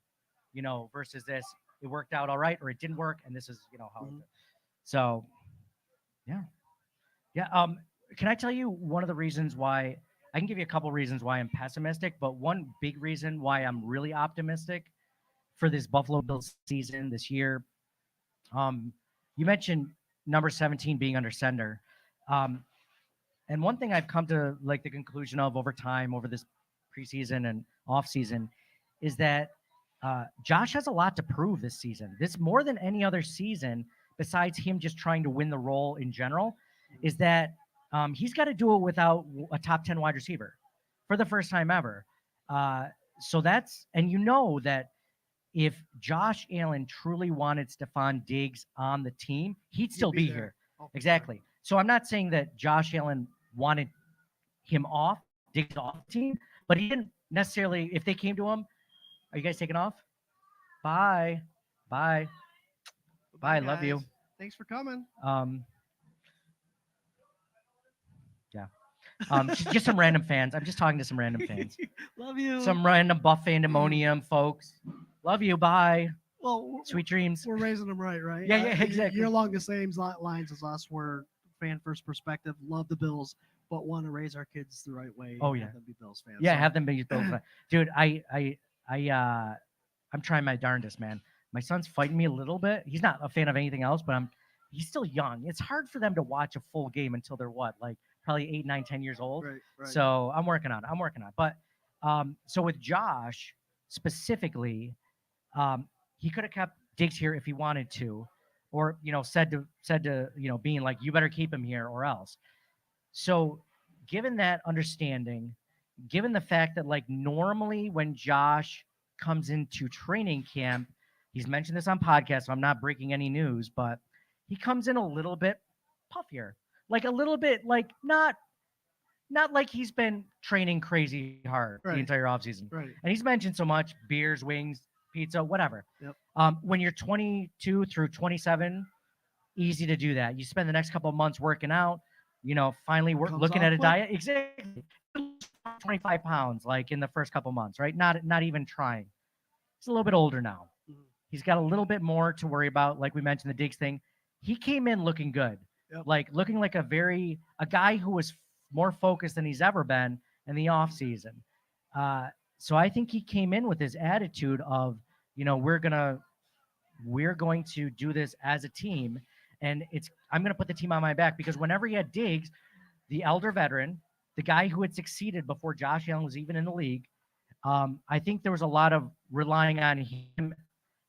versus this, it worked out all right, or it didn't work. And this is, how. Mhm. So yeah. Yeah. Can I tell you one of the reasons why I can give you a couple reasons why I'm pessimistic, but one big reason why I'm really optimistic for this Buffalo Bills season this year. You mentioned number 17 being under center. And one thing I've come to like the conclusion of over time, over this preseason and off season, is that Josh has a lot to prove this season. This more than any other season, besides him just trying to win the role in general, is that he's got to do it without a top 10 wide receiver for the first time ever. So that's, and that if Josh Allen truly wanted Stephon Diggs on the team, he'd still be here. Oh, Exactly. So I'm not saying that Josh Allen wanted him off, Diggs off the team, but he didn't necessarily, if they came to him, are you guys taking off? Bye. Bye. Bye. Love you. guys. Thanks for coming. Yeah. Just some random fans. I'm just talking to some random fans. Love you. Some random buff Fandemonium folks. Love you. Bye. Well, Sweet dreams. we're raising them right? Yeah, exactly. You're along the same lines as us. We're fan first perspective, love the Bills, but want to raise our kids the right way. Oh, and yeah. have them be Bills fans. Yeah, So, have them be Bills fans. Dude, I'm trying my darndest, man. My son's fighting me a little bit. He's not a fan of anything else, but he's still young. It's hard for them to watch a full game until they're probably 8, 9, 10 years old. Right. So I'm working on it. But so with Josh specifically, he could have kept Diggs here if he wanted to, or said to being like, you better keep him here or else. So given that understanding, given the fact that normally when Josh comes into training camp, he's mentioned this on podcast, so I'm not breaking any news, but he comes in a little bit puffier, a little bit not like he's been training crazy hard the entire offseason. Right. And he's mentioned so much beers, wings, pizza, whatever. Yep. When you're 22 through 27, easy to do that. You spend the next couple of months working out, finally Comes looking off at a quick. diet. Exactly. 25 pounds, in the first couple months, right? Not even trying. He's a little bit older now. Mhm. He's got a little bit more to worry about. Like we mentioned, the Diggs thing. He came in looking good. Yep. Looking like a guy who was more focused than he's ever been in the off season. So I think he came in with his attitude of, we're going to do this as a team, and I'm going to put the team on my back, because whenever he had Diggs, the elder veteran, the guy who had succeeded before Josh Allen was even in the league, I think there was a lot of relying on him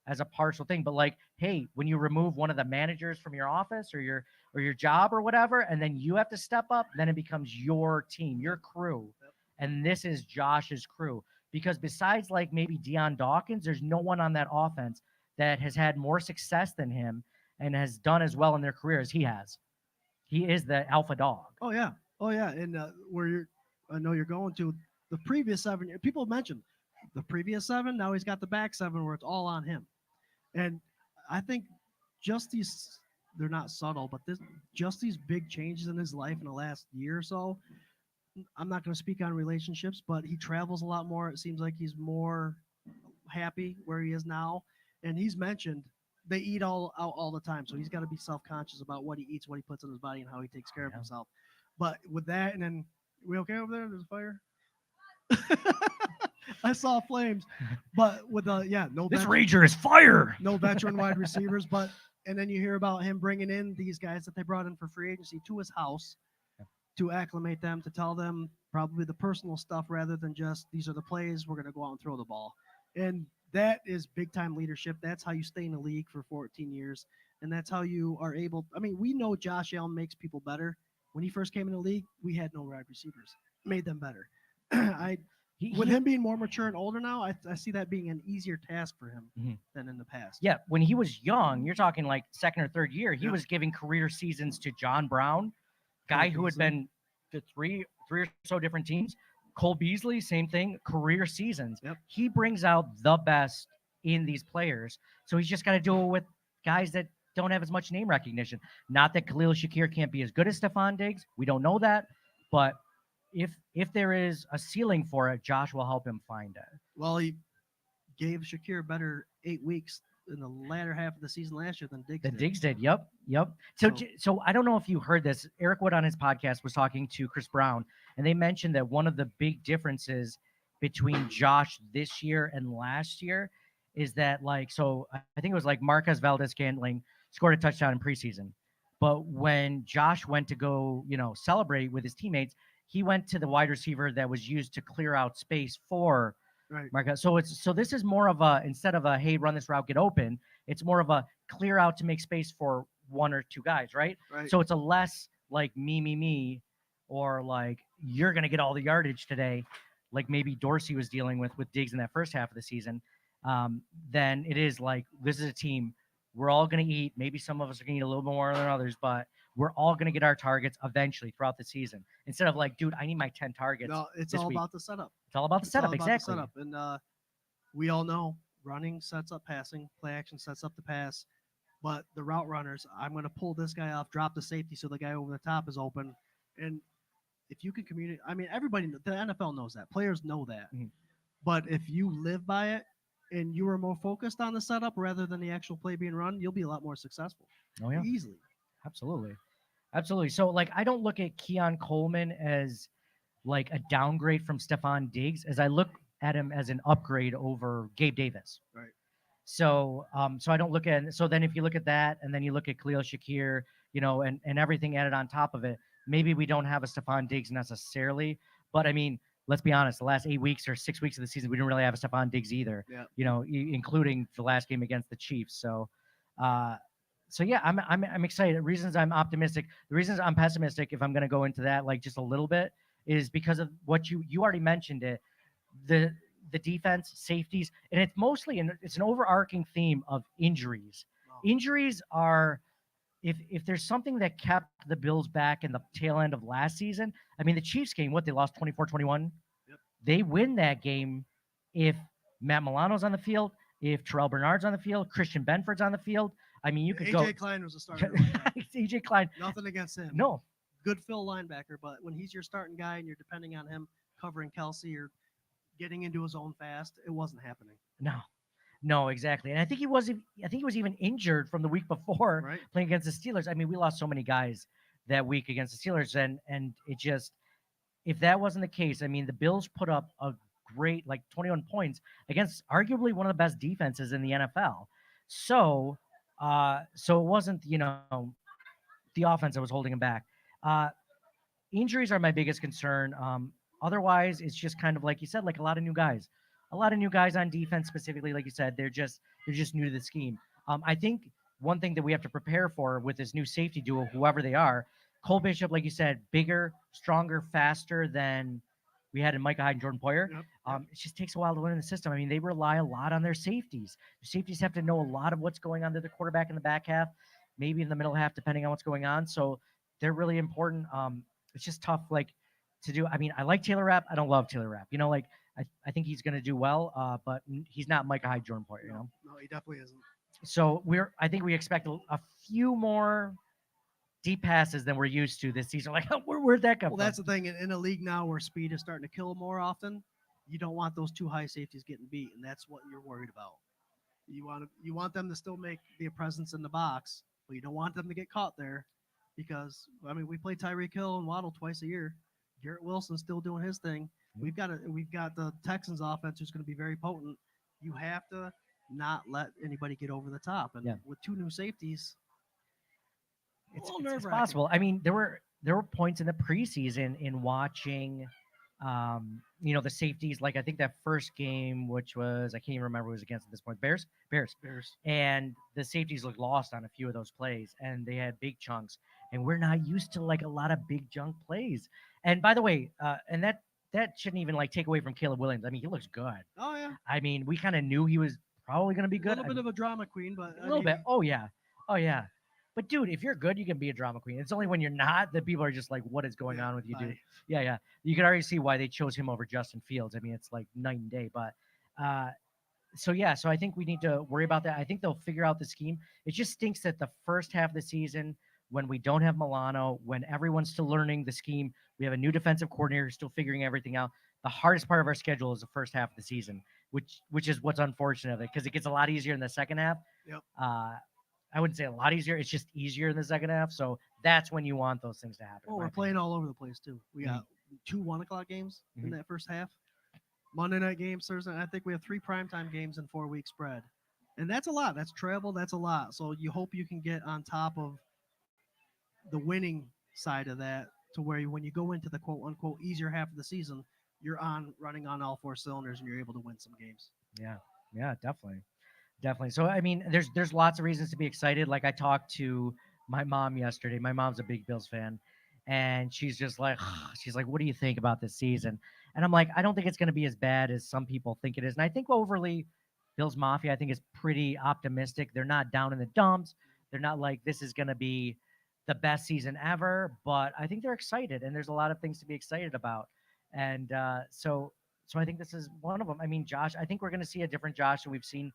as a partial thing. But hey, when you remove one of the managers from your office or your job or whatever, and then you have to step up, then it becomes your team, your crew. And this is Josh's crew. Because besides maybe Deion Dawkins, there's no one on that offense that has had more success than him and has done as well in their career as he has. He is the alpha dog. Oh yeah. And I know you're going to the previous 7 years. People mentioned the previous 7. Now he's got the back 7 where it's all on him. And I think they're not subtle, but these big changes in his life in the last year or so. I'm not going to speak on relationships, but he travels a lot more. It seems like he's more happy where he is now. And he's mentioned they eat out all the time. So he's got to be self-conscious about what he eats, what he puts in his body, and how he takes care of himself. But with that, and then we okay over there? There's a fire. I saw flames, but with no This rager is fire. no veteran wide receivers, and then you hear about him bringing in these guys that they brought in for free agency to his house to acclimate them, to tell them probably the personal stuff rather than just these are the plays, we're going to go out and throw the ball. And that is big time leadership. That's how you stay in the league for 14 years. And that's how you are able. I mean, we know Josh Allen makes people better. When he first came in the league, we had no wide receivers, made them better. With him being more mature and older now, I see that being an easier task for him than in the past. Yeah, when he was young, you're talking like second or third year, he Yeah. was giving career seasons to John Brown, guy who had been to three or so different teams. Cole Beasley, same thing, career seasons. Yep. He brings out the best in these players. So he's just got to do it with guys that don't have as much name recognition. Not that Khalil Shakir can't be as good as Stephon Diggs. We don't know that. But if there is a ceiling for it, Josh will help him find it. Well, he gave Shakir a better 8 weeks in the latter half of the season last year than Diggs did. Diggs did. Yep. So I don't know if you heard this. Eric Wood on his podcast was talking to Chris Brown, and they mentioned that one of the big differences between Josh this year and last year is that, like, so I think it was like Marquez Valdez-Scantling scored a touchdown in preseason, but when Josh went to go, celebrate with his teammates, he went to the wide receiver that was used to clear out space for Marquez. So this is more of a, instead of a, hey, run this route, get open, it's more of a clear out to make space for one or two guys, right? So it's a less like me, or like you're going to get all the yardage today, like maybe Dorsey was dealing with Diggs in that first half of the season, then it is like, this is a team. We're all going to eat. Maybe some of us are going to eat a little more than others, but we're all going to get our targets eventually throughout the season. Instead of like, dude, I need my 10 targets. No, it's all about the setup. It's all about the setup, exactly. And we all know running sets up passing, play action sets up the pass. But the route runners, I'm going to pull this guy off, drop the safety so the guy over the top is open. And if you can communicate, I mean, everybody, the NFL knows that. Players know that. But if you live by it and you are more focused on the setup rather than the actual play being run, you'll be a lot more successful. Oh, yeah. Easily. Absolutely. So, like, I don't look at Keon Coleman as like a downgrade from Stephon Diggs, as I look at him as an upgrade over Gabe Davis. Right. So, so I don't look at, so then if you look at that and then you look at Khalil Shakir, and everything added on top of it, maybe we don't have a Stephon Diggs necessarily, but I mean, let's be honest, the last 8 weeks or 6 weeks of the season, we didn't really have a Stephon Diggs either, including the last game against the Chiefs. So, yeah, I'm excited. The reasons I'm optimistic, the reasons I'm pessimistic, if I'm going to go into that like just a little bit, is because of what you already mentioned it, the defense, safeties, and it's mostly it's an overarching theme of injuries. Wow. Injuries are, if there's something that kept the Bills back in the tail end of last season, I mean, the Chiefs game, they lost 24-21. Yep. They win that game if Matt Milano's on the field, if Terrell Bernard's on the field, Christian Benford's on the field. I mean, you could go. AJ Klein was a starter. AJ Klein. Nothing against him. No. Good fill linebacker, but when he's your starting guy and you're depending on him covering Kelsey or getting into his own fast, it wasn't happening. No, exactly. And I think he was even injured from the week before playing against the Steelers. I mean, we lost so many guys that week against the Steelers, and it just, if that wasn't the case, I mean, the Bills put up a great, like 21 points against arguably one of the best defenses in the NFL. So it wasn't, the offense that was holding him back. Injuries are my biggest concern. Otherwise, it's just kind of like you said, like a lot of new guys on defense specifically. Like you said, they're just new to the scheme. I think one thing that we have to prepare for with this new safety duo, whoever they are, Cole Bishop, like you said, bigger, stronger, faster than we had in Micah Hyde and Jordan Poyer. Yep. It just takes a while to learn the system. I mean, they rely a lot on their safeties. The safeties have to know a lot of what's going on to the quarterback in the back half, maybe in the middle half, depending on what's going on. So they're really important. It's just tough, like, to do. I mean, I like Taylor Rapp. I don't love Taylor Rapp. I think he's going to do well, but he's not Micah Hyde, Jordan Poyer, No, he definitely isn't. So I think we expect a few more deep passes than we're used to this season. Like, where'd that come from? Well, that's the thing. In a league now where speed is starting to kill more often, you don't want those two high safeties getting beat, and that's what you're worried about. You want them to still be a presence in the box, but you don't want them to get caught there because, I mean, we play Tyreek Hill and Waddle twice a year. Garrett Wilson's still doing his thing. We've got the Texans offense who's going to be very potent. You have to not let anybody get over the top. And with two new safeties, it's possible. I mean, there were points in the preseason in watching The safeties, like I think that first game, which was, I can't even remember who was against at this point, Bears, and the safeties looked lost on a few of those plays, and they had big chunks, and we're not used to like a lot of big chunk plays. And by the way, and that shouldn't even like take away from Caleb Williams. I mean, he looks good. Oh yeah, I mean, we kind of knew he was probably going to be a good. little bit of a drama queen, but A little bit. Oh yeah. But dude, if you're good, you can be a drama queen. It's only when you're not that people are just like, "What is going on with you, dude?" Yeah. You can already see why they chose him over Justin Fields. I mean, it's like night and day. But so I think we need to worry about that. I think they'll figure out the scheme. It just stinks that the first half of the season, when we don't have Milano, when everyone's still learning the scheme, we have a new defensive coordinator still figuring everything out. The hardest part of our schedule is the first half of the season, which is what's unfortunate of it, because it gets a lot easier in the second half. Yep. I wouldn't say a lot easier. It's just easier in the second half. So that's when you want those things to happen. Well, we're playing all over the place too. We got 2 1:00 games in that first half. Monday night games, Thursday. I think we have 3 primetime games in 4-week spread, and that's a lot. That's travel. That's a lot. So you hope you can get on top of the winning side of that, to where when you go into the quote unquote easier half of the season, you're running on all 4 cylinders and you're able to win some games. Yeah, definitely. So I mean, there's lots of reasons to be excited. Like I talked to my mom yesterday. My mom's a big Bills fan, and she's just like, "What do you think about this season?" And I'm like, "I don't think it's going to be as bad as some people think it is." And I think overly, Bills Mafia, I think, is pretty optimistic. They're not down in the dumps. They're not like this is going to be the best season ever, but I think they're excited, and there's a lot of things to be excited about. And so I think this is one of them. I mean, Josh, I think we're going to see a different Josh than we've seen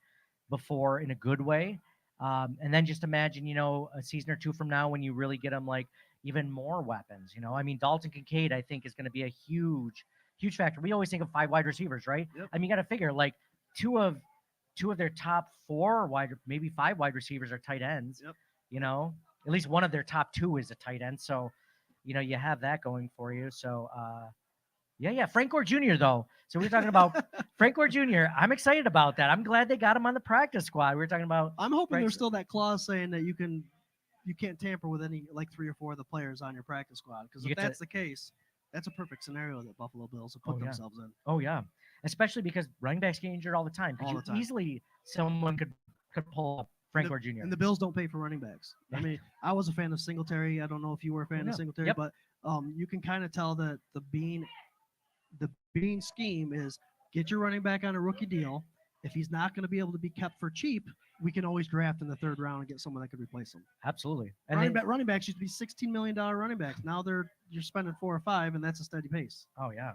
before, in a good way. And then just imagine, a season or 2 from now, when you really get them like even more weapons. I mean, Dalton Kincaid, I think, is going to be a huge factor. We always think of 5 wide receivers, right? Yep. I mean, you got to figure like two of their top 4 maybe 5 wide receivers are tight ends. Yep. At least one of their top 2 is a tight end. So, you have that going for you. So, yeah. Frank Gore Jr. though. So we're talking about Frank Gore Jr. I'm excited about that. I'm glad they got him on the practice squad. We were talking about. I'm hoping there's still that clause saying that you can't tamper with any like 3 or 4 of the players on your practice squad. Because if that's the case, that's a perfect scenario that Buffalo Bills will put themselves in. Oh yeah, especially because running backs get injured all the time. Easily someone could pull up Frank Gore Jr. And the Bills don't pay for running backs. I mean, I was a fan of Singletary. I don't know if you were a fan of Singletary, but you can kind of tell that the Bean scheme is get your running back on a rookie deal. If he's not going to be able to be kept for cheap, we can always draft in the 3rd round and get someone that could replace him. Absolutely. And running backs used to be $16 million running backs. Now you're spending 4 or 5, and that's a steady pace. Oh yeah,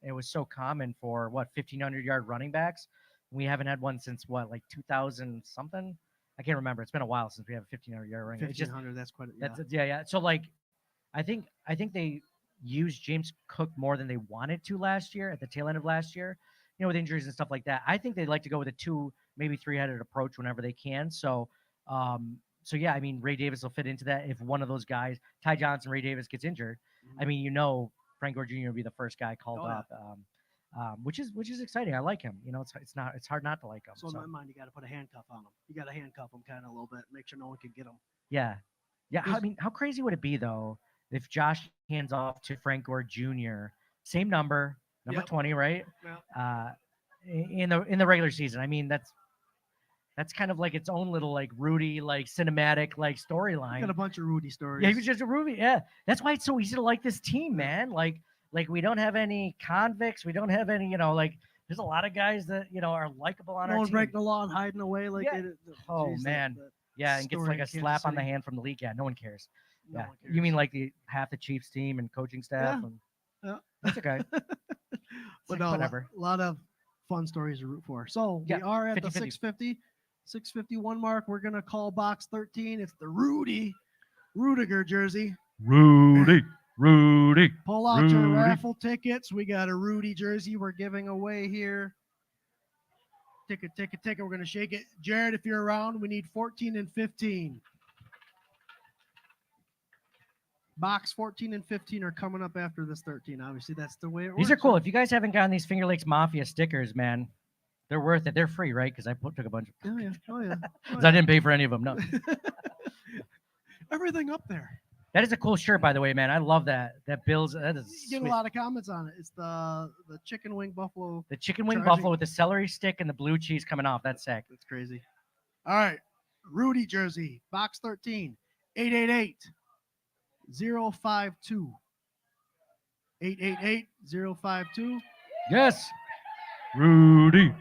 it was so common for 1,500-yard running backs. We haven't had one since like 2000 something. I can't remember. It's been a while since we have a 1,500-yard running back. 1,500. That's quite. Yeah. So like, I think they used James Cook more than they wanted to last year, at the tail end of last year, with injuries and stuff like that. I think they'd like to go with a 2, maybe 3-headed approach whenever they can. So yeah, I mean, Ray Davis will fit into that. If one of those guys, Ty Johnson, Ray Davis, gets injured, I mean, Frank Gore Jr. will be the first guy called up, which is exciting. I like him. It's hard not to like him. So in my mind, you got to put a handcuff on him. You got to handcuff him kind of a little bit, make sure no one can get him. Yeah. I mean, how crazy would it be though if Josh hands off to Frank Gore Jr., same number 20, right? Yeah. In the regular season. I mean, that's kind of like its own little like Rudy like cinematic like storyline. Got a bunch of Rudy stories. Yeah, he was just a Rudy. Yeah, that's why it's so easy to like this team, man. Like we don't have any convicts. We don't have any, like there's a lot of guys that are likable on our team. Breaking the law and hiding away like. Yeah. Man. Yeah, and gets like a slap on the hand from the league. Yeah, no one cares. Yeah, you mean like half the Chiefs team and coaching staff? Yeah. That's okay. But like, whatever. A lot of fun stories to root for. So we are at 50, the 651 mark. We're gonna call box 13. It's the Rudiger jersey. Rudy. Pull out your raffle tickets. We got a Rudy jersey we're giving away here. Ticket. We're gonna shake it. Jared, if you're around, we need 14 and 15. Box 14 and 15 are coming up after this 13. Obviously, that's the way it works. These are cool. If you guys haven't gotten these Finger Lakes Mafia stickers, man, they're worth it. They're free, right? Because I took a bunch of. Oh yeah. I didn't pay for any of them. No. Everything up there. That is a cool shirt, by the way, man. I love that. That Bills. That is You get a sweet. lot of comments on it. It's the chicken wing buffalo. The chicken wing charging- buffalo with the celery stick and the blue cheese coming off. That's sick. That's crazy. All right. Rudy jersey, box 13, 888-052. 888-052. Yes. Rudy.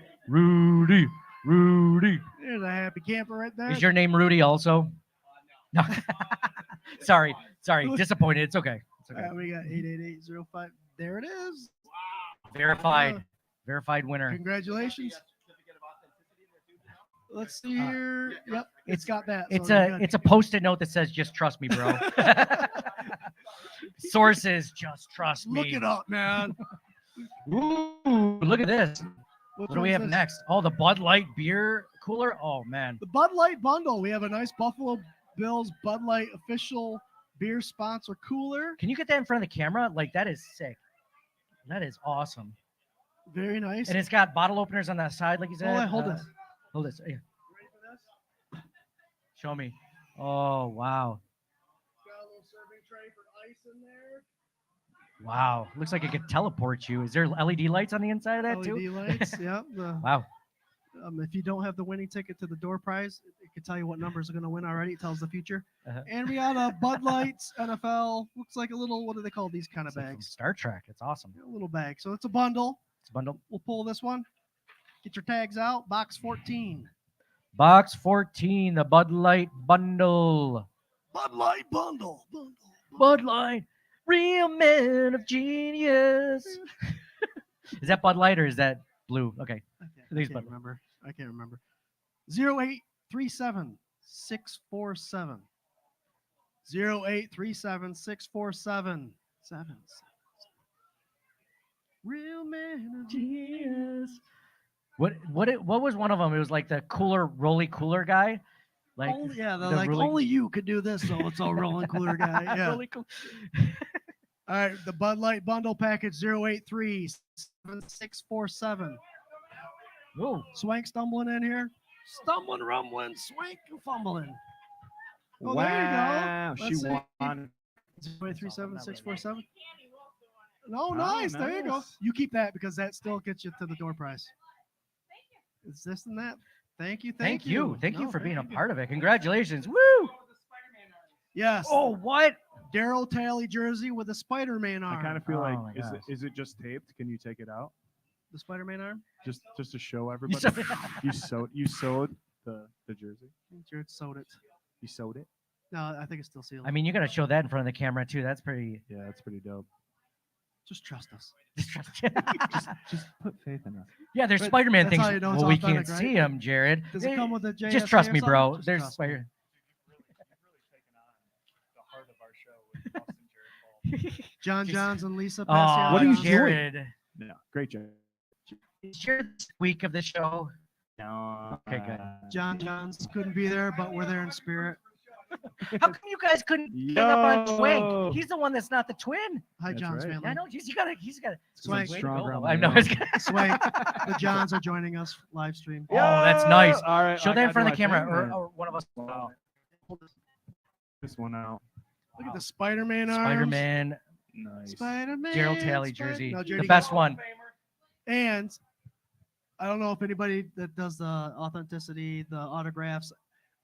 There's a happy camper right there. Is your name Rudy also? No. sorry. Disappointed. It's okay. It's All okay. right, we got 888-05. There it is. Verified. Verified winner. Congratulations. Let's see here. Yep, it's got that. It's so you're good. a post-it note that says "Just trust me, bro." Sources, just trust me. Look it up, man. Ooh, look at this. Which What do we one's have this? next? Oh, the Bud Light beer cooler. Oh man. The Bud Light bundle. We have a nice Buffalo Bills Bud Light official beer sponsor cooler. Can you get that in front of the camera? Like that is sick. That is awesome. Very nice. And it's got bottle openers on that side, like you said. Hold on, hold this. Hold this. Yeah. Show me. Oh wow. Got a little serving tray for ice in there. Wow. Looks like it could teleport you. Is there LED lights on the inside of that LED too? lights. Yep. Wow. If you don't have the winning ticket to the door prize, it can tell you what numbers are going to win already. It tells the future. Uh-huh. And we got a Bud Lights NFL. Looks like a little, what do they call these kind of It's like from bags? Star Trek. It's awesome. A little bag. So it's a bundle. It's a bundle. We'll pull this one. Get your tags out. Box 14. Box 14, the Bud Light bundle. Bud Light bundle. Bud Light, real man of genius. Is that Bud Light or is that blue? Okay. I These can't Bud- remember. I can't remember. 0837-647. 0837-647. Real man of genius. What was one of them? It was like the roly cooler guy. Like Only, yeah, they're the like really- only you could do this, so it's all rolling cooler guy. Yeah. Really cool. All right, the Bud Light bundle package 0837-647. Whoa. Swank stumbling in here. Stumbling, rumbling, swank, and fumbling. Oh, there Wow, you go. she Let's see. won. 0837-647. No, Oh, nice. There you go. nice. You keep that because that still gets you to the door prize. Is this and that? Thank you. Thank you. Thank you No, for being a thank you. part of it. Congratulations. Woo! Yes. Oh, what? Daryl Talley jersey with a Spider-Man arm. I kind of feel Oh my like gosh. is it just taped? Can you take it out? The Spider-Man arm. Just to show everybody. saw- you sewed the jersey. Jared sewed it. You sewed it. No, I think it's still sealed. I mean, you got to show that in front of the camera too. That's pretty. Yeah, that's pretty dope. Just trust us. Just put faith in us. Yeah, there's But Spider-Man that's things. how you know it's Well, we authentic, can't right? see him, Jared. Does it come with a Just JSK trust or me, bro. something? Just There's trust me. Spider. John Just- Johns and Lisa Oh, Passiano. What are you doing? Jared. No, great job. Is Jared this week of the show? No. Okay, good. John Johns couldn't be there, but we're there in spirit. How come you guys couldn't hang up on Yo. Twink? He's the one that's not the twin. Hi, That's Johns right. family. I know. He's got. Swank. Stronger on I my know. own. Swank. The Johns are joining us live stream. Oh, that's nice. All right. Show I that in gotta front of do the camera, my thing, or one of us. Wow. This one out. Look at the Spider-Man arms. Spider-Man, Nice. Spider-Man. Gerald Talley Spider- jersey, No, the Jared, you best got- one. And I don't know if anybody that does the authenticity, the autographs,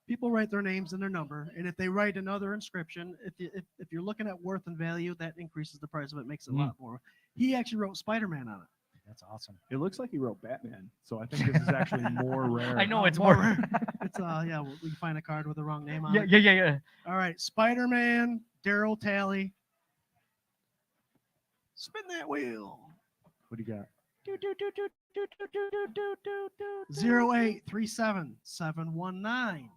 people write their names and their number, and if they write another inscription, if you're looking at worth and value, that increases the price of it, makes it a lot more. He actually wrote Spider-Man on it. That's awesome. It looks like he wrote Batman, so I think this is actually more rare. I know it's More more. rare. It's yeah, we can find a card with the wrong name on Yeah, it. yeah. All right, Spider-Man, Daryl Talley. Spin that wheel. What do you got? 0837-719.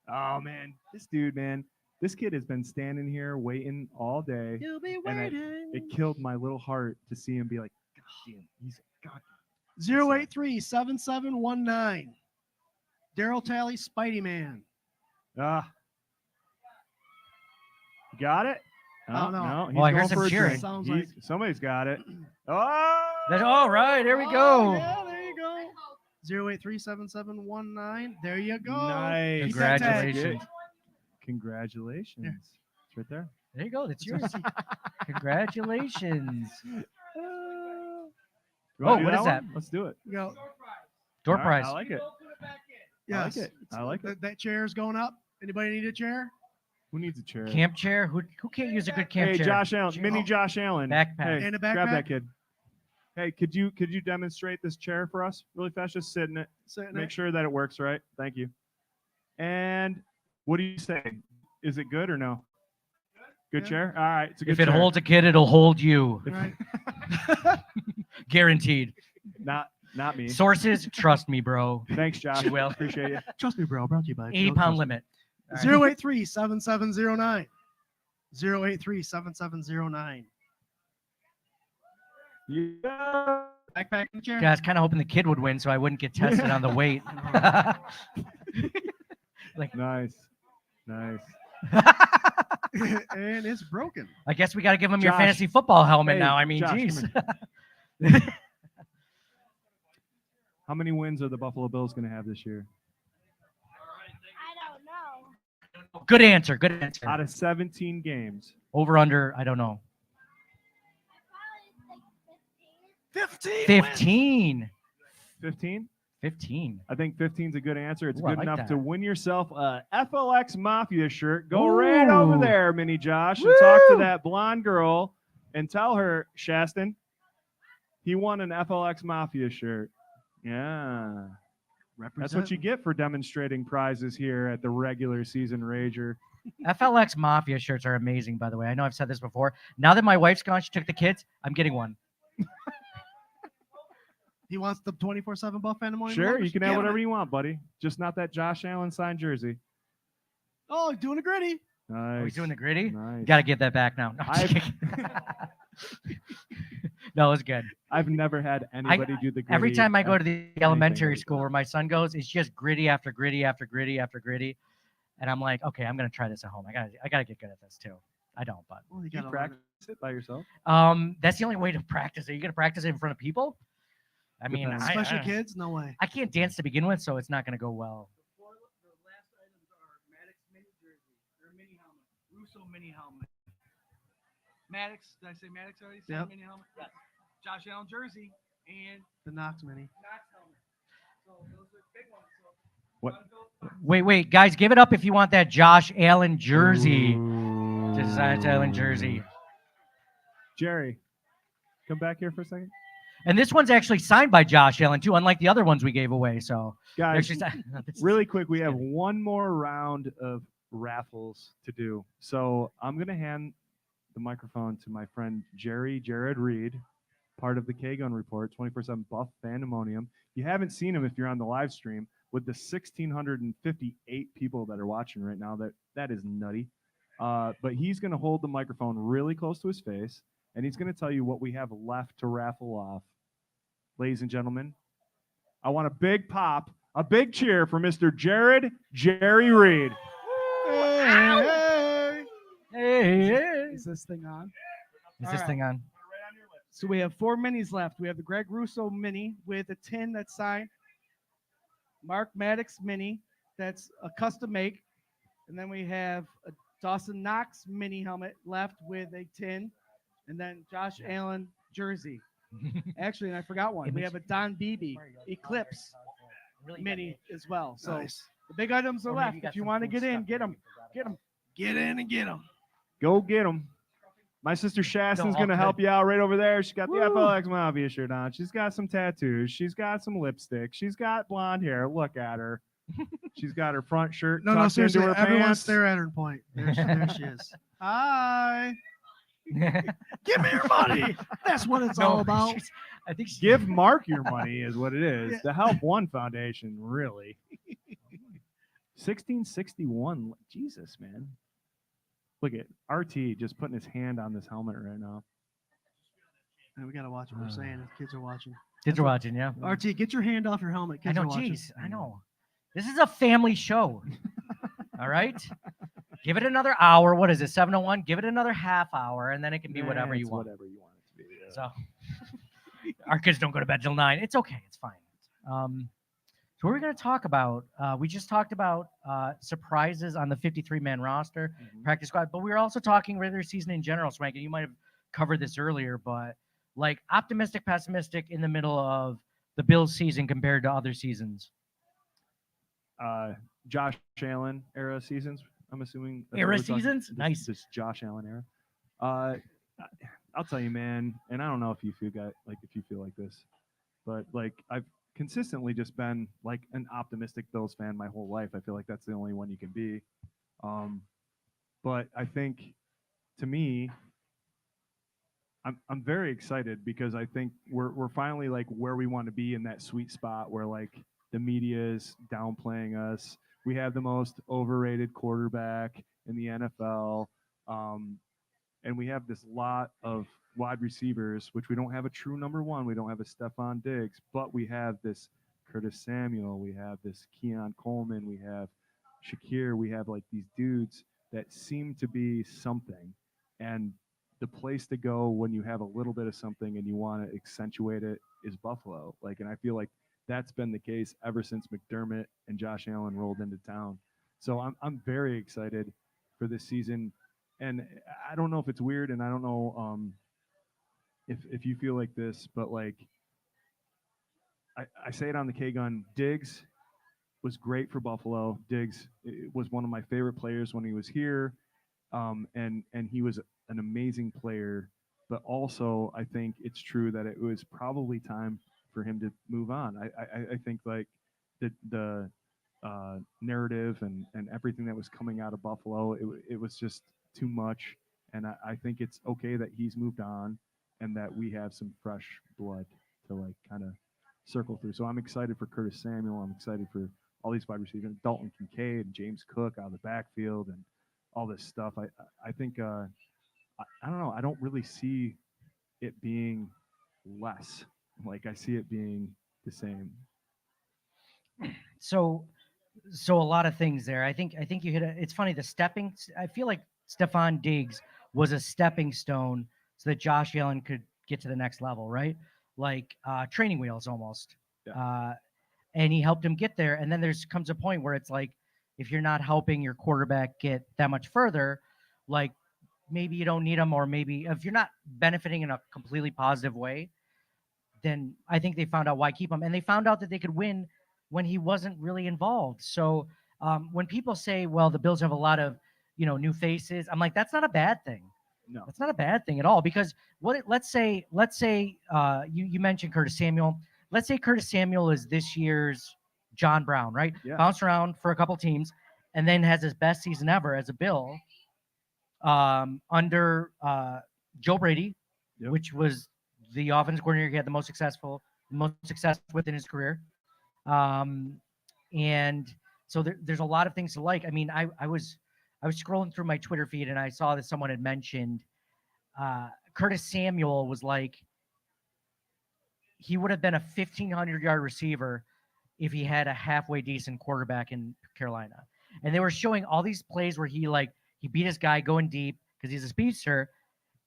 Oh man, this dude, man, this kid has been standing here waiting all day. You'll be And waiting. It killed my little heart to see him be like, God damn, he's God. 083-7719. Daryl Talley, Spidey Man. Ah, you got it? Oh, no. no. Oh, I heard going some for a cheering. drink. Sounds He's- somebody's got it. Oh, That's all right. There we Oh, go. Yeah, there you go. 083-7719. There you go. nice. Keep that tag. Congratulations. Congratulations. It's right there. There you go. That's yours. Congratulations. You Oh, wanna do what is one? that? Let's do it. You go. Door All right, prize. I like it. Yes. I like it. I like it. That chair is going up. Anybody need a chair? Who needs a chair? Camp chair. Who can't use a good camp Hey, chair? Josh Allen, mini Josh Allen. Backpack. Hey, And a grab backpack? that kid. Hey, could you demonstrate this chair for us really fast? Just sit in it. Sitting Make there. sure that it works right. Thank you. And what do you say? Is it good or no? Good Yeah. chair? All right. It's a good If it chair. holds a kid, it'll hold you. Right. Guaranteed. Not me. Sources, trust me, bro. Thanks, Josh. You will. Appreciate you. Trust me, bro. Brought to you by 80-pound limit. All right. 083-7709. 083-7709. Yeah. Backpack and chair. Yeah, I was kind of hoping the kid would win so I wouldn't get tested on the weight. Nice. And it's broken. I guess we got to give him your Josh. fantasy football helmet Hey, now. I mean, Josh, come geez. How many wins are the Buffalo Bills going to have this year? I don't know. Good answer. Good answer. Out of 17 games. Over, under, I don't know. Probably like 15. 15. 15? 15. I think 15 is a good answer. It's Ooh, I good like enough that. to win yourself a FLX Mafia shirt. Go right over Ooh. there, Mini Josh, and talk to Woo. that blonde girl and tell her, Shaston, he won an FLX Mafia shirt. Yeah. That's what you get for demonstrating prizes here at the regular season Rager. FLX Mafia shirts are amazing, by the way. I know I've said this before. Now that my wife's gone, she took the kids, I'm getting one. He wants the 24/7 Buff Fandemonium. Sure, you can have whatever you want, buddy. Just not that Josh Allen signed jersey. Oh, he's doing a gritty. Nice. Are we doing the gritty? Nice. Got to get that back now. No, I'm just kidding. No, it's good. I've never had anybody do the gritty. Every time I go to the elementary like school where my son goes, it's just gritty after gritty after gritty after gritty. And I'm like, okay, I'm gonna try this at home. I gotta get good at this too. I don't, but Well, you Do you gotta practice it by yourself? that's the only way to practice it. You gonna practice it in front of people? I mean, Depends. Especially kids, no way. I can't dance to begin with, so it's not gonna go well. The last items are Maddox mini jersey, or mini helmet, Russo mini helmet. Maddox, did I say Maddox already? Say Yep. Mini helmet? Yes. Josh Allen jersey and The Knox Mini. Knox helmet. So those are big ones. So What? Wait, guys, give it up if you want that Josh Allen jersey. Ooh. Josh Allen jersey. Jerry, come back here for a second. And this one's actually signed by Josh Allen too, unlike the other ones we gave away. So Guys, actually, this is- really quick, we have one more round of raffles to do. So I'm going to hand the microphone to my friend Jared Reed, part of the K-Gun Report, 24/7 Buff Fandemonium. You haven't seen him if you're on the live stream. With the 1,658 people that are watching right now, that is nutty. But he's going to hold the microphone really close to his face, and he's going to tell you what we have left to raffle off. Ladies and gentlemen, I want a big pop, a big cheer for Mr. Jerry Reed. Hey. is this thing on? Is All this right. thing on? So we have 4 minis left. We have the Greg Russo mini with a tin that's signed. Mark Maddox mini that's a custom make. And then we have a Dawson Knox mini helmet left with a tin. And then Josh Allen jersey. Actually, and I forgot one. We have a Don Beebe Eclipse mini as well. So the big items are Or maybe left. you got If you some want to cool get in, stuff get that them. we forgot Get about. them. Get in and get them. Go get him. My sister Shaston's all going to good. help you out right over there. She's got the Woo. FLX Mafia shirt on. She's got some tattoos. She's got some lipstick. She's got blonde hair. Look at her. She's got her front shirt No, tucked seriously. into her Everyone pants. stare at her point. There she is. Hi. Give me your money. That's what it's all about. I think she, Give Mark your money is what it is. Yeah. The Help One Foundation, really. 1661. Jesus, man. Look at RT just putting his hand on this helmet right now. Hey, we gotta watch what we're saying. If kids are watching. kids are watching, yeah. RT, get your hand off your helmet. I Kids know, are watching. geez, I know. This is a family show. All right? Give it another hour. What is it, 7:01? Give it another half hour, and then it can be whatever you It's want. Whatever you want it to be. Yeah. So our kids don't go to bed till 9. It's okay. It's fine. So we're going to talk about, we just talked about surprises on the 53-man roster, practice squad, but we were also talking regular season in general, Swank, and you might have covered this earlier, but like optimistic, pessimistic in the middle of the Bills season compared to other seasons. Josh Allen era seasons, I'm assuming. Era seasons? Nice. This Josh Allen era. I'll tell you, man, and I don't know if you feel like this, but like I've consistently just been like an optimistic Bills fan my whole life. I feel like that's the only one you can be. But I think, to me, I'm very excited because I think we're finally like where we want to be in that sweet spot where like the media is downplaying us. We have the most overrated quarterback in the NFL. And we have this lot of wide receivers, which we don't have a true number one. We don't have a Stephon Diggs, but we have this Curtis Samuel. We have this Keon Coleman. We have Shakir. We have like these dudes that seem to be something. And the place to go when you have a little bit of something and you want to accentuate it is Buffalo. Like, and I feel like that's been the case ever since McDermott and Josh Allen rolled into town. So I'm very excited for this season. And I don't know if it's weird, and I don't know if you feel like this, but like I say it on the K-Gun, Diggs was great for Buffalo. Diggs was one of my favorite players when he was here, and he was an amazing player. But also, I think it's true that it was probably time for him to move on. I think like the narrative and everything that was coming out of Buffalo, it was just too much, and I think it's okay that he's moved on and that we have some fresh blood to like kind of circle through. So I'm excited for Curtis Samuel. I'm excited for all these wide receivers, Dalton Kincaid and James Cook out of the backfield and all this stuff. I think I don't know. I don't really see it being less. Like I see it being the same. So a lot of things there. I think you hit it. It's funny, I feel like Stephon Diggs was a stepping stone so that Josh Allen could get to the next level, right? Like training wheels almost. Yeah. And he helped him get there. And then comes a point where it's like, if you're not helping your quarterback get that much further, like maybe you don't need him, or maybe if you're not benefiting in a completely positive way, then I think they found out why keep him. And they found out that they could win when he wasn't really involved. So when people say, well, the Bills have a lot of, new faces, I'm like, that's not a bad thing. No, that's not a bad thing at all. Because let's say you mentioned Curtis Samuel. Let's say Curtis Samuel is this year's John Brown, right? Yeah. Bounced around for a couple teams and then has his best season ever as a Bill under Joe Brady, Yep. which was the offensive coordinator he had the most success with in his career. And so there's a lot of things to like. I mean, I was scrolling through my Twitter feed and I saw that someone had mentioned Curtis Samuel was like, he would have been a 1,500-yard receiver if he had a halfway decent quarterback in Carolina. And they were showing all these plays where he beat his guy going deep because he's a speedster,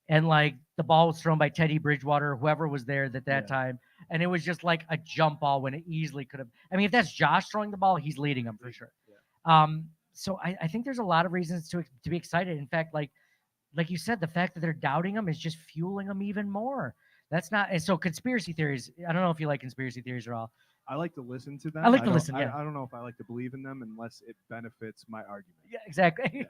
and like the ball was thrown by Teddy Bridgewater, whoever was there at that time, and it was just like a jump ball when it easily could have. I mean, if that's Josh throwing the ball, he's leading him for sure. Yeah. So I think there's a lot of reasons to be excited. In fact, like you said, the fact that they're doubting him is just fueling them even more. That's not. And so conspiracy theories. I don't know if you like conspiracy theories at all. I like to listen to them. I like to listen. I don't know if I like to believe in them unless it benefits my argument. Yeah, exactly.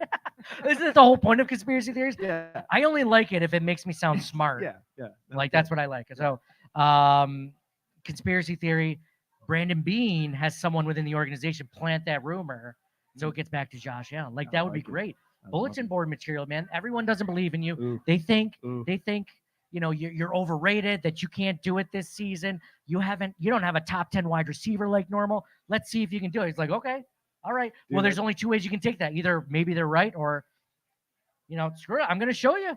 Isn't that the whole point of conspiracy theories? Yeah. I only like it if it makes me sound smart. Yeah. That's what I like. So, conspiracy theory. Brandon Beane has someone within the organization plant that rumor, so it gets back to Josh Allen. Like that would be great. Bulletin board material, man. Everyone doesn't believe in you. Ooh. They think Ooh. You're overrated, that you can't do it this season. You don't have a top 10 wide receiver like normal. Let's see if you can do it. It's like, okay, all right. Dude, well, there's only two ways you can take that. Either maybe they're right, or screw it, I'm going to show you.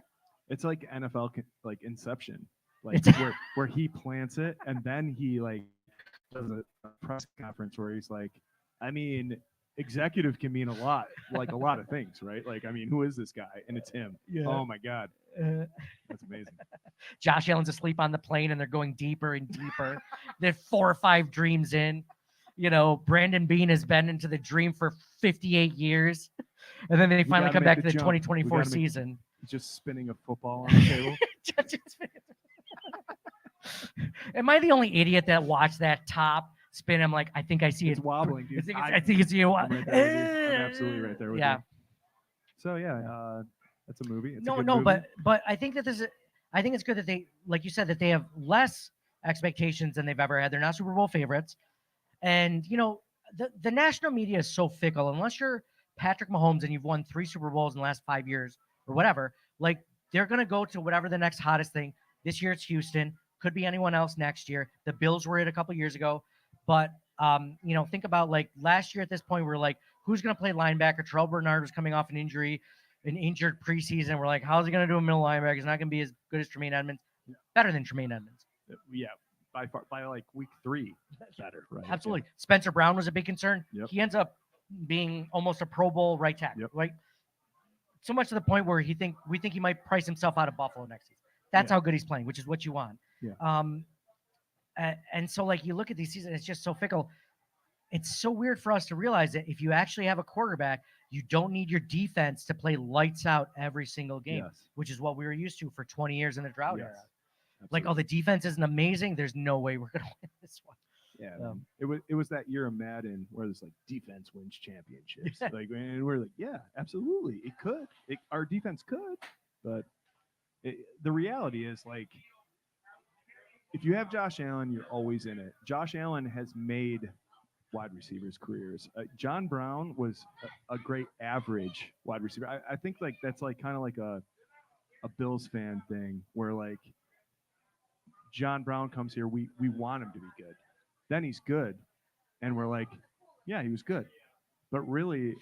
It's like NFL like Inception, like where he plants it and then he like does a press conference where he's like, I mean, executive can mean a lot of things, right? Like, I mean, who is this guy? And it's him. Yeah. Oh my God. That's amazing. Josh Allen's asleep on the plane and they're going deeper and deeper. They're 4 or 5 dreams in. Brandon Bean has been into the dream for 58 years, and then they finally gotta come make back the to the jump. We 2024 gotta make- season. Just spinning a football on the table. Am I the only idiot that watched that top spin? I'm like, I think I see It's it wobbling, dude. I think it's you. I'm right there with you. I'm absolutely right there with Yeah. you. So that's a movie. It's a No, good no, movie. but I think that I think it's good that they, like you said, that they have less expectations than they've ever had. They're not Super Bowl favorites, and the national media is so fickle. Unless you're Patrick Mahomes and you've won 3 Super Bowls in the last 5 years or whatever, like they're gonna go to whatever the next hottest thing. This year it's Houston. Could be anyone else next year. The Bills were it a couple years ago, but think about like last year at this point, we're like, who's gonna play linebacker? Terrell Bernard was coming off an injury. An injured preseason. We're like, how's he going to do a middle linebacker? He's not going to be as good as Tremaine Edmonds. Better than Tremaine Edmonds. Yeah, by far, by like week 3, better. Right. Absolutely. Yeah. Spencer Brown was a big concern. Yep. He ends up being almost a Pro Bowl right tackle. Yep. Right. So much to the point where we think he might price himself out of Buffalo next season. That's how good he's playing, which is what you want. Yeah. And so like you look at these seasons, it's just so fickle. It's so weird for us to realize that if you actually have a quarterback, you don't need your defense to play lights out every single game, which is what we were used to for 20 years in the drought era. Absolutely. Like, the defense isn't amazing. There's no way we're going to win this one. Yeah, it was that year of Madden where there's like defense wins championships. Like, and we're like, yeah, absolutely, it could. Our defense could, but the reality is like, if you have Josh Allen, you're always in it. Josh Allen has made wide receivers' careers. John Brown was a great average wide receiver. I think like that's like kind of like a Bills fan thing where like John Brown comes here, we want him to be good. Then he's good, and we're like, yeah, he was good. But really,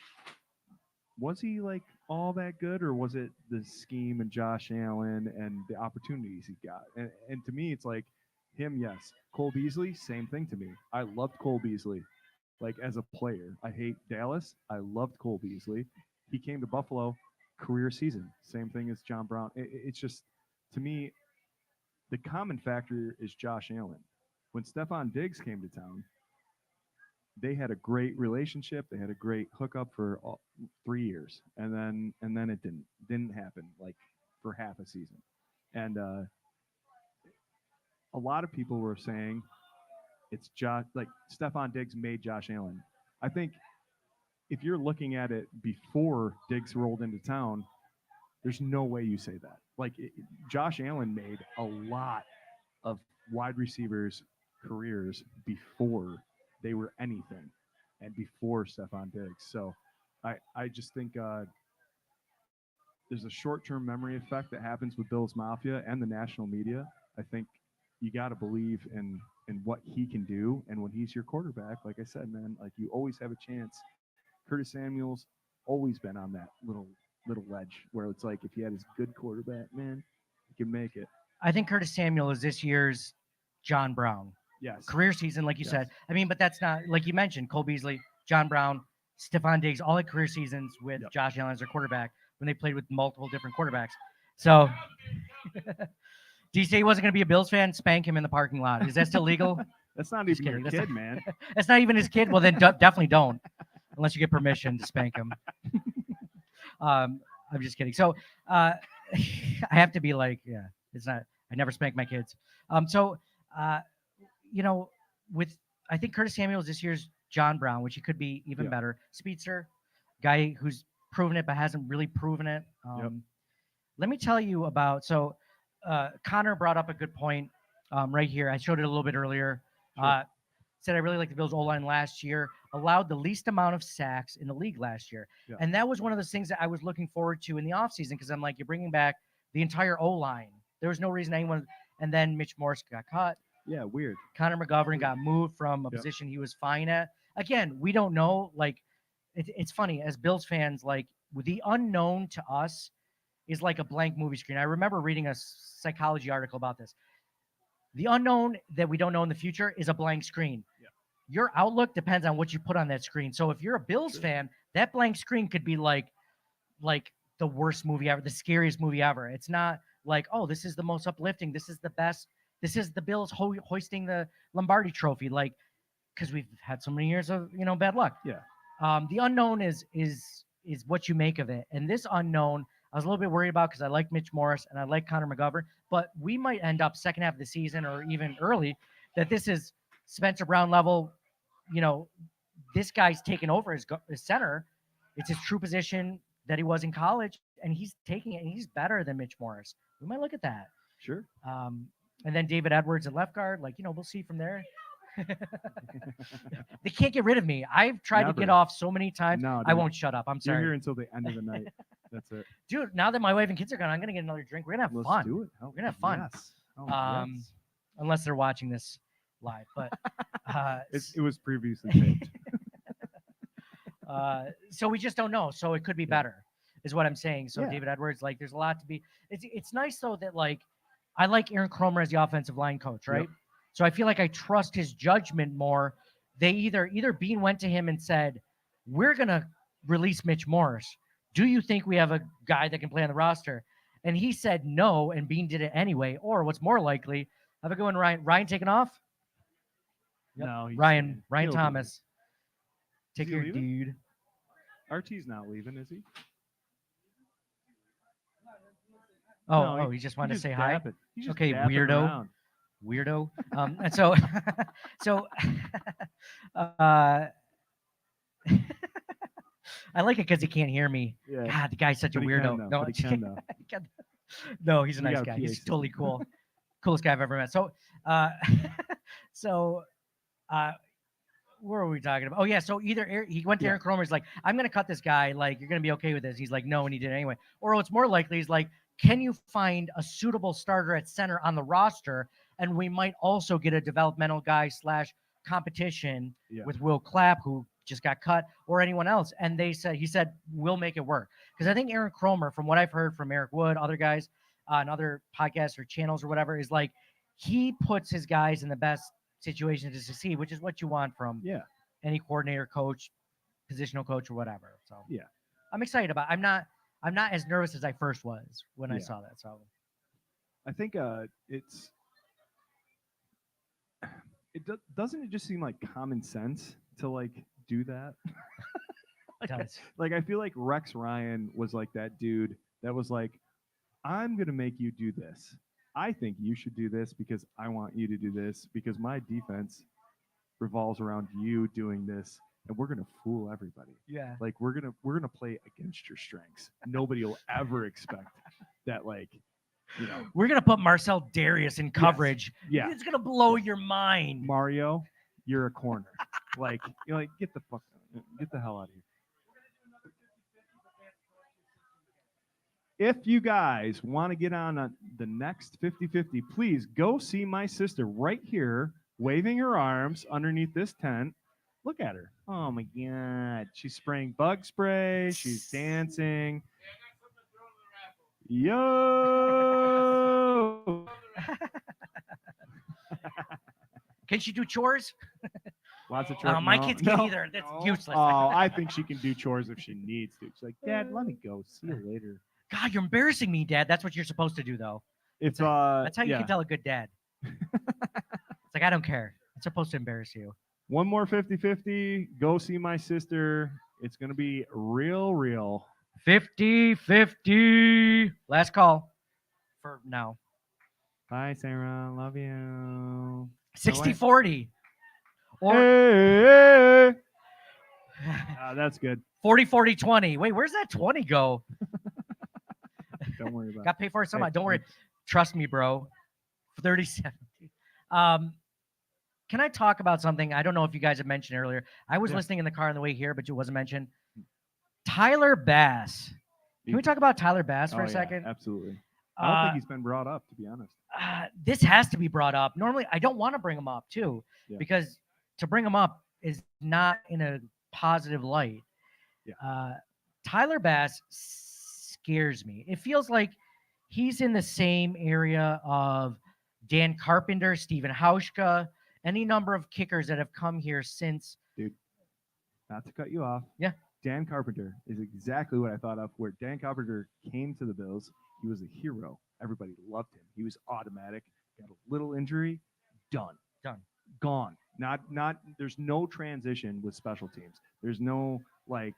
was he like all that good, or was it the scheme and Josh Allen and the opportunities he got? And to me, it's like him, yes. Cole Beasley, same thing to me. I loved Cole Beasley. Like as a player, I hate Dallas. I loved Cole Beasley. He came to Buffalo, career season. Same thing as John Brown. It's just, to me, the common factor is Josh Allen. When Stephon Diggs came to town, they had a great relationship. They had a great hookup for 3 years, and then it didn't happen like for half a season. And a lot of people were saying, it's Josh, like Stephon Diggs made Josh Allen. I think if you're looking at it before Diggs rolled into town, there's no way you say that. Like Josh Allen made a lot of wide receivers' careers before they were anything, and before Stephon Diggs. So I just think there's a short-term memory effect that happens with Bills Mafia and the national media. I think you got to believe in what he can do, and when he's your quarterback, like I said, man, like you always have a chance. Curtis Samuel's always been on that little ledge where it's like if he had his good quarterback, man, he can make it. I think Curtis Samuel is this year's John Brown. Yes. Career season, like you said. I mean, but that's not, like you mentioned, Cole Beasley, John Brown, Stephon Diggs, all had career seasons with Josh Allen as their quarterback when they played with multiple different quarterbacks. So, do you say he wasn't going to be a Bills fan? Spank him in the parking lot. Is that still legal? That's not even your kid, man. That's not even his kid. Well, then definitely don't, unless you get permission to spank him. I'm just kidding. So, I have to be like, yeah, it's not. I never spank my kids. I think Curtis Samuel is this year's John Brown, which he could be even better. Speedster, guy who's proven it but hasn't really proven it. Let me tell you about. So, Connor brought up a good point right here. I showed it a little bit earlier. Sure. Said I really liked the Bills' O-line last year. Allowed the least amount of sacks in the league last year, and that was one of those things that I was looking forward to in the offseason because I'm like, you're bringing back the entire O-line. There was no reason anyone. And then Mitch Morse got cut. Yeah, weird. Connor McGovern got moved from a position he was fine at. Again, we don't know. Like, it's funny as Bills fans. Like, the unknown to us is like a blank movie screen. I remember reading a psychology article about this. The unknown that we don't know in the future is a blank screen. Yeah. Your outlook depends on what you put on that screen. So if you're a Bills fan, that blank screen could be like the worst movie ever, the scariest movie ever. It's not like, oh, this is the most uplifting. This is the best. This is the Bills hoisting the Lombardi trophy. Like, because we've had so many years of bad luck. Yeah. The unknown is what you make of it, and this unknown I was a little bit worried about because I like Mitch Morris and I like Connor McGovern, but we might end up second half of the season or even early that this is Spencer Brown level. This guy's taken over as center. It's his true position that he was in college, and he's taking it, and he's better than Mitch Morris. We might look at that. Sure. And then David Edwards at left guard, we'll see from there. They can't get rid of me. I've tried to get Never. off so many times. No, I dude. won't shut up. I'm You're sorry. here until the end of the night. That's it. Dude, now that my wife and kids are gone, I'm going to get another drink. We're going to have Let's fun. do it. We're going to have fun. Yes. Oh, yes. Unless they're watching this live. But It was previously taped. so we just don't know. So it could be better, is what I'm saying. So Yeah. David Edwards, there's a lot to be. It's nice though that I like Aaron Cromer as the offensive line coach, right? Yep. So I feel like I trust his judgment more. They either Bean went to him and said, "We're gonna release Mitch Morris. Do you think we have a guy that can play on the roster?" And he said no, and Bean did it anyway. Or what's more likely, have a good one, Ryan. Ryan taking off? Yep. No, he's Ryan staying. He'll Thomas. Take he your leaving? dude. RT's not leaving, is he? Oh, No, he just wanted to say hi. dapping. He's just Okay, dapping weirdo. around. Weirdo. And so, I like it because he can't hear me. Yeah. God, the guy's such a But he weirdo. can, though. No, But he can, though. no, he's a We nice got a guy. PA He's system. totally cool. Coolest guy I've ever met. So, where were we talking about? Oh yeah. So either he went to Aaron Cromer. He's like, "I'm going to cut this guy. You're going to be okay with this." He's like, "No," and he did it anyway. Or what's more likely is can you find a suitable starter at center on the roster? And we might also get a developmental guy / competition with Will Clapp, who just got cut, or anyone else. And he said, we'll make it work. Because I think Aaron Cromer, from what I've heard from Eric Wood, other guys on other podcasts or channels or whatever, is he puts his guys in the best situation to succeed, which is what you want from any coordinator, coach, positional coach, or whatever. So I'm excited about it. I'm not as nervous as I first was when I saw that. So I think doesn't it just seem like common sense to do that? it does. I feel like Rex Ryan was that dude that was I'm gonna make you do this. I think you should do this because I want you to do this because my defense revolves around you doing this, and we're gonna fool everybody. Yeah. We're gonna play against your strengths. Nobody will ever expect that. We're gonna put Marcel Darius in coverage. Yeah. It's gonna blow your mind. Mario, you're a corner. Get the hell out of here. If you guys want to get on the next 50-50, please go see my sister right here, waving her arms underneath this tent. Look at her. Oh my God. She's spraying bug spray. She's dancing. Yo! Can she do chores? Lots of chores. My kids can't either. That's useless. Oh, I think she can do chores if she needs to. She's like, Dad, let me go. See you later. God, you're embarrassing me, Dad. That's what you're supposed to do, though. If that's how you can tell a good dad. It's I don't care. I'm supposed to embarrass you. One more 50-50. Go see my sister. It's going to be real. 50-50. Last call for now. Bye, Sarah. Love you. 60-40. Or Hey. That's good. 40-40-20. Wait, where's that 20 go? Don't worry about it. Got to pay for it somehow. Don't worry. Trust me, bro. 30-70. Can I talk about something? I don't know if you guys have mentioned earlier. I was listening in the car on the way here, but it wasn't mentioned. Tyler Bass. Can we talk about Tyler Bass for a second? Absolutely. I don't think he's been brought up, to be honest. This has to be brought up. Normally, I don't want to bring him up, too, because to bring him up is not in a positive light. Yeah. Tyler Bass scares me. It feels like he's in the same area of Dan Carpenter, Steven Hauschka, any number of kickers that have come here since. Dude, not to cut you off. Yeah. Dan Carpenter is exactly what I thought of. Where Dan Carpenter came to the Bills, he was a hero. Everybody loved him. He was automatic. Got a little injury, done. Gone. Not there's no transition with special teams. There's no like,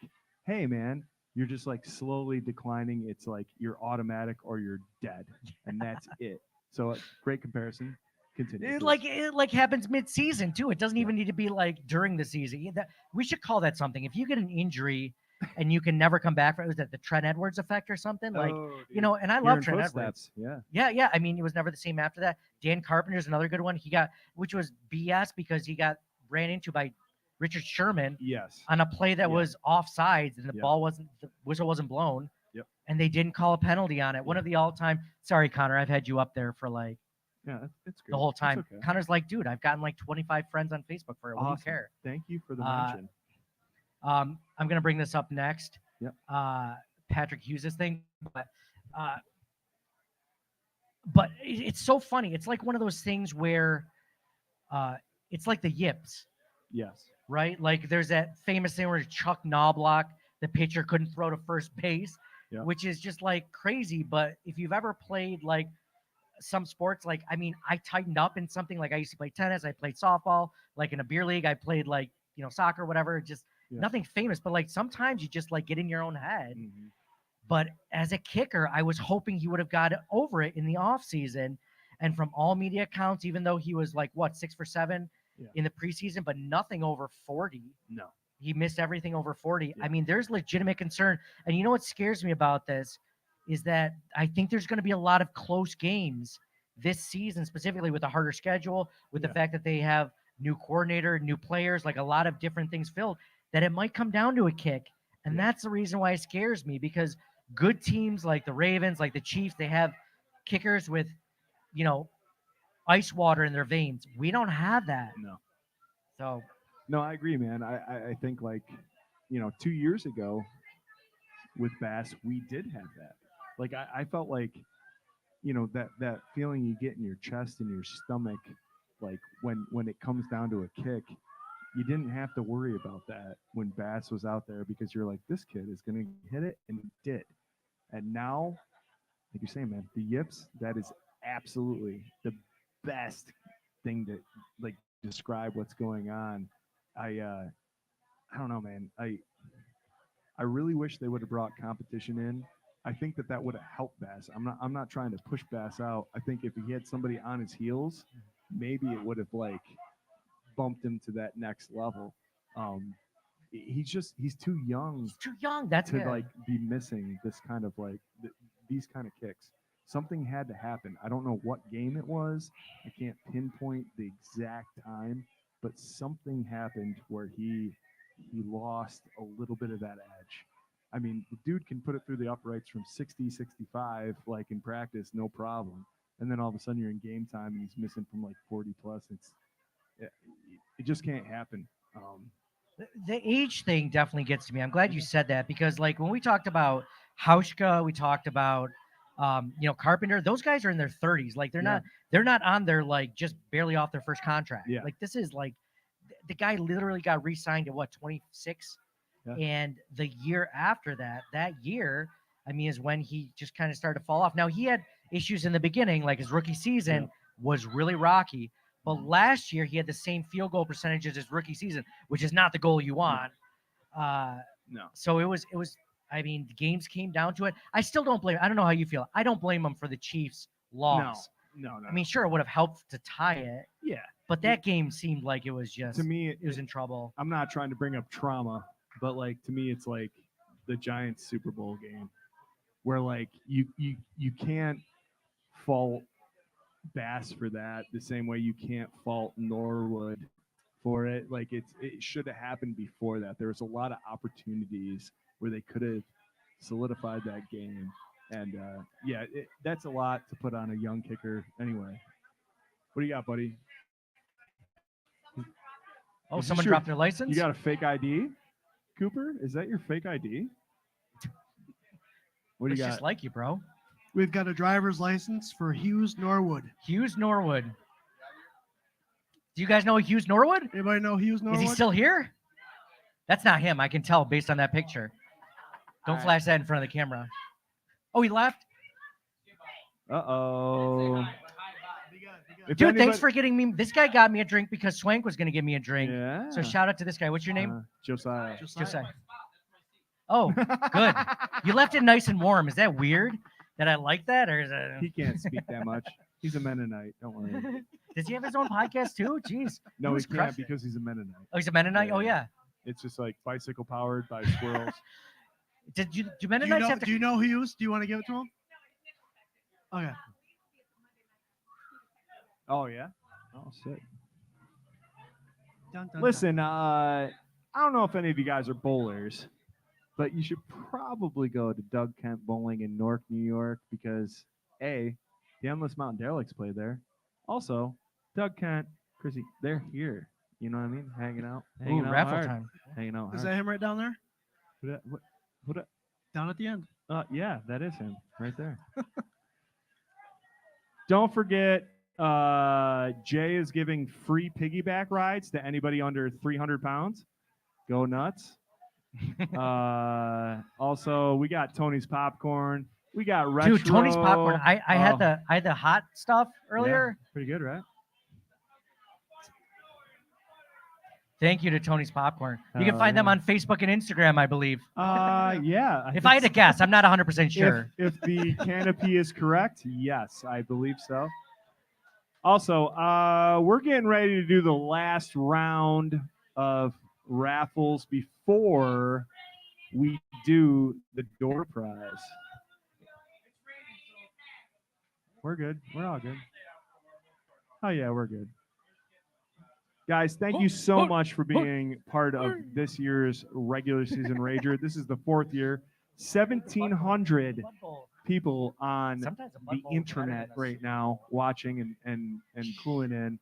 hey man, you're just like slowly declining. It's like you're automatic or you're dead, and that's it. So great comparison. Continue. It please. like happens mid-season too. It doesn't even need to be like during the season. We should call that something. If you get an injury and you can never come back from it, was that the Trent Edwards effect or something? Like, Oh, you know, and I Hearing love Trent Edwards. footsteps, Yeah. Yeah. I mean, it was never the same after that. Dan Carpenter's another good one. He got, which was BS because he got ran into by Richard Sherman Yes. on a play that Yeah. was offsides and the Yep. ball wasn't, the whistle wasn't blown. Yep. And they didn't call a penalty on it. One Yeah. of the all-time. Sorry, Connor, I've had you up there for like Yeah, it's great. the whole It's time. okay. Connor's like, dude, I've gotten like 25 friends on Facebook for it. What do you Awesome. care? Thank you for the Uh, mention. I'm gonna bring this up next. Yep. Patrick Hughes' thing, but it's so funny. It's like one of those things where it's like the yips, Yes. right? Like there's that famous thing where Chuck Knobloch, the pitcher, couldn't throw to first base, Yep. which is just like crazy. But if you've ever played like some sports, like I mean, I tightened up in something like I used to play tennis, I played softball, like in a beer league, I played like, you know, soccer, whatever, just Yeah. nothing famous, but like sometimes you just like get in your own head. Mhm. But as a kicker, I was hoping he would have got over it in the off season. And from all media accounts, even though he was like what 6 for 7 Yeah. in the preseason, but nothing over 40. No. He missed everything over 40. Yeah. I mean, there's legitimate concern. And you know what scares me about this is that I think there's going to be a lot of close games this season, specifically with a harder schedule, with the Yeah. fact that they have new coordinator, new players, like a lot of different things filled, that it might come down to a kick. And Yeah. that's the reason why it scares me, because good teams like the Ravens, like the Chiefs, they have kickers with, you know, ice water in their veins. We don't have that. No. So No, I agree, man. I think like, 2 years ago with Bass, we did have that. Like I felt like, that feeling you get in your chest and your stomach, like when it comes down to a kick, you didn't have to worry about that when Bass was out there because you're like, this kid is gonna hit it, and he did. And now, like you're saying, man, the yips, that is absolutely the best thing to like describe what's going on. I don't know, man. I really wish they would have brought competition in. I think that would have helped Bass. I'm not trying to push Bass out. I think if he had somebody on his heels, maybe it would have like bumped him to that next level. He's too young it's too young. That's to it. like be missing this kind of like these kind of kicks. Something had to happen. I don't know what game it was. I can't pinpoint the exact time, but something happened where he lost a little bit of that edge. I mean, the dude can put it through the uprights from 60, 65, like in practice, no problem. And then all of a sudden you're in game time and he's missing from like 40 plus. It just can't happen. The age thing definitely gets to me. I'm glad you said that, because like when we talked about Hauschka, we talked about Carpenter, those guys are in their 30s. Like they're not on their like just barely off their first contract. Yeah. Like this is like the guy literally got re-signed at what, 26? Yeah. And the year after that year, I mean, is when he just kind of started to fall off. Now he had issues in the beginning, like his rookie season was really rocky. But last year he had the same field goal percentage as his rookie season, which is not the goal you want. No. So it was. I mean, the games came down to it. I still don't blame. I don't know how you feel. I don't blame him for the Chiefs' loss. No. I mean, sure, it would have helped to tie it, Yeah. but that game seemed like it was just. To me, it was in trouble. I'm not trying to bring up trauma, but like to me, it's like the Giants Super Bowl game, where like you can't fault Bass for that the same way you can't fault Norwood for it. Like it should have happened before that. There was a lot of opportunities where they could have solidified that game, and that's a lot to put on a young kicker. Anyway, what do you got, buddy? Oh, Is this someone your- dropped their license? You got a fake ID, Cooper? Is that your fake ID? What do It's you got? just like you, bro. We've got a driver's license for Hughes Norwood. Hughes Norwood. Do you guys know Hughes Norwood? Anybody know Hughes Norwood? Is he still here? That's not him. I can tell based on that picture. Don't flash that in front of the camera. Oh, he left? Uh-oh. Be good, be If Dude, anybody- thanks for getting me. This guy got me a drink because Swank was going to give me a drink. Yeah. So shout out to this guy. What's your name? Josiah. Josiah. Oh, good. You left it nice and warm. Is that weird that I like that? Or is it... He can't speak that much. He's a Mennonite. Don't worry. Does he have his own podcast too? Jeez. No, he was can't crushing it. because he's a Mennonite. Oh, he's a Mennonite? Oh, yeah. It's just like bicycle powered by squirrels. Do Do you, Mennonites know, have to... do you know whose? Do you want to give it to him? Okay. Oh, yeah? Oh, sick. Dun, dun, Listen, I don't know if any of you guys are bowlers, but you should probably go to Doug Kent Bowling in Newark, New York, because A, the Endless Mountain Derelicts play there. Also, Doug Kent, Chrissy, they're here. You know what I mean? Hanging out. Hanging Ooh, out raffle hard. time. Hanging out Is hard. that him right down there? Who that? Down at the end. Yeah, that is him right there. Don't forget, Jay is giving free piggyback rides to anybody under 300 pounds. Go nuts. Also, we got Tony's Popcorn. We got retro. Dude, Tony's Popcorn. I had the hot stuff earlier. Yeah, pretty good, right? Thank you to Tony's Popcorn. You can find them on Facebook and Instagram, I believe. Yeah. If I had to guess, I'm not 100% sure. If the canopy is correct, yes, I believe so. Also, we're getting ready to do the last round of raffles before we do the door prize. We're good. We're all good. Oh, yeah, we're good. Guys, thank you so much for being part of this year's regular season Rager. This is the 4th year. 1,700 people on Sometimes a Blood the Bowl is better internet than right now watching and cooling in.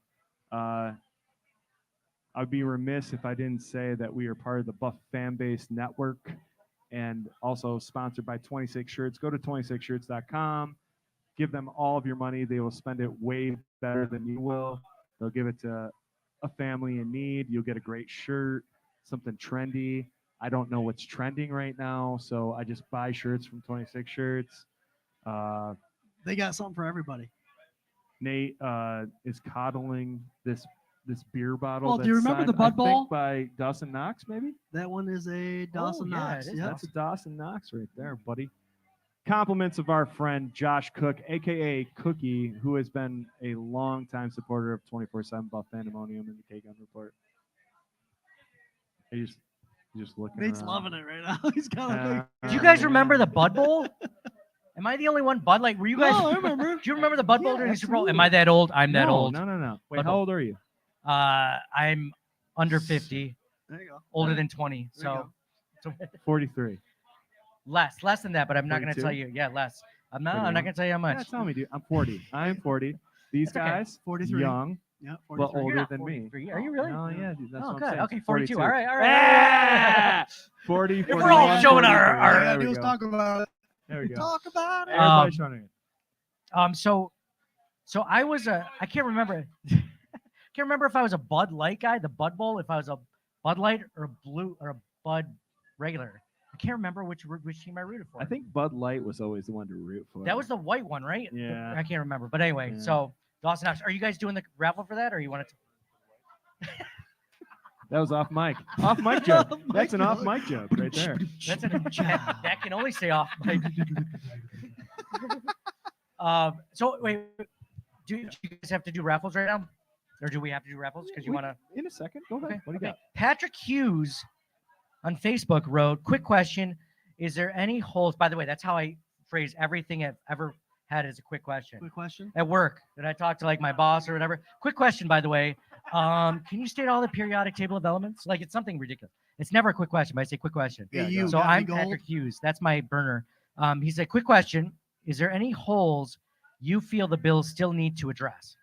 I'd be remiss if I didn't say that we are part of the Buff Fan Base Network and also sponsored by 26 Shirts. Go to 26shirts.com. Give them all of your money. They will spend it way better than you will. They'll give it to a family in need. You'll get a great shirt, something trendy. I don't know what's trending right now, so I just buy shirts from 26 Shirts. They got something for everybody. Nate is coddling this beer bottle. Well, do you that's remember the signed, Bud I think, Bowl? by Dawson Knox, maybe? That one is a Dawson yeah, Knox. it is Yep. That's a Dawson Knox right there, buddy. Compliments of our friend Josh Cook, a.k.a. Cookie, who has been a longtime supporter of 24/7 Buff Fandemonium and the K-Gun Report. He's just looking Nate's around. loving it right now. He's kind of Do you guys remember the Bud Bowl? Am I the only one? Bud Light? Were you guys? No, I remember. Do you remember the Bud Bowl Yeah, during the Super Bowl? Am absolutely. I that old? I'm that No, old. No. Wait, Bud how Bowl. old are you? I'm under 50, There you go. older than 20. There you So 43. less than that, but I'm not going to 42? tell you. Yeah, less. I'm not 31? going to tell you how much. Yeah, tell me, dude. I'm 40. I'm 40. These That's okay. guys, 43. young, Yeah, but 43. You're older not than me. 43. Are you really? Oh, yeah, dude. That's Oh, what I'm good. saying. Okay, 42. 42. All right. Ah! 40, If we're 41, all showing our- 43. our- All There you gotta we do is go. talk about it. There we go. Talk about it. Everybody's showing it. So I was I can't remember. Can't remember if I was a Bud Light guy, the Bud Bowl, if I was a Bud Light or a Blue or a Bud regular. I can't remember which team I rooted for. I think Bud Light was always the one to root for. that was the white one, right? Yeah. I can't remember. But anyway, Yeah. so Dawson Knox, are you guys doing the raffle for that, or you want to? That was off mic. Off mic joke. Off mic That's an off joke. mic joke right there. That's that can only stay off. So wait, do you guys have to do raffles right now, or do we have to do raffles because you want to? In a second. Go ahead. What do you got? Patrick Hughes on Facebook wrote, quick question. Is there any holes? By the way, that's how I phrase everything I've ever had as a quick question. Quick question. At work, did I talk to like my boss or whatever? Quick question, by the way. Can you state all the periodic table of elements? Like it's something ridiculous. It's never a quick question, but I say quick question. Yeah, you So got any I'm gold? Patrick Hughes. That's my burner. He said, quick question. Is there any holes you feel the Bills still need to address?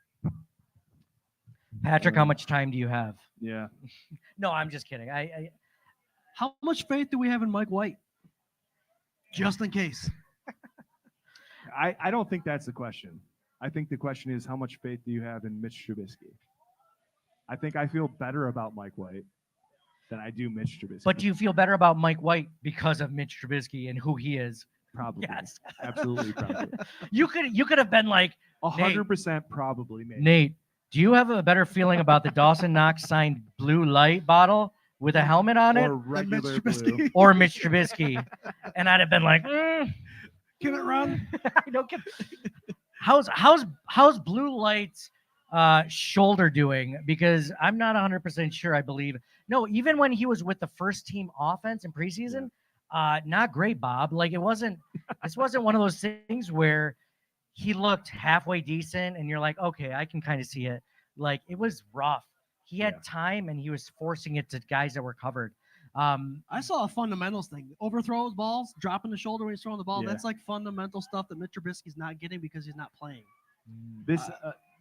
Patrick, how much time do you have? Yeah. No, I'm just kidding. I How much faith do we have in Mike White? Just in case. I don't think that's the question. I think the question is how much faith do you have in Mitch Trubisky? I think I feel better about Mike White than I do Mitch Trubisky. But do you feel better about Mike White because of Mitch Trubisky and who he is Probably. Yes. Absolutely, probably. You could have been like, 100% probably, maybe. Nate, do you have a better feeling about the Dawson Knox signed blue light bottle with a helmet on it, Or regular Mitch Trubisky. blue. or Mitch Trubisky? And I'd have been like, Can it run? I don't get. How's blue light's shoulder doing? Because I'm not 100% sure. I believe no. Even when he was with the first team offense in preseason, not great, Bob. Like it wasn't. This wasn't one of those things where he looked halfway decent, and you're like, okay, I can kind of see it. Like it was rough. He had time, and he was forcing it to guys that were covered. I saw a fundamentals thing. Overthrows balls, dropping the shoulder when he's throwing the ball. Yeah. That's like fundamental stuff that Mitch Trubisky's not getting because he's not playing.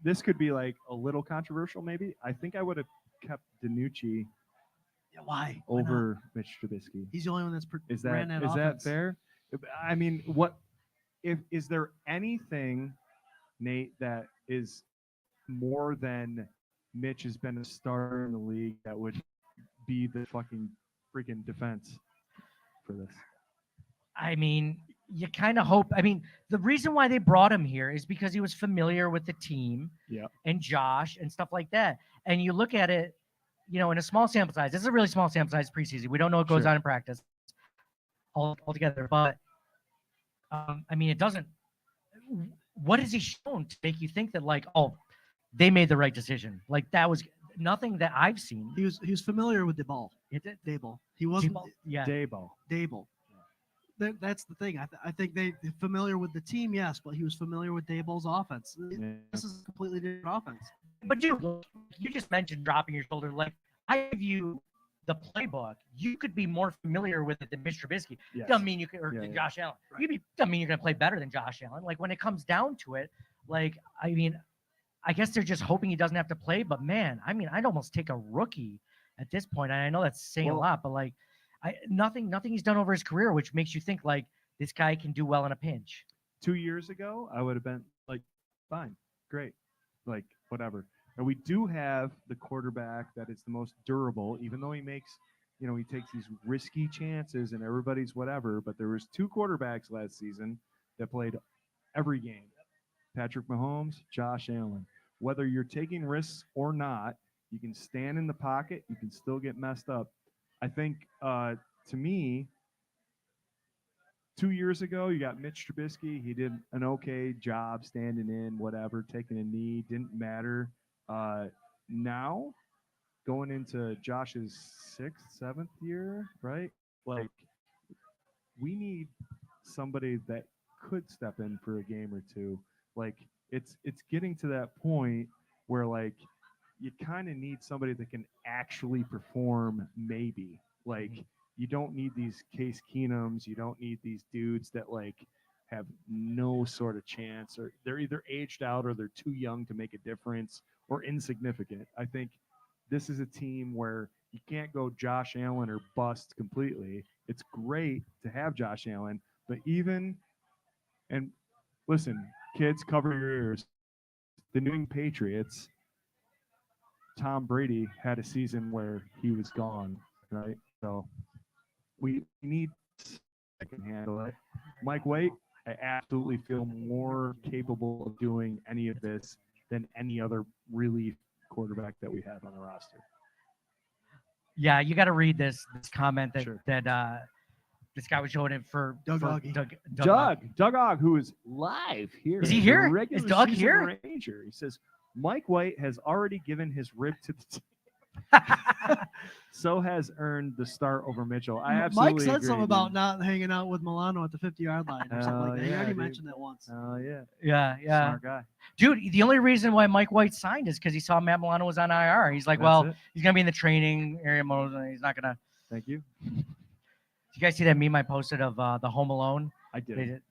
This could be like a little controversial, maybe. I think I would have kept DiNucci Yeah, why? over Mitch Trubisky. He's the only one that's Is ran that that is that offense. fair? I mean, is there anything, Nate, that is more than Mitch has been a starter in the league that would be the fucking freaking defense for this? I mean, you kind of hope. I mean, the reason why they brought him here is because he was familiar with the team and Josh and stuff like that. And you look at it, in a small sample size. This is a really small sample size preseason. We don't know what goes on in practice altogether. But, I mean, it doesn't. What has he shown to make you think that, like, oh, they made the right decision? Like, that was nothing that I've seen. He was familiar with the ball. Dable. He wasn't. Dable. That's the thing. I think they're familiar with the team, yes, but he was familiar with Dable's offense. Yeah. This is a completely different offense. But dude, you just mentioned dropping your shoulder. Like, I give you the playbook. You could be more familiar with it than Mitch Trubisky. Yes. Doesn't mean you can, or Josh Allen. Right. Doesn't mean you're going to play better than Josh Allen. Like, when it comes down to it, like, I mean, I guess they're just hoping he doesn't have to play. But man, I mean, I'd almost take a rookie at this point. And I know that's saying a lot, but like, nothing he's done over his career, which makes you think like this guy can do well in a pinch. 2 years ago, I would have been like, fine, great, like whatever. And we do have the quarterback that is the most durable, even though he makes, he takes these risky chances and everybody's whatever. But there was 2 quarterbacks last season that played every game: Patrick Mahomes, Josh Allen. Whether you're taking risks or not, you can stand in the pocket. You can still get messed up. I think, to me, 2 years ago, you got Mitch Trubisky. He did an okay job standing in, whatever, taking a knee, didn't matter. Now, going into Josh's 6th, 7th year, right? Like, we need somebody that could step in for a game or two. Like, it's getting to that point where, like, you kind of need somebody that can actually perform, maybe. Like, you don't need these Case Keenums. You don't need these dudes that, like, have no sort of chance, or they're either aged out or they're too young to make a difference or insignificant. I think this is a team where you can't go Josh Allen or bust completely. It's great to have Josh Allen, but and listen, kids, cover your ears. The New England Patriots, Tom Brady had a season where he was gone, right? So we need that can handle it. Mike White, I absolutely feel more capable of doing any of this than any other relief quarterback that we have on the roster. Yeah, you got to read this comment that Sure. this guy was showing it for Doug for Oggy. Doug Ogg, who is live here. Is he as a here? regular Is Doug season here? Ranger. He says Mike White has already given his rib to the team. So has earned the start over Mitchell. I absolutely Mike said agree, something about dude. not hanging out with Milano at the 50-yard line or something like that. He yeah, already dude. mentioned that once. Oh yeah, Yeah. smart guy. Dude, the only reason why Mike White signed is because he saw Matt Milano was on IR. He's like, That's well, it. he's going to be in the training area mode. And he's not going to. Thank you. Did you guys see that meme I posted of the Home Alone? I did.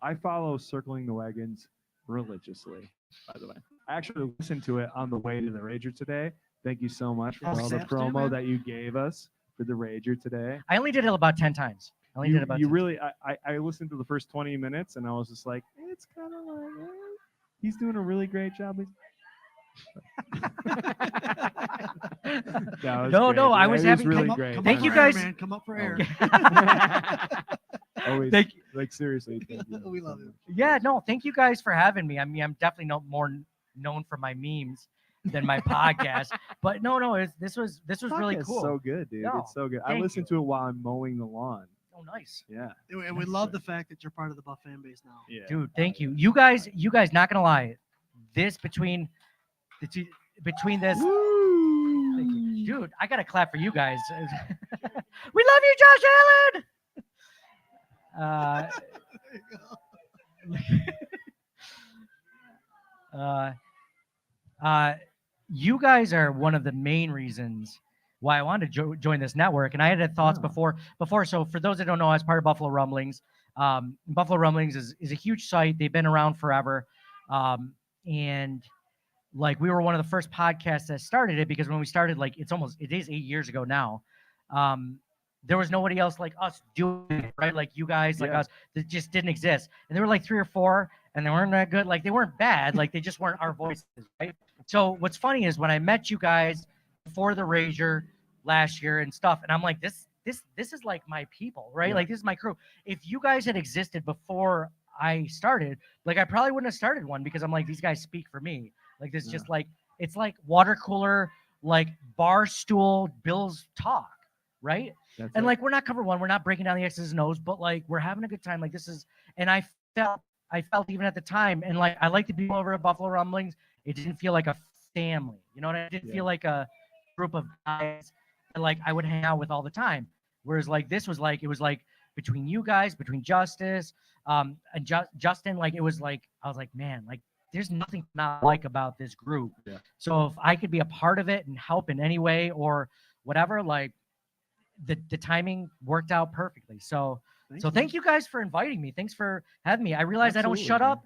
I follow Circling the Wagons religiously, by the way. I actually listened to it on the way to the Rager today. Thank you so much for Oh, all the Saps too, promo man. that you gave us for the Rager today. I only did it about 10 times. I only did it about You 10 really, I listened to the first 20 minutes and I was just like, it's kind of like, he's doing a really great job. No, I was having- really Come up, great. come Thank up you for air, guys. man. Come up for air. Always, Thank you. like seriously. Thank you We so love you. much. Yeah, no, thank you guys for having me. I mean, I'm definitely more known for my memes than my podcast. But no, this was really Podcast's cool. so good, dude. No, It's so good. I thank listen you. to it while I'm mowing the lawn. Oh, nice. Yeah. And we love the fact that you're part of the Buff fan base now. Yeah. Dude, thank you. You guys, not gonna lie, this between this, thank you. Dude, I gotta clap for you guys. We love you, Josh Allen. You guys are one of the main reasons why I wanted to join this network, and I had thoughts before. So for those that don't know, I was part of Buffalo Rumblings. Buffalo Rumblings is a huge site. They've been around forever, and like we were one of the first podcasts that started it, because when we started, like it is 8 years ago now. There was nobody else like us doing it, right? Like you guys, like us, that just didn't exist. And there were like 3 or 4, and they weren't that good. Like they weren't bad, like they just weren't our voices, right? So what's funny is when I met you guys before the Rager last year and stuff, and I'm like, this is like my people, right? Yeah. Like this is my crew. If you guys had existed before I started, like I probably wouldn't have started one, because I'm like, these guys speak for me. Like this, just like it's like water cooler, like bar stool Bills talk, right? And like we're not cover one, we're not breaking down the X's and O's, but like we're having a good time. Like this is, and I felt even at the time, and like I like the people over at Buffalo Rumblings. It didn't feel like a family, you know what I mean? It didn't feel like a group of guys that like I would hang out with all the time. Whereas like this was like, it was like between you guys, between Justus, and Justin, like it was like, I was like, man, like there's nothing not like about this group. Yeah. So if I could be a part of it and help in any way or whatever, like the timing worked out perfectly. So thank you guys for inviting me. Thanks for having me. I realize I don't shut up,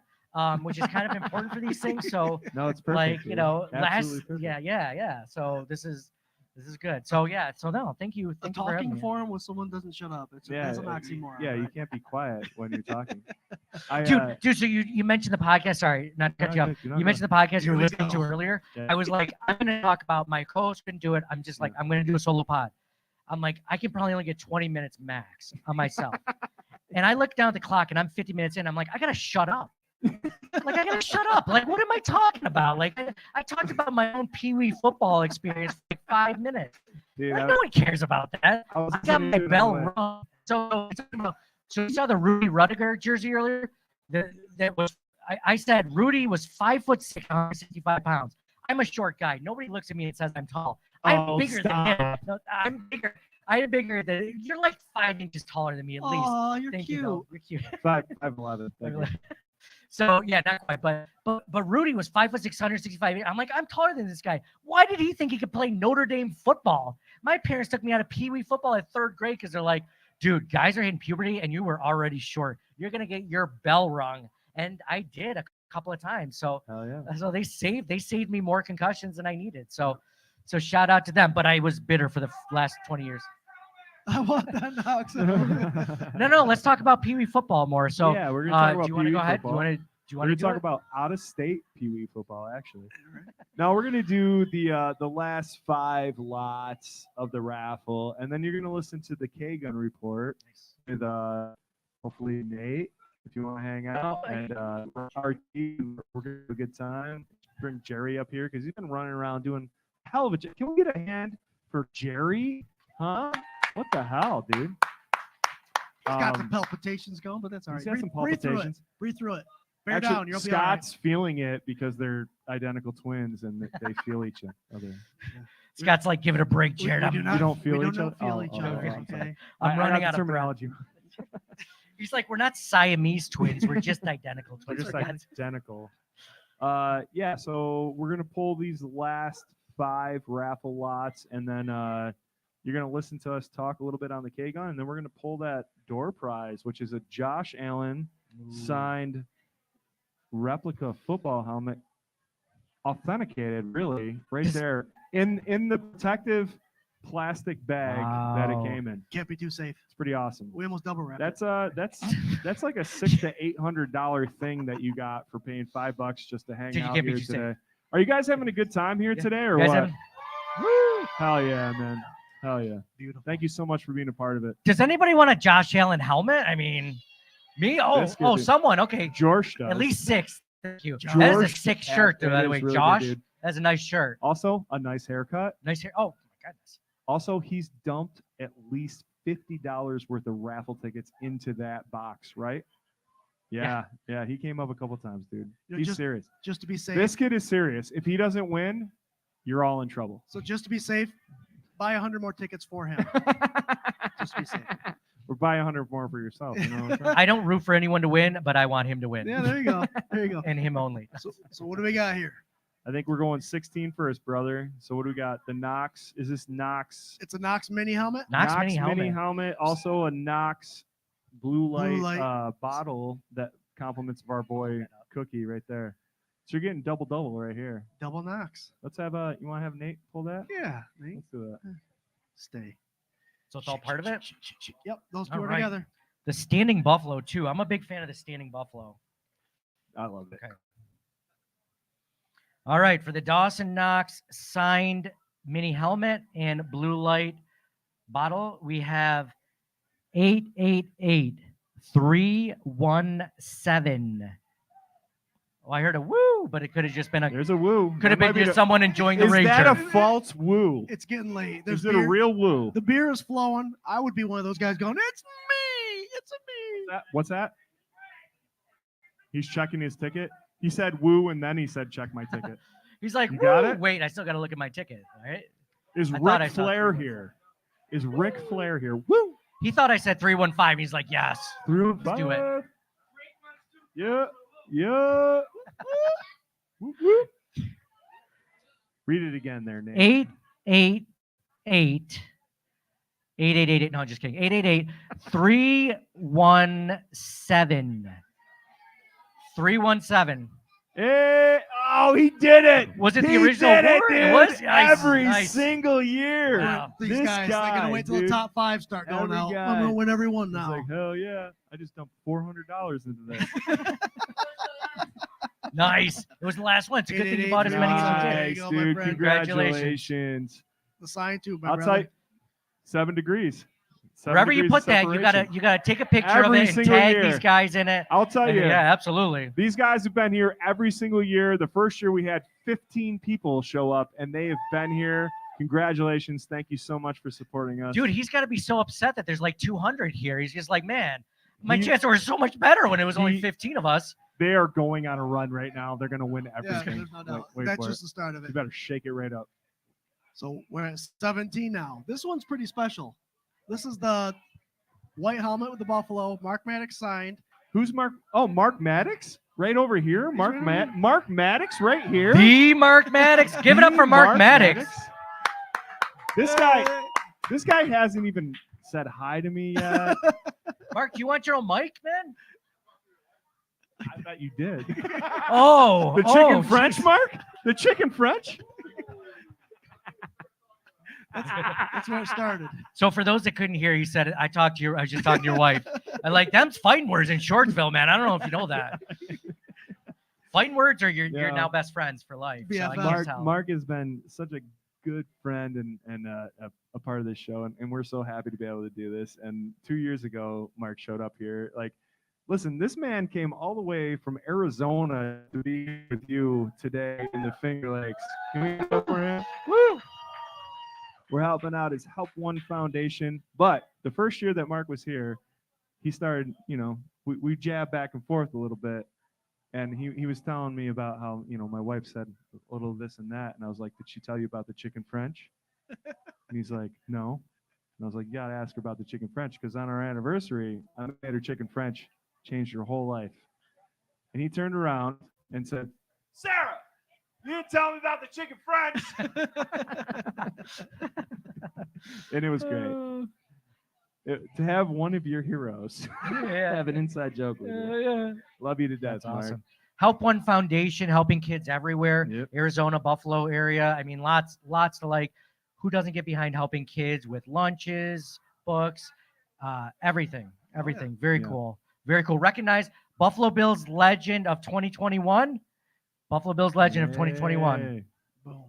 which is kind of important for these things. So no, it's perfect. Like, you know, Absolutely perfect. yeah. So this is good. So yeah. So no, thank you. A Thank you for having talking me. forum when someone doesn't shut up. That's an oxymoron. Yeah, you right? can't be quiet when you're talking. Dude, so you mentioned the podcast. Sorry, not to cut you off. You mentioned the podcast you were listening to earlier. Yeah. I was like, I'm going to talk about my co-host couldn't do it. I'm just like, I'm going to do a solo pod. I'm like, I can probably only get 20 minutes max on myself. And I look down at the clock and I'm 50 minutes in. I'm like, I got to shut up. Like, I got to shut up. Like, what am I talking about? Like, I talked about my own Pee-wee football experience for like 5 minutes. Dude, Like, no one cares about that. I got my bell rung. So you saw the Rudy Rudiger jersey earlier? That was I said Rudy was 5'6", 165 pounds. I'm a short guy. Nobody looks at me and says I'm tall. I'm bigger than him. No, I'm bigger. I'm bigger than you're like 5 inches taller than me at least. Oh, you're Thank cute. you, though. You're cute. 5'11". Thank you. So yeah, not quite, but Rudy was 5'6", 165. I'm like, I'm taller than this guy. Why did he think he could play Notre Dame football? My parents took me out of Pee-wee football at 3rd grade because they're like, dude, guys are hitting puberty and you were already short. You're gonna get your bell rung, and I did a couple of times. So Hell yeah. So they saved me more concussions than I needed. So shout out to them. But I was bitter for the last 20 years. I want that knocks it over. No, let's talk about Pee-wee football more. So yeah, we're gonna talk about do you want to go ahead? football. Do you want to talk about out-of-state Pee-wee football, actually. Now we're gonna do the last 5 lots of the raffle, and then you're gonna listen to the K-Gun report with hopefully Nate, if you want to hang out, and RT. We're gonna have a good time. Bring Jerry up here because he's been running around doing a hell of a. Can we get a hand for Jerry? Huh? What the hell, dude? He's got some palpitations going, but that's all right. He's got some palpitations. Breathe through it. Bear Actually, down. You'll be all right. Scott's feeling it because they're identical twins and they feel each other. Scott's like, give it a break, Jared. You don't feel each other? Okay. I'm running out of terminology. He's like, we're not Siamese twins. We're just identical We're twins. just identical. Yeah, so we're going to pull these last 5 raffle lots, and then you're going to listen to us talk a little bit on the K-Gun, and then we're going to pull that door prize, which is a Josh Allen signed replica football helmet, authenticated, really, right there in the protective plastic bag that it came in. Can't be too safe. It's pretty awesome. We almost double wrapped. That's like a $600 to $800 thing that you got for paying $5 just to hang out here today. Are you guys having a good time here today, or what? Woo! Hell yeah, man! Hell yeah. Beautiful. Thank you so much for being a part of it. Does anybody want a Josh Allen helmet? I mean, me? Biscuit, dude. Someone. Okay. George does. At least 6. Thank you. That is a George sick hat, shirt, that by the is way. really good, Josh, dude. that's a nice shirt. Also, a nice haircut. Nice hair. Oh, my goodness. Also, he's dumped at least $50 worth of raffle tickets into that box, right? Yeah. He came up a couple times, dude. He's serious. Just to be safe. Biscuit is serious. If he doesn't win, you're all in trouble. So just to be safe, buy 100 more tickets for him. Just to be safe. Or buy 100 more for yourself. You know what I'm saying? I don't root for anyone to win, but I want him to win. Yeah, there you go. There you go. And him only. So what do we got here? I think we're going 16 first, brother. So what do we got? The Knox. Is this Knox? It's a Knox mini helmet. Knox mini helmet. Also a Knox blue light. Bottle that compliments of our boy Cookie right there. So you're getting double right here. Double Knox. Let's have you want to have Nate pull that? Yeah, Nate. Let's do that. Stay. So it's all part of it? Yep, those two All are right. together. The Standing Buffalo, too. I'm a big fan of the Standing Buffalo. I love it. Okay. All right, for the Dawson Knox signed mini helmet and blue light bottle, we have 888-317. Oh, I heard a woo, but it could have just been There's a woo. Could have That been might be just someone enjoying the Is Ranger. that a false woo? It's getting late. Is it a real woo? The beer is flowing. I would be one of those guys going, "It's me! It's me!" What's that? He's checking his ticket. He said woo, and then he said check my ticket. He's like, You got "Woo, it? wait, I still got to look at my ticket." All right. Is I thought I Ric saw Flair 315. here? Is Ric Flair here? Woo! He thought I said 315. He's like, yes. Let's do it. Yeah. Yeah. Whoop, whoop. Read it again there, Nate. 888. No, just kidding. 888-317. 317. Hey, oh, he did it. Was it the He original did it, word? It dude. was? Nice, every nice. single year. Wow. These This guys, they're guy, gonna wait till dude. the top 5 start going Every out. guy. I'm gonna win every one He's now. like, hell yeah. I just dumped $400 into that. Nice. It was the last one. It's a good thing you bought as many as you did. There you Nice, go, my dude. friend. Congratulations. The sign too, my Outside, brother. 7 degrees. 7 Wherever you degrees put of that, you separation. gotta take a picture Every of it and single tag year. these guys in it. I'll tell you. Yeah, absolutely. These guys have been here every single year. The first year we had 15 people show up, and they have been here. Congratulations. Thank you so much for supporting us. Dude, he's got to be so upset that there's like 200 here. He's just like, man, my He- chances were so much better when it was only he- 15 of us. They are going on a run right now. They're going to win Yeah, everything. there's no doubt. Wait That's for just it. the start of You it. better shake it right up. So we're at 17 now. This one's pretty special. This is the white helmet with the buffalo. Mark Maddox signed. Who's Mark? Oh, Mark Maddox? Right over here. Mark right over Mark Maddox right here. The Mark Maddox. Give it up for Mark Maddox. This guy hasn't even said hi to me yet. Mark, do you want your own mic, man? I bet you did. Oh, The chicken oh, French, geez. Mark? The chicken French? That's where it started. So for those that couldn't hear, he said, I was just talking to your wife. I like, them's fighting words in Shortsville, man. I don't know if you know that. Fighting words or you're Yeah. now best friends for life. So I BFF. can't tell. Mark has been such a good friend and a part of this show, and we're so happy to be able to do this. And 2 years ago, Mark showed up here. Like, listen, this man came all the way from Arizona to be with you today in the Finger Lakes. Can we go for him? Woo! We're helping out his Help One Foundation. But the first year that Mark was here, he started, we jabbed back and forth a little bit. And he was telling me about how, my wife said a little this and that. And I was like, did she tell you about the chicken French? And he's like, no. And I was like, you got to ask her about the chicken French because on our anniversary, I made her chicken French, changed her whole life. And he turned around and said, Sarah, you didn't tell me about the chicken French. And it was great. To have one of your heroes have an inside joke with you. Love you to death, That's Mark. awesome. Help One Foundation, helping kids everywhere. Yep. Arizona, Buffalo area. I mean, lots to like. Who doesn't get behind helping kids with lunches, books, everything? Everything. Very Yeah. cool. Very cool. Recognize Buffalo Bills legend of 2021. Buffalo Bills legend of 2021. Hey. Boom.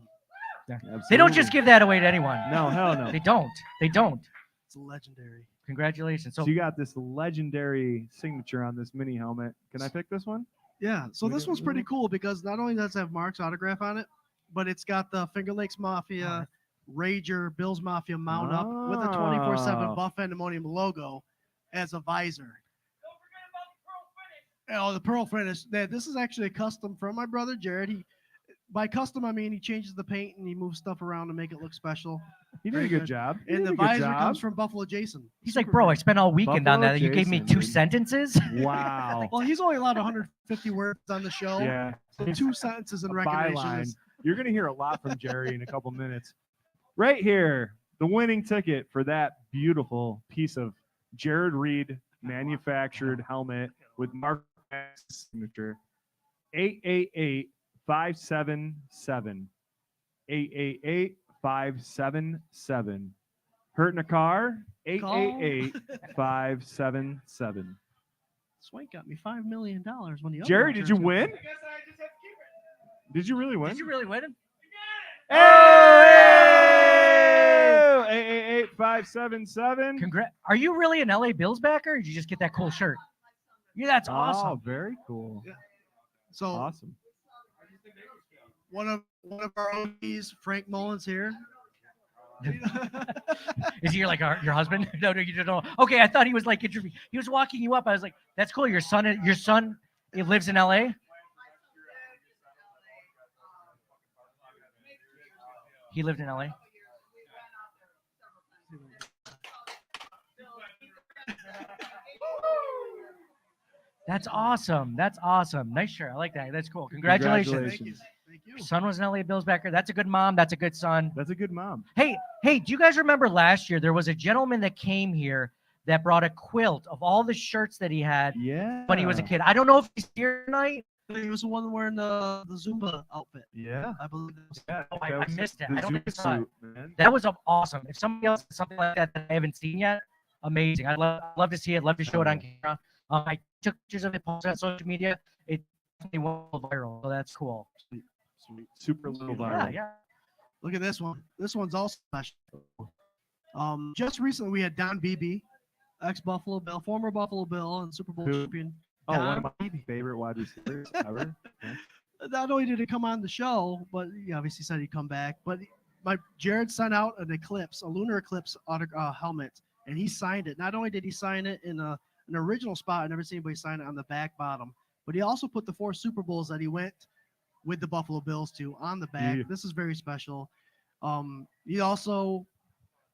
They don't just give that away to anyone. No, hell no. They don't. They don't. It's legendary. Congratulations. So you got this legendary signature on this mini helmet. Can I pick this one? Yeah. So this one's pretty cool because not only does it have Mark's autograph on it, but it's got the Finger Lakes Mafia, Rager, Bill's Mafia mount up with a 24/7 Buff Fandemonium logo as a visor. Oh, the pearl finish. This is actually a custom from my brother Jared. By custom, I mean he changes the paint and he moves stuff around to make it look special. He did a good job. And the visor comes from Buffalo Jason. He's like, bro, I spent all weekend on that. You gave me 2 sentences. Wow. Well, he's only allowed 150 words on the show. Yeah. So 2 sentences in recognition. You're going to hear a lot from Jerry in a couple minutes. Right here, the winning ticket for that beautiful piece of Jared Reed manufactured helmet with Mark Maddox's signature. 888-577. 888-577. Hurt in a car? 888-577. Swank got me $5 million when the other Jerry, one did you turns win? out. Did you really win? Did you really win? Hey! 888-577. Are you really an LA Bills backer, or did you just get that cool shirt? Yeah, that's awesome. Oh, very cool. Yeah. So Awesome. one of our OGs, Frank Mullins here. Is he like your husband? No, you don't know. Okay, I thought he was like he was walking you up. I was like, that's cool. Your son, he lives in LA. He lived in LA. That's awesome. That's awesome. Nice shirt. I like that. That's cool. Congratulations. Thank you. Your son was an LA Bills backer. That's a good mom. That's a good son. That's a good mom. Hey, do you guys remember last year there was a gentleman that came here that brought a quilt of all the shirts that he had when he was a kid? I don't know if he's here tonight. He was the one wearing the Zumba outfit. Yeah. I believe. I missed it. The I don't think I Zumba saw it. suit, man. That was awesome. If somebody else has something like that I haven't seen yet, amazing. I'd love to see it. Love to show it on camera. I took pictures of it, posted on social media. It definitely went viral, so that's cool. Sweet. Super little viral. Yeah. Look at this one. This one's also special. Just recently we had Don Beebe, ex-Buffalo Bill, former Buffalo Bill, and Super Bowl champion. Oh, one Don of my Beebe. favorite wide receivers ever. Yeah. Not only did he come on the show, but he obviously said he'd come back. But Jared sent out an eclipse, a lunar eclipse helmet, and he signed it. Not only did he sign it in an original spot, I've never seen anybody sign it on the back bottom, but he also put the 4 Super Bowls that he went with the Buffalo Bills to on the back. Yeah. This is very special. He also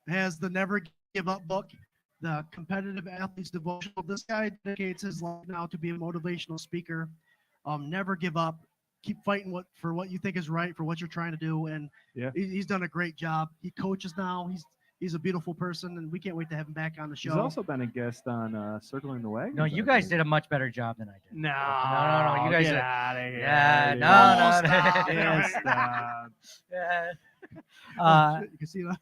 has the Never Give Up book, the Competitive Athlete's Devotional. This guy dedicates his life now to be a motivational speaker. Never give up. Keep fighting for what you think is right, for what you're trying to do. And he's done a great job. He coaches now. He's a beautiful person, and we can't wait to have him back on the show. He's also been a guest on Circling the Wagons. No, you guys did a much better job than I did. No. You guys get did. out of here. Yeah, no. Yeah, stop. You can see that.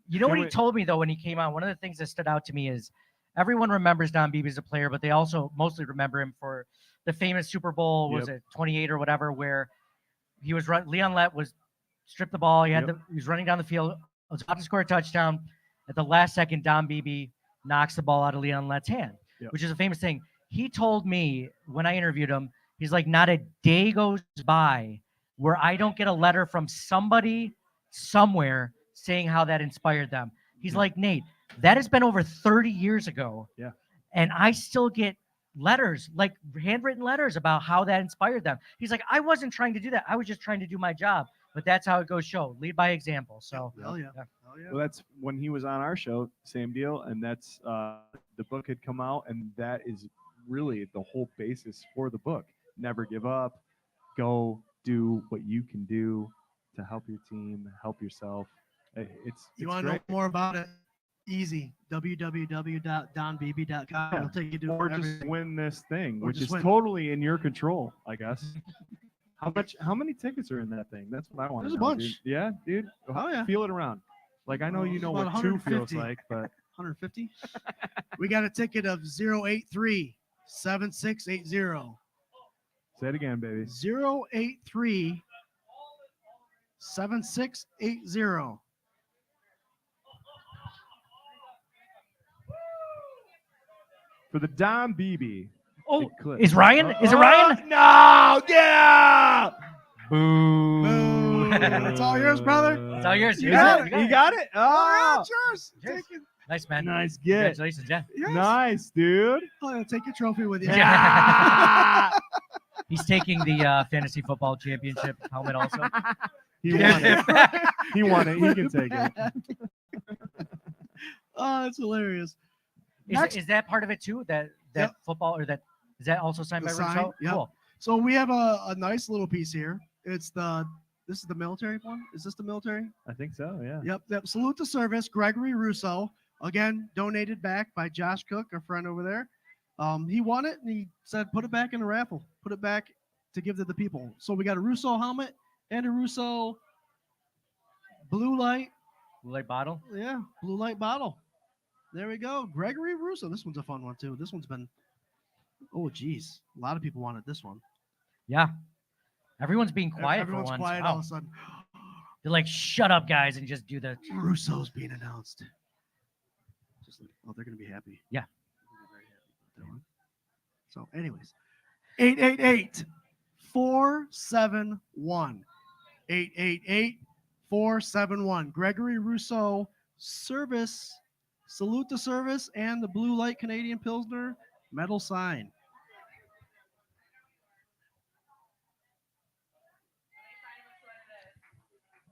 You know what he told me, though, when he came on? One of the things that stood out to me is everyone remembers Don Beebe as a player, but they also mostly remember him for the famous Super Bowl, was it 28 or whatever, where he was Leon Lett was stripped the ball. He was running down the field, was about to score a touchdown. At the last second, Don Beebe knocks the ball out of Leon Lett's hand, which is a famous thing. He told me when I interviewed him, he's like, not a day goes by where I don't get a letter from somebody somewhere saying how that inspired them. He's like, Nate, that has been over 30 years ago. Yeah. And I still get letters, like handwritten letters about how that inspired them. He's like, I wasn't trying to do that. I was just trying to do my job. But that's how it goes. Lead by example. So, Hell yeah. Well, that's when he was on our show, same deal. And that's the book had come out, and that is really the whole basis for the book. Never give up. Go do what you can do to help your team, help yourself. You want to know more about it? Easy. www.donbeebe.com. It'll take you to or everything. just win this thing, Or which just is win. totally in your control, I guess. How many tickets are in that thing? That's what I want to There's know. a bunch. Dude. Yeah, dude. Oh, yeah. Feel it around. Like, I know you know About what 2 feels 150. like, but 150. We got a ticket of 083-7680. say it again, baby. 083 7680. For the Don BB. Oh, is Ryan? Is it Ryan? No, yeah. Boo. It's all yours, brother. It's all yours. You got it. You got it. Oh, Oh, it's yours. Cheers. Take it. Nice, man. nice get. Congratulations, yeah. Yes. Nice, dude. Oh, take your trophy with you. Yeah. He's taking the fantasy football championship helmet also. He won it. He won it. He can take it. Oh, it's hilarious. Is that part of it too? That Yep. football or that is that also signed The by sign, Rousseau? yep. Cool. So we have a nice little piece here. This is the military one. Is this the military? I think so, yeah. Yep. Salute to service, Gregory Rousseau. Again, donated back by Josh Cook, our friend over there. He won it and he said, put it back in the raffle. Put it back to give to the people. So we got a Rousseau helmet and a Rousseau blue light. Blue light bottle. Yeah, blue light bottle. There we go. Gregory Rousseau. This one's a fun one too. This one's been, oh geez, a lot of people wanted this one. Yeah. Everyone's being quiet Everyone's for once. quiet Wow. all of a sudden. They're like, shut up, guys, and just do the. Rousseau's being announced. Just like, oh, they're gonna be happy. Yeah. They're gonna be very happy about that one. So, anyways, 888-471. 888-471. Gregory Rousseau service. Salute to service and the Blue Light Canadian Pilsner metal sign.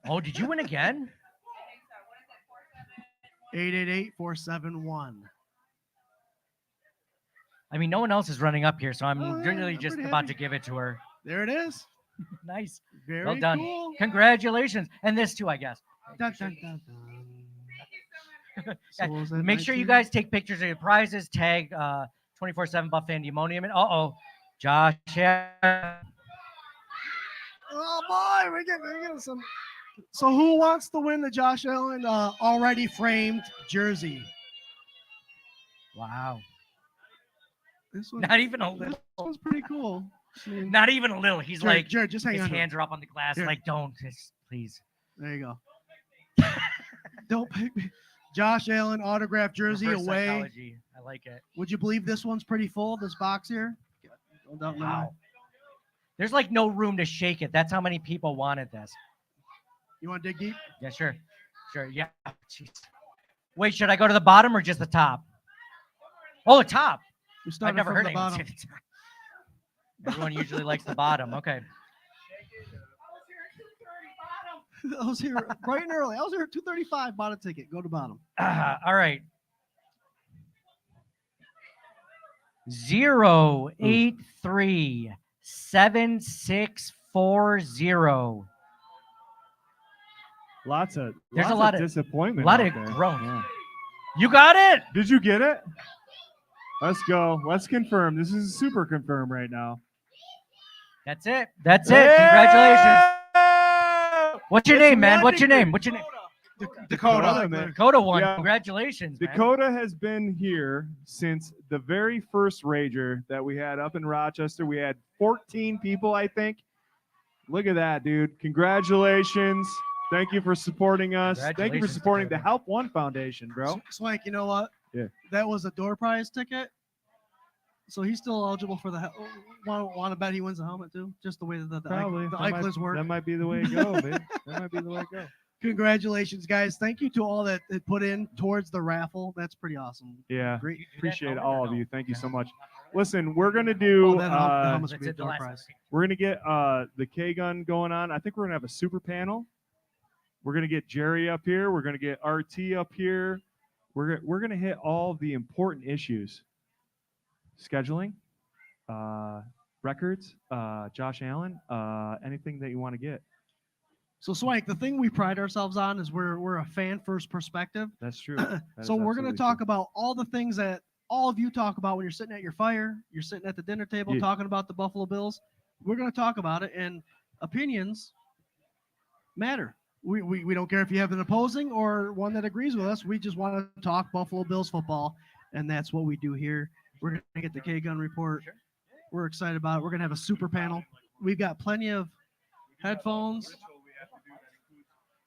Oh, did you win again? 888-471. I mean, no one else is running up here, so I'm Oh, yeah, really I'm just pretty about happy. to give it to her. There it is. Nice. Very Well done. cool. Congratulations. And this too, I guess. Dun, dun, dun, dun. So what was that, Make sure you 19? guys take pictures of your prizes. Tag 24/7 Buff Fandemonium. And Josh. Oh boy, we're getting some. So who wants to win the Josh Allen already framed jersey? Wow. This one, Not even a this little. one's pretty cool. I mean, Not even a little. He's Jared, like, Jared, just hang his on. to it. hands are up on the glass. Here. Like, don't, please. There you go. Don't pick me. Josh Allen autographed jersey Reverse away. psychology. I like it. Would you believe this one's pretty full? This box here. No doubt in my mind. Wow. There's like no room to shake it. That's how many people wanted this. You want to dig deep? Yeah, sure. Sure. Yeah. Jeez. Wait, should I go to the bottom or just the top? Oh, the top. We I've started never from heard the anyone say bottom. the top. Everyone usually likes the bottom. Okay. I was here bright and early. I was here at 2:35. Bought a ticket. Go to bottom. All right. 0837640. There's a lot of disappointment. a lot out of there. growth. Yeah. You got it. Did you get it? Let's go. Let's confirm. This is super confirm right now. That's it. That's it. Congratulations. What's your It's name, man? one What's your degree. name? What's your name? Dakota, man. Dakota won. Yeah. Congratulations, man. Dakota has been here since the very first Rager that we had up in Rochester. We had 14 people, I think. Look at that, dude. Congratulations. Thank you for supporting us. Thank you for Congratulations, supporting the Dakota. Help One Foundation, bro. Swank, you know what? Yeah. That was a door prize ticket. So he's still eligible for the. Want to bet he wins the helmet too? Just the way that the Probably. Eichlers work. That might be the way to go, man. That might be the way to go. Congratulations, guys! Thank you to all that put in towards the raffle. That's pretty awesome. Yeah. Great. Appreciate helmet all or of no? you. Thank you Yeah. so much. Listen, we're gonna do. The helmet's That's gonna be a it, the door last prize. one. We're gonna get the K gun going on. I think we're gonna have a super panel. We're gonna get Jerry up here. We're gonna get RT up here. We're gonna hit all the important issues. Scheduling, records, Josh Allen, anything that you want to get. So Swank, the thing we pride ourselves on is we're a fan first perspective. That's true. That So is we're going to absolutely talk true. about all the things that all of you talk about when you're sitting at your fire, you're sitting at the dinner table Yeah. talking about the Buffalo Bills. We're going to talk about it, and opinions matter. We don't care if you have an opposing or one that agrees with us. We just want to talk Buffalo Bills football, and that's what we do here. We're going to get the K-Gun report. We're excited about it. We're going to have a super panel. We've got plenty of headphones.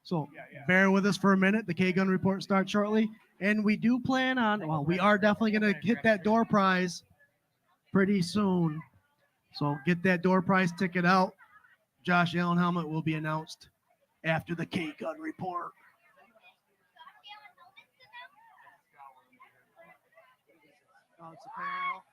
So bear with us for a minute. The K-Gun report starts shortly. And we do plan on, well, we are definitely going to hit that door prize pretty soon. So get that door prize ticket out. Josh Allen helmet will be announced after the K-Gun report. Oh, it's a pale.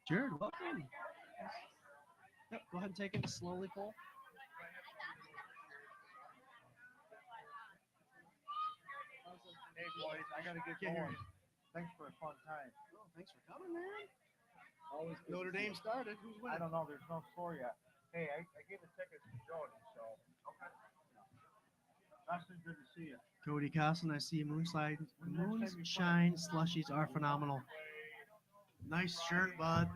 Jared, welcome. Yep, go ahead and take it slowly, Cole. Hey boys, I gotta get going. Thanks for a fun time. Oh, thanks for coming, man. Always good Notre to see Dame you. started. Who's winning? I don't know. There's no score yet. Hey, I gave the tickets to Jody, so okay. Justin, good to see you. Cody Costin, I see Moonshine slushies are phenomenal. Nice shirt, bud.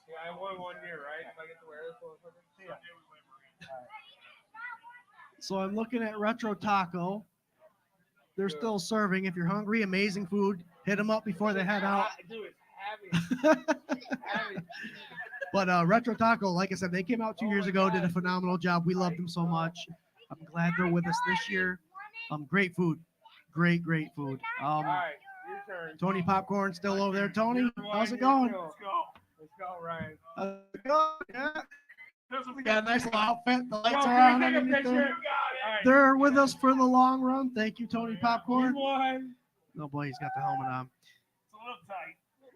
Yeah, I won 1 year, right? If I get to wear this one, see ya. So I'm looking at Retro Taco. They're still serving. If you're hungry, amazing food. Hit them up before they head out. Dude, it's heavy. Heavy. But Retro Taco, like I said, they came out 2 years ago, did a phenomenal job. We loved them so much. I'm glad they're with us this year. Great food. Great food. All right, your turn. Tony Popcorn still over there. Tony, how's it going? Let's go, Ryan. How's it going? Yeah. We got a nice little outfit. The lights Yo, are can on. we take a underneath picture? there. You got it. All right. They're with us for the long run. Thank you, Tony Popcorn. You won. Oh boy, he's got the helmet on.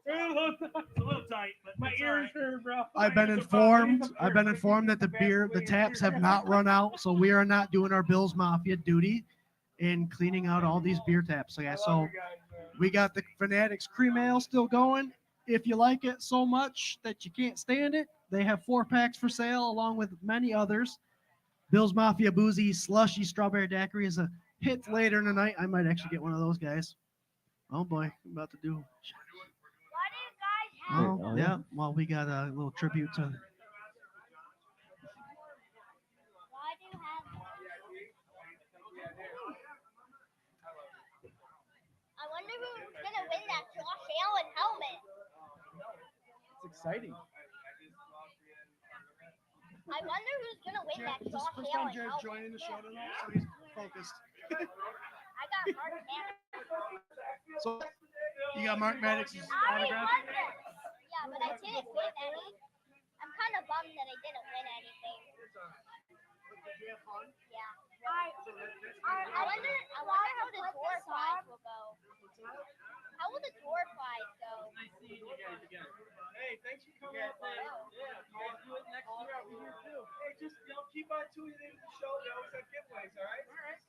It's a little tight, but my ears hurt, bro. I've been informed that the taps have not run out, so we are not doing our Bills Mafia duty in cleaning out all these beer taps. So yeah, so we got the Fanatics Cream Ale still going. If you like it so much that you can't stand it, they have 4-packs for sale along with many others. Bills Mafia Boozy Slushy Strawberry Daiquiri is a hit later in the night. I might actually get one of those guys. Oh boy, I'm about to do. Oh, yeah. Well, we got a little tribute to. I wonder who's gonna win that Josh Allen helmet. It's exciting. I wonder who's gonna win that This is the Josh first time Allen Jared's helmet. joining the show tonight, so he's focused. I got Mark Maddox. So you got Mark Maddox's I autograph. won this. Yeah, but I didn't win any. I'm kind of bummed that I didn't win anything. Yeah. I wonder how the tour prize will go. How will the tour prize go? Hey, thanks for coming out, man. Yeah, you guys do it next year. I'll be here too. Hey, just keep on tuning into the show. We always have giveaways, all right? All right.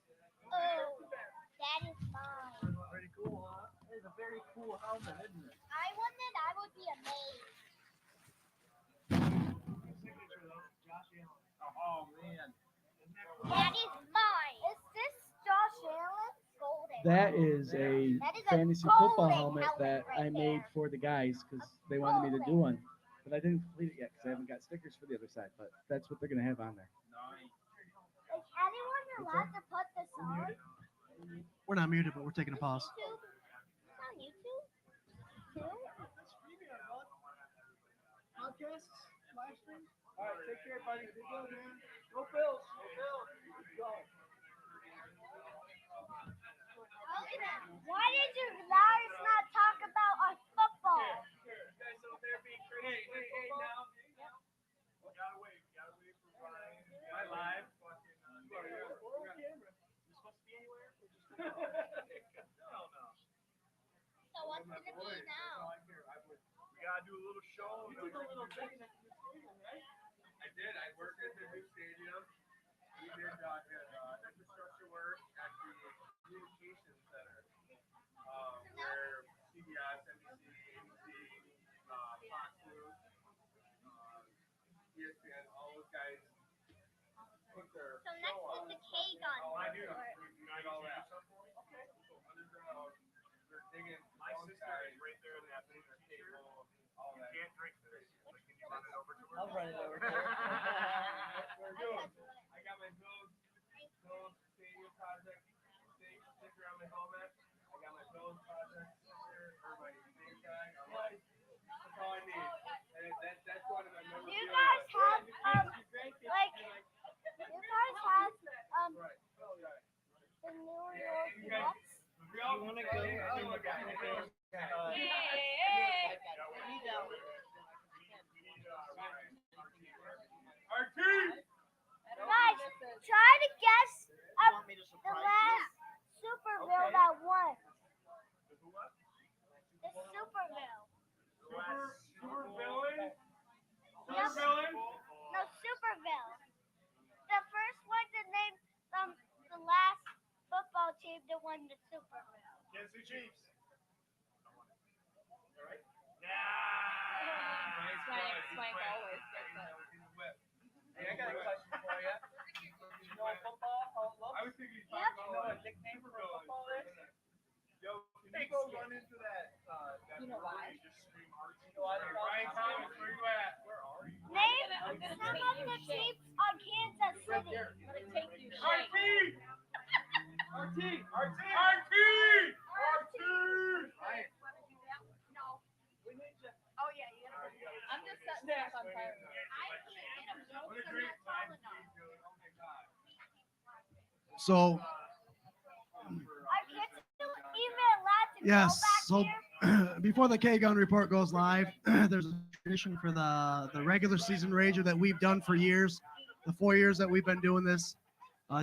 Oh, that is mine. Pretty cool, huh? It's a very cool helmet, isn't it? I won it. I would be amazed. Oh man. That is mine. Is this Josh Allen? Golden. That is a That is a fantasy golden football helmet that right I made there. for the guys because they wanted me to do one. But I didn't complete it yet because I haven't got stickers for the other side. But that's what they're going to have on there. Is anyone allowed to put this on? We're not muted, but we're taking a pause. YouTube? It's on YouTube? Too? Podcasts, live stream. All right, take care, buddy. Good luck, man. Go Bills. Go Bills. Let's go. Why did you guys not talk about our football? You guys over there being crazy. Hey, now. We gotta wait for Ryan. Am I live? You are on camera. You supposed to be anywhere? No. So what's gonna be now? We gotta do a little show. You took a little thing next to the stadium, right? I did. I worked at the new stadium. We did infrastructure work at the communications center, where CBS, NBC, ABC, Fox News, ESPN, all those guys put their So next show is on. the K-Gun. Oh, I do. We did all that. Okay. Underground. We're digging. My sister is right there in that laser table. All that. You can't drink this. But can you run it over to her? I'll run it over to her. We're good. I got my Bills Stadium project sticker on my helmet. I got my Bills project sticker or my Chiefs. Swank always gets it. Hey, I got a question for you. You know football? How it looks? I was thinking you know what a nickname for football is? Yo, can you go run into that? You know why? Just scream Archie. You know why? Ryan Thomas, where you at? Where are you? Name some of the teams on Kansas City. I'm gonna take you. RT! RT! RT! RT! RT! Ryan. No. Oh yeah, you gotta. I'm just setting stuff on fire. I can't get them, Joe, because I'm not tall enough. So Our kids still even allowed to yes, go back so there. before the K-Gun report goes live, there's a tradition for the regular season Rager that we've done for years, the 4 years that we've been doing this.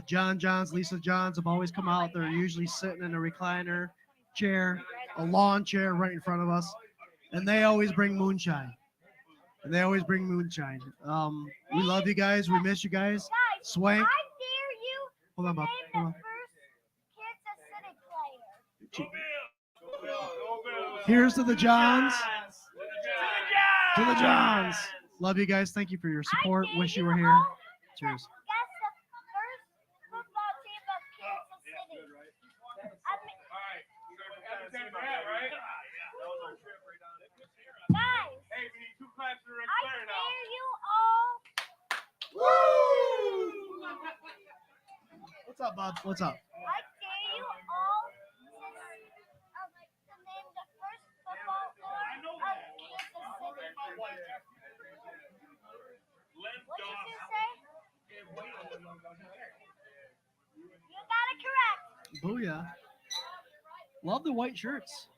John Johns, Lisa Johns have always come out. They're usually sitting in a recliner chair, a lawn chair right in front of us, and they always bring moonshine. We love you guys. We miss you guys. Guys, Swank. I dare you Hold on, to Bob. name Hold the on. first Kansas City player. Here's to the Johns. To the Johns. Love you guys. Thank you for your support. Wish you were here. Cheers. Guess the first football team of Kansas City. I mean, guys, Hey, we need 2 claps for Ric I Flair now. dare you all. What's up, Bob? What's up? I dare you all to name the first football team of Kansas City. What did you say? You got it correct. Booyah. Love the white shirts.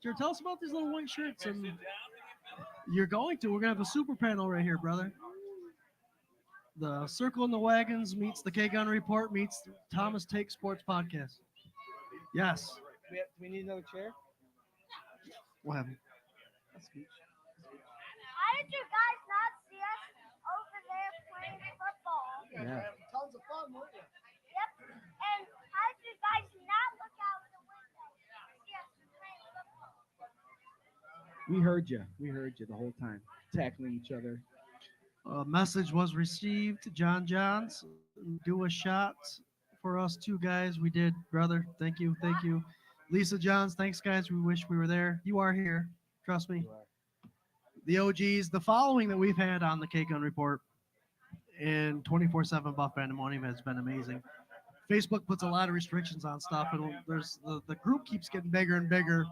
Jared, tell us about these little white shirts. And we're going to have a super panel right here, brother. The Circle in the Wagons meets the K-Gun Report meets the Thomas Take Sports Podcast. Yes. Do we need another chair? What happened? How did you guys not see us over there playing football? Yeah. Tons of fun, weren't you? Yep. And how did you guys not look out the window to see us playing football? We heard you. We heard you the whole time, tackling each other. A message was received. John Johns, do a shot for us 2 guys. We did, brother. Thank you. Thank you. Lisa Johns, thanks, guys. We wish we were there. You are here. Trust me. The OGs, the following that we've had on the K-Gun Report and 24/7 Buff Fandemonium has been amazing. Facebook puts a lot of restrictions on stuff, and there's the group keeps getting bigger and bigger.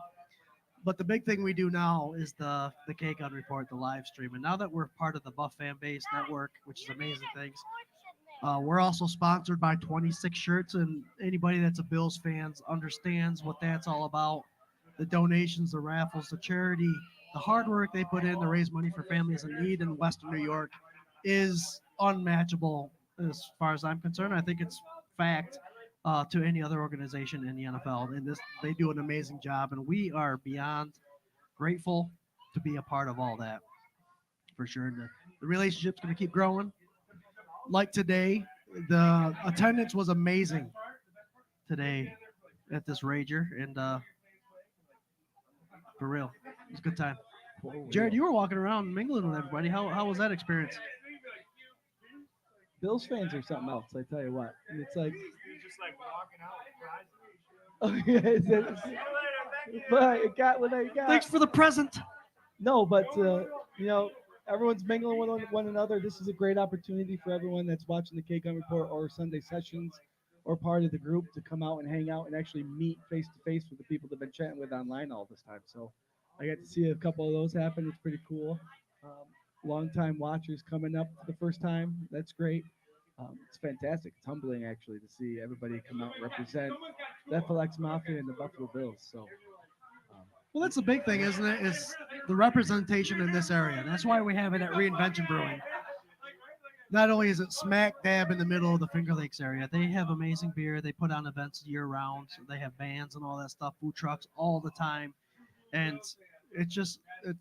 But the big thing we do now is the K-Gun Report, the live stream. And now that we're part of the Buff Fan Base Network, which is amazing things, we're also sponsored by 26 Shirts. And anybody that's a Bills fan understands what that's all about. The donations, the raffles, the charity, the hard work they put in to raise money for families in need in Western New York is unmatchable as far as I'm concerned. I think it's fact. To any other organization in the NFL. And they do an amazing job, and we are beyond grateful to be a part of all that, for sure. And the relationship's going to keep growing. Like today, the attendance was amazing today at this Rager, and for real, it was a good time. Jared, you were walking around mingling with everybody. How was that experience? Bills fans are something else, I tell you what. It's like, Just like walking out. oh yeah, but I got what I got. Thanks for the present. No, but everyone's mingling with one another. This is a great opportunity for everyone that's watching the K-Gun Report or Sunday sessions or part of the group to come out and hang out and actually meet face to face with the people they've been chatting with online all this time. So I got to see a couple of those happen. It's pretty cool. Long-time watchers coming up for the first time. That's great. It's fantastic. It's humbling, actually, to see everybody come out and represent the FLX Mafia and the Buffalo Bills. So, Well, that's the big thing, isn't it? Is the representation in this area. That's why we have it at Reinvention Brewing. Not only is it smack dab in the middle of the Finger Lakes area, they have amazing beer. They put on events year round. So they have bands and all that stuff, food trucks all the time. And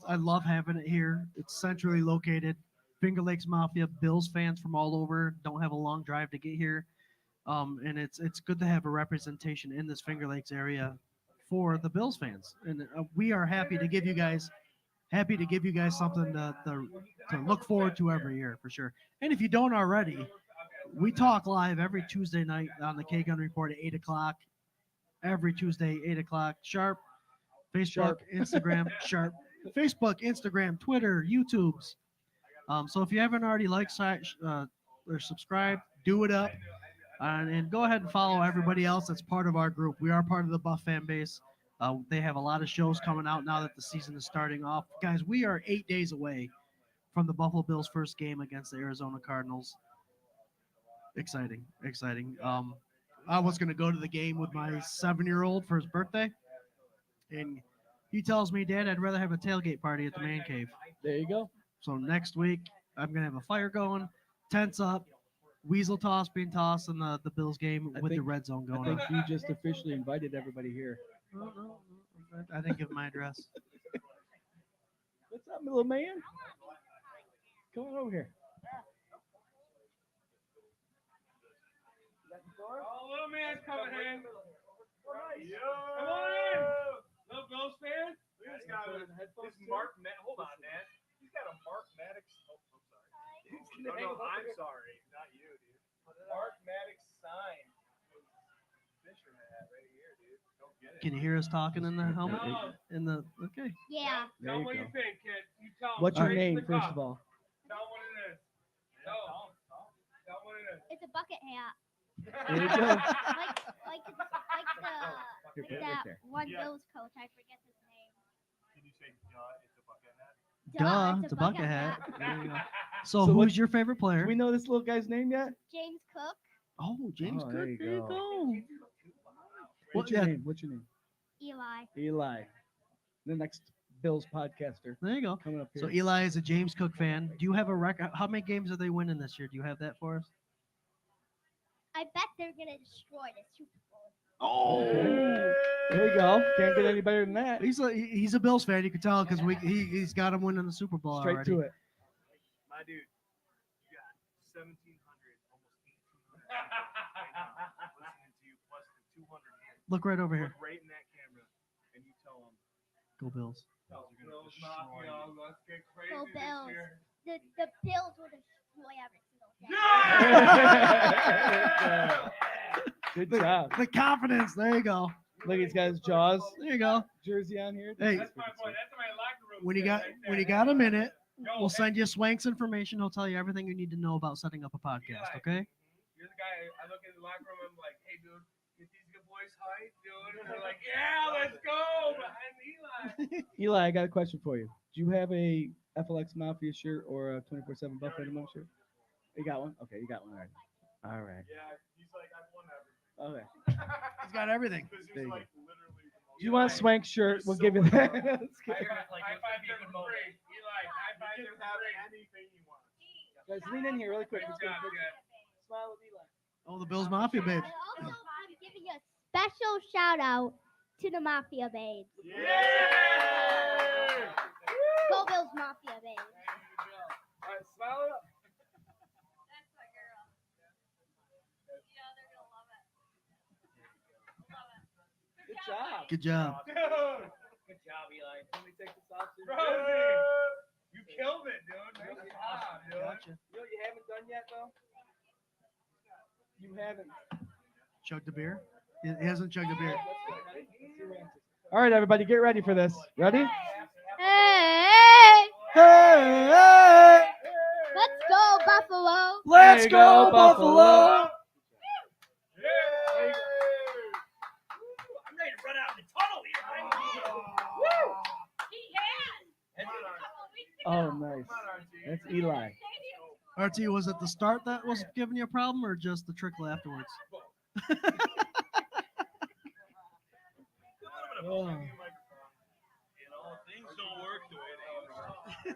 I love having it here. It's centrally located. Finger Lakes Mafia, Bills fans from all over don't have a long drive to get here. And it's good to have a representation in this Finger Lakes area for the Bills fans, and we are happy to give you guys something to look forward to every year for sure. And if you don't already, we talk live every Tuesday night on the K Gun Report at 8 o'clock. Every Tuesday, 8 o'clock sharp. Facebook, Instagram, sharp. Facebook, Instagram, Twitter, YouTube's. So if you haven't already liked or subscribed, do it up. And go ahead and follow everybody else that's part of our group. We are part of the Buff fan base. They have a lot of shows coming out now that the season is starting off. Guys, we are 8 days away from the Buffalo Bills' first game against the Arizona Cardinals. Exciting. I was going to go to the game with my 7-year-old for his birthday. And he tells me, Dad, I'd rather have a tailgate party at the man cave. There you go. So next week, I'm going to have a fire going, tents up, weasel toss being tossed in the Bills game with the red zone going I think on. you just officially invited everybody here. I didn't give my address. What's up, little man? Come on over here. Oh, little man's coming in. Come on in. Little Bills fan. This guy with this Mark Maddox. Hold on, man. He's got a Mark Maddox. Oh, I'm sorry. No, I'm sorry. Not you, dude. Mark Maddox sign. Fisher hat right here, dude. Don't get it. Can you hear us talking in the helmet? Okay. Yeah. There Tell you what go. you think, kid. You tell him. What's your Straight to name, the first cup. of all? Tell him what it is. Tell him. Tell him what it is. It's a bucket hat. There you go. Like Here, like put it right that there. one Bills coach. I forget his name. Can you say, it's a bucket hat? Duh, it's a bucket hat. There you go. So, So who's what- your favorite player? Do we know this little guy's name yet? James Cook. Oh, James Oh, Cook. there you There you go. go. What's your name? What's your name? Eli. Eli. The next Bills podcaster There you go. coming up here. So Eli is a James Cook fan. Do you have a record? How many games are they winning this year? Do you have that for us? I bet they're gonna destroy the Super Bowl. Oh, There you go. Can't get any better than that. he's a Bills fan. You can tell because he's got him winning the Super Bowl Straight already. to it. My dude, you got 1,700, almost 1,800 right now listening to you, plus the 200 here. Look right over here. Look right in that camera, and you tell them, Go Bills. Bills Mafia, let's get crazy Go this Bills. year. The Bills will destroy every single day. Good job. The confidence. There you go. Look, he's got his Jaws There you go. jersey on here. Hey, That's my boy. That's my locker room. when you kid got right when there. you got a minute, Yo, we'll hey, send you Swank's information. He'll tell you everything you need to know about setting up a podcast. Okay. You're the guy. I look in the locker room. I'm like, hey, dude, get these good boys hyped, dude. And they're like, yeah, let's go behind Eli. Eli, I got a question for you. Do you have a FLX Mafia shirt or a 24/7 Buff Fandemonium shirt? You got one? Okay, you got one already. All right. Yeah, he's like, I've won everything. Okay. He's got everything. Because There he's you like literally the most. Do you want a Swank shirt? We'll give you that. Let's get it. High five there for free. Eli, high five there for free. Anything you want. Guys, lean in here really quick. Good Let's get a job, picture. kid. Smile with Eli. Oh, the Bills Mafia babes. And also, I'm giving a special shout out to the Mafia babes. Yeah! Go Bills Mafia babes. All right, smile it up. That's my girl. Yeah, they're gonna love it. Good job. Good job. Dude! Good job, Eli. Let me take this off. Rosie! You killed it, dude. Nice job, dude. Gotcha. You know what you haven't done yet, though? You haven't. Chugged a beer. He hasn't chugged a beer. All right, everybody, get ready for this. Ready? Hey! Hey! Let's go, Buffalo! Let's go, Buffalo! Yeah! I'm ready to run out in the tunnel here. Oh, nice. That's Eli. RT, was it the start that was giving you a problem, or just the trickle afterwards? Oh. You know, things don't work the way they used to.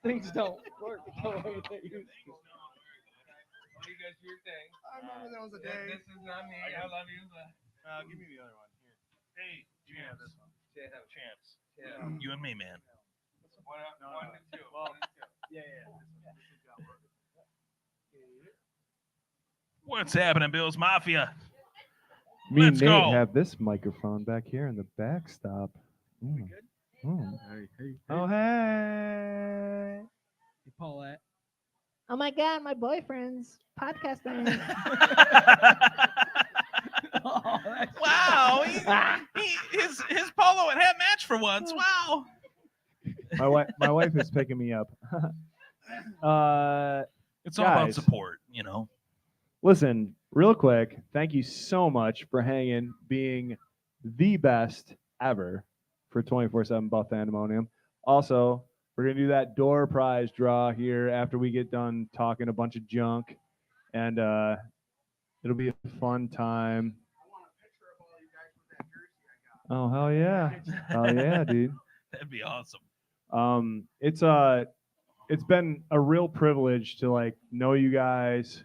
Things don't work the way they used to. Well, you guys do your thing. I remember there was a This day. is not me. I love you. Give me the other one. Here. Hey, Chance. This one. Chance. Yeah. You and me, man. One and two. One and two. What's happening, Bills Mafia? Me Let's and Nate go. have this microphone back here in the backstop. Oh, hey. Hey, Paulette. Oh my God, my boyfriend's podcasting. Oh, that's Wow. His polo and hat match for once. Wow. My wife is picking me up. It's all about Guys. support, you know. Listen, real quick, thank you so much for hanging, being the best ever for 24/7 Buff Fandemonium. Also, we're going to do that door prize draw here after we get done talking a bunch of junk, and it'll be a fun time. Oh, hell yeah. Hell yeah, dude. That'd be awesome. It's been a real privilege to like know you guys,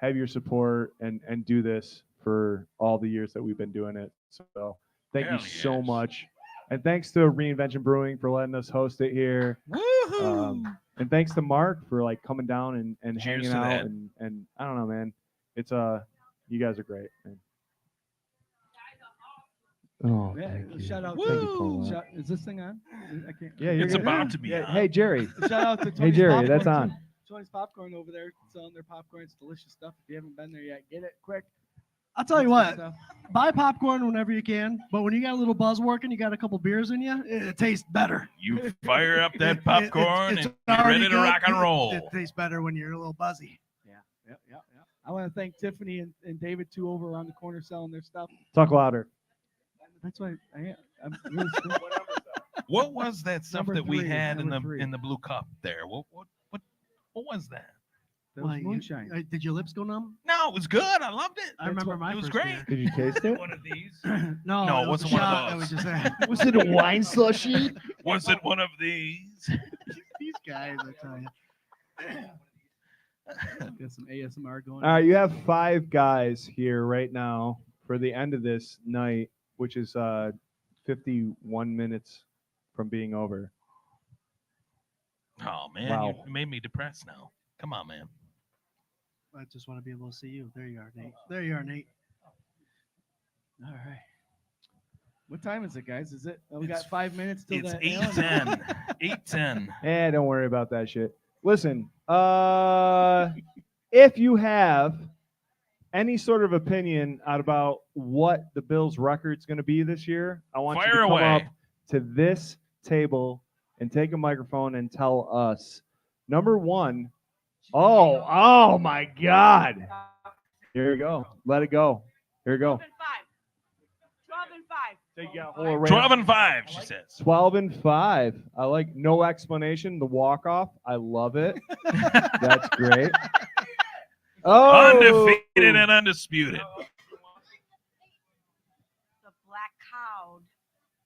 have your support, and do this for all the years that we've been doing it. So thank you Hell so yes. much. And thanks to Reinvention Brewing for letting us host it here. Woohoo! And thanks to Mark for like coming down and Cheers hanging to out that. and I don't know, man. It's you guys are great, man. Oh, Yeah, thank you. shout out Thank you, to Paula. is this thing on? I can't. Yeah, you're It's good. about to be Yeah, on. hey Jerry. Shout out to Hey Tony's Jerry, Popcorn, that's too. on. Tony's Popcorn over there selling their popcorn. It's delicious stuff. If you haven't been there yet, get it quick. I'll tell you It's good what. stuff. Buy popcorn whenever you can, but when you got a little buzz working, you got a couple beers in you, it tastes better. You fire up that It- popcorn it's and you're already ready to good. rock and roll. It tastes better when you're a little buzzy. Yeah. I want to thank Tiffany and David too over around the corner selling their stuff. Talk louder. That's why I'm really What was that stuff Number that we three, had in number the three. in the blue cup there? What was that? That was Why, moonshine. did your lips go numb? No, it was good. I loved it. I remember my It was first great. beer. Did you taste it? One of these. No, No, it it was wasn't a one of shot that those. we just had. Was it a wine slushy? Was it one of these? These guys, I tell you. Got some ASMR going. All right, you have 5 guys here right now for the end of this night, which is 51 minutes from being over. Oh man, Wow. you made me depressed now. Come on, man. I just want to be able to see you. There you are, Nate. There you are, Nate. All right. What time is it, guys? Is it? We got 5 minutes till It's that. 8:10. 8:10. Don't worry about that shit. Listen, if you have any sort of opinion about what the Bills' record's going to be this year, I want you Fire to come away. up to this table and take a microphone and tell us. Number one, oh my God. Here we go. Let it go. Here we go. 12 and 5. Take you out, hold it 12 and 5, she says. 12 and 5. I like no explanation. The walk off. I love it. That's great. Oh, Undefeated and undisputed. The black cloud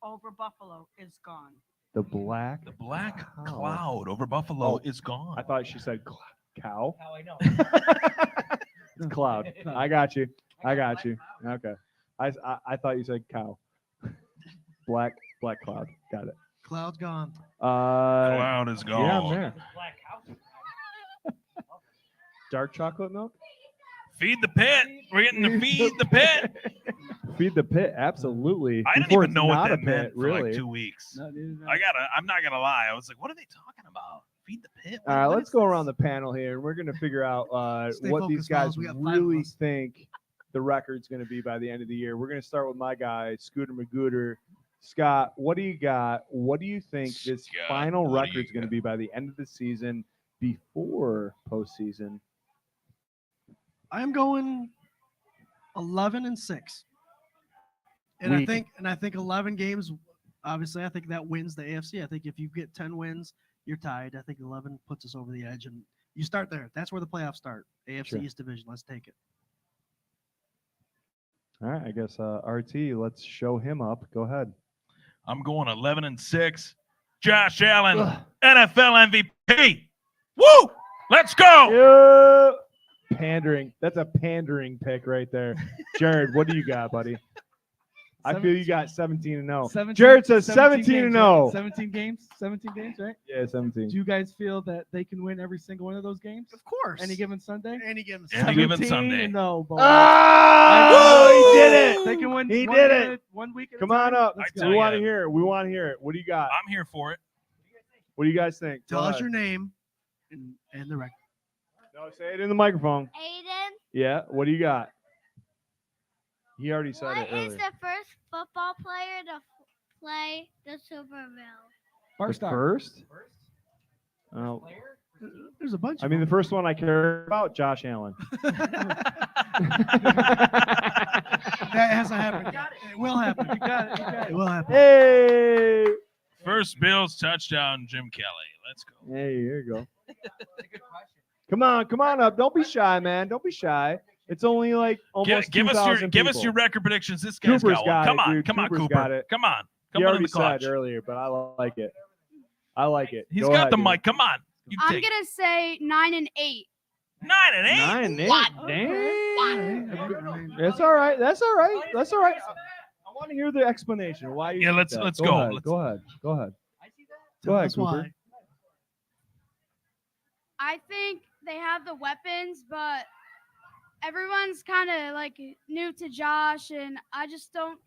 over Buffalo is gone. the black. The black Cow. cloud over Buffalo Oh, is gone. I thought she said cow. How I know. It's cloud. I got you. I got you. Okay. I thought you said cow. Black cloud. Got it. Cloud's gone. Cloud is gone. Yeah, I'm there. Black house. Dark chocolate milk. Feed the pit. We're getting to feed the pit. Feed the pit. Absolutely. I didn't Before even it's know what not a that meant pit, for really. like 2 weeks. No, dude, no. I'm not gonna lie. I was like, what are they talking about? Feed the pit. All right, What let's is go this? around the panel here, and we're going to figure out Stay what these focused, fellas. guys We got 5 of really us. think the record's going to be by the end of the year. We're going to start with my guy, Scooter Magooter. Scott, what do you got? What do you think this Scott, final what do you record's going to got? be by the end of the season before postseason? I'm going 11 and 6. And Weak. I think 11 games. Obviously, I think that wins the AFC. I think if you get 10 wins, you're tied. I think 11 puts us over the edge, and you start there. That's where the playoffs start. AFC Sure. East Division. Let's take it. All right, I guess RT, let's show him up. Go ahead. I'm going 11 and 6. Josh Allen, Ugh. NFL MVP. Woo! Let's go. Yeah. Pandering. That's a pandering pick right there. Jared, what do you got, buddy? I feel you got 17-0. 17 Jared says 17 17-0. 17 games. 17 games, right? Yeah, 17. Do you guys feel that they can win every single one of those games? Of course. Any given Sunday? Any given Any given Sunday. No, boy. Oh, he did it. They can win. He one did week it. 1 week at a Come time. on up. Let's I go. tell We ya. want to hear it. We want to hear it. What do you got? I'm here for it. What do you guys think? Tell Go us ahead. your name and the record. No, say it in the microphone. Aiden, Yeah. What do you got? He already said what it is earlier. the first football player to play the Super Bowl? Bart The Starr. first? Oh, There's a bunch. I of mean, the them. first one I care about, Josh Allen. That hasn't happened yet. It will happen. You got it. It will happen. Hey. First Bills touchdown, Jim Kelly. Let's go. Hey, here you go. Come on up. Don't be shy, man. Don't be shy. It's only like almost Give us 2,000 your people. record predictions. This guy's Cooper's got got one. Come it, on, dude. come on, Cooper's Cooper. got it. Come on, He come on in already the clutch. said earlier, but I like it. I like it. He's Go got ahead, the dude. mic. Come on. You I'm take gonna say 9 and 8. 9 and 8. 9 and 8. What? Dang. That's all right. That's all right. That's all right. I want to hear the explanation. Why you Yeah, think let's that. let's Go go. ahead. Let's- Go ahead. Go ahead. Tell Go ahead, us Cooper. why. I think they have the weapons, but everyone's kind of like new to Josh, and I just don't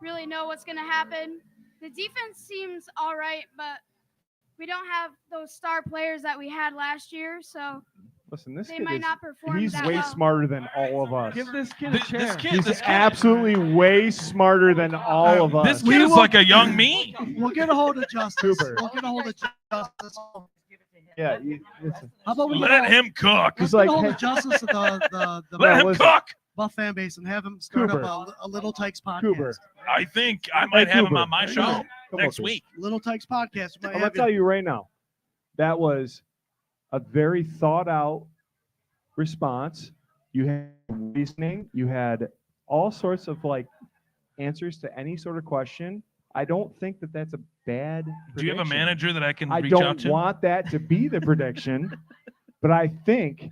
really know what's gonna happen. The defense seems all right, but we don't have those star players that we had last year, so Listen, this they kid might is, not perform he's that way well. smarter than all of us. Give this kid a This chair. kid, He's this kid, absolutely way smarter than all of us. this kid is like a young me. We'll get a hold of Justice. Cooper. We'll get a hold of Justice. Yeah, listen. How about we Let him cook. He's Let's get like, a hold hey, of Justice of the Let him listen. cook. Buff fan base and have him start Cooper. up a Little Tykes podcast. Cooper. I think I might have him Cooper. on my show Come on, next Cooper. week. Little Tykes podcast. We might I'm gonna have tell you right now, that was a very thought out response. You had reasoning. You had all sorts of like answers to any sort of question. I don't think that that's a bad. Do you have a prediction. manager that I can I reach out don't to? want that to be the prediction, but I think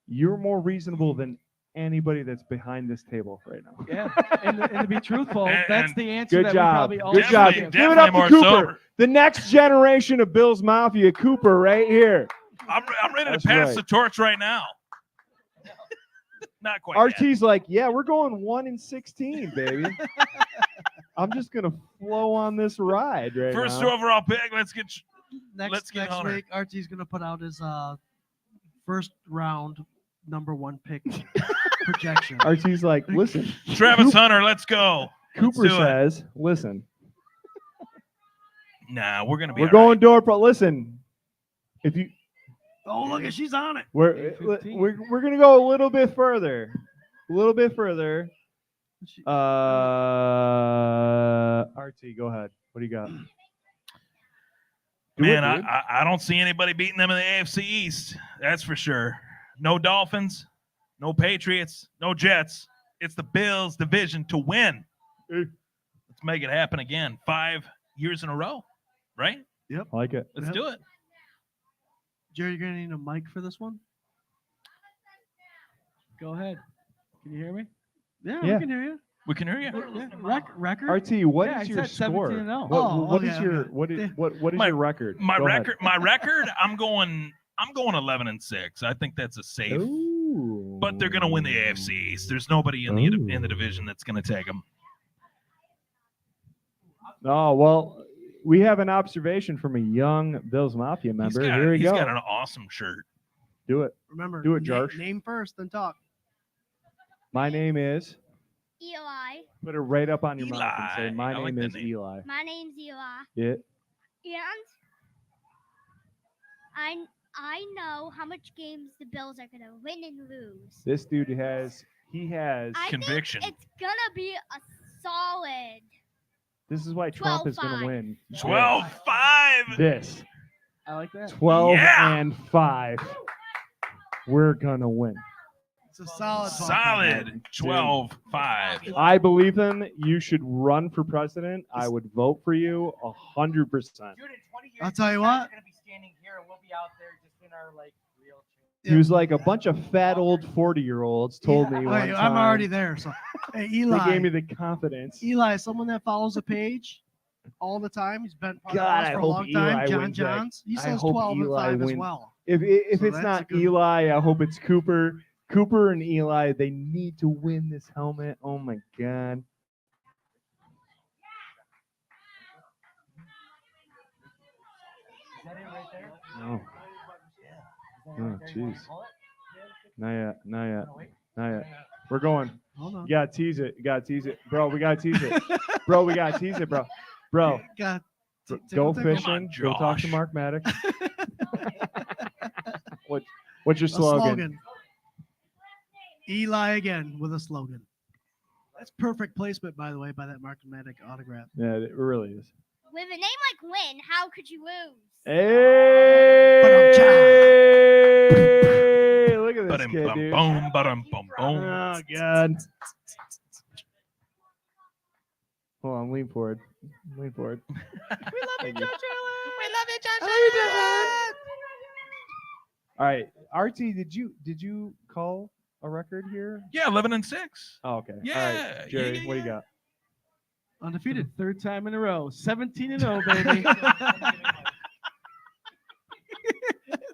you're more reasonable than anybody that's behind this table right now. Yeah, and to be truthful, And- that's and the answer Good that job. we probably all Good job. Definitely- Give it up to definitely more Cooper. sober. The next generation of Bills Mafia, Cooper, right here. I'm ready That's to pass right. the torch right now. Not quite. yet. RT's like, yeah, we're going 1-16, baby. I'm just gonna flow on this ride right First now. overall pick. Let's get. Let's next get Hunter. week. RT's gonna put out his first round #1 pick projection. RT's like, listen. Travis Hunter. Let's go. Let's Cooper do it. says, listen, Nah, we're gonna be. we're all going right. door pro. Listen, if you Oh, look at she's on it. we're 8:15. we're gonna go a little bit further. A little bit further. RT, go ahead. What do you got? Do Man, it, dude. I don't see anybody beating them in the AFC East. That's for sure. No Dolphins, no Patriots, no Jets. It's the Bills division to win. Let's make it happen again. 5 years in a row, right? I like it. Let's Yep. do it. Jerry, you're gonna need a mic for this one. Go ahead. Can you hear me? Yeah, Yeah. we can hear you. We can hear you. Record. RT, what is Yeah, I your said score? 17-0. What is okay, your okay. what is what is My- your record? My Go ahead. record. My record. I'm going 11-6. I think that's a safe. Ooh. But they're going to win the AFC East. There's nobody in the division that's going to take them. Oh well, we have an observation from a young Bills Mafia member. Here we He's go. got an awesome shirt. Do it. Remember, Do it, Josh. Name first, then talk. My name is. Eli. Put it right up on your mouth and say, Eli. "My I like name that is name. Eli." My name's Eli. Yeah. And I know how much games the Bills are gonna win and lose. This dude has. He has. I Conviction. think it's gonna be a solid. This is why Trump is going to 12-5. win. 12-5. This. I like that. 12-5. We're gonna win. It's a solid. Solid 12-5. I believe him. You should run for president. I would vote for you 100%. Dude, in 20 years, I'll tell you these guys what. are gonna be standing here, and we'll be out there just in our like He was like a bunch of fat old 40-year-olds told me one Wait, time. I'm already there. So, hey, They Eli. gave me the confidence. Eli, someone that follows the page all the time. He's been part God, of us I for a hope long time. Eli John wins that. Johns. He I says hope 12 and Eli 5 as wins. well. If So it's that's not a good- Eli, I hope it's Cooper. Cooper and Eli, they need to win this helmet. Oh my God. Is that it right there? No. Is that it Oh, right there? You wanna jeez. call it? Not yet. Not yet. Wanna wait? Not yet. We're going. Hold on. You gotta tease it. You gotta tease it. Bro, we gotta tease it. Bro, we gotta tease it, bro. Bro, God, go tickle. fishing. Come on, Go talk to Josh. Mark Maddox. What's your A slogan? Eli again with a slogan. That's perfect placement, by the way, by that Mark Maddox autograph. Yeah, it really is. With a name like Lynn, how could you lose? Hey! Look at this kid, dude. Boom, boom, boom. Oh, God. Hold on, lean forward. Lean forward. We love Thank you, you. Joshua. We love you, Joshua. All right, RT, did you call a record here? Yeah, 11 and 6. Oh, okay. All Yeah, right, Jerry, yeah, what do you yeah. got? Undefeated, third time in a row, 17-0, baby.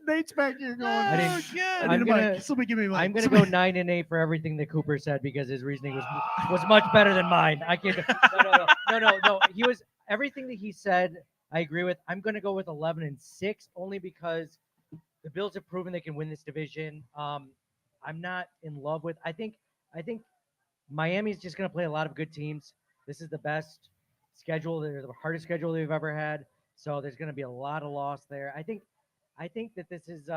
Nate's back here going. I didn't- I I'm need a gonna- mic. Somebody give me a mic. I'm gonna go 9-8 for everything that Cooper said because his reasoning was much better than mine. I can't. No. He was everything that he said. I agree with. I'm gonna go with 11 and 6 only because the Bills have proven they can win this division. I'm not in love with. I think Miami's just gonna play a lot of good teams. This is the best schedule. They're the hardest schedule they've ever had. So there's gonna be a lot of loss there. I think that this is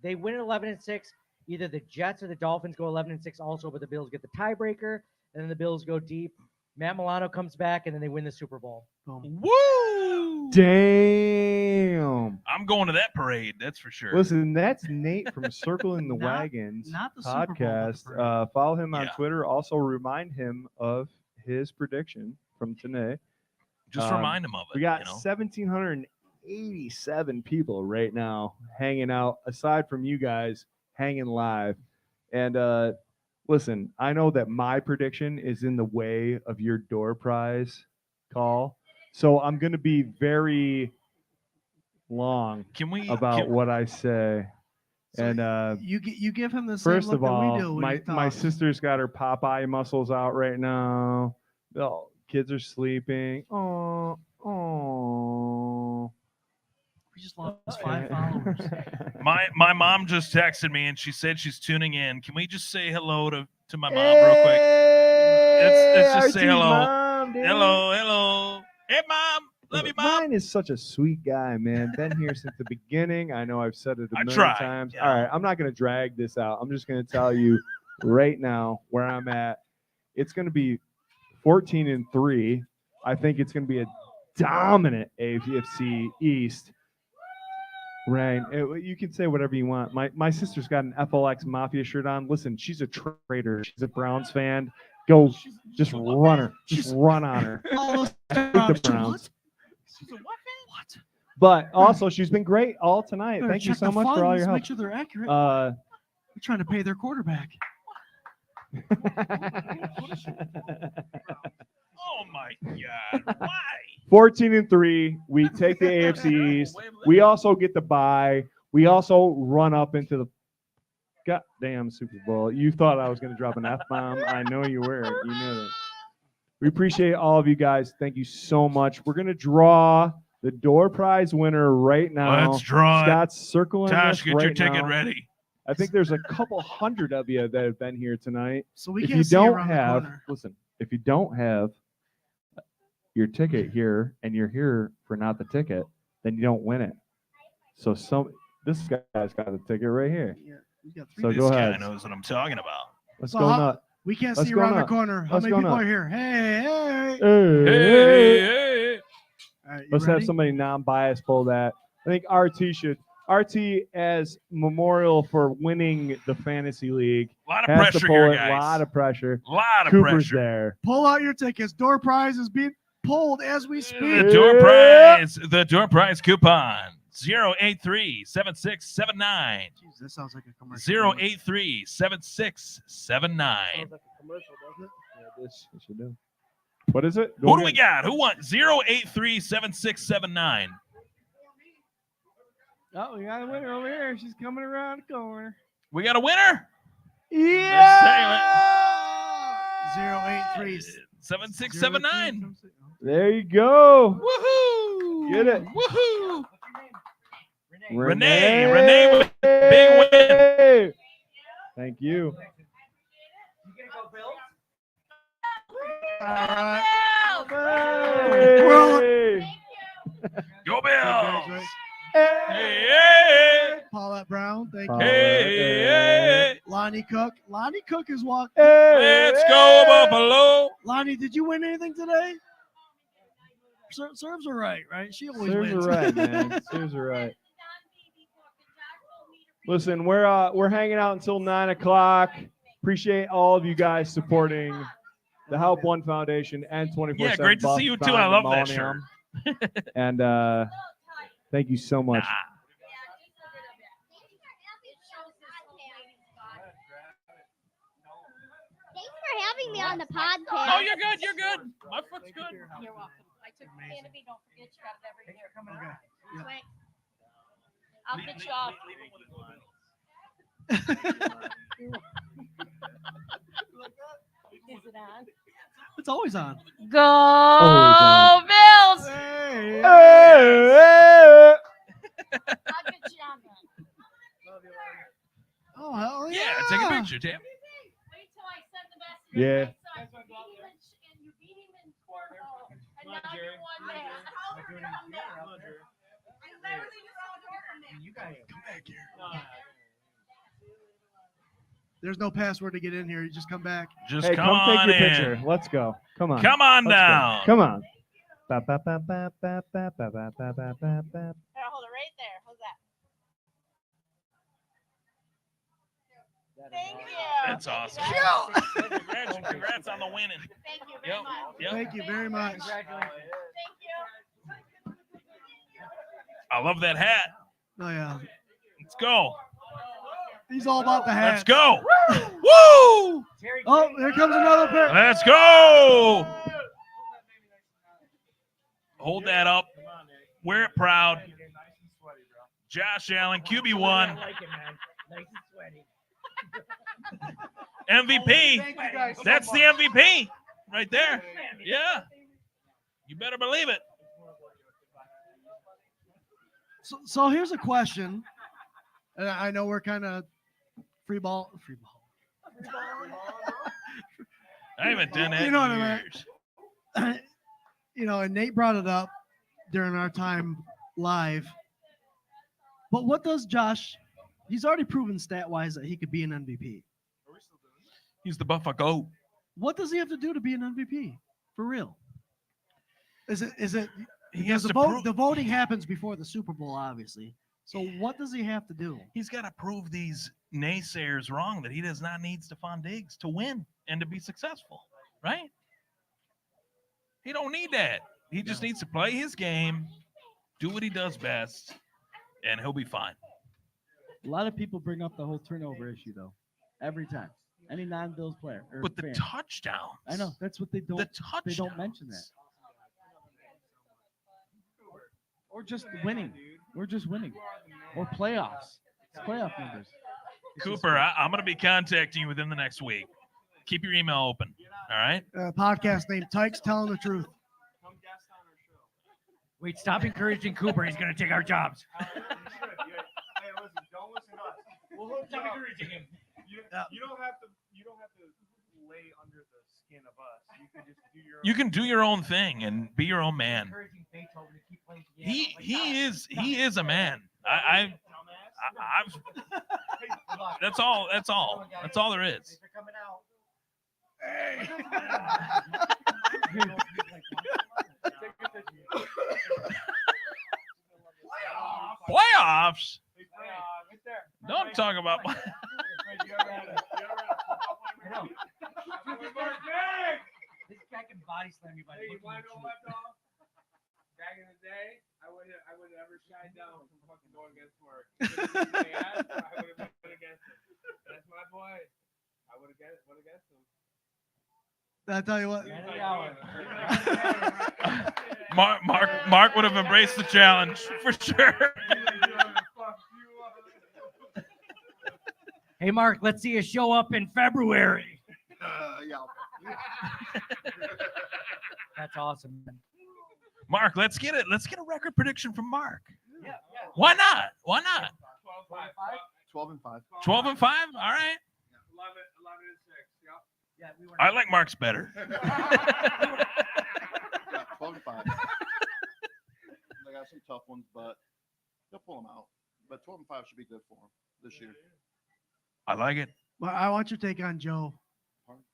they win at 11 and 6. Either the Jets or the Dolphins go 11 and 6 also, but the Bills get the tiebreaker, and then the Bills go deep. Matt Milano comes back, and then they win the Super Bowl. Woo! Damn. I'm going to that parade, that's for sure. Listen, that's Nate from Circling the Wagons not the Super Bowl, but the podcast. parade. Follow him on Yeah. Twitter. Also, remind him of his prediction from today. Just remind him of it. We got you know? 1,787 people right now hanging out, aside from you guys hanging live. And listen, I know that my prediction is in the way of your door prize call, so I'm going to be very long Can we about what I say. So And you give him the same first look of that all, we do. When he my talks. sister's got her Popeye muscles out right now. Oh, kids are sleeping. Oh. We just lost 5 followers. My mom just texted me and she said she's tuning in. Can we just say hello to my mom real quick? Let's just say RT's hello. mom, dude. Hello. Hey, Mom. Love you, Mom. Mine is such a sweet guy, man. Been here since the beginning. I know I've said it a I million try, times. yeah. All right, I'm not going to drag this out. I'm just going to tell you right now where I'm at. It's going to be 14 and 3. I think it's going to be a dominant AFC East. Right. You can say whatever you want. My sister's got an FLX Mafia shirt on. Listen, she's a traitor. She's a Browns fan. Go, just run her. Just run on her. The Browns. What? But also, she's been great all tonight. Better Thank you check so the much for all funds, your help. Make sure they're accurate. Uh, We're trying to pay their quarterback. Oh, my God. Why? 14 and 3. We take the AFC East. We also get the bye. We also run up into the goddamn Super Bowl. You thought I was going to drop an F-bomb. I know you were. You knew that. We appreciate all of you guys. Thank you so much. We're going to draw the door prize winner right now. Let's draw it. Scott's circling Tosh, this get right your ticket now. ready. I think there's a couple hundred of you that have been here tonight. So we If can't you see don't around the have, corner. listen, if you don't have your ticket here and you're here for not the ticket, then you don't win it. So this guy's got the ticket right here. Yeah, we got 3 So This go guy ahead. knows what I'm talking about. Let's So go how- nut. We can't Let's see go around the nut. corner. How Let's many go people nut. are here? Hey. Hey. All right, you Let's have ready? somebody non-biased pull that. I think RT should. RT as memorial for winning the fantasy league. A lot of has to pressure pull here, it. guys. A lot of pressure. Lot of Cooper's pressure. there. Pull out your tickets. Door prize is being pulled as we speak. The door prize coupons. 083-7679. Jeez, that sounds like a commercial. 083-7679. Sounds like a commercial, doesn't it? Yeah, this should do. What is it? Who do we got? Who won? 083-7679. Oh, we got a winner over here. She's coming around the corner. We got a winner? Yeah! 083 7679. There you go. Woohoo! Get it. Woohoo! Renee. Renee with a big win. Thank you. All right. Hey. Go Bills! Hey. Hey, Paulette Brown, thank you. hey, Lonnie Cook. Lonnie Cook is walking. Hey. let's go Buffalo! Lonnie, did you win anything today? Serves her right? She always Serves wins. her right, man. Serves her right. Listen, we're hanging out until 9 o'clock. Appreciate all of you guys supporting the Help One Foundation and 24/7. Yeah, great to see you too. I love that shirt. And thank you so much. Thanks for having me on the podcast. Oh, you're good. You're good. My foot's good. You're welcome. I took Canopy. Don't forget, you got it every year. Okay. I'll get you off. Is it on? It's always on. Go Always Bills! Hey. Hey. I'll get you on then. Oh, hell yeah. Yeah, take a picture, Tam. Wait till I send the message. Yeah. So I beat him and you beat him in cornhole. And now you won there. How are you come down? I literally just saw the door from there. You guys come back here. There's no password to get in here. You just come back. Just Hey, come come on take your in. picture. Let's go. Come on. Come on Let's go. down. Come on. Here, hold it right there. How's that? Thank you. That's awesome. Congrats on the winning. Thank you very much. Yep. Thank you very much. Thank you. I love that hat. Oh, yeah. Let's go. He's all about the hat. Let's go. Woo! Oh, here comes another pair. Let's go. Hold that up. Wear it proud. Josh Allen, QB1. MVP. That's the MVP right there. Yeah. You better believe it. So here's a question. And I know we're kind of free ball. I haven't done that You know what in I mean? years. And Nate brought it up during our time live. But what does Josh? He's already proven stat-wise that he could be an MVP. He's the Buffalo. What does he have to do to be an MVP? For real? Is it? He has to The voting happens before the Super Bowl, obviously. So what does he have to do? He's got to prove these naysayers wrong that he does not need Stephon Diggs to win and to be successful, right? He don't need that. He just needs to play his game, do what he does best, and he'll be fine. A lot of people bring up the whole turnover issue, though, every time. Any non-Bills player. But the fan. touchdowns. I know. That's what they don't. The touchdowns. They don't mention that. Or just winning. We're just winning. Or playoffs. It's playoff numbers. Cooper, I'm going to be contacting you within the next week. Keep your email open. All right? Podcast named Tykes Telling the Truth. Wait, stop encouraging Cooper. He's going to take our jobs. Hey, listen, don't listen to us. We'll hook you Stop up. encouraging him. You don't have to lay under the skin of us. You can just do your own. You can do your own thing and be your own man. Encouraging Beethoven to keep playing piano. He is a man. I've that's all there is. Thanks for coming out. Playoffs? Don't talk about This guy can body slam you by Hey, you looking want at to know you. what, though? Back in the day, I would never shy down from fucking going against Mark. I would have went against him. That's my boy. I would have went against him. I tell you what. Mark would have embraced the challenge for sure. Hey, Mark, let's see you show up in February. Yeah. That's awesome. Mark, let's get it. Let's get a record prediction from Mark. Yeah. Why not? Why not? 12 and 5. 12 and 5? All right. 11 and 6. Yep. Yeah, we were. I like Mark's better. Yeah, 12 and 5. They got some tough ones, but they'll pull them out. But 12 and 5 should be good for them this year. I like it. Well, I want your take on Joe,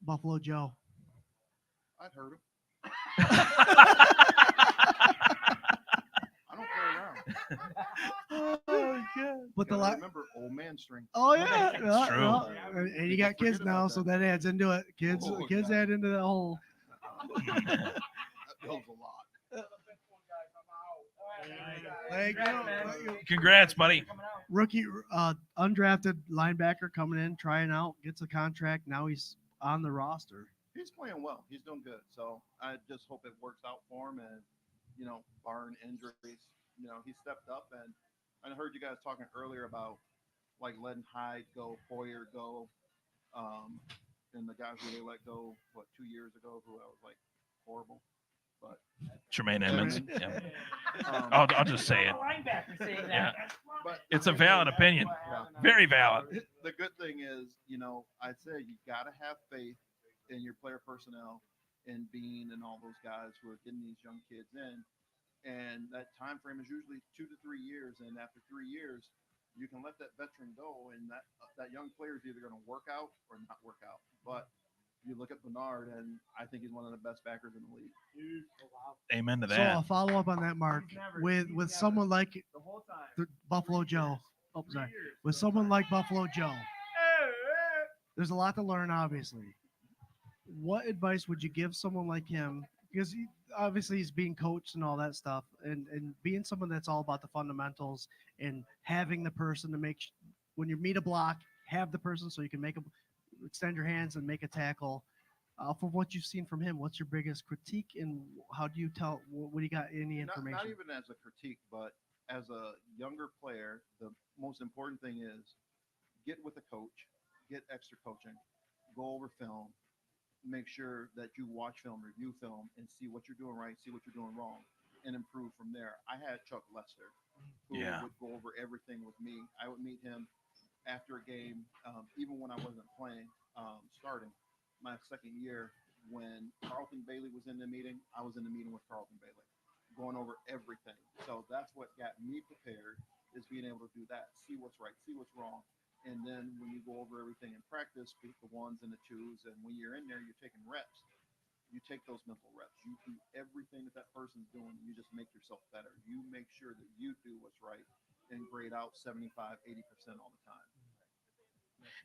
Buffalo Joe. I'd heard him. I don't play around. Oh, God. But the remember old man string. Oh yeah, It's yeah, true. yeah. And you got kids now, so that adds into it. Kids add into the whole. That builds a lot. Thank you. Congrats, buddy. Rookie, undrafted linebacker coming in, trying out, gets a contract. Now he's on the roster. He's playing well. He's doing good. So I just hope it works out for him. And, barring injuries, he stepped up. And I heard you guys talking earlier about, like, letting Hyde go, Hoyer go, and the guys who they let go, 2 years ago, who I was like, horrible. But Tremaine Edmonds. Yeah. I'll just say it. Yeah. But It's a valid opinion. Very valid. The good thing is, I say you got to have faith in your player personnel and Bean and all those guys who are getting these young kids in. And that time frame is usually 2 to 3 years. And after 3 years, you can let that veteran go, and that young player is either going to work out or not work out. But you look at Bernard, and I think he's one of the best backers in the league. Amen to So that. I'll follow up on that, Mark, with someone like the Buffalo Joe. Oh, sorry. With someone like Buffalo Joe, there's a lot to learn, obviously. What advice would you give someone like him? Because obviously he's being coached and all that stuff, and being someone that's all about the fundamentals and having the person to make when you meet a block, have the person so you can extend your hands and make a tackle. From what you've seen from him, what's your biggest critique, and how do you tell? What do you got? Any information? Not even as a critique, but as a younger player, the most important thing is get with a coach, get extra coaching, go over film, make sure that you watch film, review film, and see what you're doing right, see what you're doing wrong, and improve from there. I had Chuck Lester, who would go over everything with me. I would meet him after a game, even when I wasn't playing, starting my second year, when Carlton Bailey was in the meeting, I was in the meeting with Carlton Bailey, going over everything. So that's what got me prepared, is being able to do that, see what's right, see what's wrong. And then when you go over everything in practice, pick the ones and the twos, and when you're in there, you're taking reps. You take those mental reps. You do everything that person's doing. You just make yourself better. You make sure that you do what's right and grade out 75, 80% all the time.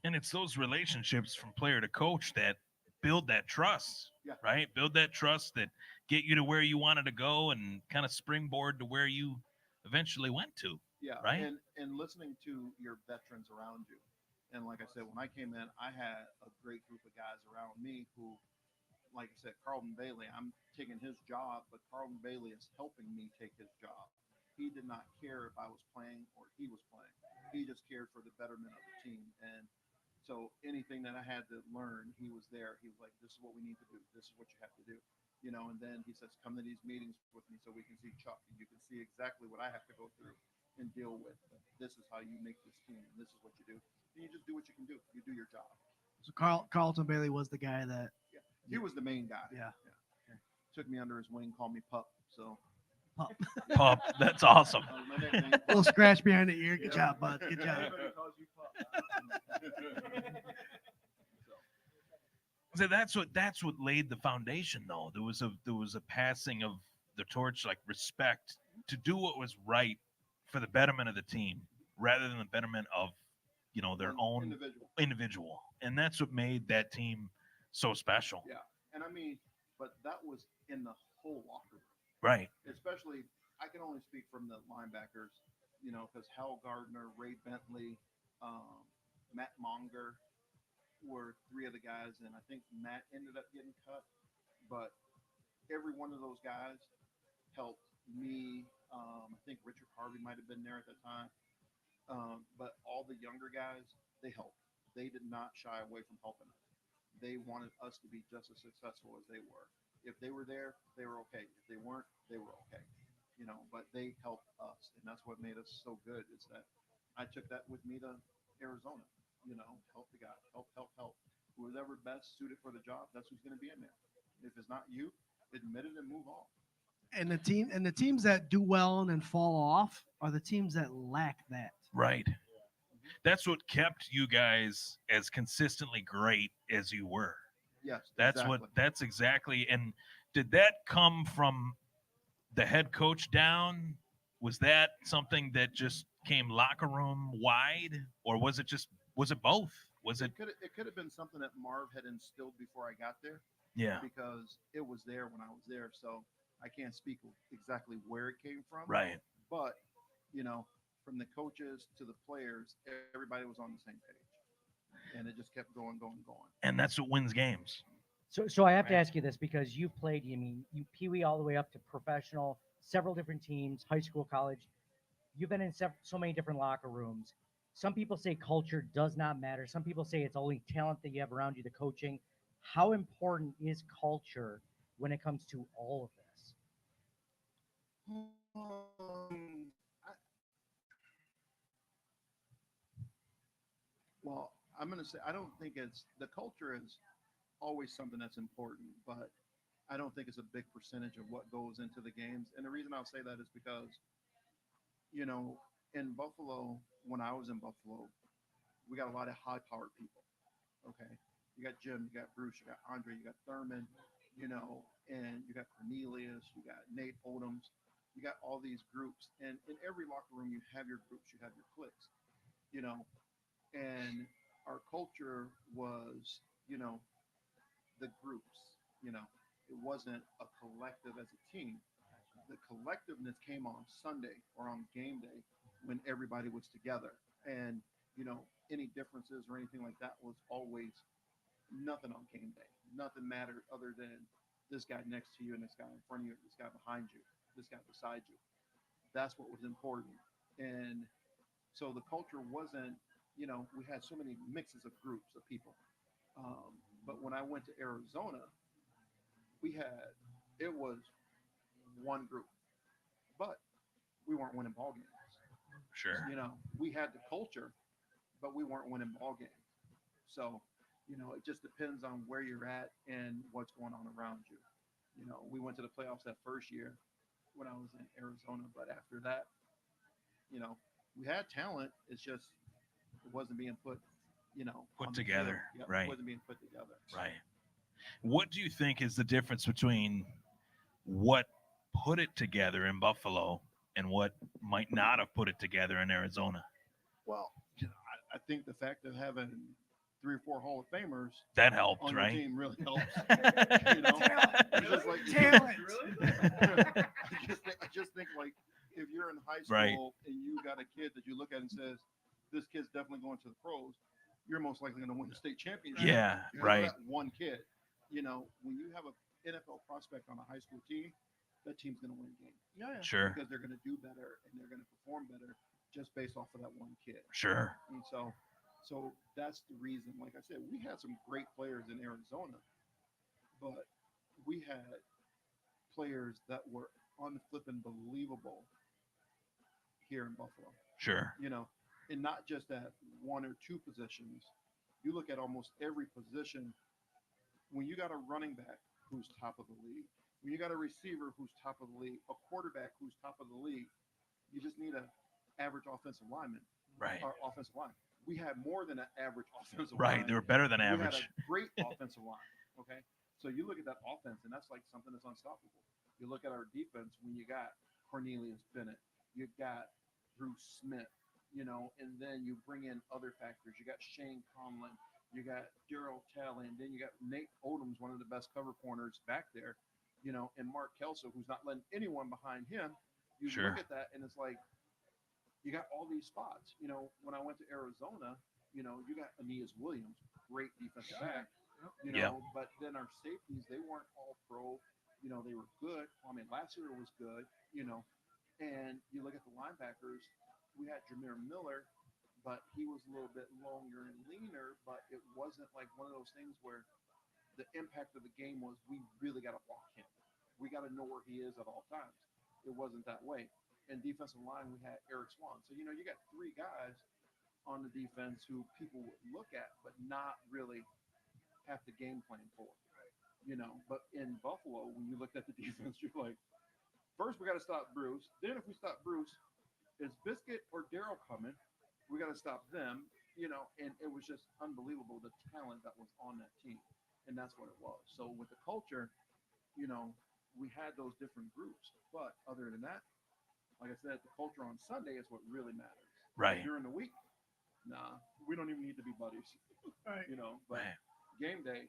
And it's those relationships from player to coach that build that trust, right? Build that trust that get you to where you wanted to go and kind of springboard to where you eventually went to. Yeah, right. And listening to your veterans around you. And like I said, when I came in, I had a great group of guys around me who, like I said, Carlton Bailey, I'm taking his job, but Carlton Bailey is helping me take his job. He did not care if I was playing or he was playing. He just cared for the betterment of the team. And so anything that I had to learn, he was there. He was like, this is what we need to do. This is what you have to do. And then he says, come to these meetings with me so we can see Chuck, and you can see exactly what I have to go through and deal with. This is how you make this team. This is what you do. And you just do what you can do. You do your job. So Carlton Bailey was the guy that. Yeah, he was the main guy. Yeah. Took me under his wing, called me Pup. So. Pup. Pup. That's awesome. A little scratch behind the ear. Good job, bud. Good job. So that's what laid the foundation, though. There was a passing of the torch, like respect, to do what was right for the betterment of the team rather than the betterment of their own individual. And that's what made that team so special. Yeah. And I mean, but that was in the whole locker room. Right. Especially, I can only speak from the linebackers, because Hal Gardner, Ray Bentley, Matt Monger were three of the guys, and I think Matt ended up getting cut. But every one of those guys helped me. I think Richard Harvey might have been there at the time. But all the younger guys, they helped. They did not shy away from helping us. They wanted us to be just as successful as they were. If they were there, they were okay. If they weren't, they were okay. But they helped us, and that's what made us so good. Is that I took that with me to Arizona. Help the guy, help. Whoever best suited for the job, that's who's going to be in there. If it's not you, admit it and move on. And the teams that do well and then fall off are the teams that lack that. Right. That's what kept you guys as consistently great as you were. Yes, That's exactly. And did that come from the head coach down? Was that something that just came locker room wide, or was it both? It could have been something that Marv had instilled before I got there. Yeah. Because it was there when I was there, so I can't speak exactly where it came from. Right. But from the coaches to the players, everybody was on the same page, and it just kept going. And that's what wins games. So I have to ask you this because you've played, you Pee-wee all the way up to professional, several different teams, high school, college. You've been in so many different locker rooms. Some people say culture does not matter. Some people say it's only talent that you have around you, the coaching. How important is culture when it comes to all of this? Well, I'm going to say I don't think the culture is always something that's important, but I don't think it's a big percentage of what goes into the games. And the reason I'll say that is because, in Buffalo, when I was in Buffalo, we got a lot of high-powered people. Okay, you got Jim, you got Bruce, you got Andre, you got Thurman, and you got Cornelius, you got Nate Odoms, you got all these groups. And in every locker room, you have your groups, you have your cliques, and our culture was, the groups, it wasn't a collective as a team. The collectiveness came on Sunday or on game day when everybody was together. And, any differences or anything like that was always nothing on game day. Nothing mattered other than this guy next to you and this guy in front of you, this guy behind you, this guy beside you. That's what was important. And so the culture wasn't, we had so many mixes of groups of people. But when I went to Arizona, it was one group, but we weren't winning ball games. Sure. We had the culture, but we weren't winning ball games. So, it just depends on where you're at and what's going on around you. We went to the playoffs that first year when I was in Arizona, but after that, we had talent. It's just it wasn't being put together. Yep, right. It wasn't being put together. Right. What do you think is the difference between what put it together in Buffalo and what might not have put it together in Arizona? Well, I think the fact of having 3 or 4 Hall of Famers that helped, on right? your team really helps. Talent. I just think like if you're in high school Right. and you got a kid that you look at and says, this kid's definitely going to the pros, you're most likely going to win the state championship. Yeah, Because of right. That one kid. When you have an NFL prospect on a high school team, that team's going to win a game. Yeah. Sure. Because they're going to do better and they're going to perform better just based off of that one kid. Sure. And so that's the reason. Like I said, we had some great players in Arizona, but we had players that were unflippin' believable here in Buffalo. Sure. And not just at 1 or 2 positions. You look at almost every position. When you got a running back who's top of the league, when you got a receiver who's top of the league, a quarterback who's top of the league, you just need an average offensive lineman. Right. Or offensive line. We had more than an average offensive line. Right. They were better than We average. had a great offensive line. Okay. So you look at that offense, and that's like something that's unstoppable. You look at our defense when you got Cornelius Bennett, you got Bruce Smith, and then you bring in other factors. You got Shane Conlon, you got Daryl Talley, and then you got Nate Odoms, one of the best cover corners back there, and Mark Kelso, who's not letting anyone behind him, You Sure. look at that, and it's like you got all these spots. You know, when I went to Arizona, you know, you got Aeneas Williams, great defensive back. You know, but then our safeties, they weren't all pro. You know, they were good. I mean, last year was good. You know, and you look at the linebackers, we had Jameer Miller, but he was a little bit longer and leaner, but it wasn't like one of those things where the impact of the game was we really got to block him. We got to know where he is at all times. It wasn't that way. And defensive line, we had Eric Swan. So, you know, you got three guys on the defense who people would look at, but not really have to game plan for. You know, but in Buffalo, when you looked at the defense, you're like, first we got to stop Bruce. Then if we stop Bruce, is Biscuit or Daryl coming? We got to stop them. You know, and it was just unbelievable the talent that was on that team, and that's what it was. So with the culture, you know, we had those different groups, but other than that, like I said, the culture on Sunday is what really matters. Right. During the week, nah, we don't even need to be buddies. Right. You know, but game day,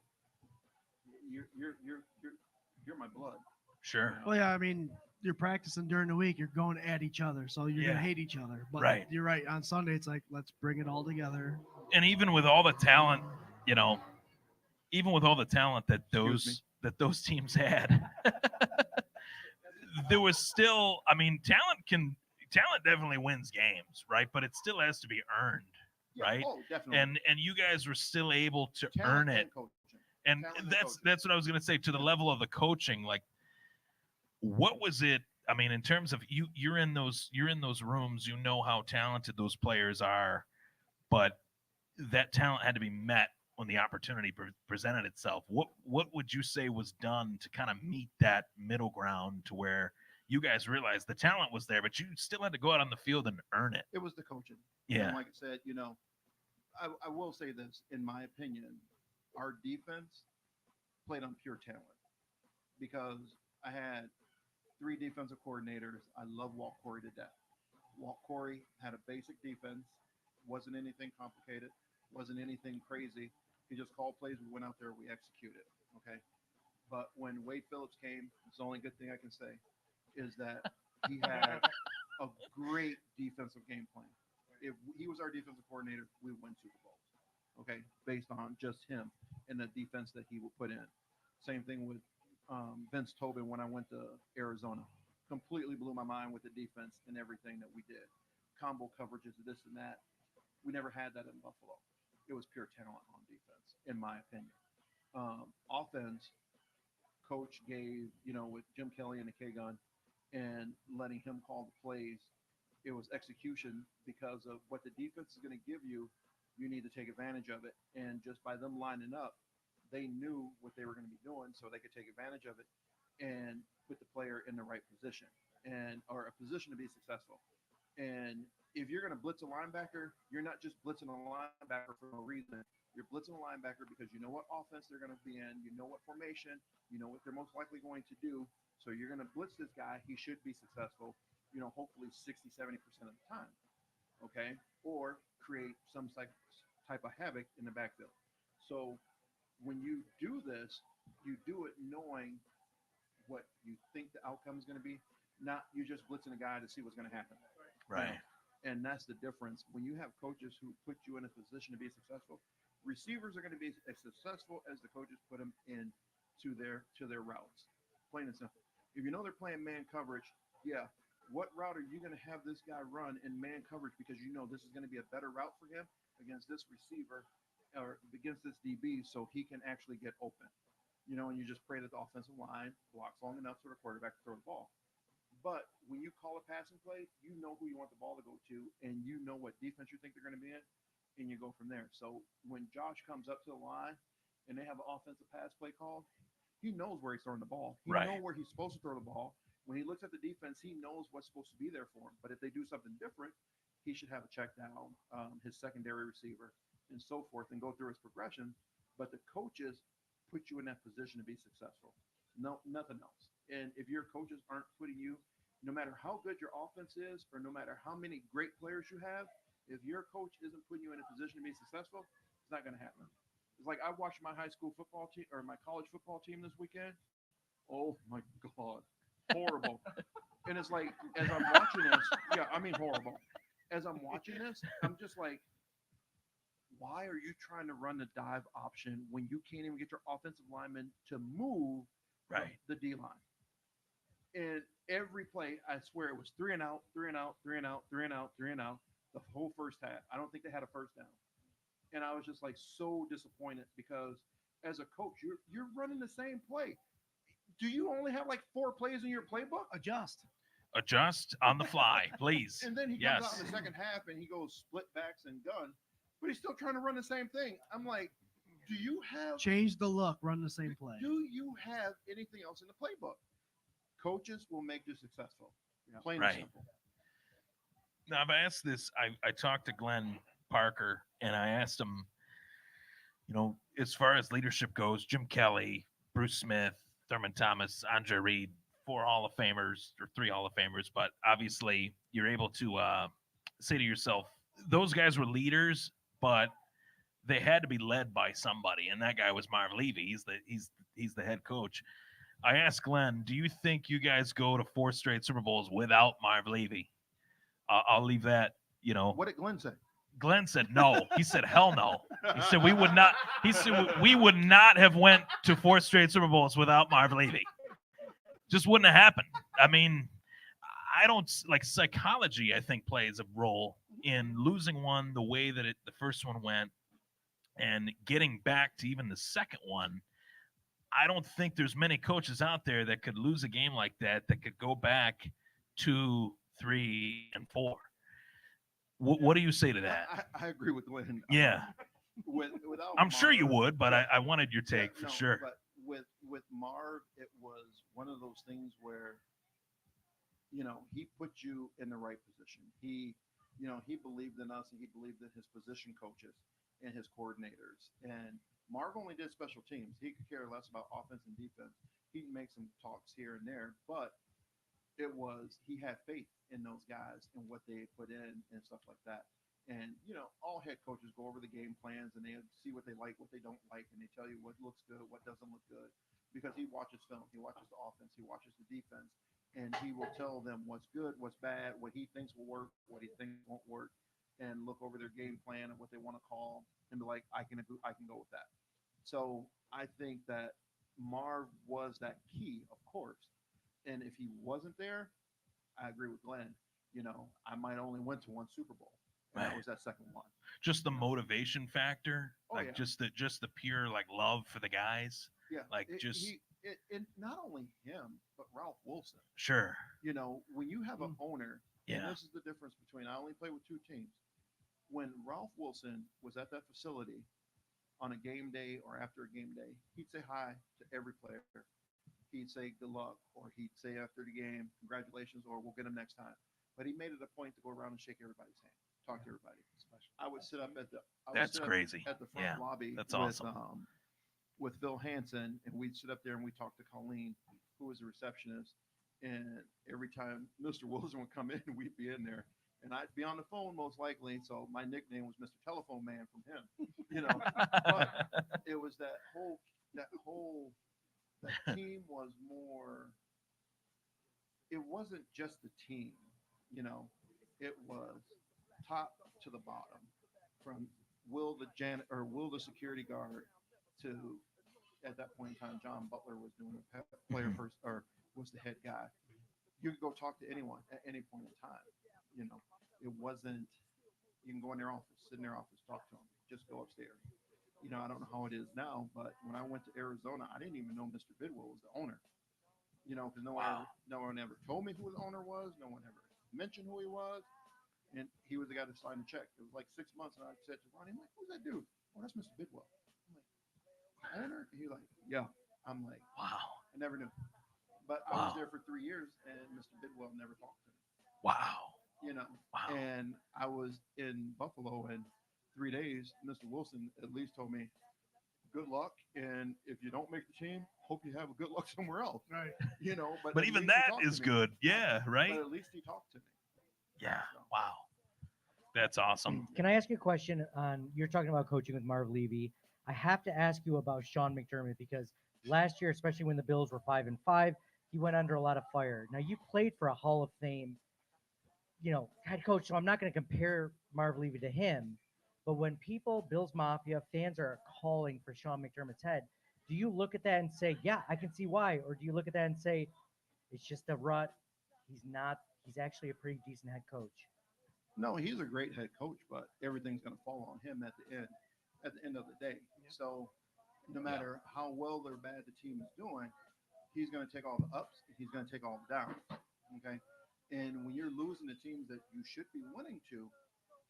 you're my blood. Sure. Well, yeah, I mean, you're practicing during the week, you're going at each other, so you're gonna hate each other. But Right. you're right. On Sunday, it's like let's bring it all together. And even with all the talent, you know, even with all the talent that those teams had, there was still, I mean, talent definitely wins games, right? But it still has to be earned, right? Oh, definitely. And you guys were still able to Talent earn it. and coaching. And Talent and that's coaching. what I was going to say, to the level of the coaching. Like, what was it? I mean, in terms of you're in those rooms, you know how talented those players are, but that talent had to be met when the opportunity presented itself. What would you say was done to kind of meet that middle ground to where you guys realized the talent was there, but you still had to go out on the field and earn it? It was the coaching. Yeah. And like I said, you know, I will say this, in my opinion, our defense played on pure talent because I had 3 defensive coordinators. I love Walt Corey to death. Walt Corey had a basic defense, wasn't anything complicated, wasn't anything crazy. He just called plays, we went out there, we executed, okay? But when Wade Phillips came, it's the only good thing I can say is that he had a great defensive game plan. If he was our defensive coordinator, we would win Super Bowls, okay, based on just him and the defense that he would put in. Same thing with Vince Tobin when I went to Arizona. Completely blew my mind with the defense and everything that we did. Combo coverages, this and that. We never had that in Buffalo. It was pure talent on defense, in my opinion. Offense, coach gave, you know, with Jim Kelly and the K-Gun and letting him call the plays, it was execution because of what the defense is going to give you. You need to take advantage of it. And just by them lining up, they knew what they were going to be doing so they could take advantage of it and put the player in the right position or a position to be successful. And if you're going to blitz a linebacker, you're not just blitzing a linebacker for no reason. You're blitzing a linebacker because you know what offense they're going to be in, you know what formation, you know what they're most likely going to do. So you're going to blitz this guy. He should be successful, you know, hopefully 60, 70% of the time. Okay. Or create some type of havoc in the backfield. So when you do this, you do it knowing what you think the outcome is going to be, not you just blitzing a guy to see what's going to happen. Right. And that's the difference. When you have coaches who put you in a position to be successful, receivers are going to be as successful as the coaches put them in to their routes. Plain and simple. If you know they're playing man coverage, yeah, what route are you going to have this guy run in man coverage because you know this is going to be a better route for him against this receiver or against this DB so he can actually get open. You know, and you just pray that the offensive line blocks long enough for the quarterback to throw the ball. But when you call a passing play, you know who you want the ball to go to, and you know what defense you think they're going to be in, and you go from there. So when Josh comes up to the line and they have an offensive pass play call, he knows where he's throwing the ball. He knows where he's supposed to throw the ball. When he looks at the defense, he knows what's supposed to be there for him. But if they do something different, he should have a check down, his secondary receiver, and so forth, and go through his progression. But the coaches put you in that position to be successful. No, nothing else. And if your coaches aren't putting you, no matter how good your offense is, or no matter how many great players you have, if your coach isn't putting you in a position to be successful, it's not going to happen. It's like I watched my high school football team or my college football team this weekend. Oh my God, horrible! And it's like, as I'm watching this, yeah, I mean horrible. As I'm watching this, I'm just like, why are you trying to run the dive option when you can't even get your offensive lineman to move the D line? And every play, I swear it was 3 and out, 3 and out, 3 and out, 3 and out, 3 and out, the whole first half. I don't think they had a first down. And I was just like so disappointed because as a coach, you're running the same play. Do you only have like 4 plays in your playbook? Adjust on the fly, please. And then he comes out in the second half and he goes split backs and gun, but he's still trying to run the same thing. I'm like, do you have Change the look, run the same play. Do you have anything else in the playbook? Coaches will make you successful. Plain and simple. Now, I've asked this. I talked to Glenn Parker, and I asked him, as far as leadership goes, Jim Kelly, Bruce Smith, Thurman Thomas, Andre Reed, 4 Hall of Famers or 3 Hall of Famers, but obviously you're able to say to yourself, those guys were leaders, but they had to be led by somebody, and that guy was Marv Levy. He's the head coach. I asked Glenn, do you think you guys go to 4 straight Super Bowls without Marv Levy? I'll leave that, What did Glenn say? Glenn said no. He said hell no. He said we would not. He said we would not have went to 4 straight Super Bowls without Marv Levy. Just wouldn't have happened. I mean, I don't like psychology. I think plays a role in losing one the way that the first one went, and getting back to even the second one. I don't think there's many coaches out there that could lose a game like that could go back 2, 3, and 4. What do you say to that? I agree with Glenn. Yeah. Without I'm sure you Marv, would, but I wanted your take for sure. But with Marv, it was one of those things where, he put you in the right position. He believed in us, and he believed in his position coaches and his coordinators. And Marv only did special teams. He could care less about offense and defense. He'd make some talks here and there, but he had faith in those guys and what they put in and stuff like that. And, all head coaches go over the game plans and they see what they like, what they don't like, and they tell you what looks good, what doesn't look good, because he watches film, he watches the offense, he watches the defense, and he will tell them what's good, what's bad, what he thinks will work, what he thinks won't work, and look over their game plan and what they want to call and be like, I can go with that. So I think that Marv was that key, of course. And if he wasn't there, I agree with Glenn. I might only went to 1 Super Bowl. And that was that second one. Just the motivation factor, Oh, just the pure love for the guys. Yeah, And not only him, but Ralph Wilson. Sure. When you have an owner, Yeah. and this is the difference between, I only played with 2 teams. When Ralph Wilson was at that facility on a game day or after a game day, he'd say hi to every player. He'd say good luck, or he'd say after the game, congratulations, or we'll get him next time. But he made it a point to go around and shake everybody's hand, talk to everybody. I would sit up at the crazy. At the front lobby. That's with, awesome. With Phil Hansen, and we'd sit up there and we'd talk to Colleen, who was the receptionist. And every time Mr. Wilson would come in, we'd be in there. And I'd be on the phone most likely, so my nickname was Mr. Telephone Man from him. But it was that team was more. It wasn't just the team, it was top to the bottom, from Will the security guard to, at that point in time, John Butler was doing the player first, or was the head guy. You could go talk to anyone at any point in time. It wasn't, you can go in their office, sit in their office, talk to them, just go upstairs. I don't know how it is now, but when I went to Arizona, I didn't even know Mr. Bidwell was the owner. Because no one ever told me who the owner was. No one ever mentioned who he was. And he was the guy that signed the check. It was like 6 months, and I said to Ronnie, I'm like, who's that dude? Oh, that's Mr. Bidwell. I'm like, owner? And he's like, yeah. I'm like, wow. I never knew. But I was there for 3 years, and Mr. Bidwell never talked to me. Wow. Wow. And I was in Buffalo in 3 days. Mr. Wilson at least told me, good luck, and if you don't make the team, hope you have a good luck somewhere else. Right. But even that is good. Yeah, right? But at least he talked to me. Yeah. Wow. That's awesome. Can I ask you a question on, you're talking about coaching with Marv Levy. I have to ask you about Sean McDermott, because last year, especially when the Bills were 5-5, he went under a lot of fire. Now you played for a Hall of Fame, head coach. So I'm not going to compare Marv Levy to him. But when people, Bills Mafia fans are calling for Sean McDermott's head, do you look at that and say, yeah, I can see why? Or do you look at that and say, it's just a rut? He's actually a pretty decent head coach. No, he's a great head coach, but everything's going to fall on him at the end. At the end of the day, so no matter how well or bad the team is doing, he's going to take all the ups. He's going to take all the downs. Okay, and when you're losing the teams that you should be winning to,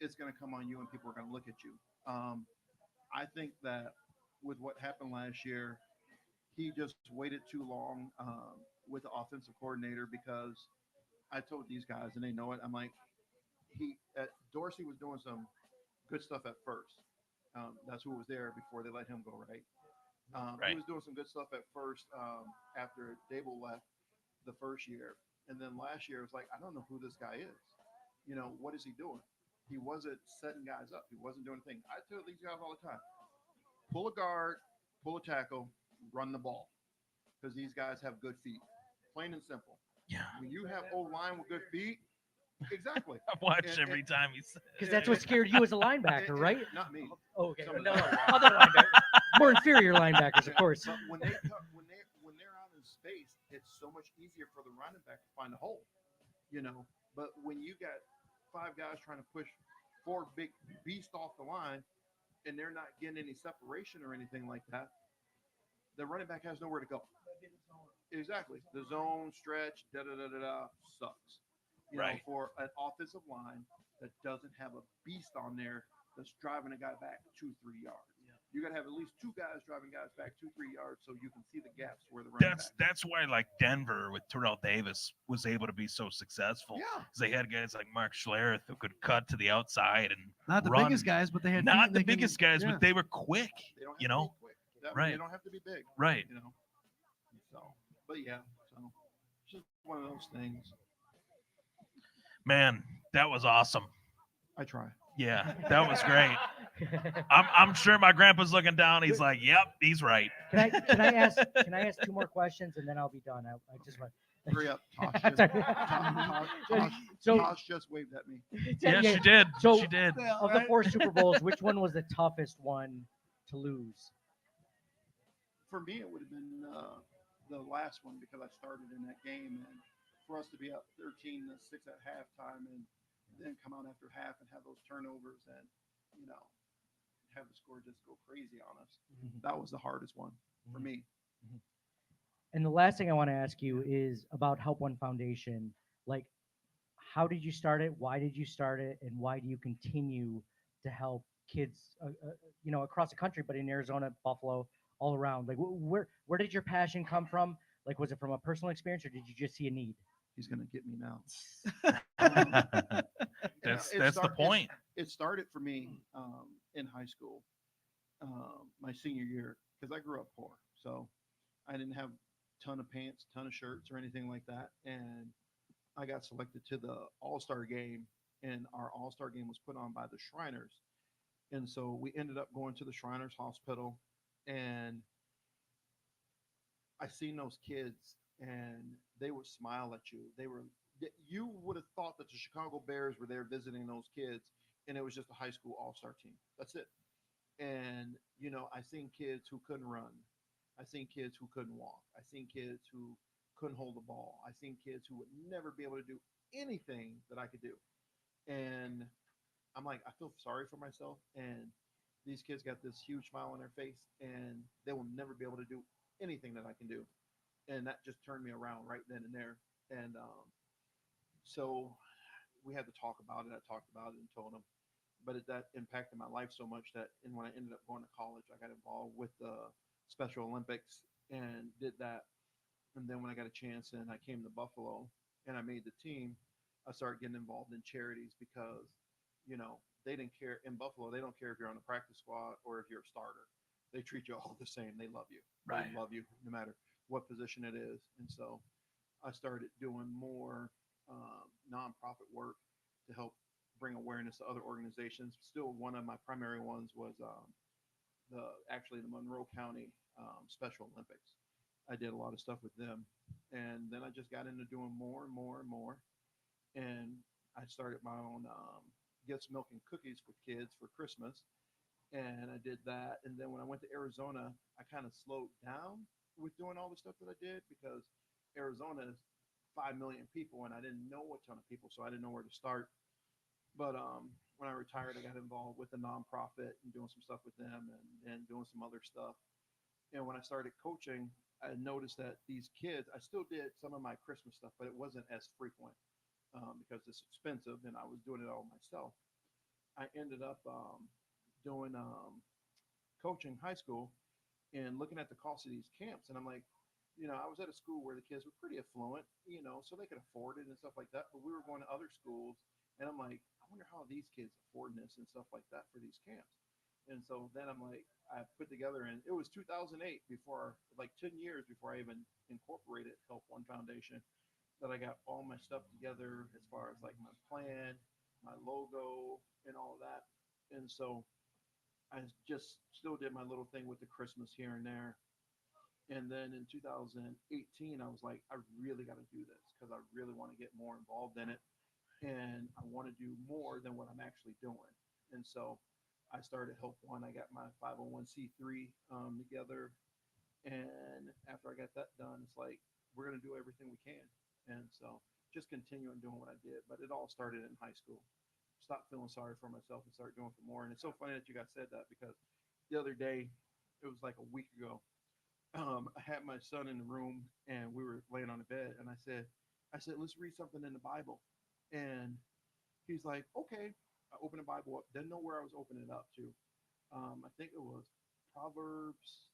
it's going to come on you, and people are going to look at you. I think that with what happened last year, he just waited too long with the offensive coordinator because I told these guys, and they know it. I'm like, Dorsey was doing some good stuff at first. That's who was there before they let him go, right? He was doing some good stuff at first after Dable left the first year. And then last year, it was like, I don't know who this guy is. What is he doing? He wasn't setting guys up. He wasn't doing anything. I tell these guys all the time, pull a guard, pull a tackle, run the ball. Because these guys have good feet. Plain and simple. Yeah. When you have O-line with good feet, exactly. I watch every time he says. Because that's what scared you as a linebacker, right? Not me. Oh, okay. Some of No, the other linebackers. More inferior linebackers, of course. But when they're out in space, it's so much easier for the running back to find a hole. But when you got 5 guys trying to push 4 big beasts off the line, and they're not getting any separation or anything like that, the running back has nowhere to go. Exactly. The zone stretch, sucks. For an offensive line that doesn't have a beast on there that's driving a guy back 2-3 yards. Yeah. You got to have at least 2 guys driving guys back 2-3 yards so you can see the gaps where the running back. That's why like Denver with Terrell Davis was able to be so successful. Yeah. Because they had guys like Mark Schlereth who could cut to the outside and not the run. biggest guys, but they had not the biggest guys, but they were quick. They don't have you to know, be quick. That right? They don't have to be big. Right. So, but yeah, so it's just one of those things. Man, that was awesome. I try. Yeah, that was great. I'm sure my grandpa's looking down. He's like, "Yep, he's right." Can I ask 2 more questions and then I'll be done? I just want. Hurry up, Tosh just waved at me. Yeah, she did. So, she did. Of the 4 Super Bowls, which one was the toughest one to lose? For me, it would have been the last one because I started in that game, and for us to be up 13-6 at halftime, and then come out after half and have those turnovers, and have the score just go crazy on us. Mm-hmm. That was the hardest one for me. Mm-hmm. And the last thing I want to ask you is about Help One Foundation. Like, how did you start it? Why did you start it? And why do you continue to help kids, across the country, but in Arizona, Buffalo, all around? Like, where did your passion come from? Like, was it from a personal experience, or did you just see a need? He's gonna get me now. That's the point. It started for me in high school, my senior year, because I grew up poor, so I didn't have a ton of pants, ton of shirts, or anything like that. And I got selected to the All-Star game, and our All-Star game was put on by the Shriners, and so we ended up going to the Shriners Hospital, and I seen those kids, and they would smile at you. You would have thought that the Chicago Bears were there visiting those kids, and it was just a high school all-star team. That's it. And, I seen kids who couldn't run. I seen kids who couldn't walk. I seen kids who couldn't hold the ball. I seen kids who would never be able to do anything that I could do. And I'm like, I feel sorry for myself. And these kids got this huge smile on their face, and they will never be able to do anything that I can do. And that just turned me around right then and there. And so we had to talk about it. I talked about it and told them. But that impacted my life so much that when I ended up going to college, I got involved with the Special Olympics and did that. And then when I got a chance and I came to Buffalo and I made the team, I started getting involved in charities because, they didn't care. In Buffalo, they don't care if you're on the practice squad or if you're a starter. They treat you all the same. They love you. Right. They love you no matter what position it is. And so I started doing more nonprofit work to help bring awareness to other organizations. Still, one of my primary ones was the Monroe County Special Olympics. I did a lot of stuff with them. And then I just got into doing more and more and more. And I started my own gifts, milk, and cookies for kids for Christmas. And I did that. And then when I went to Arizona, I kind of slowed down with doing all the stuff that I did because Arizona is 5 million people and I didn't know a ton of people, so I didn't know where to start. But when I retired, I got involved with a nonprofit and doing some stuff with them and doing some other stuff. And when I started coaching, I noticed that these kids, I still did some of my Christmas stuff, but it wasn't as frequent because it's expensive and I was doing it all myself. I ended up doing coaching high school and looking at the cost of these camps. And I'm like, I was at a school where the kids were pretty affluent, so they could afford it and stuff like that. But we were going to other schools and I'm like, I wonder how these kids afford this and stuff like that for these camps. And so then I'm like, I put together, and it was 2008 before, like 10 years before I even incorporated Help One Foundation, that I got all my stuff together as far as like my plan, my logo, and all of that. And so I just still did my little thing with the Christmas here and there. And then in 2018, I was like, I really got to do this because I really want to get more involved in it. And I want to do more than what I'm actually doing. And so I started Help One. I got my 501c3 together. And after I got that done, it's like, we're going to do everything we can. And so just continuing doing what I did. But it all started in high school. Stop feeling sorry for myself and start doing for more. And it's so funny that you guys said that because the other day, it was like a week ago, I had my son in the room and we were laying on the bed. And I said, let's read something in the Bible. And he's like, okay. I opened the Bible up, didn't know where I was opening it up to. I think it was Proverbs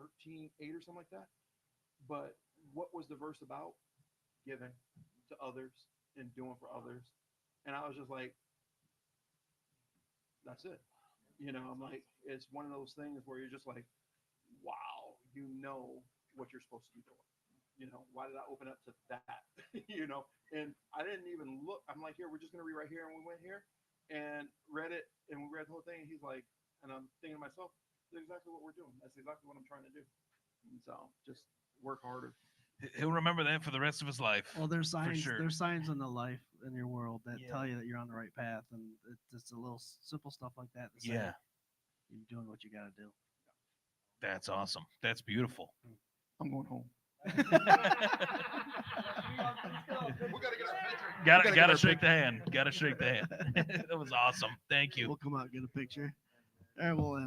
13:8 or something like that. But what was the verse about? Giving to others and doing for others. And I was just like, that's it. I'm like, it's one of those things where you're just like, wow, what you're supposed to be doing. Why did I open up to that? And I didn't even look. I'm like, here, we're just going to read right here. And we went here and read it. And we read the whole thing. And he's like, and I'm thinking to myself, that's exactly what we're doing. That's exactly what I'm trying to do. And so just work harder. He'll remember that for the rest of his life. Well, there's signs. Sure. There's signs in the life in your world that tell you that you're on the right path, and it's a little simple stuff like that. You're doing what you got to do. That's awesome. That's beautiful. I'm going home. Gotta shake the hand. Gotta shake the hand. That was awesome. Thank you. We'll come out and get a picture. All right, we'll end.